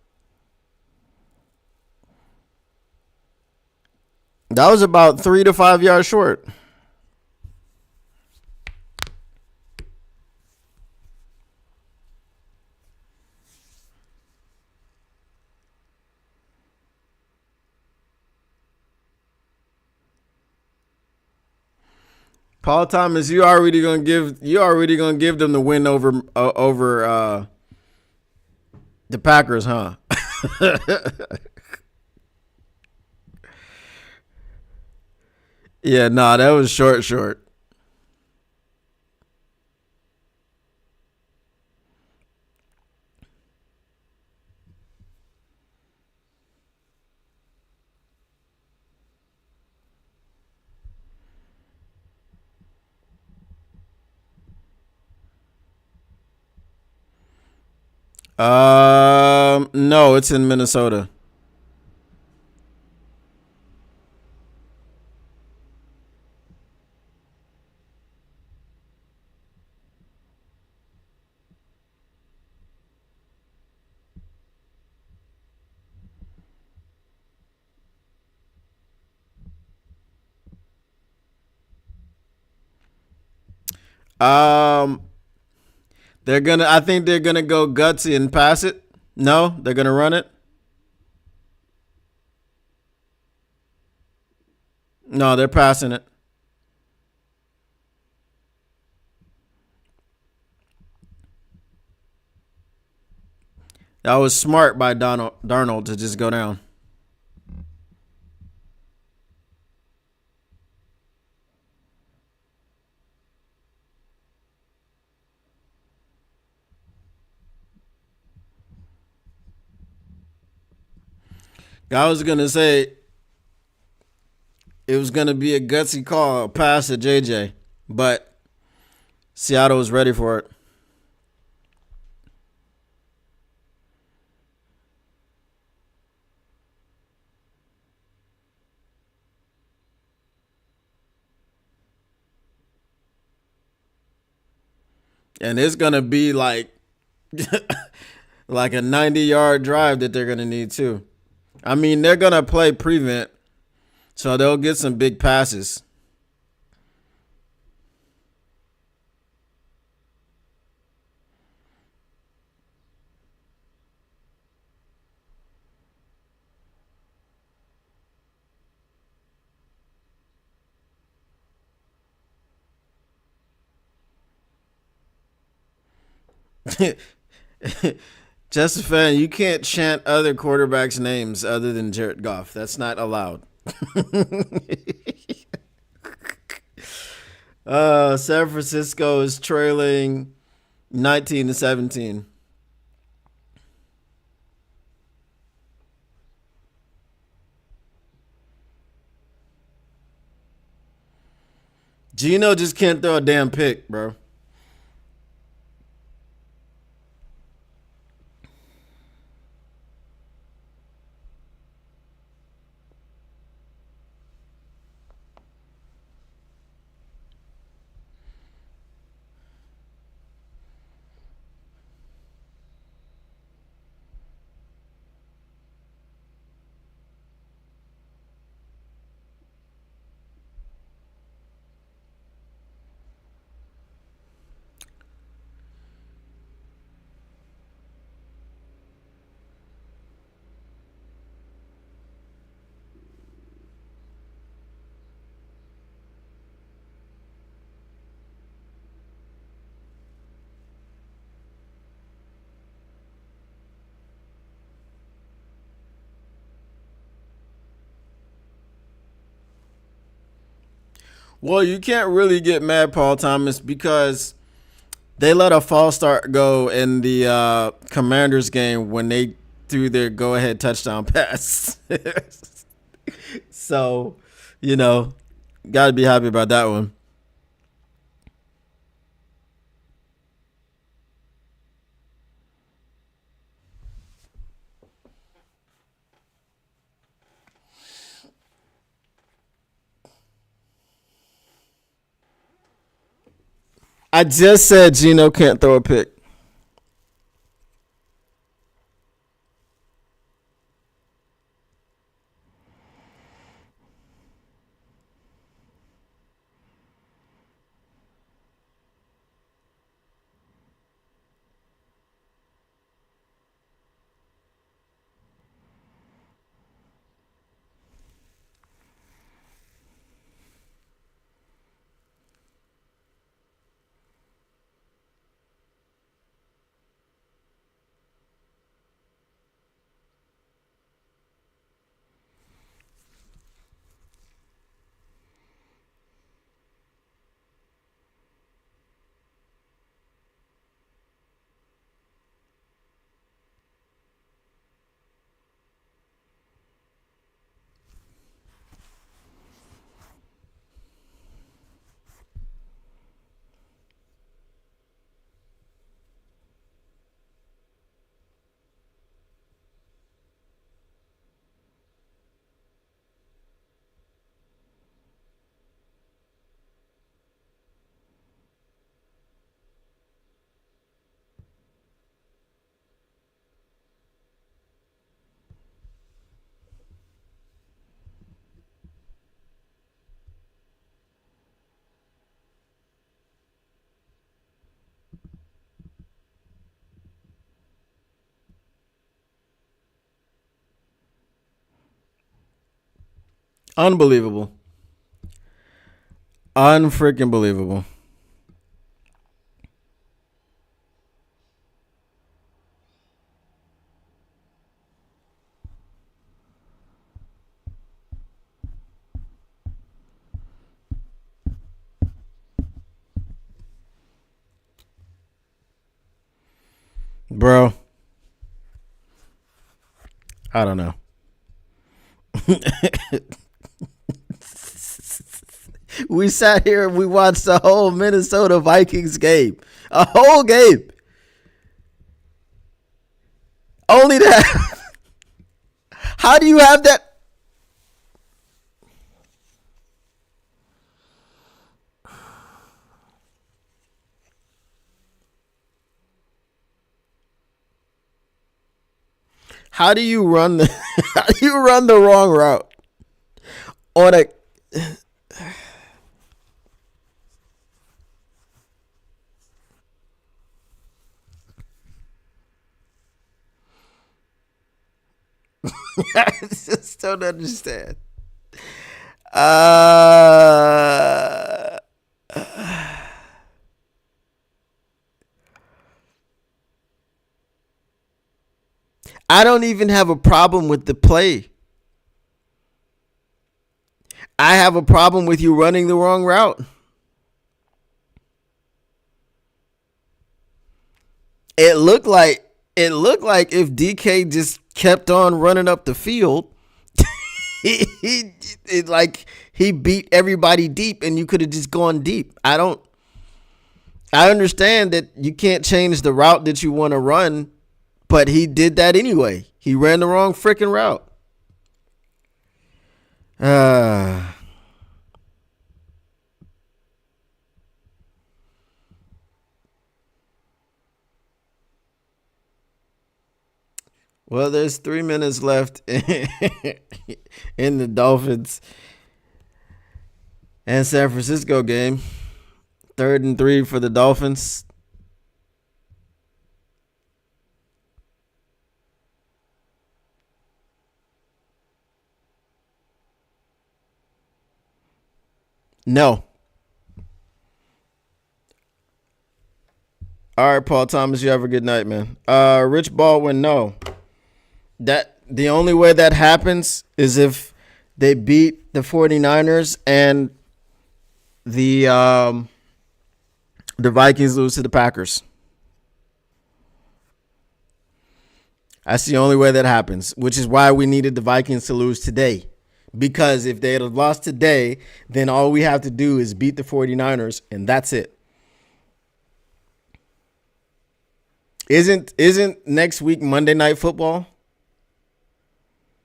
That was about 3 to 5 yards short. Paul Thomas, you already gonna give them the win over the Packers, huh? Yeah, nah, that was short. No, it's in Minnesota. Um, I think they're gonna go gutsy and pass it. No, they're gonna run it. No, they're passing it. That was smart by Darnold to just go down. I was gonna say it was gonna be a gutsy call, a pass to JJ, but Seattle was ready for it. And it's gonna be like like a 90-yard drive that they're gonna need too. I mean, they're gonna play prevent, so they'll get some big passes. Just a fan, you can't chant other quarterbacks' names other than Jared Goff. That's not allowed. San Francisco is trailing 19-17. Gino just can't throw a damn pick, bro. Well, you can't really get mad, Paul Thomas, because they let a false start go in the Commanders game when they threw their go-ahead touchdown pass. So, you know, got to be happy about that one. I just said Gino can't throw a pick. Unbelievable. Unfreaking believable. Bro, I don't know. We sat here and we watched the whole Minnesota Vikings game. A whole game. Only that. How do you have that? How do you run the wrong route on a I just don't understand. I don't even have a problem with the play. I have a problem with you running the wrong route. It looked like if DK just kept on running up the field, he beat everybody deep and you could have just gone deep. I understand that you can't change the route that you want to run, but he did that anyway. He ran the wrong freaking route. Well, there's 3 minutes left in the Dolphins and San Francisco game. 3rd and 3 for the Dolphins. No. All right, Paul Thomas, you have a good night, man. Rich Baldwin, no. That the only way that happens is if they beat the 49ers and the Vikings lose to the Packers. That's the only way that happens, which is why we needed the Vikings to lose today. Because if they had lost today, then all we have to do is beat the 49ers, and that's it. Isn't next week Monday Night Football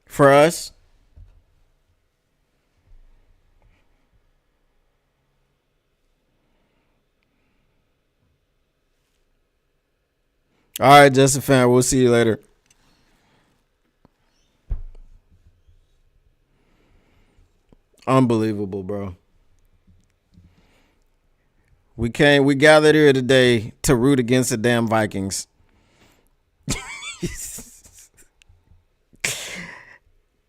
for us? All right, Justin Fan, we'll see you later. Unbelievable, bro. We gathered here today to root against the damn Vikings.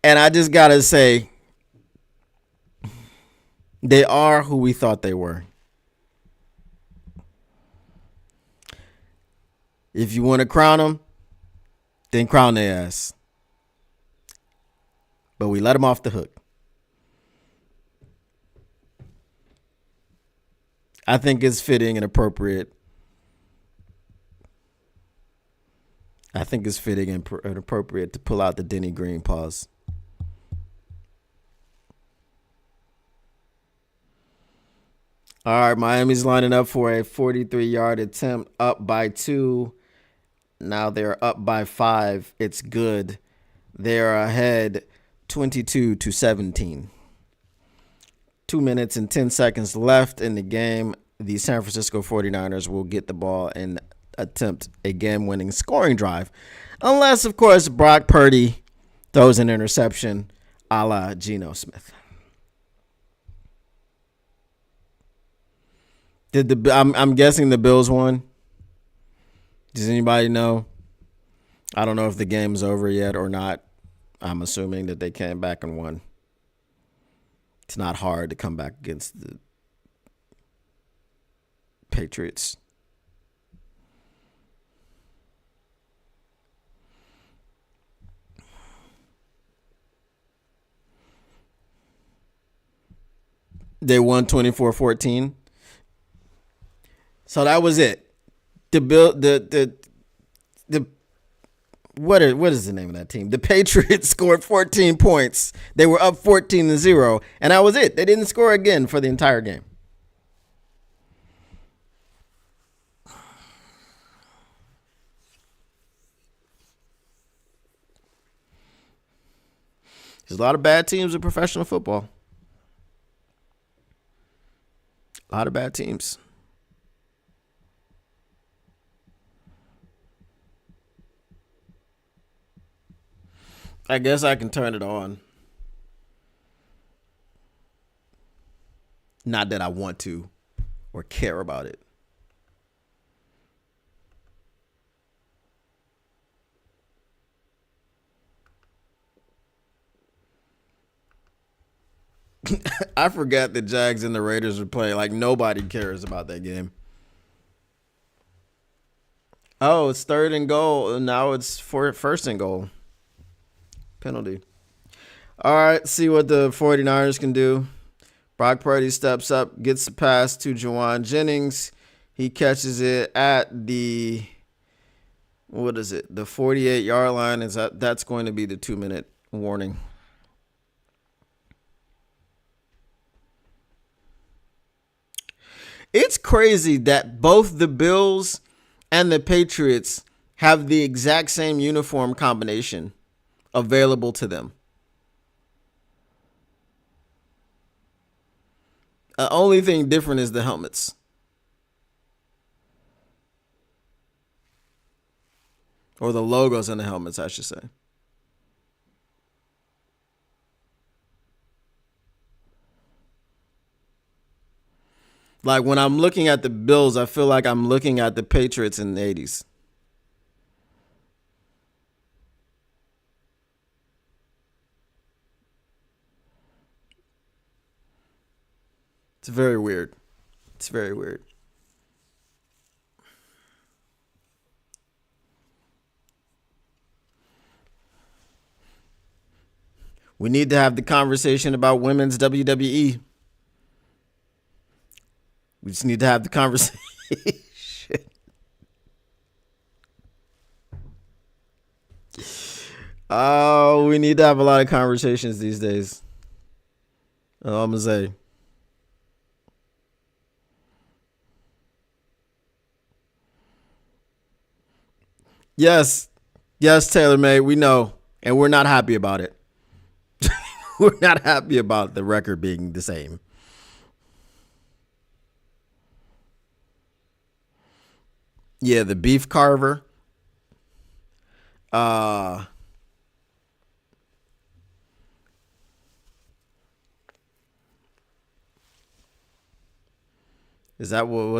And I just got to say, they are who we thought they were. If you want to crown them, then crown their ass. But we let them off the hook. I think it's fitting and appropriate. I think it's fitting and appropriate to pull out the Denny Green pause. All right, Miami's lining up for a 43-yard attempt, up by 2. Now they're up by 5. It's good. They're ahead 22-17. 2 minutes and 10 seconds left in the game. The San Francisco 49ers will get the ball and attempt a game-winning scoring drive. Unless, of course, Brock Purdy throws an interception a la Geno Smith. I'm guessing the Bills won. Does anybody know? I don't know if the game's over yet or not. I'm assuming that they came back and won. It's not hard to come back against the Patriots. They won 24-14. So that was it. The what is the name of that team? The Patriots scored 14 points. They were up 14-0, and that was it. They didn't score again for the entire game. There's a lot of bad teams in professional football. A lot of bad teams. I guess I can turn it on. Not that I want to or care about it. I forgot the Jags and the Raiders were playing. Like, nobody cares about that game. Oh, it's 3rd and goal. Now it's 1st and goal. Penalty. All right, see what the 49ers can do. Brock Purdy steps up, gets the pass to Juwan Jennings. He catches it at the, the 48-yard line. That's going to be the 2-minute warning. It's crazy that both the Bills and the Patriots have the exact same uniform combination available to them. The only thing different is the helmets. Or the logos on the helmets, I should say. Like, when I'm looking at the Bills, I feel like I'm looking at the Patriots in the 80s. It's very weird. It's very weird. We need to have the conversation about women's WWE. We just need to have the conversation. Oh, we need to have a lot of conversations these days. All I'm going to say. Yes, TaylorMade, we know, and we're not happy about it. We're not happy about the record being the same. Yeah, the beef carver. Was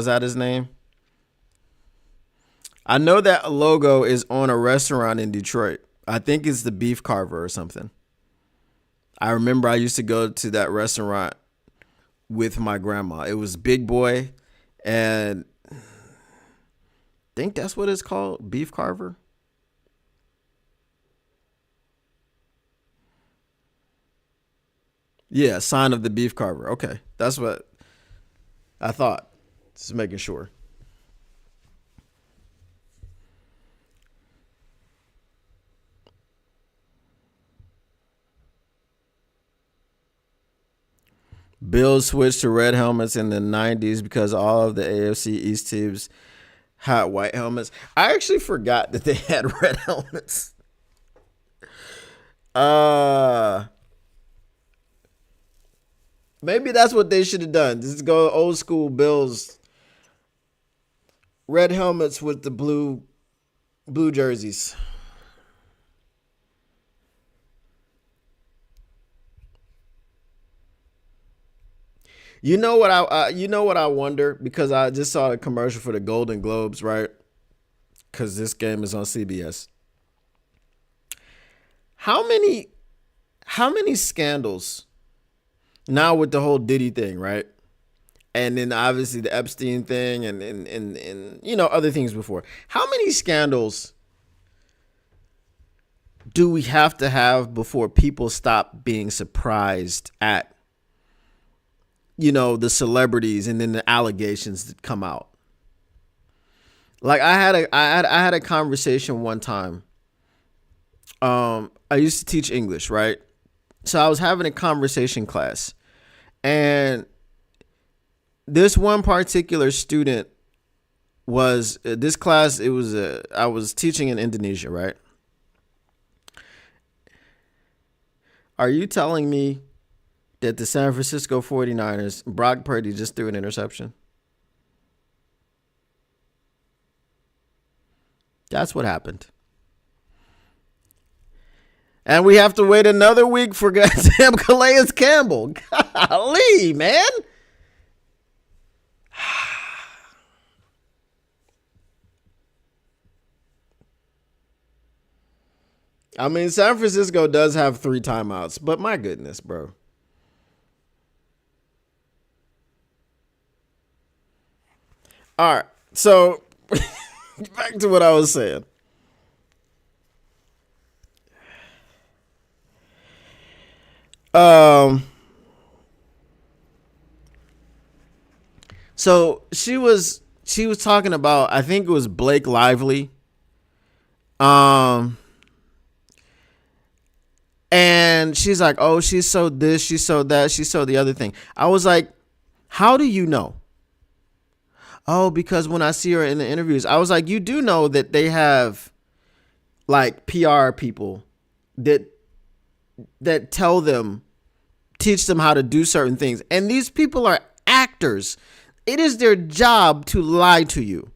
that his name? I know that logo is on a restaurant in Detroit. I think it's the Beef Carver or something. I remember I used to go to that restaurant with my grandma. It was Big Boy, and I think that's what it's called, Beef Carver. Yeah, sign of the Beef Carver. Okay, that's what I thought. Just making sure. Bills switched to red helmets in the 90s because all of the AFC East teams had white helmets. I actually forgot that they had red helmets. Maybe that's what they should have done. Just go old school Bills. Red helmets with the blue jerseys. You know what I wonder, because I just saw a commercial for the Golden Globes, right? Because this game is on CBS. How many scandals now with the whole Diddy thing, right? And then obviously the Epstein thing and other things before. How many scandals do we have to have before people stop being surprised at the celebrities and then the allegations that come out? Like I had a conversation one time I used to teach English, right? So I was having a conversation class, and this one particular student was this class. It was I was teaching in Indonesia, right? Are you telling me that the San Francisco 49ers, Brock Purdy just threw an interception? That's what happened. And we have to wait another week for goddamn Calais Campbell. Golly, man. I mean, San Francisco does have 3 timeouts, but my goodness, bro. All right, so back to what I was saying. So she was talking about, I think it was Blake Lively. And she's like, oh, she's so this, she's so that, she's so the other thing. I was like, how do you know? Oh, because when I see her in the interviews, I was like, you do know that they have like PR people that tell them, teach them how to do certain things. And these people are actors. It is their job to lie to you.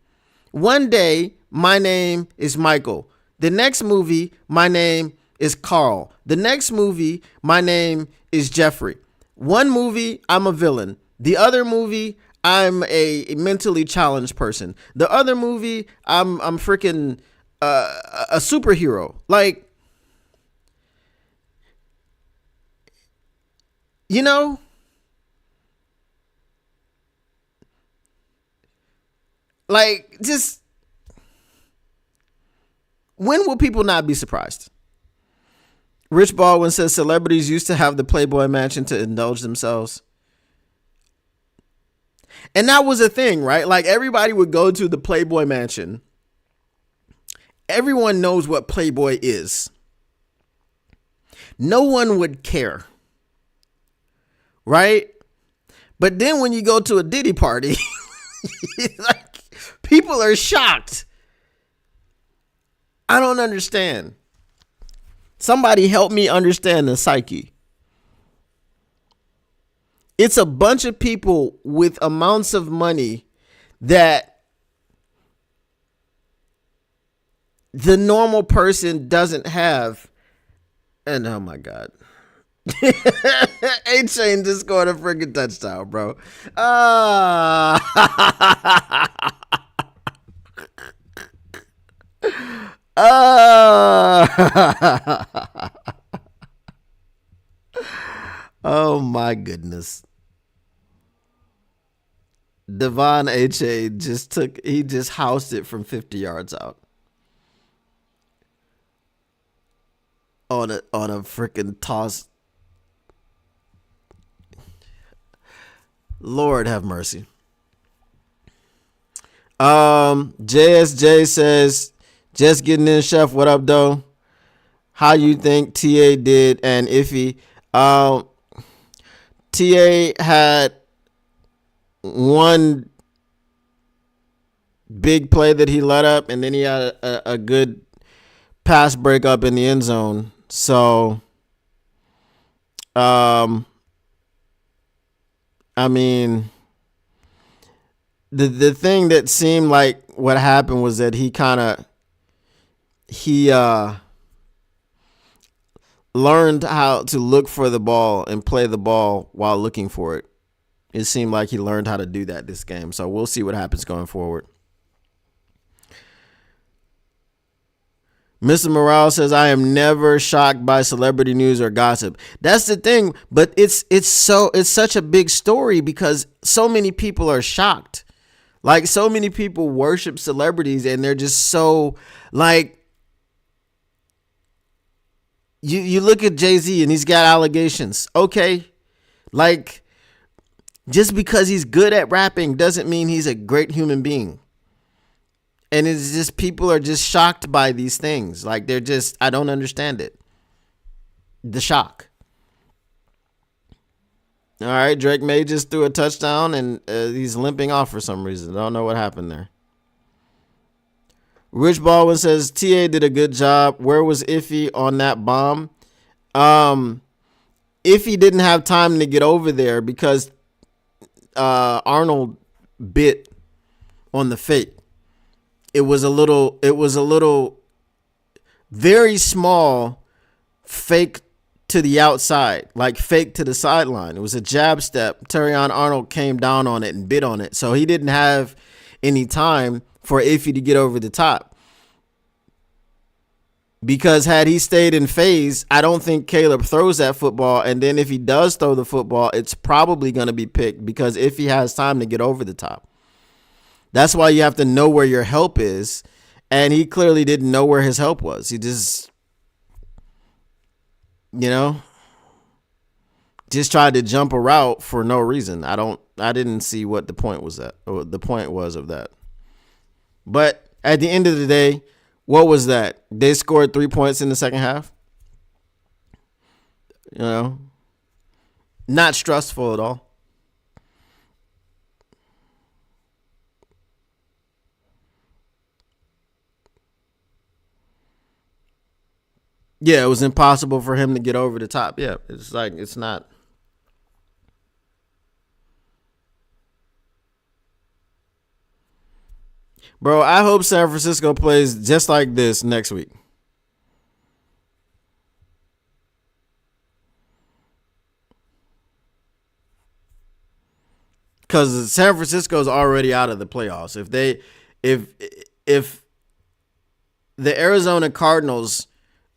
One day, my name is Michael. The next movie, my name is Carl. The next movie, my name is Jeffrey. One movie, I'm a villain. The other movie, I'm a mentally challenged person. The other movie, I'm freaking a superhero. Like, you know, like, just when will people not be surprised? Rich Baldwin says celebrities used to have the Playboy Mansion to indulge themselves. And that was a thing, right? Like, everybody would go to the Playboy Mansion. Everyone knows what Playboy is. No one would care. Right? But then when you go to a Diddy party, like, people are shocked. I don't understand. Somebody help me understand the psyche. It's a bunch of people with amounts of money that the normal person doesn't have. And oh my God. A-Chain just scored a freaking touchdown, bro. Oh my goodness. Devon H.A. just housed it from 50 yards out. On a freaking toss. Lord have mercy. JSJ says, just getting in, Chef. What up, though? How you think TA did and Iffy? TA had one big play that he let up, and then he had a good pass breakup in the end zone. So, I mean, the thing that seemed like what happened was that he learned how to look for the ball and play the ball while looking for it. It seemed like he learned how to do that this game. So we'll see what happens going forward. Mr. Morale says, I am never shocked by celebrity news or gossip. That's the thing. But it's such a big story because so many people are shocked. Like, so many people worship celebrities and they're just so, like, you look at Jay-Z and he's got allegations. Okay. Like, just because he's good at rapping doesn't mean he's a great human being. And it's just people are just shocked by these things. Like they're just, I don't understand it. The shock. All right, Drake May just threw a touchdown and he's limping off for some reason. I don't know what happened there. Rich Baldwin says TA did a good job. Where was Iffy on that bomb? Iffy didn't have time to get over there because Arnold bit on the fake. It was a little very small fake to the outside, like fake to the sideline. It was a jab step. Terrion Arnold came down on it and bit on it. So he didn't have any time for Iffy to get over the top. Because had he stayed in phase, I don't think Caleb throws that football. And then if he does throw the football, it's probably going to be picked because Iffy has time to get over the top. That's why you have to know where your help is. And he clearly didn't know where his help was. He just, just tried to jump a route for no reason. I didn't see what the point was of that. But at the end of the day, what was that? They scored 3 points in the second half. Not stressful at all. Yeah, it was impossible for him to get over the top. Yeah, it's like, it's not. Bro, I hope San Francisco plays just like this next week. Because San Francisco is already out of the playoffs. If the Arizona Cardinals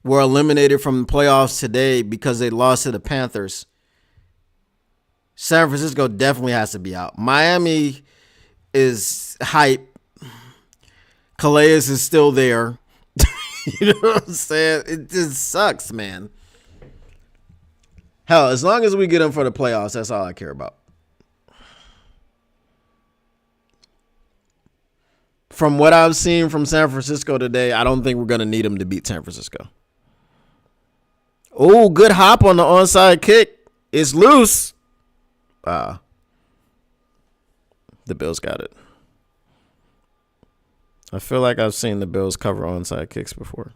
were eliminated from the playoffs today because they lost to the Panthers, San Francisco definitely has to be out. Miami is hype. Calais is still there. You know what I'm saying? It just sucks, man. Hell, as long as we get them for the playoffs, that's all I care about. From what I've seen from San Francisco today, I don't think we're going to need them to beat San Francisco. Oh, good hop on the onside kick. It's loose. The Bills got it. I feel like I've seen the Bills cover onside kicks before.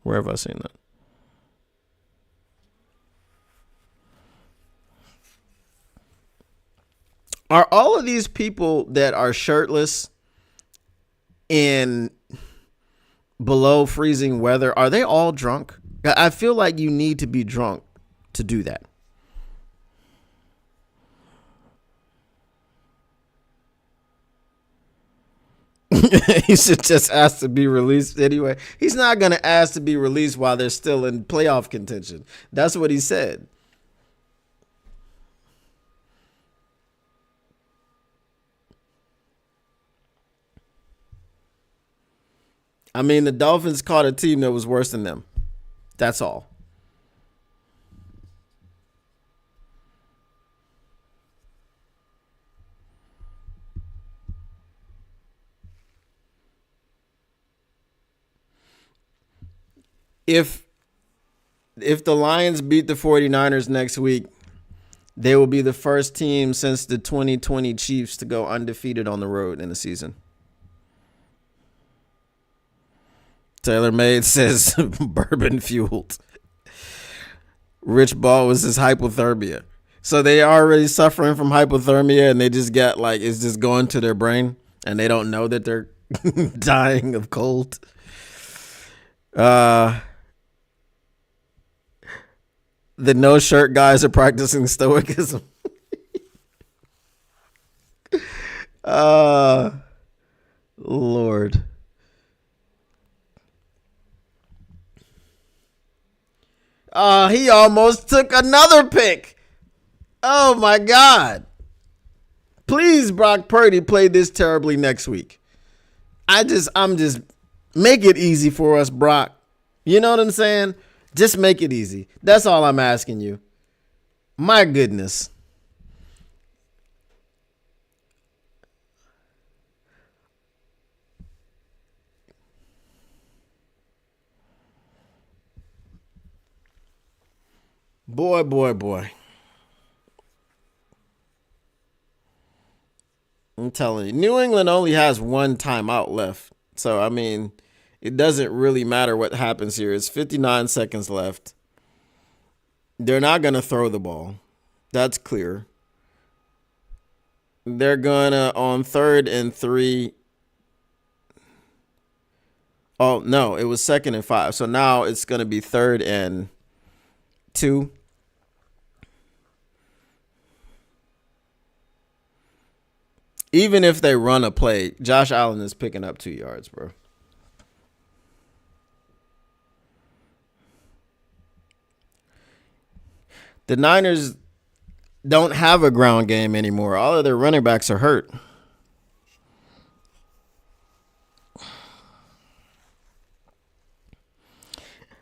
Where have I seen that? Are all of these people that are shirtless in below freezing weather, are they all drunk? I feel like you need to be drunk to do that. He should just ask to be released anyway. He's not going to ask to be released while they're still in playoff contention. That's what he said. I mean, the Dolphins caught a team that was worse than them. That's all. If the Lions beat the 49ers next week, they will be the first team since the 2020 Chiefs to go undefeated on the road in the season. Taylor Made says bourbon fueled. Rich Ball was his hypothermia. So they are already suffering from hypothermia and they just got like, it's just going to their brain and they don't know that they're dying of cold. The no shirt guys are practicing stoicism. Lord. He almost took another pick. Oh my God. Please, Brock Purdy, play this terribly next week. I'm just make it easy for us, Brock. You know what I'm saying? Just make it easy. That's all I'm asking you. My goodness. Boy, boy, boy. I'm telling you, New England only has one timeout left. So, I mean, it doesn't really matter what happens here. It's 59 seconds left. They're not going to throw the ball. That's clear. They're going to, on 3rd and 3. Oh, no, it was 2nd and 5. So now it's going to be 3rd and 2. Even if they run a play, Josh Allen is picking up 2 yards, bro. The Niners don't have a ground game anymore. All of their running backs are hurt.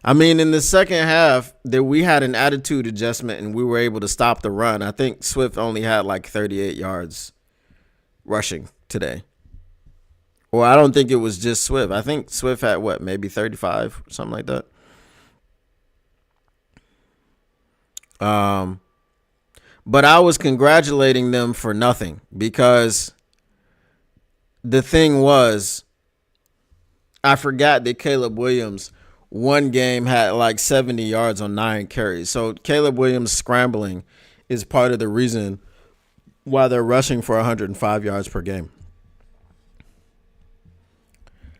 I mean, in the second half, we had an attitude adjustment and we were able to stop the run. I think Swift only had like 38 yards rushing today. Or I don't think it was just Swift. I think Swift had maybe 35, something like that. But I was congratulating them for nothing because the thing was, I forgot that Caleb Williams one game had like 70 yards on 9 carries. So Caleb Williams scrambling is part of the reason why they're rushing for 105 yards per game.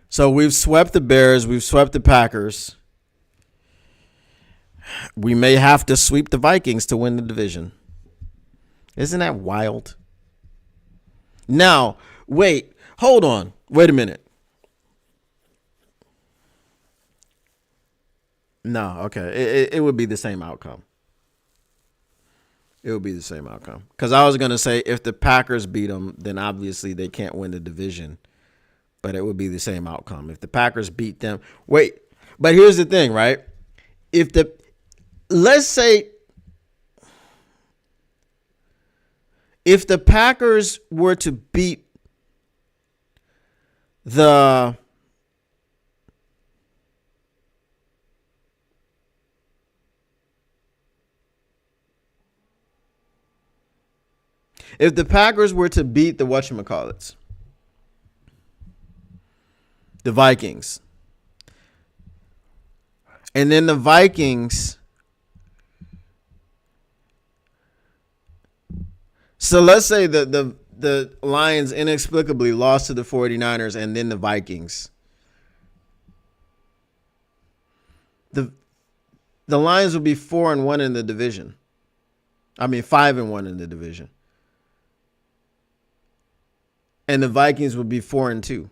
So we've swept the Bears. We've swept the Packers. We may have to sweep the Vikings to win the division. Isn't that wild? Now, wait. Hold on. Wait a minute. No, okay. It would be the same outcome. It would be the same outcome. Because I was going to say if the Packers beat them, then obviously they can't win the division. But it would be the same outcome. If the Packers beat them. Wait, but here's the thing, right? Let's say if the Packers were to beat the whatchamacallits, the Vikings, and then the Vikings. So let's say the Lions inexplicably lost to the 49ers and then the Vikings. The Lions would be 4-1 in the division. I mean 5-1 in the division. And the Vikings would be 4-2.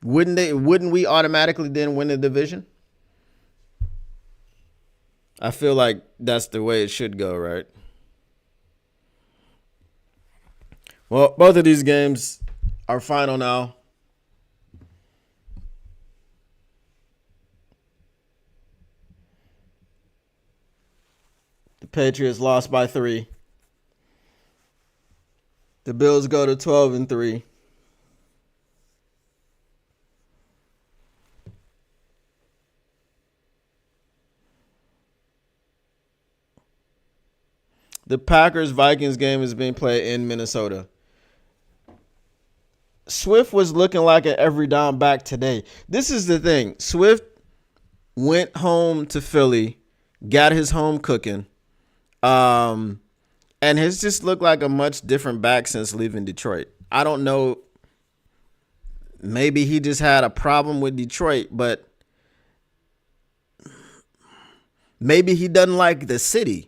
Wouldn't we automatically then win the division? I feel like that's the way it should go, right? Well, both of these games are final now. The Patriots lost by 3. The Bills go to 12-3. The Packers-Vikings game is being played in Minnesota. Swift was looking like an every down back today. This is the thing. Swift went home to Philly, got his home cooking, and has just looked like a much different back since leaving Detroit. I don't know. Maybe he just had a problem with Detroit, but maybe he doesn't like the city.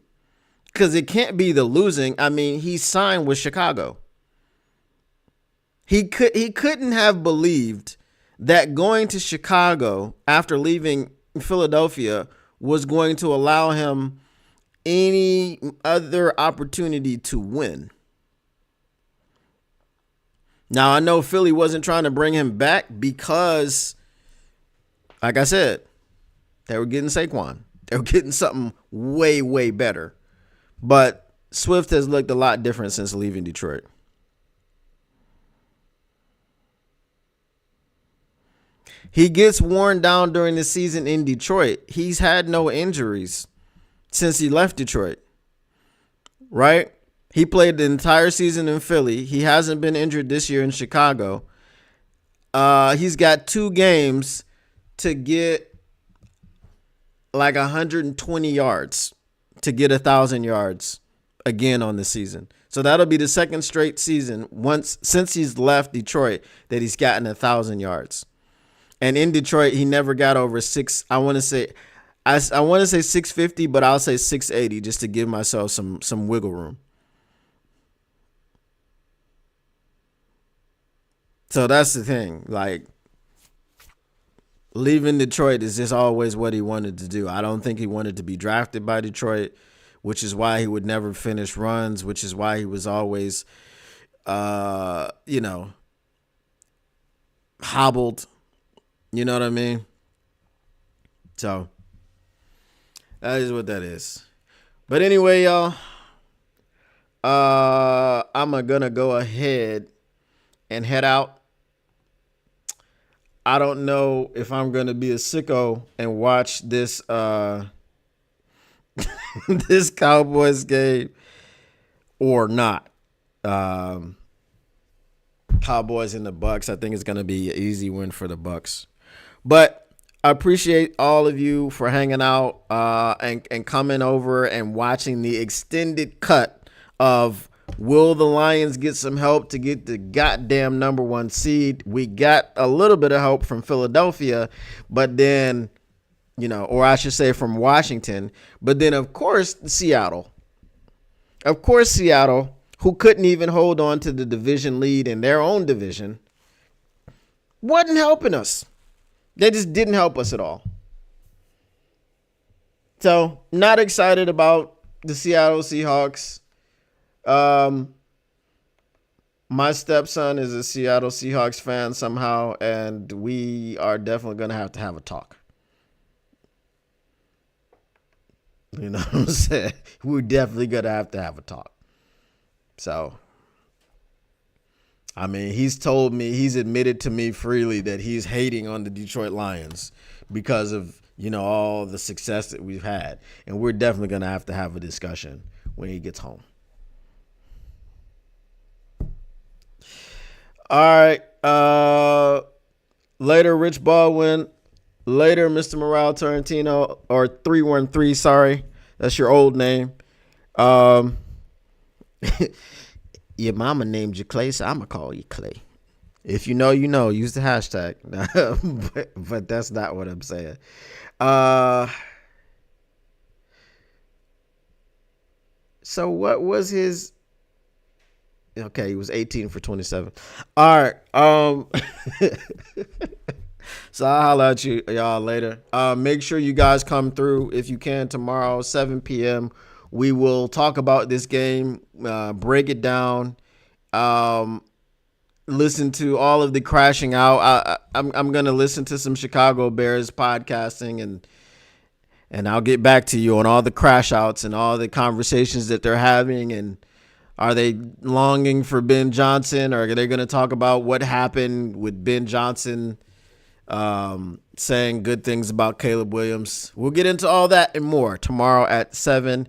Because it can't be the losing. I mean, he signed with Chicago. He couldn't have believed that going to Chicago after leaving Philadelphia was going to allow him any other opportunity to win. Now, I know Philly wasn't trying to bring him back because, like I said, they were getting Saquon. They were getting something way, way better. But Swift has looked a lot different since leaving Detroit. He gets worn down during the season in Detroit. He's had no injuries since he left Detroit, right? He played the entire season in Philly. He hasn't been injured this year in Chicago. He's got 2 games to get like 120 yards to get 1,000 yards again on the season. So that'll be the second straight season since he's left Detroit that he's gotten 1,000 yards. And in Detroit, he never got over 6. I want to say 650, but I'll say 680 just to give myself some wiggle room. So that's the thing. Like, leaving Detroit is just always what he wanted to do. I don't think he wanted to be drafted by Detroit, which is why he would never finish runs, which is why he was always, hobbled. You know what I mean? So that is what that is. But anyway, y'all, I'm going to go ahead and head out. I don't know if I'm going to be a sicko and watch this this Cowboys game or not. Cowboys and the Bucks. I think it's going to be an easy win for the Bucks. But I appreciate all of you for hanging out and coming over and watching the extended cut of will the Lions get some help to get the goddamn number 1 seed. We got a little bit of help from Philadelphia, but then, or I should say from Washington, but then of course Seattle. Of course Seattle, who couldn't even hold on to the division lead in their own division, wasn't helping us. They just didn't help us at all. So, not excited about the Seattle Seahawks. My stepson is a Seattle Seahawks fan somehow, and we are definitely going to have a talk. You know what I'm saying? We're definitely going to have a talk. So, I mean, he's admitted to me freely that he's hating on the Detroit Lions because of, all the success that we've had. And we're definitely going to have a discussion when he gets home. All right. Later, Rich Baldwin. Later, Mr. Morale Tarantino, or 313, sorry. That's your old name. Your mama named you Clay, so I'm going to call you Clay. If you know, you know. Use the hashtag. but that's not what I'm saying. So what was his... Okay, he was 18 for 27. All right. So I'll holler at y'all later. Make sure you guys come through if you can tomorrow, 7 p.m. We will talk about this game, break it down, listen to all of the crashing out. I'm going to listen to some Chicago Bears podcasting, and I'll get back to you on all the crash outs and all the conversations that they're having. And are they longing for Ben Johnson, or are they going to talk about what happened with Ben Johnson saying good things about Caleb Williams? We'll get into all that and more tomorrow at 7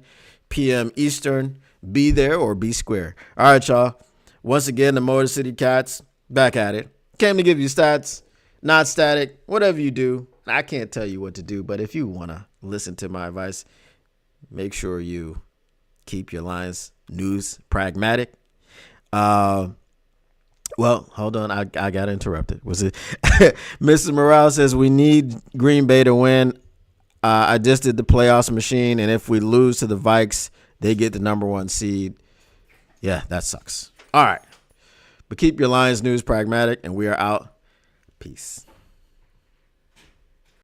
p.m. Eastern. Be there or be square. All right, y'all. Once again, the Motor City Cats back at it. Came to give you stats, not static, whatever you do. I can't tell you what to do, but if you want to listen to my advice, make sure you keep your Lions news pragmatic. Well, hold on. I got interrupted. Was it Mr. Morales says we need Green Bay to win. I just did the playoffs machine, and if we lose to the Vikes, they get the number 1 seed. Yeah, that sucks. All right. But keep your Lions news pragmatic, and we are out. Peace.